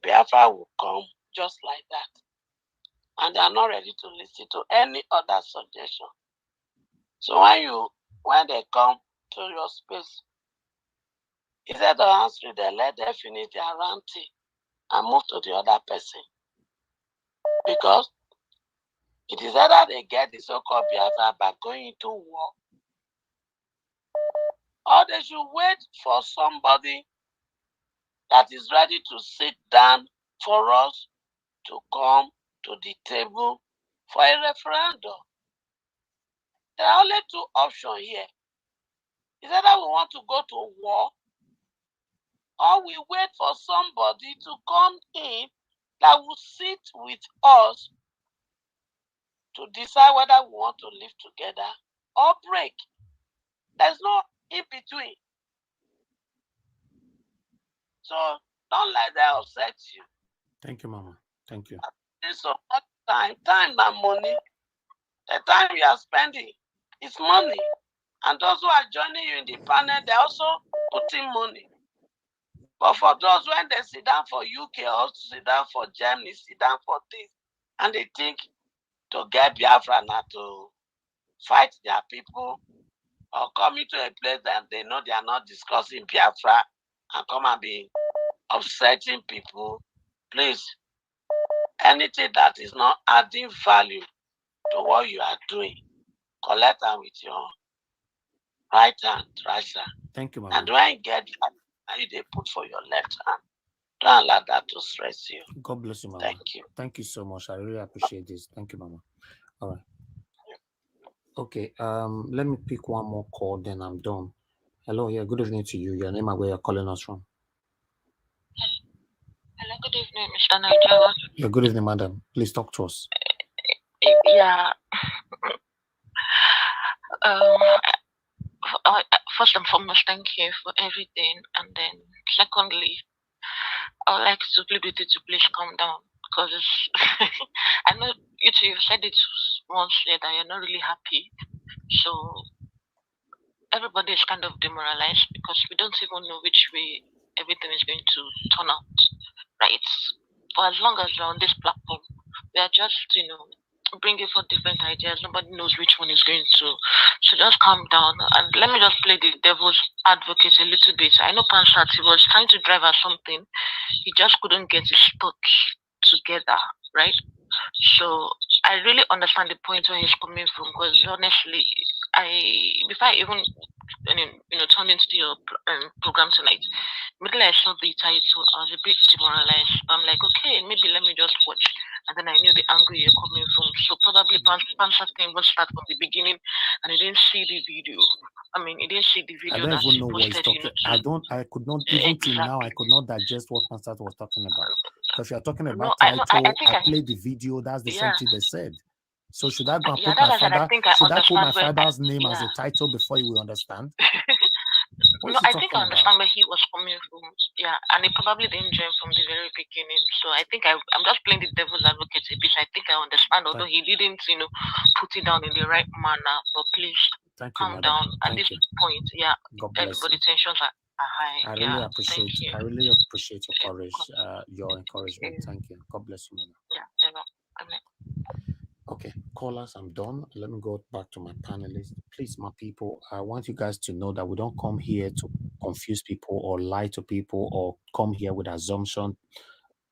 Speaker 13: Biafra will come just like that. And they are not ready to listen to any other suggestion. So when they come to your space, instead of answering them, let them finish their ranting and move to the other person. Because it is either they get the so-called Biafra by going into war, or they should wait for somebody that is ready to sit down for us to come to the table for a referendum. There are only two options here. Is either we want to go to war, or we wait for somebody to come in that will sit with us to decide whether we want to live together or break. There's no in between. So don't let that upset you.
Speaker 1: Thank you, Mama. Thank you.
Speaker 13: So much time and money. The time you are spending is money. And those who are joining you in the panel, they're also putting money. But for those when they sit down for UK or sit down for Germany, sit down for this, and they think to get Biafra now to fight their people or coming to a place that they know they are not discussing Biafra and come and be upsetting people, please, anything that is not adding value to what you are doing, collect them with your right hand, right sir.
Speaker 1: Thank you, Mama.
Speaker 13: And when you get value, they put for your left hand. Don't allow that to stress you.
Speaker 1: God bless you, Mama.
Speaker 13: Thank you.
Speaker 1: Thank you so much. I really appreciate this. Thank you, Mama. All right. Okay. Let me pick one more call, then I'm done. Hello. Yeah. Good evening to you. Your name and where you're calling us from.
Speaker 14: Hello. Good evening, Mr. Nigeria.
Speaker 1: Yeah. Good evening, madam. Please talk to us.
Speaker 14: Yeah. First and foremost, thank you for everything, and then secondly, I would like to plead with you to please calm down, because I know you two, you've said it once that you're not really happy, so everybody is kind of demoralized because we don't even know which way everything is going to turn out, right? For as long as we're on this platform, we are just, bringing forth different ideas. Nobody knows which one is going to. So just calm down and let me just play the devil's advocate a little bit. I know Pansat, he was trying to drive at something. He just couldn't get his thoughts together, right? So I really understand the point where he's coming from, because honestly, before I even turned into your program tonight, immediately I saw the title, I was a bit demoralized. I'm like, okay, maybe let me just watch. And then I knew the angle you're coming from. So probably Pansa thing will start from the beginning, and he didn't see the video. I mean, he didn't see the video.
Speaker 1: I don't even know what he's talking. I could not even till now. I could not digest what Pansa was talking about. Because you are talking about title. I played the video. That's the same thing they said. So should I go and put my father? Should I put my father's name as a title before you will understand?
Speaker 14: No, I think I understand where he was coming from. Yeah, and he probably didn't join from the very beginning. So I think I'm just playing the devil's advocate a bit. I think I understand, although he didn't, put it down in the right manner. But please calm down. At this point, yeah, everybody's tensions are high.
Speaker 1: I really appreciate. I really appreciate your courage, your encouragement. Thank you. God bless you, Mama.
Speaker 14: Yeah, amen.
Speaker 1: Okay, callers, I'm done. Let me go back to my panelists. Please, my people, I want you guys to know that we don't come here to confuse people or lie to people or come here with assumption.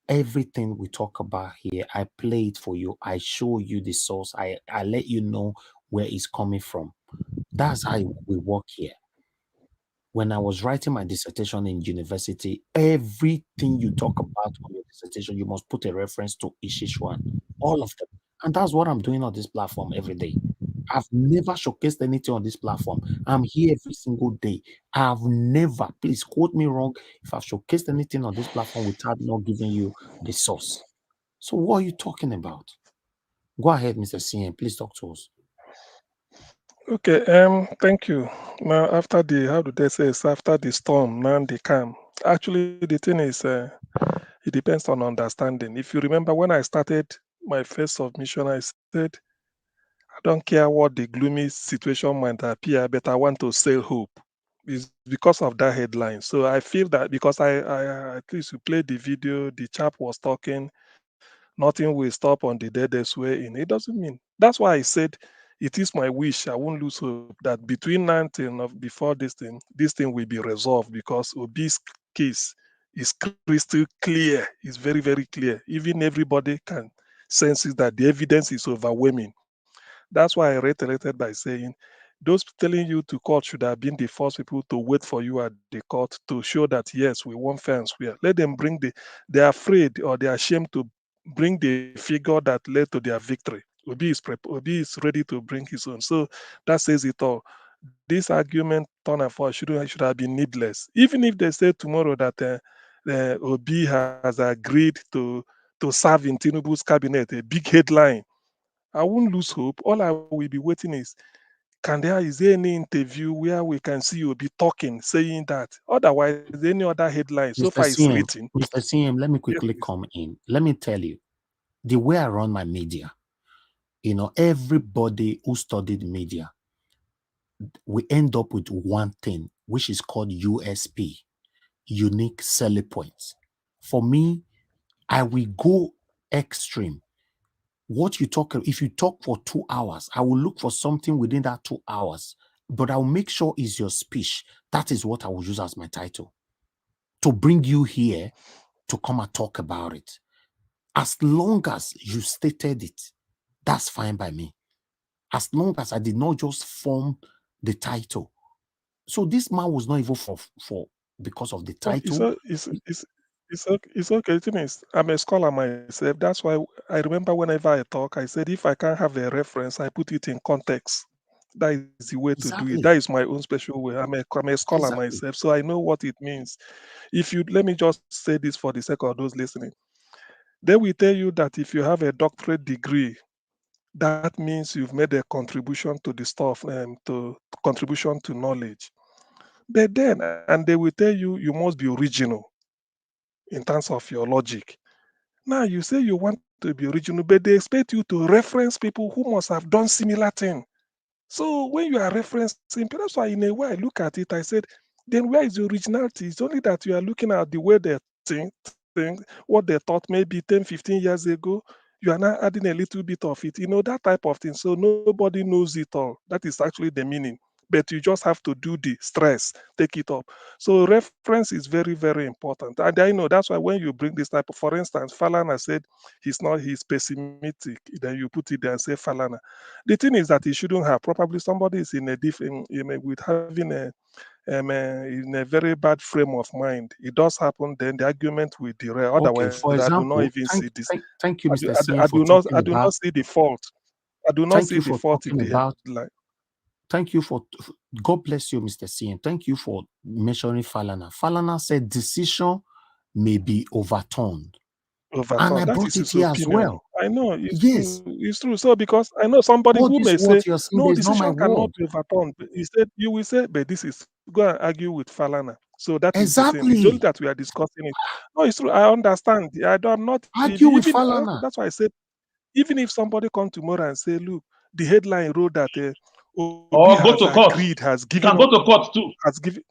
Speaker 1: Everything we talk about here, I play it for you. I show you the source. I let you know where it's coming from. That's how we work here. When I was writing my dissertation in university, everything you talk about on your dissertation, you must put a reference to each one, all of them. And that's what I'm doing on this platform every day. I've never showcased anything on this platform. I'm here every single day. I've never, please quote me wrong, if I've showcased anything on this platform without not giving you the source. So what are you talking about? Go ahead, Mr. CM. Please talk to us.
Speaker 21: Okay, thank you. Now, after the, how do they say, it's after the storm, now the calm. Actually, the thing is, it depends on understanding. If you remember when I started my first submission, I said, I don't care what the gloomy situation might appear, but I want to sell hope. It's because of that headline. So I feel that because I at least you played the video, the chap was talking, nothing will stop on the deadest way in. It doesn't mean. That's why I said it is my wish. I won't lose hope that between 19 of before this thing will be resolved because Obi's case is crystal clear. It's very, very clear. Even everybody can sense it that the evidence is overwhelming. That's why I reiterated by saying those telling you to court should have been the first people to wait for you at the court to show that yes, we want fair and square. Let them bring they're afraid or they're ashamed to bring the figure that led to their victory. Obi is ready to bring his own. So that says it all. This argument turn and forth should have been needless. Even if they say tomorrow that Obi has agreed to serve in Tinubu's cabinet, a big headline, I won't lose hope. All I will be waiting is there any interview where we can see you be talking, saying that? Otherwise, any other headline so far
Speaker 1: Mr.
Speaker 21: is
Speaker 1: CM,
Speaker 21: written.
Speaker 1: Mr. CM, let me
Speaker 21: Yes,
Speaker 1: quickly
Speaker 21: please.
Speaker 1: come in. Let me tell you, the way I run my media, everybody who studied media, we end up with one thing, which is called USP, unique selling points. For me, I will go extreme. What you talk, if you talk for 2 hours, I will look for something within that 2 hours, but I'll make sure is your speech. That is what I will use as my title to bring you here to come and talk about it. As long as you stated it, that's fine by me. As long as I did not just form the title. So this man was not even for because of the
Speaker 21: It's,
Speaker 1: title.
Speaker 21: o- it's okay. The thing is, I'm a scholar myself. That's why I remember whenever I talk, I said if I can't have a reference, I put it in context. That is the way to do it. That is
Speaker 1: Exactly.
Speaker 21: my own special way. I'm a scholar
Speaker 1: Exactly.
Speaker 21: myself, so I know what it means. If you let me just say this for the sake of those listening, they will tell you that if you have a doctorate degree, that means you've made a contribution to the stuff to contribution to knowledge. But then, and they will tell you you must be original in terms of your logic. Now you say you want to be original, but they expect you to reference people who must have done similar thing. So when you are referencing, that's why in a way I look at it, I said, then where is the originality? It's only that you are looking at the way they think what they thought maybe 10, 15 years ago. You are now adding a little bit of it, that type of thing. So nobody knows it all. That is actually the meaning. But you just have to do the stress, take it up. So reference is very, very important. And I know that's why when you bring this type of, for instance, Falana said he's pessimistic. Then you put it there and say Falana. The thing is that he shouldn't have. Probably somebody is in a different, with having in a very bad frame of mind. It does happen, then the argument will derail.
Speaker 1: Okay.
Speaker 21: Otherwise,
Speaker 1: For
Speaker 21: I do not
Speaker 1: example,
Speaker 21: even see this.
Speaker 1: thank you, Mr.
Speaker 21: I
Speaker 1: CM, for
Speaker 21: do
Speaker 1: talking
Speaker 21: not
Speaker 1: about.
Speaker 21: see the fault. I do not
Speaker 1: Thank
Speaker 21: see
Speaker 1: you
Speaker 21: the
Speaker 1: for
Speaker 21: fault in
Speaker 1: talking
Speaker 21: the
Speaker 1: about.
Speaker 21: headline.
Speaker 1: Thank you for. God bless you, Mr. CM. Thank you for mentioning Falana. Falana said decision may be overturned, and I
Speaker 21: Overturned. That is
Speaker 1: brought it
Speaker 21: his
Speaker 1: here as
Speaker 21: opinion.
Speaker 1: well.
Speaker 21: I know it's true.
Speaker 1: Yes,
Speaker 21: It's true. So because I know somebody
Speaker 1: all
Speaker 21: who
Speaker 1: this
Speaker 21: may say,
Speaker 1: what you're saying,
Speaker 21: no,
Speaker 1: there is not my
Speaker 21: decision cannot
Speaker 1: word.
Speaker 21: be overturned. But he said you will say, but this is go and argue with Falana. So that is the thing. It's only
Speaker 1: Exactly.
Speaker 21: that we are discussing it. No, it's true. I understand. I'm not
Speaker 1: Argue with
Speaker 21: even.
Speaker 1: Falana.
Speaker 21: That's why I said even if somebody come tomorrow and say, look, the headline wrote that Obi
Speaker 7: Or
Speaker 21: has
Speaker 7: go to
Speaker 21: agreed,
Speaker 7: court.
Speaker 21: has given
Speaker 7: You
Speaker 21: up,
Speaker 7: can go to court too.
Speaker 21: has given.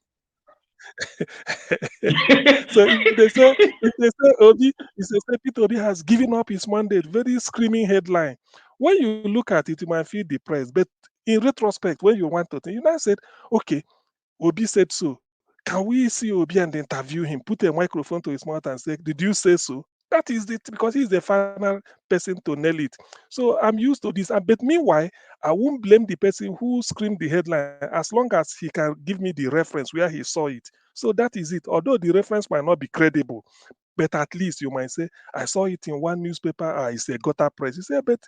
Speaker 21: So if they say Obi, if they say Peter Obi has given up his mandate, very screaming headline. When you look at it, you might feel depressed. But in retrospect, when you want to think, you now said, okay, Obi said so. Can we see Obi and interview him? Put a microphone to his mouth and say, did you say so? That is it, because he's the final person to nail it. So I'm used to this. But meanwhile, I won't blame the person who screamed the headline as long as he can give me the reference where he saw it. So that is it. Although the reference might not be credible, but at least you might say, I saw it in one newspaper, it's a gutter press. You say, but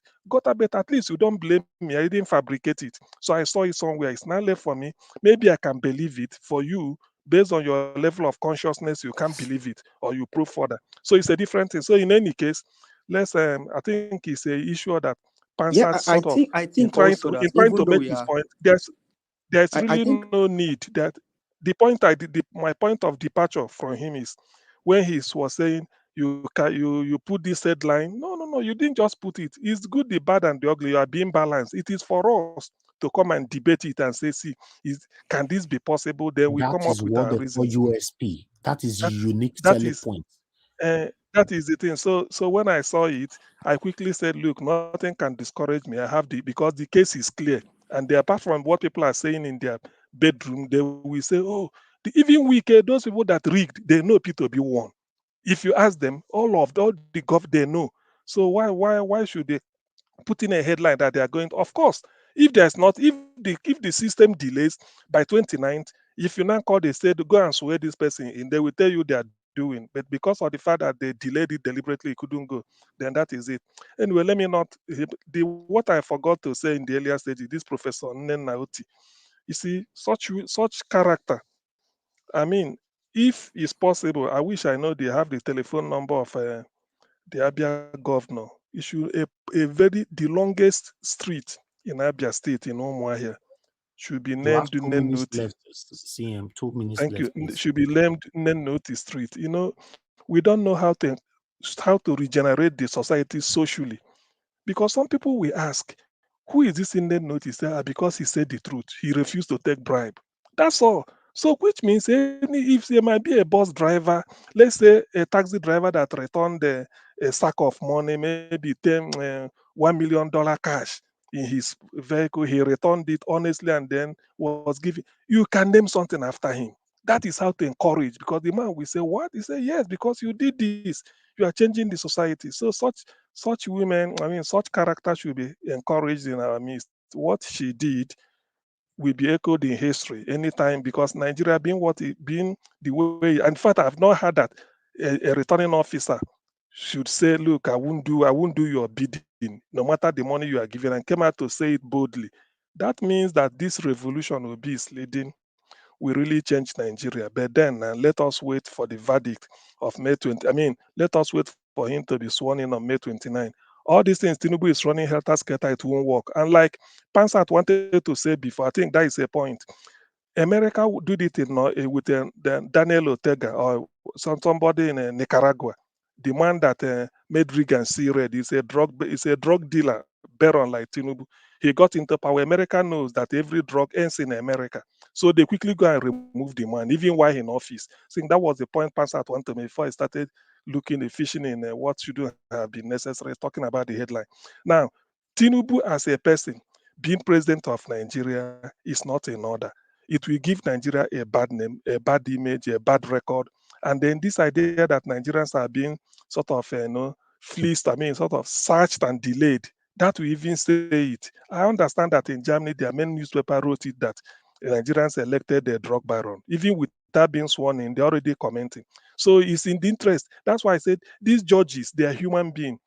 Speaker 21: at least you don't blame me. I didn't fabricate it. So I saw it somewhere. It's not left for me. Maybe I can believe it. For you, based on your level of consciousness, you can't believe it or you prove further. So it's a different thing. So in any case, let's I think it's a issue that Pansat sort of
Speaker 12: I think
Speaker 21: in
Speaker 12: also
Speaker 21: trying
Speaker 12: that
Speaker 21: to
Speaker 12: even
Speaker 21: make
Speaker 12: though
Speaker 21: his
Speaker 12: we are,
Speaker 21: point. There's
Speaker 12: I
Speaker 21: really
Speaker 12: think
Speaker 21: no need. That the point my point of departure from him is when he was saying you put this headline. No, you didn't just put it. It's good, the bad, and the ugly. You are being balanced. It is for us to come and debate it and say, see, can this be possible? Then we
Speaker 1: That
Speaker 21: come up
Speaker 1: is
Speaker 21: with
Speaker 1: what
Speaker 21: our
Speaker 1: they call
Speaker 21: reasons.
Speaker 1: USP. That is
Speaker 21: That
Speaker 1: unique
Speaker 21: that
Speaker 1: selling
Speaker 21: is
Speaker 1: point.
Speaker 21: that is the thing. So when I saw it, I quickly said, look, nothing can discourage me. I have because the case is clear. And apart from what people are saying in their bedroom, they will say, oh, even wicked, those people that rigged, they know P2B won. If you ask them, all the gov they know. So why should they put in a headline that they are going to, of course, if there's not, if the system delays by 29th, if you now call the state to go and swear this person in, they will tell you they are doing. But because of the fact that they delayed it deliberately, it couldn't go, then that is it. Anyway, let me not what I forgot to say in the earlier stage, this Professor Nenauti. You see, such character. I mean, if it's possible, I wish I know they have the telephone number of the Abia governor. It should the longest street in Abia State in Umuahia should be
Speaker 1: You have
Speaker 21: named
Speaker 1: 2 minutes
Speaker 21: Nenoti.
Speaker 1: left, CM. 2 minutes
Speaker 21: Thank you.
Speaker 1: left, please.
Speaker 21: Should be named Nenoti Street. We don't know how to regenerate the society socially, because some people will ask, who is this in notice? Because he said the truth. He refused to take bribe. That's all. So which means if there might be a bus driver, let's say a taxi driver that returned a sack of money, maybe $1 million cash in his vehicle, he returned it honestly and then was given. You can name something after him. That is how to encourage, because the man will say, what? He say, yes, because you did this. You are changing the society. So such women, I mean, such character should be encouraged in our midst. What she did will be echoed in history anytime, because Nigeria being the way. In fact, I've not heard that a returning officer should say, "Look, I won't do your bidding, no matter the money you are given," and came out to say it boldly. That means that this revolution will be leading. We really change Nigeria. But then let us wait for the verdict of May 20. I mean, let us wait for him to be sworn in on May 29. All these things, Tinubu is running helter skelter, it won't work. And like Pansat wanted to say before, I think that is a point. America did it with Daniel Ortega or somebody in Nicaragua. The man that made Reagan see red is a drug dealer, baron like Tinubu. He got into power. America knows that every drug ends in America. So they quickly go and remove the man, even while in office. I think that was the point Pansat wanted to make before I started looking and fishing in what should have been necessary, talking about the headline. Now, Tinubu as a person, being president of Nigeria is not in order. It will give Nigeria a bad name, a bad image, a bad record. And then this idea that Nigerians are being sort of, fleeced, I mean, sort of searched and delayed, that will even say it. I understand that in Germany, their main newspaper wrote it that Nigerians elected a drug baron. Even without being sworn in, they're already commenting. So it's in the interest. That's why I said these judges, they are human beings.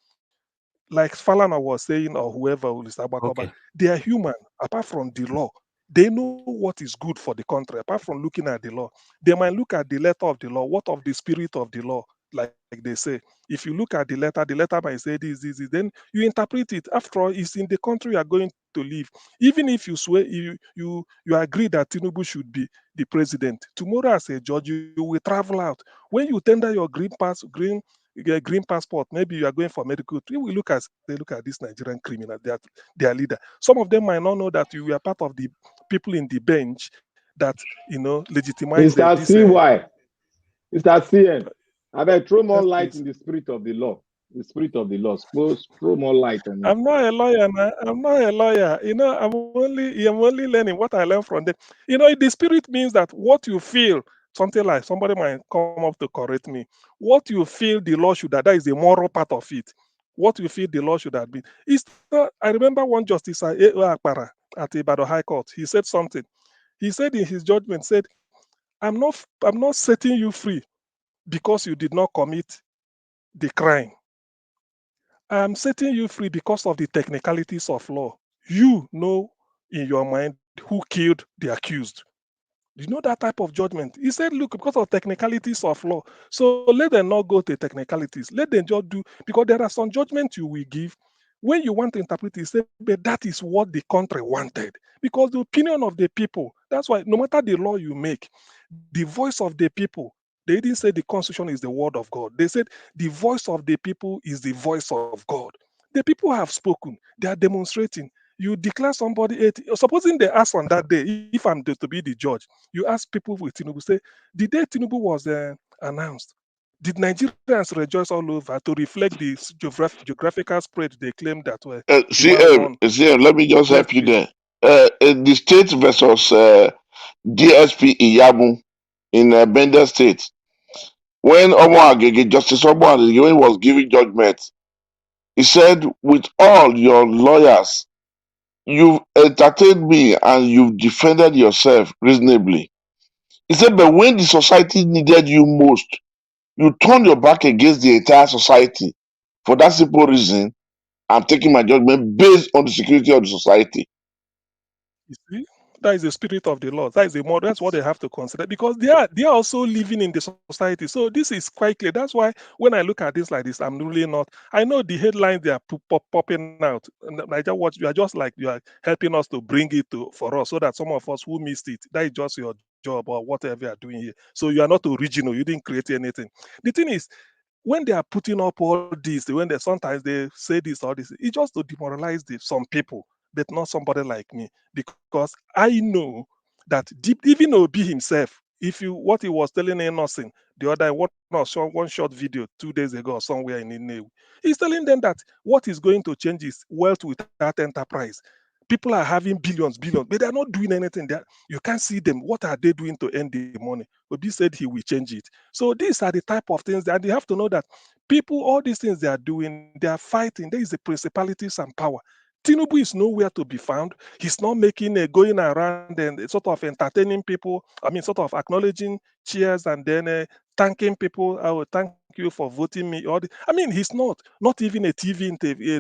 Speaker 21: Like Falana was saying, or whoever is Abakoba,
Speaker 1: Okay.
Speaker 21: they are human. Apart from the law, they know what is good for the country. Apart from looking at the law, they might look at the letter of the law. What of the spirit of the law? Like they say, if you look at the letter might say this. Then you interpret it. After all, it's in the country you are going to live. Even if you swear, you agree that Tinubu should be the president. Tomorrow, as a judge, you will travel out. When you tender your green passport, maybe you are going for medical. We will look at this Nigerian criminal, their leader. Some of them might not know that you were part of the people in the bench that legitimized
Speaker 8: Mr.
Speaker 21: this.
Speaker 8: CY, Mr. CN, I beg throw more
Speaker 21: Yes,
Speaker 8: light
Speaker 21: please.
Speaker 8: in the spirit of the law. The spirit of the law. Throw more light on it.
Speaker 21: I'm not a lawyer, man. I'm not a lawyer. I'm only learning what I learned from them. The spirit means that what you feel, something like somebody might come up to correct me. What you feel the law should have, that is the moral part of it. What you feel the law should have been. I remember one justice Akpara at Ibadan High Court. He said something. He said in his judgment, said, I'm not setting you free because you did not commit the crime. I'm setting you free because of the technicalities of law. You know in your mind who killed the accused. You know that type of judgment. He said, look, because of technicalities of law. So let them not go to technicalities. Let them just do, because there are some judgments you will give. when you want to interpret it, say, but that is what the country wanted. Because the opinion of the people, that's why no matter the law you make, the voice of the people, they didn't say the constitution is the word of God. They said the voice of the people is the voice of God. The people have spoken. They are demonstrating. You declare somebody, supposing they ask on that day, if I'm to be the judge, you ask people with Tinubu, say, the day Tinubu was announced, did Nigerians rejoice all over to reflect the geographical spread they claim that were the one won?
Speaker 2: Let me just
Speaker 21: Yes,
Speaker 2: help you
Speaker 21: please.
Speaker 2: there. In the state versus DSP Iyamu in Bender State, when Justice Omo Agege, when he was giving judgment, he said, with all your lawyers, you've entertained me and you've defended yourself reasonably. He said, but when the society needed you most, you turned your back against the entire society. For that simple reason, I'm taking my judgment based on the security of the society.
Speaker 21: You see, that is the spirit of the law. That is the model. That's what they have to consider because they are also living in the society. So this is quite clear. That's why when I look at this like this, I'm really not. I know the headlines they are popping out. Niger Watch, you are just like you are helping us to bring it to for us, so that some of us who missed it, that is just your job or whatever you are doing here. So you are not original. You didn't create anything. The thing is, when they are putting up all this, when they sometimes they say this or this, it's just to demoralize some people, but not somebody like me, because I know that deep, even Obi himself, if you what he was telling Innocent the other one short video 2 days ago somewhere in Inewu, he's telling them that what is going to change is wealth without enterprise. People are having billions, but they're not doing anything. You can't see them. What are they doing to earn the money? Obi said he will change it. So these are the type of things that you have to know that people, all these things they are doing, they are fighting. There is a principalities and power. Tinubu is nowhere to be found. He's not making a going around and sort of entertaining people. I mean, sort of acknowledging cheers and then thanking people. I will thank you for voting me. I mean, he's not even a TV interview,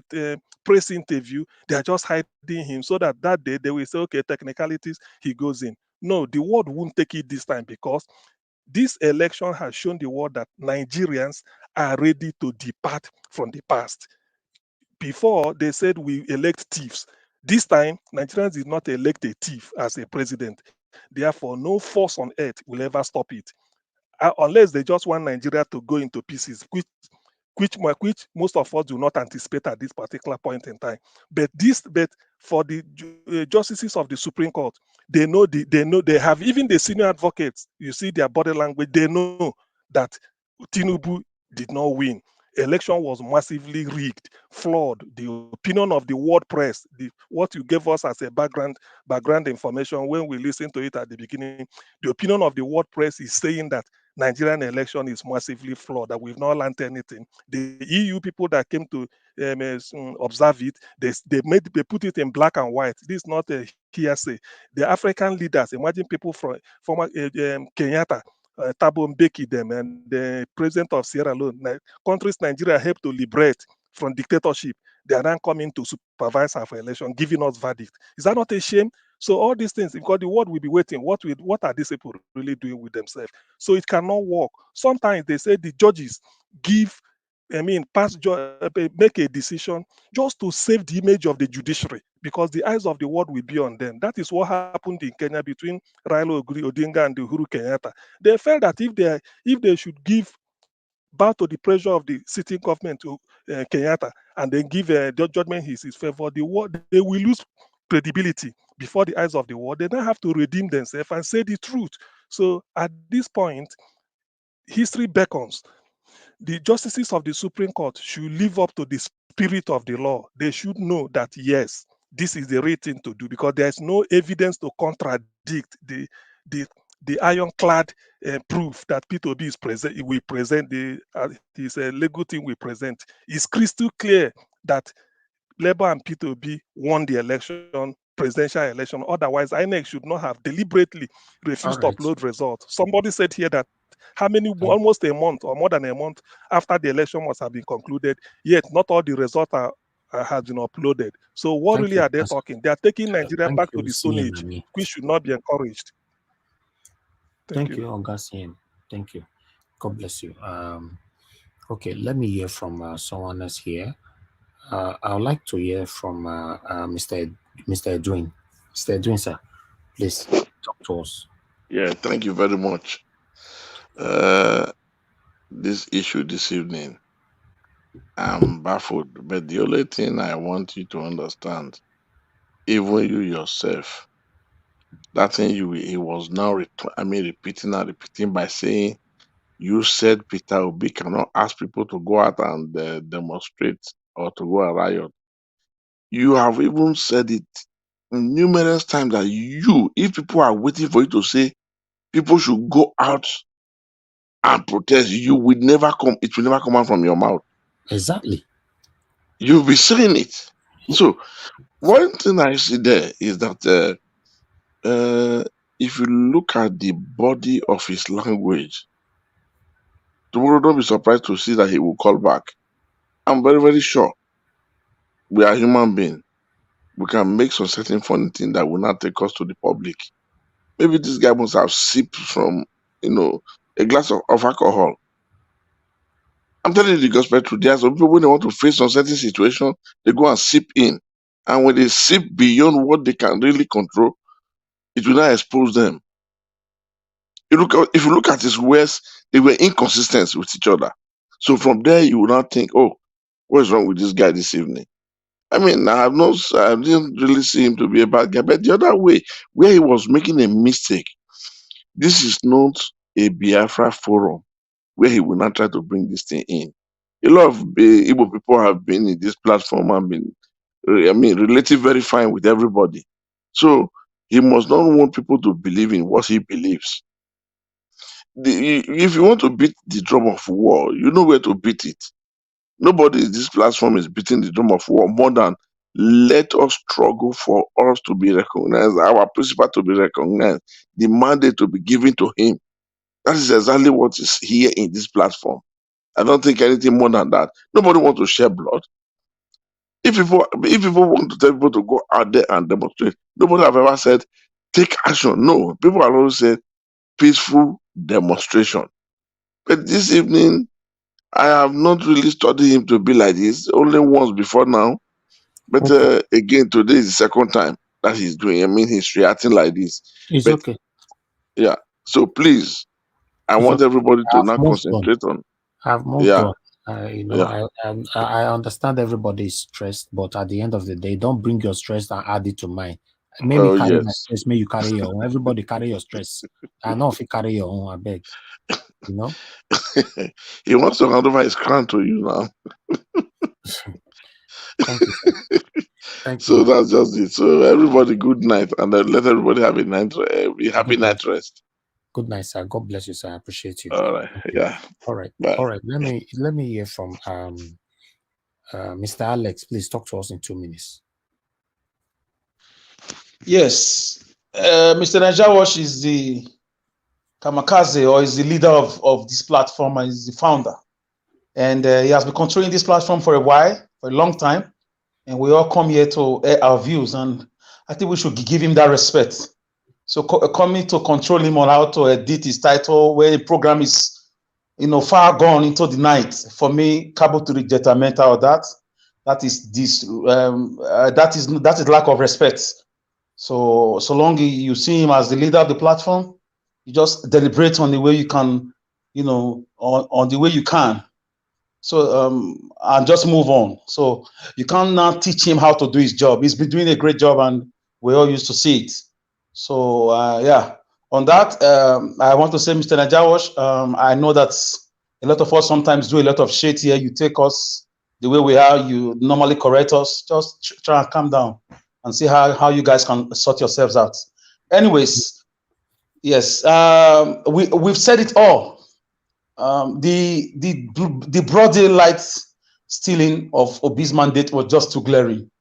Speaker 21: press interview. They are just hiding him so that day they will say, okay, technicalities, he goes in. No, the world won't take it this time because this election has shown the world that Nigerians are ready to depart from the past. Before, they said we elect thieves. This time, Nigerians did not elect a thief as a president. Therefore, no force on earth will ever stop it. Unless they just want Nigeria to go into pieces, which most of us do not anticipate at this particular point in time. But for the justices of the Supreme Court, they have even the senior advocates. You see their body language. They know that Tinubu did not win. Election was massively rigged, flawed. The opinion of the world press, what you gave us as a background information when we listened to it at the beginning, the opinion of the world press is saying that Nigerian election is massively flawed, that we've not learned anything. The EU people that came to observe it, they put it in black and white. This is not a hearsay. The African leaders, imagine people from former Kenyatta, Thabo Mbeki, them, and the president of Sierra Leone, countries Nigeria helped to liberate from dictatorship. They are now coming to supervise our election, giving us verdict. Is that not a shame? So all these things, because the world will be waiting. What are these people really doing with themselves? So it cannot work. Sometimes they say the judges make a decision just to save the image of the judiciary because the eyes of the world will be on them. That is what happened in Kenya between Raila Odinga and Uhuru Kenyatta. They felt that if they should give bow to the pressure of the sitting government to Kenyatta and then give a judgment in his favor, they will lose credibility before the eyes of the world. They now have to redeem themselves and say the truth. So at this point, history beckons. The justices of the Supreme Court should live up to the spirit of the law. They should know that, yes, this is the right thing to do because there's no evidence to contradict the ironclad proof that P2B we present, his legal team we present. It's crystal clear that Labour and P2B won the election, presidential election. Otherwise, INEC should not have deliberately refused to upload results. Somebody said here that almost a month or more than a month after the election must have been concluded, yet not all the results have been uploaded. So what really are they talking? They are taking Nigeria back to the Stone Age, which should not be encouraged.
Speaker 1: Thank you, Augustine. Thank you. God bless you. Okay, let me hear from someone else here. I would like to hear from Mr. Edwin. Mr. Edwin, sir, please talk to us.
Speaker 2: Yeah, thank you very much. This issue this evening, I'm baffled. But the only thing I want you to understand, even you yourself, that thing he was now, repeating and repeating by saying, you said Peter Obi cannot ask people to go out and demonstrate or to go and riot. You have even said it numerous times that if people are waiting for you to say people should go out and protest, it will never come out from your mouth.
Speaker 1: Exactly.
Speaker 2: You'll be saying it. So one thing I see there is that if you look at the body of his language, tomorrow don't be surprised to see that he will call back. I'm very, very sure we are human beings. We can make some certain funny thing that will not take us to the public. Maybe this guy must have sipped from, a glass of alcohol. I'm telling you the gospel truth. There are some people when they want to face some certain situation, they go and sip in. And when they sip beyond what they can really control, it will not expose them. If you look at his words, they were inconsistent with each other. So from there, you will not think, oh, what is wrong with this guy this evening? I didn't really see him to be a bad guy. But the other way, where he was making a mistake, this is not a Biafra forum where he will not try to bring this thing in. A lot of Igbo people have been in this platform and been, relatively very fine with everybody. So he must not want people to believe in what he believes. If you want to beat the drum of war, you know where to beat it. Nobody in this platform is beating the drum of war more than let us struggle for us to be recognized, our principle to be recognized, the mandate to be given to him. That is exactly what is here in this platform. I don't think anything more than that. Nobody wants to share blood. If people want to tell people to go out there and demonstrate, nobody have ever said take action. No, people have always said peaceful demonstration. But this evening, I have not really studied him to be like this. Only once before now. But again, today is the second time that he's doing. He's reacting like this.
Speaker 1: It's
Speaker 2: But
Speaker 1: okay.
Speaker 2: yeah, so please, I
Speaker 1: It's
Speaker 2: want
Speaker 1: okay.
Speaker 2: everybody to
Speaker 1: I've
Speaker 2: now
Speaker 1: moved on.
Speaker 2: concentrate on.
Speaker 1: I've moved
Speaker 2: Yeah,
Speaker 1: on.
Speaker 2: yeah.
Speaker 1: I understand everybody's stressed, but at the end of the day, don't bring your stress and add it to mine. Maybe
Speaker 2: Oh
Speaker 1: carry my
Speaker 2: yes.
Speaker 1: stress, maybe you carry your own. Everybody carry your stress. I know if you carry your own, I beg.
Speaker 2: He wants to hand over his crown to you now.
Speaker 1: Thank you, sir. Thank
Speaker 2: So
Speaker 1: you.
Speaker 2: that's just it. So everybody, good night, and let everybody have a happy
Speaker 1: Good night.
Speaker 2: night rest.
Speaker 1: Good night, sir. God bless you, sir. I appreciate you.
Speaker 2: All right.
Speaker 1: Thank you.
Speaker 2: Yeah.
Speaker 1: All right.
Speaker 2: Bye.
Speaker 1: All right. Let me hear from Mr. Alex. Please talk to us in 2 minutes.
Speaker 7: Yes, Mr. Najawash is the kamikaze, or is the leader of this platform, and is the founder. And he has been controlling this platform for a while, for a long time. And we all come here to air our views. And I think we should give him that respect. So coming to control him on how to edit his title, where the program is, far gone into the night. For me, cabo to the detrimental of that. That is this. That is lack of respect. So long you see him as the leader of the platform, you just deliberate on the way you can, on the way you can. So and just move on. So you can't now teach him how to do his job. He's been doing a great job, and we all used to see it. So yeah, on that, I want to say, Mr. Najawash, I know that a lot of us sometimes do a lot of shit here. You take us the way we are. You normally correct us. Just try and calm down and see how you guys can sort yourselves out. Anyways, yes, we've said it all. The broad daylight stealing of Obi's mandate was just too glaring.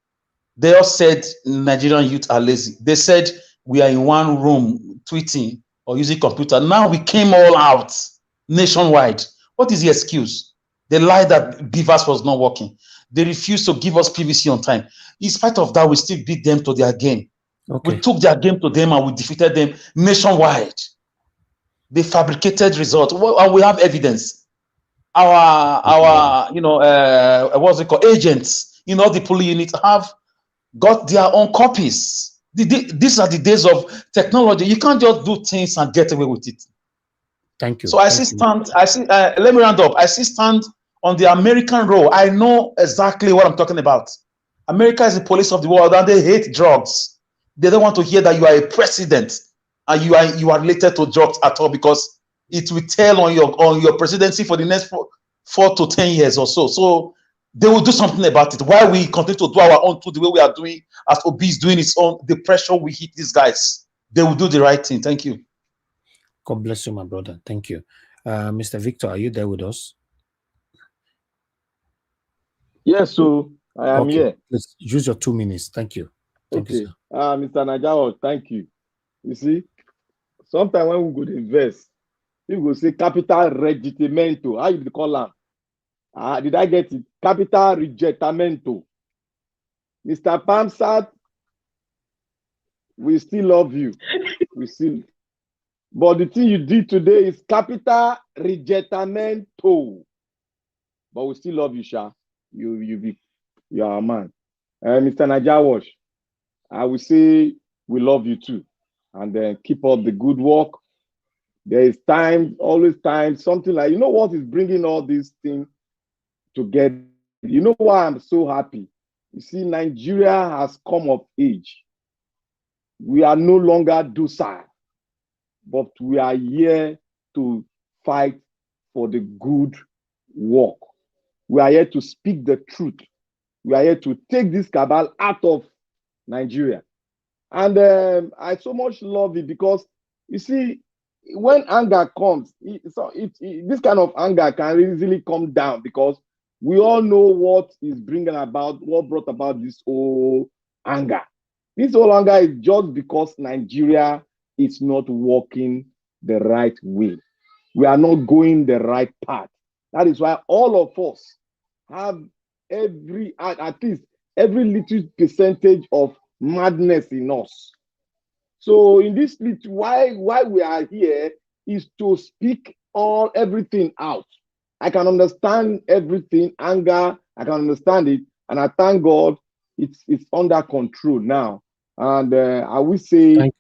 Speaker 7: They all said Nigerian youth are lazy. They said we are in one room tweeting or using computer. Now we came all out nationwide. What is the excuse? They lied that Beavers was not working. They refused to give us PVC on time. In spite of that, we still beat them to their game.
Speaker 1: Okay.
Speaker 7: We took their game to them and we defeated them nationwide. They fabricated results. And we have evidence. Our what's it called? Agents in all the polling units have got their own copies. These are the days of technology. You can't just do things and get away with it.
Speaker 1: Thank you.
Speaker 7: So I see stand. I see. Let me round up. I see stand on the American role. I know exactly what I'm talking about. America is the police of the world, and they hate drugs. They don't want to hear that you are a president and you are related to drugs at all, because it will tell on your presidency for the next 4 to 10 years or so. So they will do something about it. While we continue to do our own, to the way we are doing, as Obi is doing its own, the pressure we hit these guys, they will do the right thing. Thank you.
Speaker 1: God bless you, my brother. Thank you. Mr. Victor, are you there with us?
Speaker 8: Yes, so I am here.
Speaker 1: Let's use your 2 minutes. Thank you. Thank you, sir.
Speaker 8: Mr. Najawa, thank you. You see, sometimes when we go to invest, people go say capital rejectamento. How you call that? Did I get it? Capital rejectamento. Mr. Pamsat, we still love you. We still. But the thing you did today is capital rejectamento. But we still love you, Sha. You are a man. Mr. Najawash, I will say we love you too. And then keep up the good work. There is time, always time, something like, you know what is bringing all these things together? You know why I'm so happy? You see, Nigeria has come of age. We are no longer docile, but we are here to fight for the good work. We are here to speak the truth. We are here to take this cabal out of Nigeria. And I so much love it because, you see, when anger comes, this kind of anger can easily come down because we all know what is bringing about, what brought about this whole anger. This whole anger is just because Nigeria is not working the right way. We are not going the right path. That is why all of us have at least every little percentage of madness in us. So in this little, why we are here is to speak everything out. I can understand everything, anger, I can understand it, and I thank God it's under control now. And I will say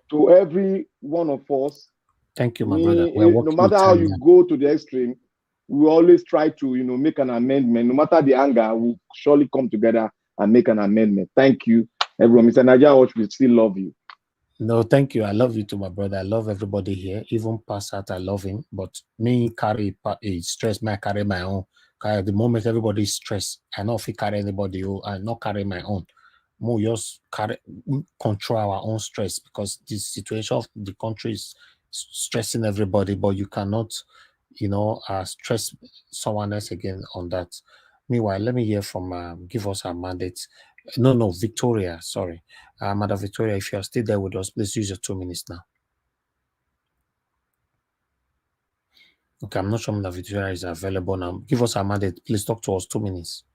Speaker 8: to every one of us,
Speaker 1: thank you, my brother.
Speaker 8: No matter how you go to the extreme, we always try to make an amendment. No matter the anger, we'll surely come together and make an amendment. Thank you, everyone. Mr. Najawa, we still love you.
Speaker 1: No, thank you. I love you too, my brother. I love everybody here. Even Passat, I love him. But me carry stress, I carry my own. At the moment, everybody is stressed. I know if we carry anybody, I not carry my own. More just control our own stress because the situation of the country is stressing everybody, but you cannot, stress someone else again on that. Meanwhile, let me hear from give us our mandate. No, Victoria, sorry. Madam Victoria, if you're still there with us, please use your 2 minutes now. Okay, I'm not sure Madam Victoria is available now. Give us our mandate. Please talk to us 2 minutes.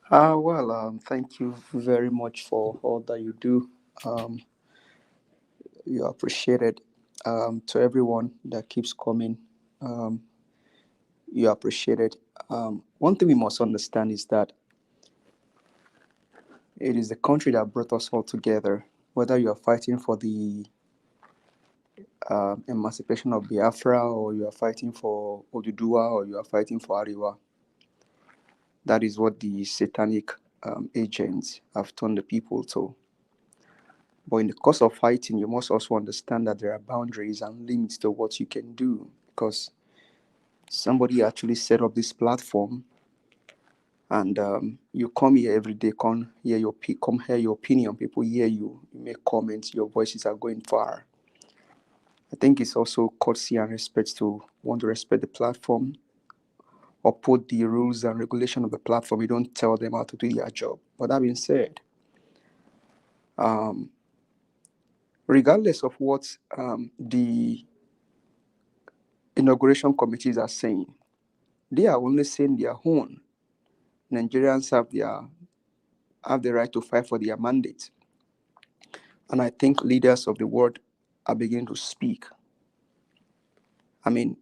Speaker 12: Thank you very much for all that you do. You appreciate it. To everyone that keeps coming, you appreciate it. One thing we must understand is that it is the country that brought us all together, whether you are fighting for the emancipation of Biafra, or you are fighting for Oduduwa, or you are fighting for Ariwa. That is what the satanic agents have turned the people to. But in the course of fighting, you must also understand that there are boundaries and limits to what you can do, because somebody actually set up this platform, and you come here every day, come hear your opinion. People hear you, you make comments, your voices are going far. I think it's also courtesy and respect to want to respect the platform, uphold the rules and regulation of the platform. You don't tell them how to do their job. But that being said, regardless of what the inauguration committees are saying, they are only saying their own. Nigerians have the right to fight for their mandate. And I think leaders of the world are beginning to speak. I mean,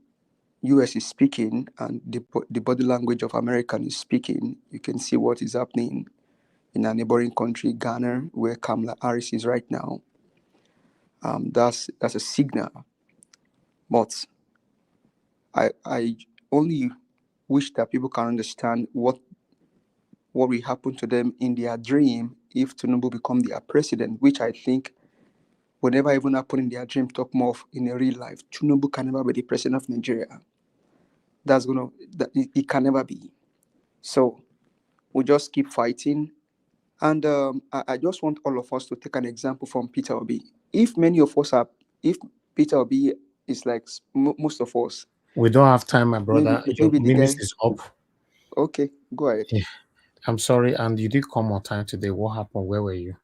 Speaker 12: US is speaking and the body language of American is speaking, you can see what is happening in a neighboring country, Ghana, where Kamala Harris is right now. That's a signal. But I only wish that people can understand what will happen to them in their dream if Tinubu become their president, which I think will never even happen in their dream, talk more of in a real life. Tinubu can never be the president of Nigeria. It can never be. So we just keep fighting. And I just want all of us to take an example from Peter Obi. If Peter Obi is like most of us.
Speaker 1: We don't have time, my brother. Your minute is up.
Speaker 12: Okay, go ahead.
Speaker 1: Yeah. I'm sorry, and you did come on time today. What happened? Where were you?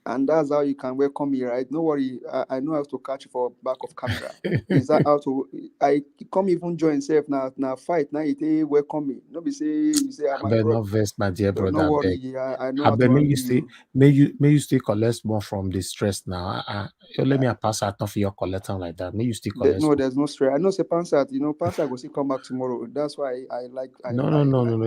Speaker 12: And that's how you can welcome me, right? No worry, I know how to catch you for back of camera. Is that how to? I come even join self now fight now. It welcome me. No be say you say I'm
Speaker 1: not vest, my dear brother.
Speaker 12: No worry, I know how to
Speaker 1: may you stay. May you stay collect more from the stress now. Let me pass out for your collecting like that. May you still collect.
Speaker 12: No, there's no stress. I know say Pansat. Pansat will still come back tomorrow. That's why I like.
Speaker 1: No.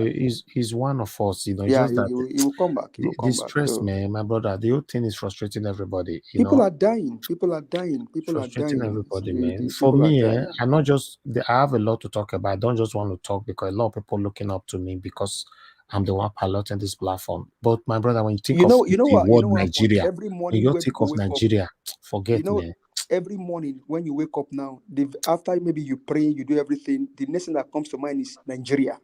Speaker 1: He's one of us.
Speaker 12: Yeah,
Speaker 1: just that
Speaker 12: he will come back. He will come
Speaker 1: back. Stress, man, my brother. The whole thing is frustrating everybody.
Speaker 12: People are dying. People are dying.
Speaker 1: Everybody, man. For me, I'm not just. I have a lot to talk about. I don't just want to talk because a lot of people looking up to me because I'm the one piloting this platform. But my brother, when you think of the word Nigeria,
Speaker 12: every morning
Speaker 1: you think of Nigeria, forget me.
Speaker 12: Every morning when you wake up now, after maybe you pray, you do everything, the next thing that comes to mind is Nigeria.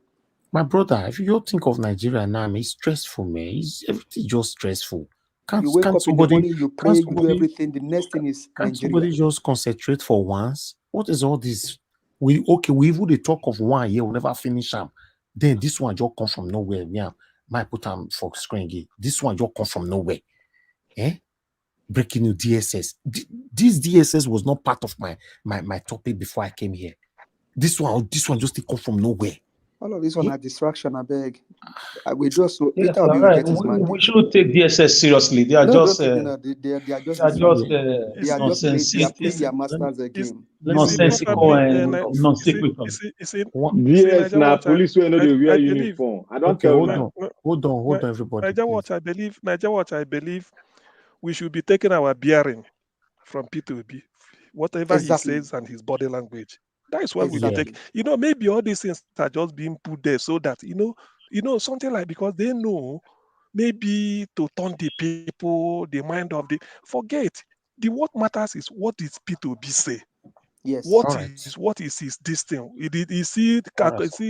Speaker 1: My brother, if you think of Nigeria now, it's stressful, man. It's everything just stressful.
Speaker 12: You wake up in the morning, you pray, you do everything. The next thing is Nigeria.
Speaker 1: Can't somebody just concentrate for once? What is all this? We even the talk of one year, we'll never finish them. Then this one just come from nowhere. Yeah, might put them for screen. This one just come from nowhere. Breaking new DSS. This DSS was not part of my topic before I came here. This one just come from nowhere.
Speaker 12: All of this one are distraction, I beg. We just
Speaker 7: Peter right. We should take DSS seriously. They are just
Speaker 12: they are just playing their masters game.
Speaker 7: Nonsensical and non-sequitur.
Speaker 8: DS now police will not wear uniform. I don't tell you.
Speaker 1: Hold on, everybody.
Speaker 21: Nigeria Watch, I believe we should be taking our bearing from P2B, whatever he says and his body language. That is what we will take. Maybe all these things are just being put there so that, something like, because they know maybe to turn the people, the mind of forget. What matters is what did P2B say?
Speaker 12: Yes.
Speaker 21: What is his this thing? Is he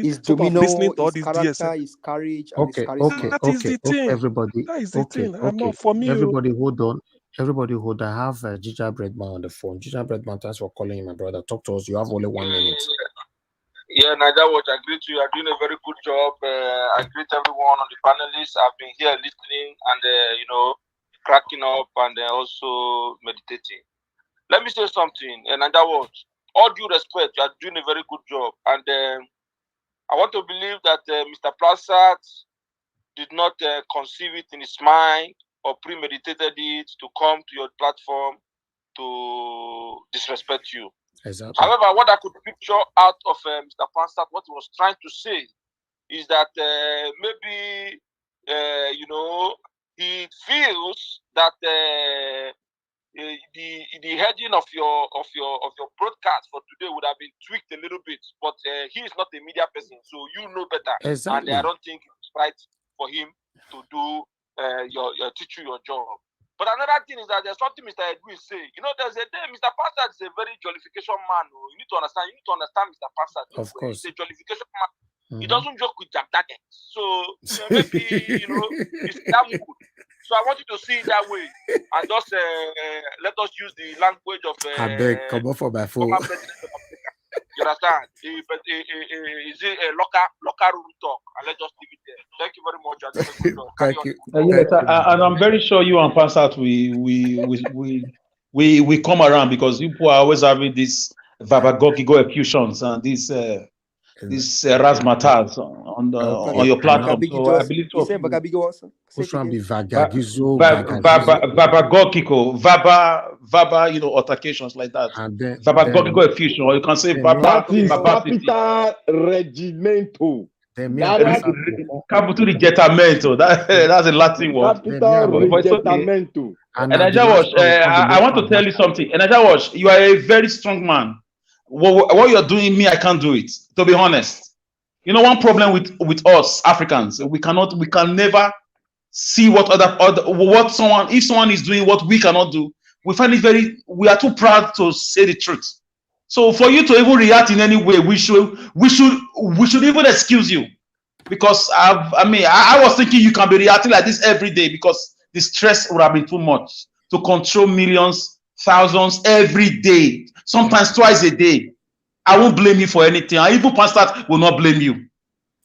Speaker 12: his domino, listening to all his character, his courage, and his charisma.
Speaker 21: That is the thing.
Speaker 1: Everybody.
Speaker 21: That is the thing. I'm not for me.
Speaker 1: Everybody hold on. I have Ginger Breadman on the phone. Ginger Breadman, thanks for calling, my brother. Talk to us. You have only 1 minute.
Speaker 15: Yeah, Nigeria Watch, I greet you. You are doing a very good job. I greet everyone on the panelists. I've been here listening and, cracking up and also meditating. Let me say something. Nigeria Watch, all due respect, you are doing a very good job. And I want to believe that Mr. Prasad did not conceive it in his mind or premeditated it to come to your platform to disrespect you.
Speaker 1: Exactly.
Speaker 15: However, what I could picture out of Mr. Prasad, what he was trying to say is that maybe he feels that the heading of your broadcast for today would have been tweaked a little bit, but he is not a media person, so you know better.
Speaker 1: Exactly.
Speaker 15: And I don't think it's right for him to do teach you your job. But another thing is that there's something Mr. Edwin say. There's a day Mr. Passad is a very jollification man. You need to understand Mr. Passad.
Speaker 1: Of course.
Speaker 15: He's a jollification man. Mm-hmm. He doesn't joke with Jack Daggett. So maybe it's that mood. So I want you to see it that way. And just let us use the language of
Speaker 1: I beg, come on for my phone.
Speaker 15: You understand? Is it a locker room talk? And let's just leave it there. Thank you very much.
Speaker 1: Thank you.
Speaker 7: Yes, and I'm very sure you and Pansat we come around because people are always having these Vabagogigo effusions and these this razzmatazz on your platform. So I believe
Speaker 12: you said Bagabigi also.
Speaker 1: Which one be
Speaker 7: Vaba, altercations like that.
Speaker 1: And then
Speaker 7: Vabagogiko effusion, or you can say Vaba.
Speaker 8: That is
Speaker 7: Vabacity.
Speaker 8: capital regimento.
Speaker 7: Capital regettamento. That's a Latin word.
Speaker 8: Capital regettamento.
Speaker 7: And I want to tell you something. And you are a very strong man. What you're doing, me, I can't do it. To be honest, you know, one problem with us Africans, we can never see what if someone is doing what we cannot do. We find it we are too proud to say the truth. So for you to even react in any way, we should even excuse you, because I was thinking you can be reacting like this every day, because the stress would have been too much to control millions, thousands every day, sometimes twice a day. I won't blame you for anything. I even Pastor will not blame you.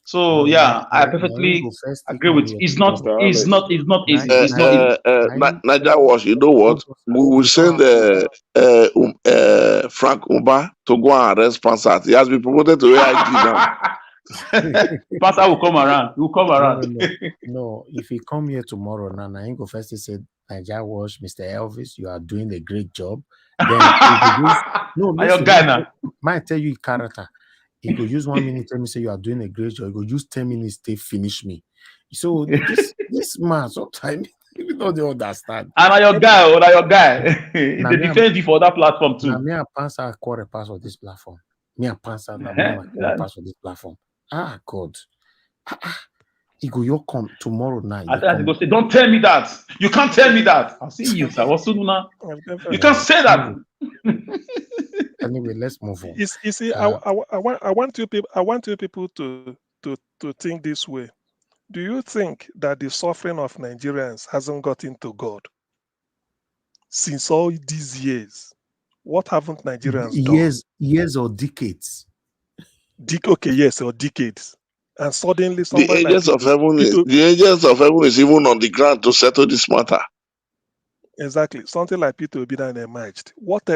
Speaker 7: So yeah, I perfectly agree with you. It's not easy. It's not easy.
Speaker 2: Naija Wash, you know what? We will send Frank Umba to go and arrest Pansat. He has been promoted to AIG now.
Speaker 7: Pastor will come around. He will come around.
Speaker 1: No, if he come here tomorrow, now I ain't go first. He said, Naija Wash, Mr. Elvis, you are doing a great job. Then
Speaker 7: your guy now.
Speaker 1: Might tell you character. He could use 1 minute, tell me say you are doing a great job. He could use 10 minutes to finish me. So this man sometimes you don't understand.
Speaker 7: And your guy, It's the defense for that platform too.
Speaker 1: Now me and Pansa quarter pass on this platform. Me and Pansa pass on this platform. Ah God. He go you come tomorrow night.
Speaker 7: I go say, don't tell me that. You can't tell me that. I'll see you, sir. You can't say that.
Speaker 1: Anyway, let's move on.
Speaker 21: You see, I want you people to think this way. Do you think that the suffering of Nigerians hasn't gotten to God since all these years? What haven't Nigerians done?
Speaker 1: Years or decades.
Speaker 21: Yes, or decades. And suddenly
Speaker 2: the angels of heaven is even on the ground to settle this matter.
Speaker 21: Exactly. Something like Peter Obidan emerged.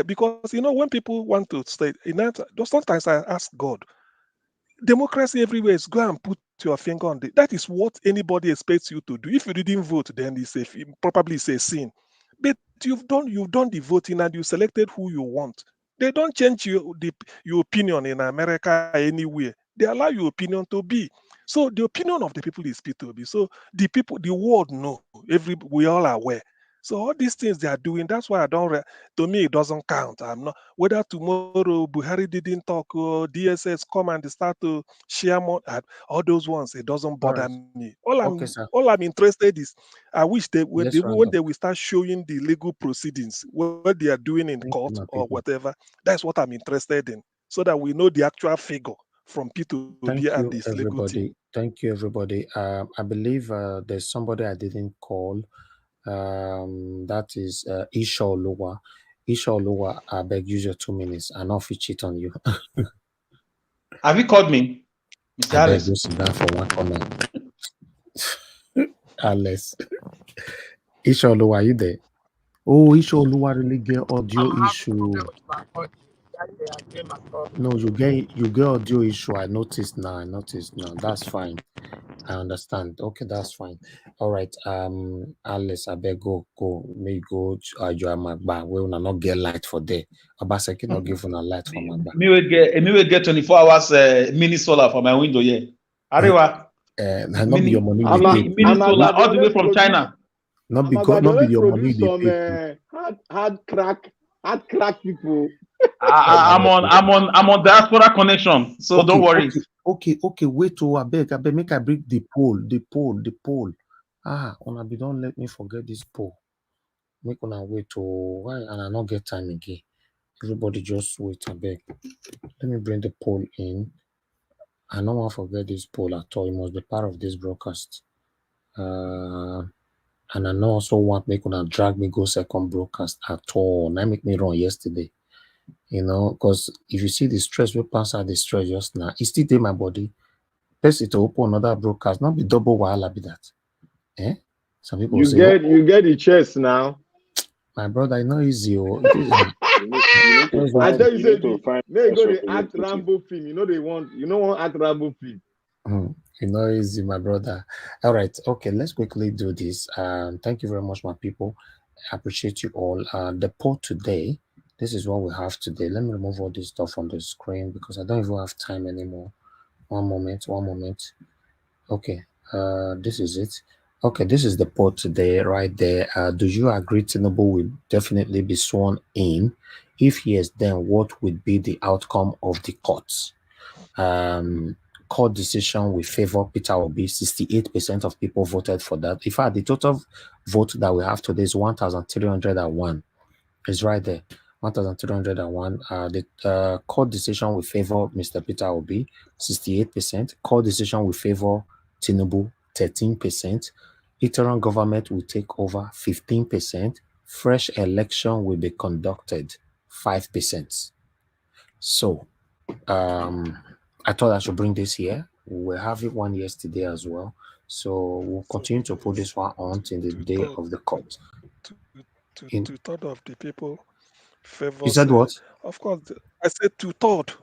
Speaker 21: Because when people want to stay sometimes I ask God, democracy everywhere is go and put your finger on that is what anybody expects you to do. If you didn't vote, then probably it's a sin. But you've done the voting and you selected who you want. They don't change your opinion in America anywhere. They allow your opinion to be. So the opinion of the people is P2B. So the world know. We all are aware. So all these things they are doing, that's why to me, it doesn't count. I'm not, whether tomorrow Buhari didn't talk or DSS come and they start to share more, all those ones, it doesn't bother me. All I'm interested is, I wish when they will start showing the legal proceedings, what they are doing in court or whatever, that's what I'm interested in, so that we know the actual figure from P2B and this legal team.
Speaker 1: Thank you, everybody. I believe there's somebody I didn't call. That is Isha Oluwa. Isha Oluwa, I beg use your 2 minutes. I know if it cheat on you.
Speaker 7: Have you called me, Mr. Alice?
Speaker 1: I beg you sit down for one comment. Alice. Isha Oluwa, are you there? Oh, Isha Oluwa really get audio issue. No, you get audio issue. I noticed now. That's fine. I understand. Okay, that's fine. All right. Alice, I beg go. May go. You are Magba. We will not get light for day. Abaseki not give a light for Magba.
Speaker 7: Me will get 24 hours mini solar for my window here. Ariwa.
Speaker 1: Not be your money.
Speaker 7: Mini solar all the way from China.
Speaker 1: Not be your money.
Speaker 8: Hard crack people.
Speaker 7: I'm on diaspora connection, so don't worry.
Speaker 1: Okay. Wait to I beg, make I bring the poll. Don't let me forget this poll. Make una wait to why and I not get time again. Everybody just wait I beg. Let me bring the poll in. I don't want to forget this poll at all. It must be part of this broadcast. And I know also want make una drag me go second broadcast at all. Now make me run yesterday. Because if you see the stress we pass out the stress just now, it still in my body. Best to open another broadcast, not be double wahala be that. Some people
Speaker 8: you get the chest now.
Speaker 1: My brother, I know easy.
Speaker 10: You need to
Speaker 8: I
Speaker 10: find.
Speaker 8: tell you,
Speaker 10: You
Speaker 8: say
Speaker 10: need to find
Speaker 8: they go
Speaker 10: also
Speaker 8: they act
Speaker 10: relate with you.
Speaker 8: Rambo film. You know want act Rambo film.
Speaker 1: You know, easy, my brother. All right, okay, let's quickly do this. Thank you very much, my people. I appreciate you all. The poll today, this is what we have today. Let me remove all this stuff on the screen because I don't even have time anymore. One moment. Okay, this is it. Okay, this is the poll today right there. Do you agree Tinubu will definitely be sworn in? If yes, then what would be the outcome of the courts? Court decision will favor Peter Obi. 68% of people voted for that. In fact, the total vote that we have today is 1,301. It's right there. 1,301. The court decision will favor Mr. Peter Obi, 68%. Court decision will favor Tinubu, 13%. Interim government will take over, 15%. Fresh election will be conducted, 5%. So, I thought I should bring this here. We're having one yesterday as well. So we'll continue to put this one on till the day of the court.
Speaker 21: Two-thirds of the people favors.
Speaker 1: You said what?
Speaker 21: Of course, I said two-thirds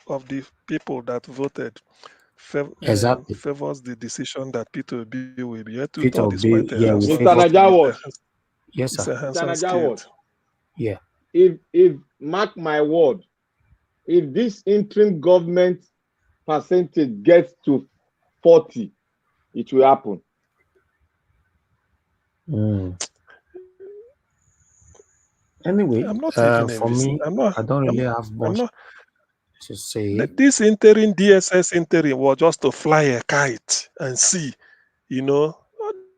Speaker 21: of the people that voted
Speaker 1: Exactly.
Speaker 21: favors the decision that Peter Obi will be.
Speaker 1: Peter
Speaker 21: Two-thirds is
Speaker 1: Obi,
Speaker 21: quite a
Speaker 1: yeah, we
Speaker 21: handsome.
Speaker 1: favor.
Speaker 8: Mr. Najawash.
Speaker 1: Yes,
Speaker 21: It's
Speaker 1: sir.
Speaker 21: a handsome
Speaker 8: Mr.
Speaker 21: skate.
Speaker 8: Najawash.
Speaker 1: Yeah.
Speaker 8: If mark my word, if this interim government percentage gets to 40, it will happen.
Speaker 1: Anyway,
Speaker 21: I'm not taking
Speaker 1: for
Speaker 21: MVC.
Speaker 1: me, I don't really have much to say.
Speaker 21: This interim DSS interim was just to fly a kite and see,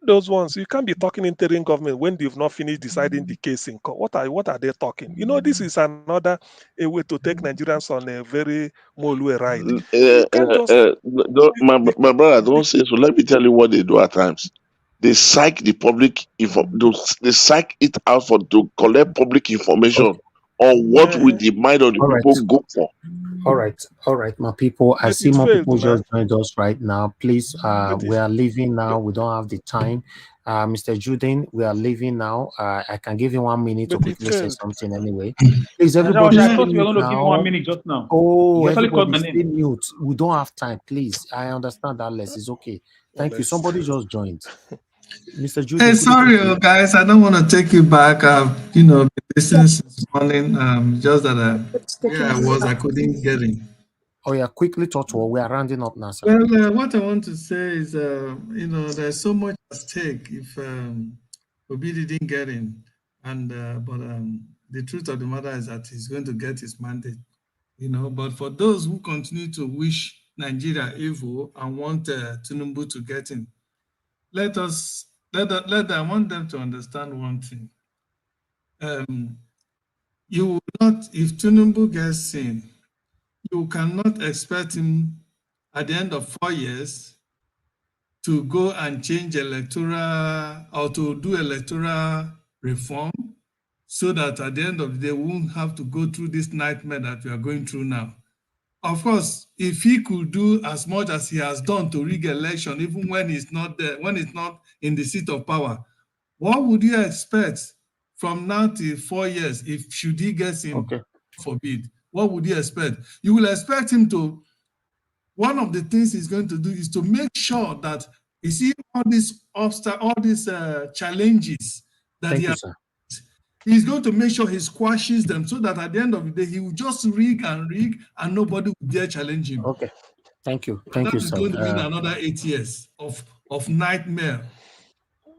Speaker 21: those ones. You can't be talking interim government when they've not finished deciding the case in court. What are they talking? This is another a way to take Nigerians on a very Molue ride. You can't just
Speaker 2: My brother, don't say so. Let me tell you what they do at times. They psych the public they psych it out to collect public information on what will the mind of the
Speaker 1: All right.
Speaker 2: people go for.
Speaker 1: All right, my people. I
Speaker 21: But
Speaker 1: see
Speaker 21: it
Speaker 1: more
Speaker 21: failed,
Speaker 1: people
Speaker 21: man.
Speaker 1: just joined us right now. Please,
Speaker 21: But
Speaker 1: we are leaving now. We don't have the time. Mr. Juden, we are leaving now. I can give you 1 minute to
Speaker 21: But it
Speaker 1: quickly say
Speaker 21: failed.
Speaker 1: something anyway. Please,
Speaker 7: Najawash,
Speaker 1: everybody
Speaker 7: I
Speaker 1: stay
Speaker 7: thought you were
Speaker 1: mute
Speaker 7: going to give me 1
Speaker 1: now.
Speaker 7: minute just now.
Speaker 1: Oh,
Speaker 7: You actually called
Speaker 1: everybody
Speaker 7: my
Speaker 1: stay
Speaker 7: name.
Speaker 1: mute. We don't have time. Please, I understand that less. It's okay. Thank you. Somebody just joined. Mr. Juden.
Speaker 11: Hey, sorry, guys. I don't want to take you back. I've been listening since morning. Just that where I was, I couldn't get in.
Speaker 1: Oh yeah, quickly talk to her. We are rounding up now, sir.
Speaker 11: Well, what I want to say is, there's so much at stake if Obi didn't get in, and but the truth of the matter is that he's going to get his mandate. But for those who continue to wish Nigeria evil and want Tinubu to get in, I want them to understand one thing. You will not, if Tinubu gets in, you cannot expect him at the end of 4 years to go and change electoral or to do electoral reform so that at the end of the day, we won't have to go through this nightmare that we are going through now. Of course, if he could do as much as he has done to rig election, even when he's not there, when he's not in the seat of power, what would you expect from now till 4 years if should he get in, forbid? What would you expect? You will expect him to, one of the things he's going to do is to make sure that, you see, all these challenges that he's going to make sure he squashes them so that at the end of the day, he will just rig and nobody will dare challenge him.
Speaker 1: Okay. Thank you. Thank you, sir.
Speaker 11: That is going to mean another 8 years of nightmare.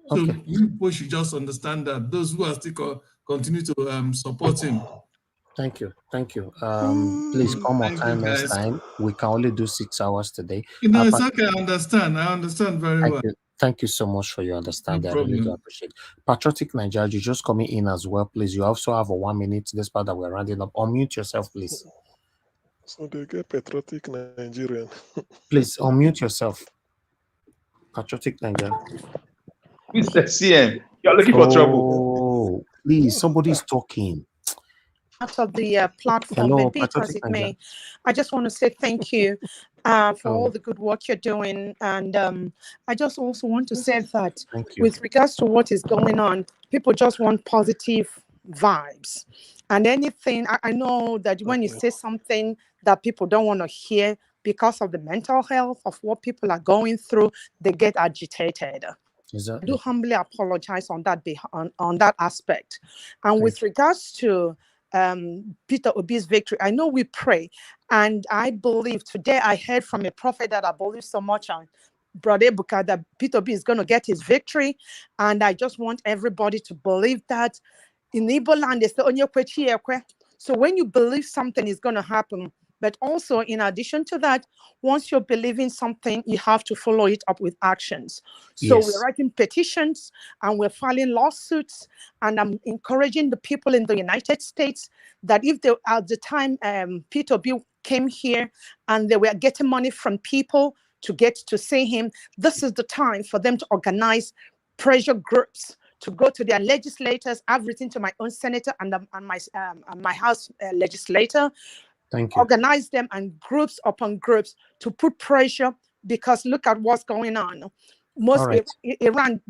Speaker 11: So you people should just understand that those who are still continue to support him.
Speaker 1: Thank you. Thank you. Please come on time next time. We can only do 6 hours today.
Speaker 11: It's okay. I understand very well.
Speaker 1: Thank you so much for your understanding. I really do appreciate it. Patriotic Nigeria, you just coming in as well, please. You also have a 1 minute. This part that we're rounding up. Unmute yourself, please.
Speaker 21: So they get patriotic Nigerian.
Speaker 1: Please unmute yourself. Patriotic Nigeria.
Speaker 7: Mr. CM, you're looking for trouble.
Speaker 1: Oh, please, somebody's talking.
Speaker 16: Out of the platform,
Speaker 1: Hello,
Speaker 16: be it as it may, I just want to say thank you for all the good work you're doing. And I just also want to say that with regards to what is going on, people just want positive vibes. And anything, I know that when you say something that people don't want to hear because of the mental health of what people are going through, they get agitated.
Speaker 1: Exactly.
Speaker 16: I do humbly apologize on that on that aspect. And with regards to Peter Obi's victory, I know we pray, and I believe today I heard from a prophet that I believe so much on, Brother Ebuka, that Peter Obi is going to get his victory, and I just want everybody to believe that. In Igbo land, they say, "Onye kwe chi ekwe." So when you believe something is going to happen, but also in addition to that, once you're believing something, you have to follow it up with actions. So we're writing petitions and we're filing lawsuits, and I'm encouraging the people in the United States that if they, at the time Peter B came here and they were getting money from people to get to see him, this is the time for them to organize pressure groups, to go to their legislators. I've written to my own senator and my House legislator.
Speaker 1: Thank you.
Speaker 16: Organize them and groups upon groups to put pressure, because look at what's going on. Most Iran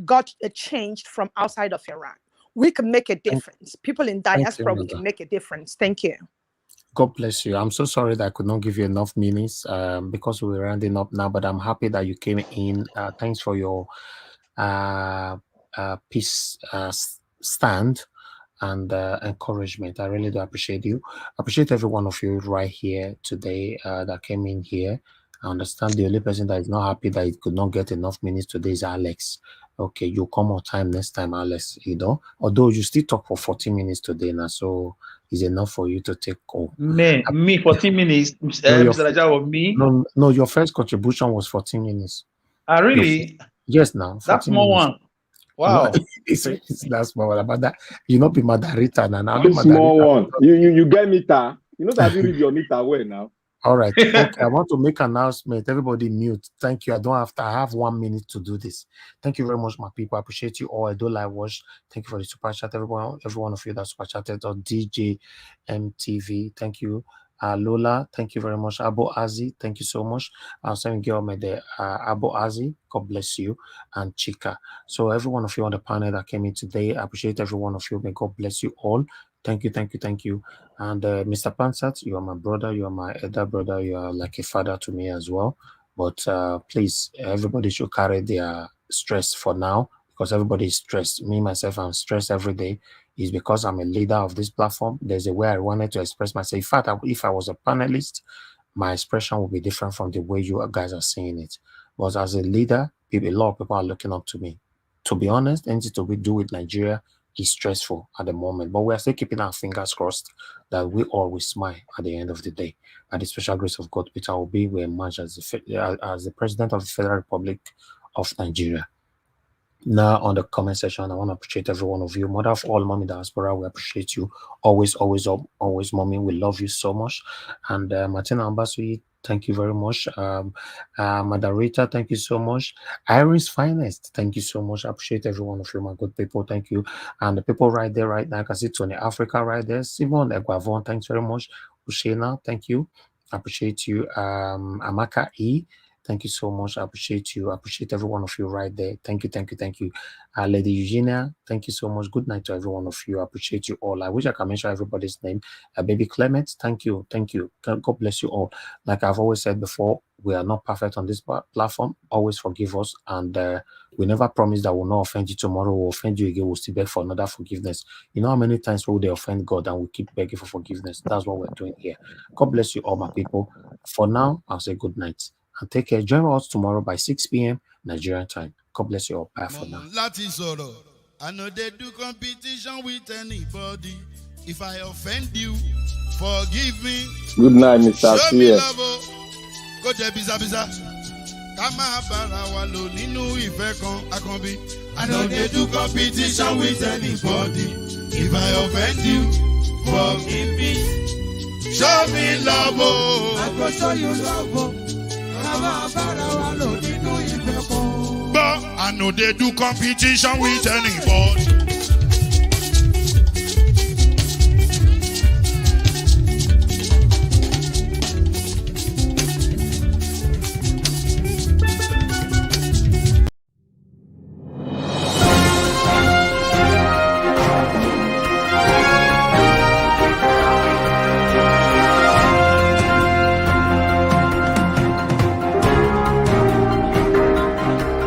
Speaker 16: got changed from outside of Iran. We can make a difference. People in diaspora, we can make a difference. Thank you.
Speaker 1: God bless you. I'm so sorry that I could not give you enough minutes because we're rounding up now, but I'm happy that you came in. Thanks for your peace stand and encouragement. I really do appreciate you. I appreciate every one of you right here today that came in here. I understand the only person that is not happy that he could not get enough minutes today is Alex. Okay, you come on time next time, Alex, you know. Although you still talk for 40 minutes today now, so it's enough for you to take home.
Speaker 7: Me 14 minutes, Mr. Raja, me?
Speaker 1: No, your first contribution was 14 minutes.
Speaker 7: Really?
Speaker 1: Yes, now.
Speaker 7: That's more one. Wow.
Speaker 1: It's that's more about that. You not be Madarita now.
Speaker 8: Small one. You get meter. You know that you read your meter well now.
Speaker 1: All right. Okay, I want to make an announcement. Everybody mute. Thank you. I have 1 minute to do this. Thank you very much, my people. I appreciate you all. I do like watch. Thank you for the super chat. Every one of you that super chatted on DJ MTV. Thank you. Lola, thank you very much. Abu Azi, thank you so much. Abu Azi, God bless you. And Chika. So every one of you on the panel that came in today, I appreciate every one of you. May God bless you all. Thank you, thank you, thank you. And Mr. Pansat, you are my brother. You are my elder brother. You are like a father to me as well. But please, everybody should carry their stress for now, because everybody is stressed. Me, myself, I'm stressed every day. Is because I'm a leader of this platform. There's a way I wanted to express myself. In fact, if I was a panelist, my expression would be different from the way you guys are saying it. But as a leader, a lot of people are looking up to me. To be honest, anything to do with Nigeria is stressful at the moment. But we are still keeping our fingers crossed that we always smile at the end of the day. At the special grace of God, Peter Obi will emerge as the President of the Federal Republic of Nigeria. Now on the comment section, I want to appreciate every one of you. Mother of all, Mommy Diaspora, we appreciate you. Always, Mommy, we love you so much. And Martina Ambasui, thank you very much. Madarita, thank you so much. Iris Finest, thank you so much. I appreciate every one of you, my good people. Thank you. And the people right there, right now, I can see Tony Africa right there. Simon Eguavon, thanks very much. Ushena, thank you. I appreciate you. Amaka E, thank you so much. I appreciate you. I appreciate every one of you right there. Thank you, thank you, thank you. Lady Eugenia, thank you so much. Good night to every one of you. I appreciate you all. I wish I could mention everybody's name. Baby Clement, thank you, thank you. God bless you all. Like I've always said before, we are not perfect on this platform. Always forgive us, and we never promise that we'll not offend you tomorrow. We'll offend you again. We'll still beg for another forgiveness. You know how many times will they offend God and we keep begging for forgiveness? That's what we're doing here. God bless you all, my people. For now, I'll say good night. And take care. Join us tomorrow by 6 p.m. Nigerian time. God bless you all. Bye for now.
Speaker 17: I know they do competition with anybody. If I offend you, forgive me.
Speaker 8: Good night, Mr.
Speaker 17: Show me
Speaker 8: CS.
Speaker 17: love. Go there, biza. Kama bara wa lo ninu ife kan akanbi. I know they do competition with anybody. If I offend you, forgive me. Show me love. I go show you love. But I know they do competition with anybody.